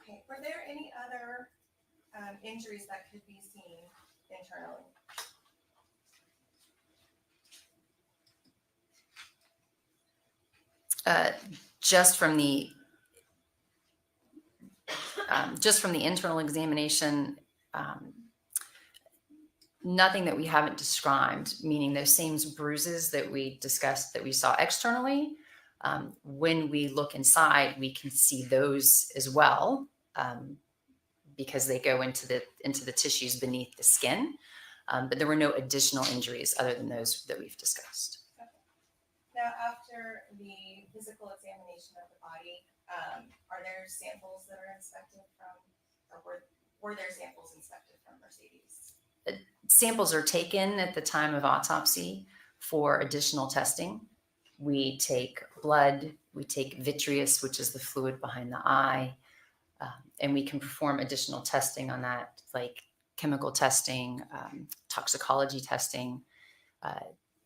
Okay. Were there any other injuries that could be seen internally? Just from the internal examination, nothing that we haven't described, meaning those same bruises that we discussed that we saw externally. When we look inside, we can see those as well, because they go into the tissues beneath the skin. But there were no additional injuries other than those that we've discussed. Okay. Now, after the physical examination of the body, are there samples that are inspected from, or were there samples inspected from Mercedes? Samples are taken at the time of autopsy for additional testing. We take blood, we take vitreous, which is the fluid behind the eye, and we can perform additional testing on that, like chemical testing, toxicology testing.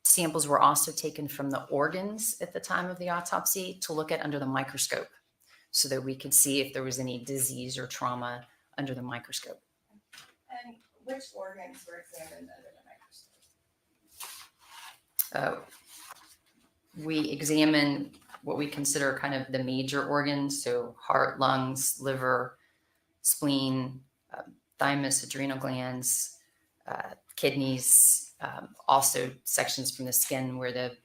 Samples were also taken from the organs at the time of the autopsy to look at under the microscope so that we could see if there was any disease or trauma under the microscope. And which organs were examined under the microscope? We examine what we consider kind of the major organs, so heart, lungs, liver, spleen, thymus, adrenal glands, kidneys, also sections from the skin where the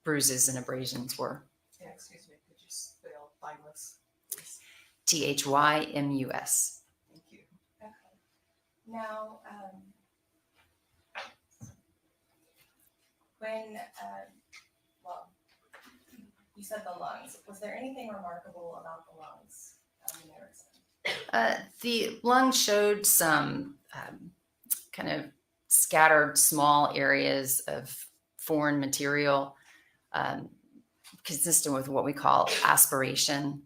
bruises and abrasions were. Yeah, excuse me, could you spell thymus, please? THYMUS. Thank you. Okay. Now, when, well, you said the lungs. Was there anything remarkable about the lungs when they were examined? The lung showed some kind of scattered small areas of foreign material, consistent with what we call aspiration,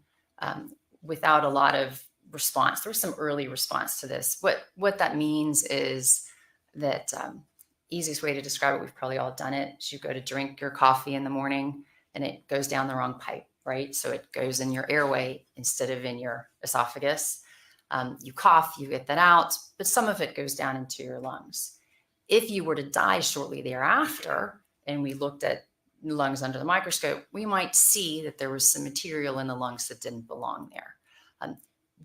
without a lot of response. There was some early response to this. What that means is that easiest way to describe it, we've probably all done it, is you go to drink your coffee in the morning and it goes down the wrong pipe. right? So it goes in your airway instead of in your esophagus. You cough, you get that out, but some of it goes down into your lungs. If you were to die shortly thereafter, and we looked at lungs under the microscope, we might see that there was some material in the lungs that didn't belong there.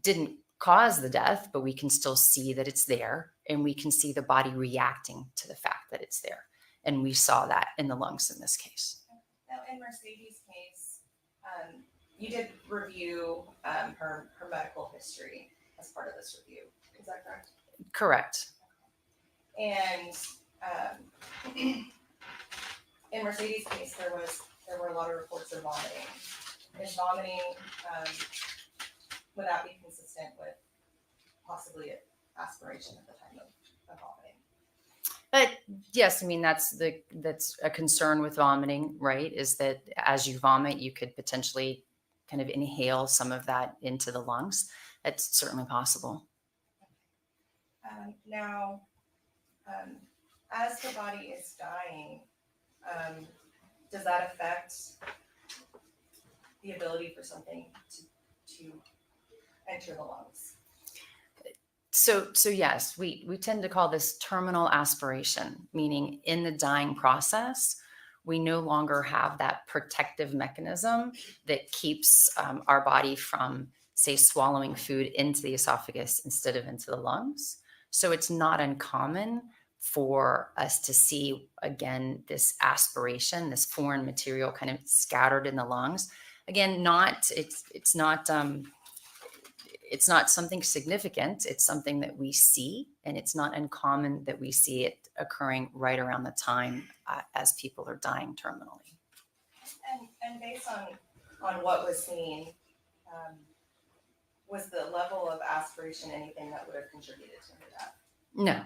Didn't cause the death, but we can still see that it's there, and we can see the body reacting to the fact that it's there. And we saw that in the lungs in this case. Now, in Mercedes' case, you did review her medical history as part of this review. Is that correct? Correct. And in Mercedes' case, there were a lot of reports of vomiting. Is vomiting would that be consistent with possibly aspiration at the time of vomiting? But yes, I mean, that's a concern with vomiting, right? Is that as you vomit, you could potentially kind of inhale some of that into the lungs. It's certainly possible. Now, as the body is dying, does that affect the ability for something to enter the lungs? So yes, we tend to call this terminal aspiration, meaning in the dying process, we no longer have that protective mechanism that keeps our body from, say, swallowing food into the esophagus instead of into the lungs. So it's not uncommon for us to see, again, this aspiration, this foreign material kind of scattered in the lungs. Again, it's not something significant. It's something that we see, and it's not uncommon that we see it occurring right around the time as people are dying terminally. And based on what was seen, was the level of aspiration anything that would have contributed to her death? No.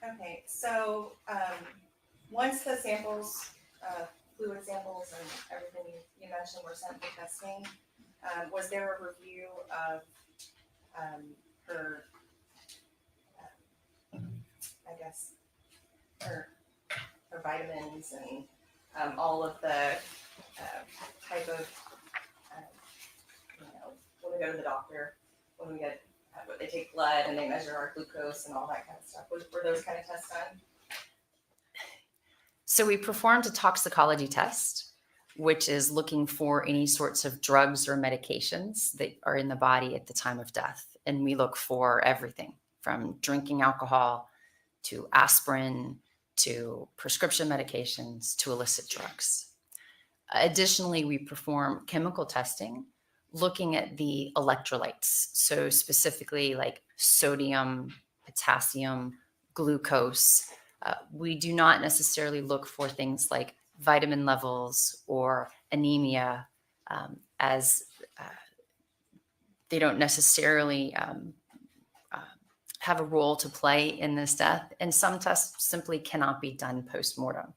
Okay, so once the samples, fluid samples and everything you mentioned were sent for testing, was there a review of her, I guess, her vitamins and all of the type of, when we go to the doctor, when we get, they take blood and they measure our glucose and all that kind of stuff. Were those kind of tests done? So we performed a toxicology test, which is looking for any sorts of drugs or medications that are in the body at the time of death. And we look for everything from drinking alcohol to aspirin to prescription medications to illicit drugs. Additionally, we perform chemical testing looking at the electrolytes. So specifically like sodium, potassium, glucose. We do not necessarily look for things like vitamin levels or anemia, as they don't necessarily have a role to play in this death. And some tests simply cannot be done post-mortem.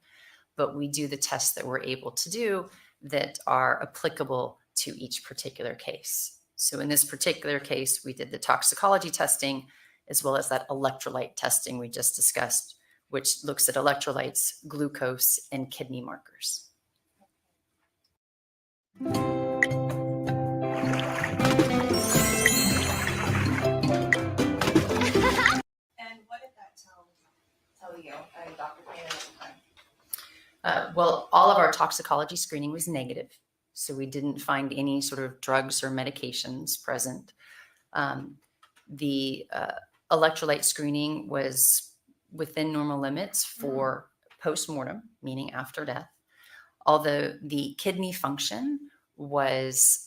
But we do the tests that we're able to do that are applicable to each particular case. So in this particular case, we did the toxicology testing as well as that electrolyte testing we just discussed, which looks at electrolytes, glucose, and kidney markers. And what did that tell you, Dr. Cannon, at the time? Well, all of our toxicology screening was negative. So we didn't find any sort of drugs or medications present. The electrolyte screening was within normal limits for post-mortem, meaning after death. Although the kidney function was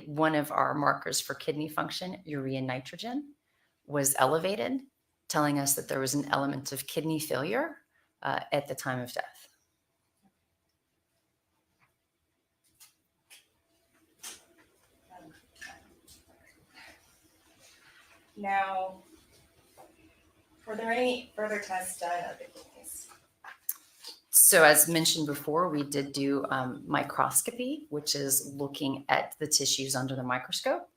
one of our markers for kidney function, urea nitrogen, was elevated, telling us that there was an element of kidney failure at the time of death. Now, were there any further tests done of the kidneys? So as mentioned before, we did do microscopy, which is looking at the tissues under the microscope.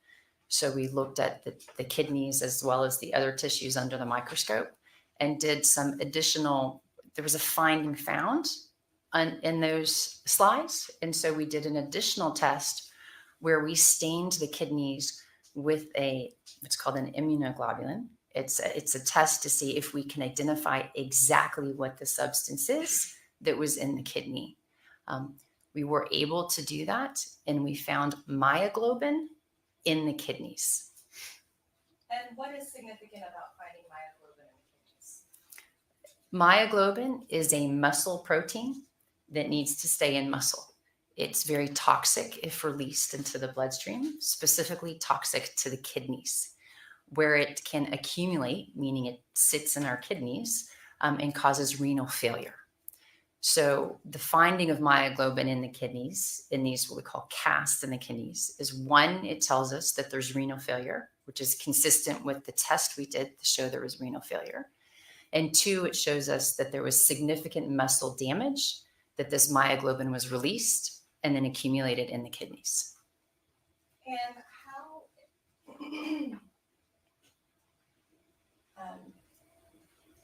So we looked at the kidneys as well as the other tissues under the microscope. and did some additional, there was a finding found in those slides. And so we did an additional test where we stained the kidneys with it's called an immunoglobulin. It's a test to see if we can identify exactly what the substance is that was in the kidney. We were able to do that, and we found myoglobin in the kidneys. And what is significant about finding myoglobin in the kidneys? Myoglobin is a muscle protein that needs to stay in muscle. It's very toxic if released into the bloodstream, specifically toxic to the kidneys, where it can accumulate, meaning it sits in our kidneys and causes renal failure. So the finding of myoglobin in the kidneys, in these what we call casts in the kidneys, is one, it tells us that there's renal failure, which is consistent with the test we did to show there was renal failure. And two, it shows us that there was significant muscle damage, that this myoglobin was released and then accumulated in the kidneys. And how,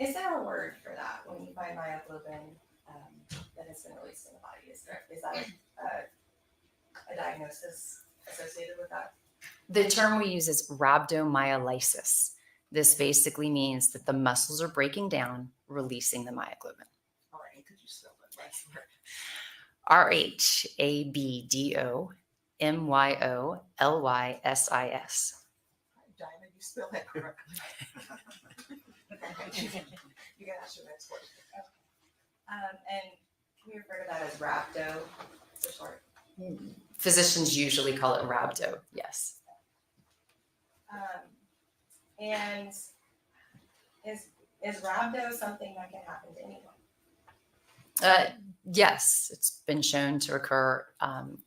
is there a word for that when you find myoglobin that has been released in the body? Is that a diagnosis associated with that? The term we use is rhabdomyolysis. This basically means that the muscles are breaking down, releasing the myoglobin. All right, could you spell that last word? RHABDOMYOLYSIS. Diamond, you spell that correctly. You can ask your next question. And can we refer to that as rhabdo for short? Physicians usually call it rhabdo, yes. And is rhabdo something that can happen to anyone? Yes, it's been shown to occur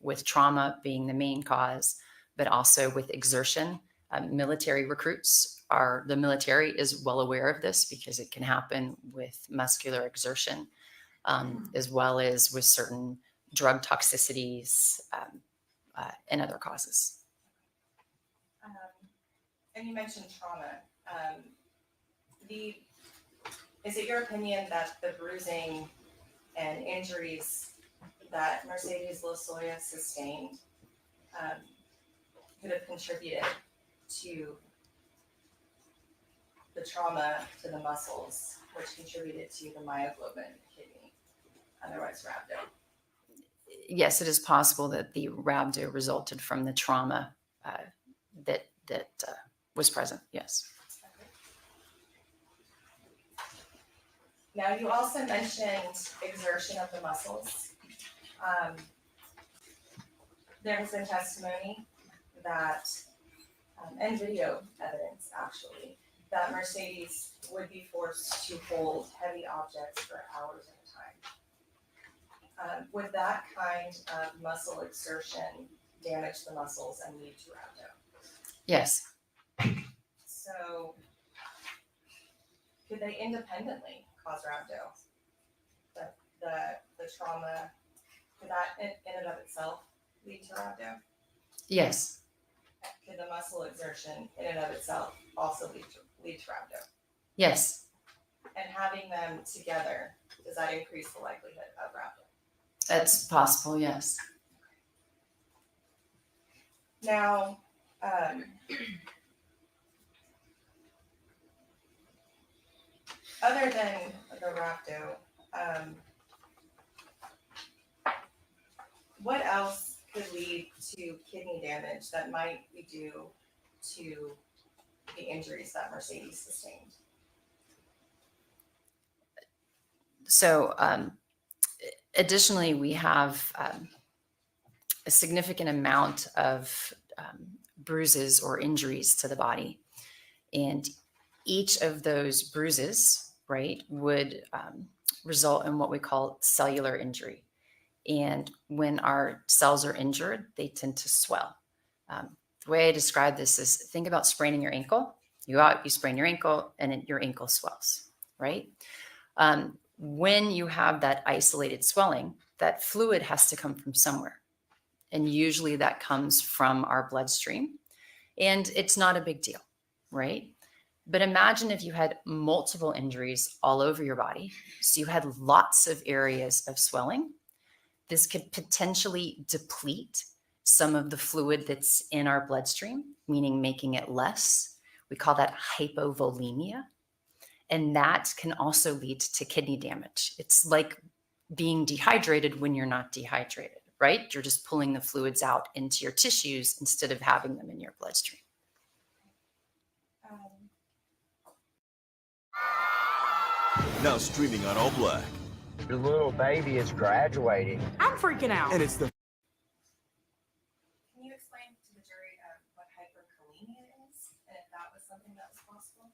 with trauma being the main cause, but also with exertion. Military recruits the military is well aware of this because it can happen with muscular exertion, as well as with certain drug toxicities and other causes. And you mentioned trauma. Is it your opinion that the bruising and injuries that Mercedes Losoya sustained could have contributed to the trauma to the muscles, which contributed to the myoglobin in the kidney, otherwise rhabdo? Yes, it is possible that the rhabdo resulted from the trauma that was present, yes. Now, you also mentioned exertion of the muscles. There has been testimony that, and video evidence actually, that Mercedes would be forced to hold heavy objects for hours at a time. Would that kind of muscle exertion damage the muscles and lead to rhabdo? Yes. So, could they independently cause rhabdo? The trauma, could that in and of itself lead to rhabdo? Yes. Could the muscle exertion in and of itself also lead to rhabdo? Yes. And having them together, does that increase the likelihood of rhabdo? That's possible, yes. Now, other than the rhabdo, what else could lead to kidney damage that might be due to the injuries that Mercedes sustained? So additionally, we have a significant amount of bruises or injuries to the body. And each of those bruises, right, would result in what we call cellular injury. And when our cells are injured, they tend to swell. The way I describe this is think about spraining your ankle. You go out, you sprain your ankle, and your ankle swells, right? When you have that isolated swelling, that fluid has to come from somewhere. And usually that comes from our bloodstream. And it's not a big deal, right? But imagine if you had multiple injuries all over your body. So you had lots of areas of swelling. This could potentially deplete some of the fluid that's in our bloodstream, meaning making it less. We call that hypovolemia. And that can also lead to kidney damage. It's like being dehydrated when you're not dehydrated, right? You're just pulling the fluids out into your tissues instead of having them in your bloodstream. Now streaming on All Black. Your little baby is graduating. I'm freaking out. And it's the Can you explain to the jury what hyperkalemia is, and if that was something that was possible?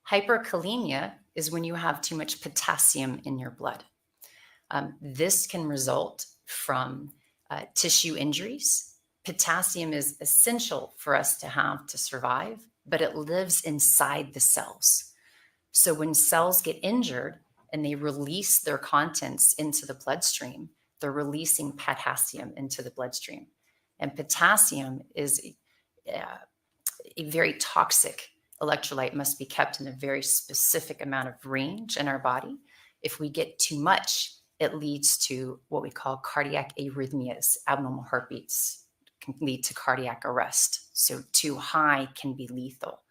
Hyperkalemia is when you have too much potassium in your blood. This can result from tissue injuries. Potassium is essential for us to have to survive, but it lives inside the cells. So when cells get injured and they release their contents into the bloodstream, they're releasing potassium into the bloodstream. And potassium is a very toxic electrolyte, must be kept in a very specific amount of range in our body. If we get too much, it leads to what we call cardiac arrhythmias, abnormal heartbeats, can lead to cardiac arrest. So too high can be lethal.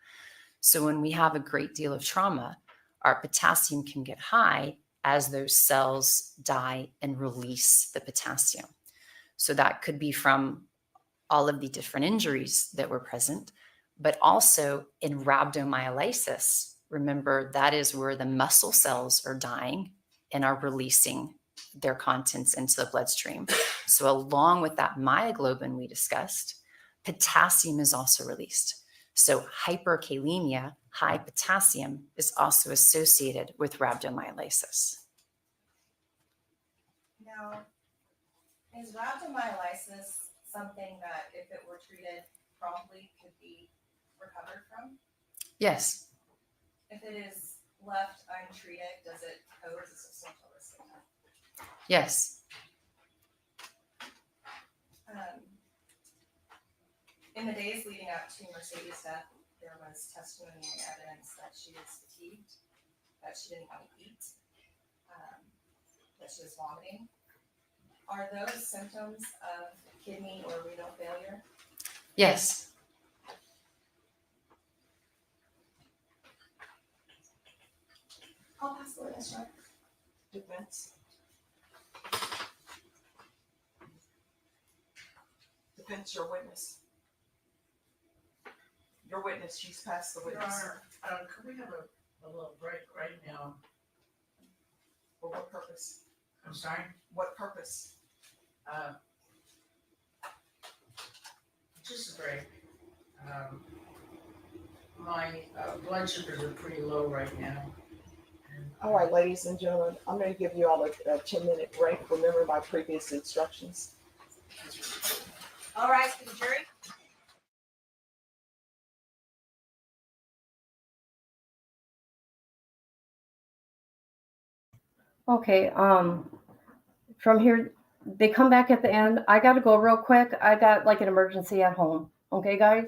So when we have a great deal of trauma, our potassium can get high as those cells die and release the potassium. So that could be from all of the different injuries that were present, but also in rhabdomyolysis. Remember, that is where the muscle cells are dying and are releasing their contents into the bloodstream. So along with that myoglobin we discussed, potassium is also released. So hyperkalemia, high potassium, is also associated with rhabdomyolysis. Now, is rhabdomyolysis something that, if it were treated promptly, could be recovered from? Yes. If it is left untreated, does it pose a substantial risk of death? Yes. In the days leading up to Mercedes' death, there was testimony and evidence that she was fatigued, that she didn't want to eat, that she was vomiting. Are those symptoms of kidney or renal failure? Yes. I'll pass the witness, John. Defense. Defense, your witness. Your witness, she's passed the Your witness. Honor, could we have a little break right now? For what purpose? I'm sorry? What purpose? Just a break. My blood sugars are pretty low right now. All right, ladies and gentlemen, I'm going to give you all a 10-minute break. Remember my previous instructions. All rise for the jury. Okay, from here, they come back at the end. I gotta go real quick. I got like an emergency at home. Okay, guys?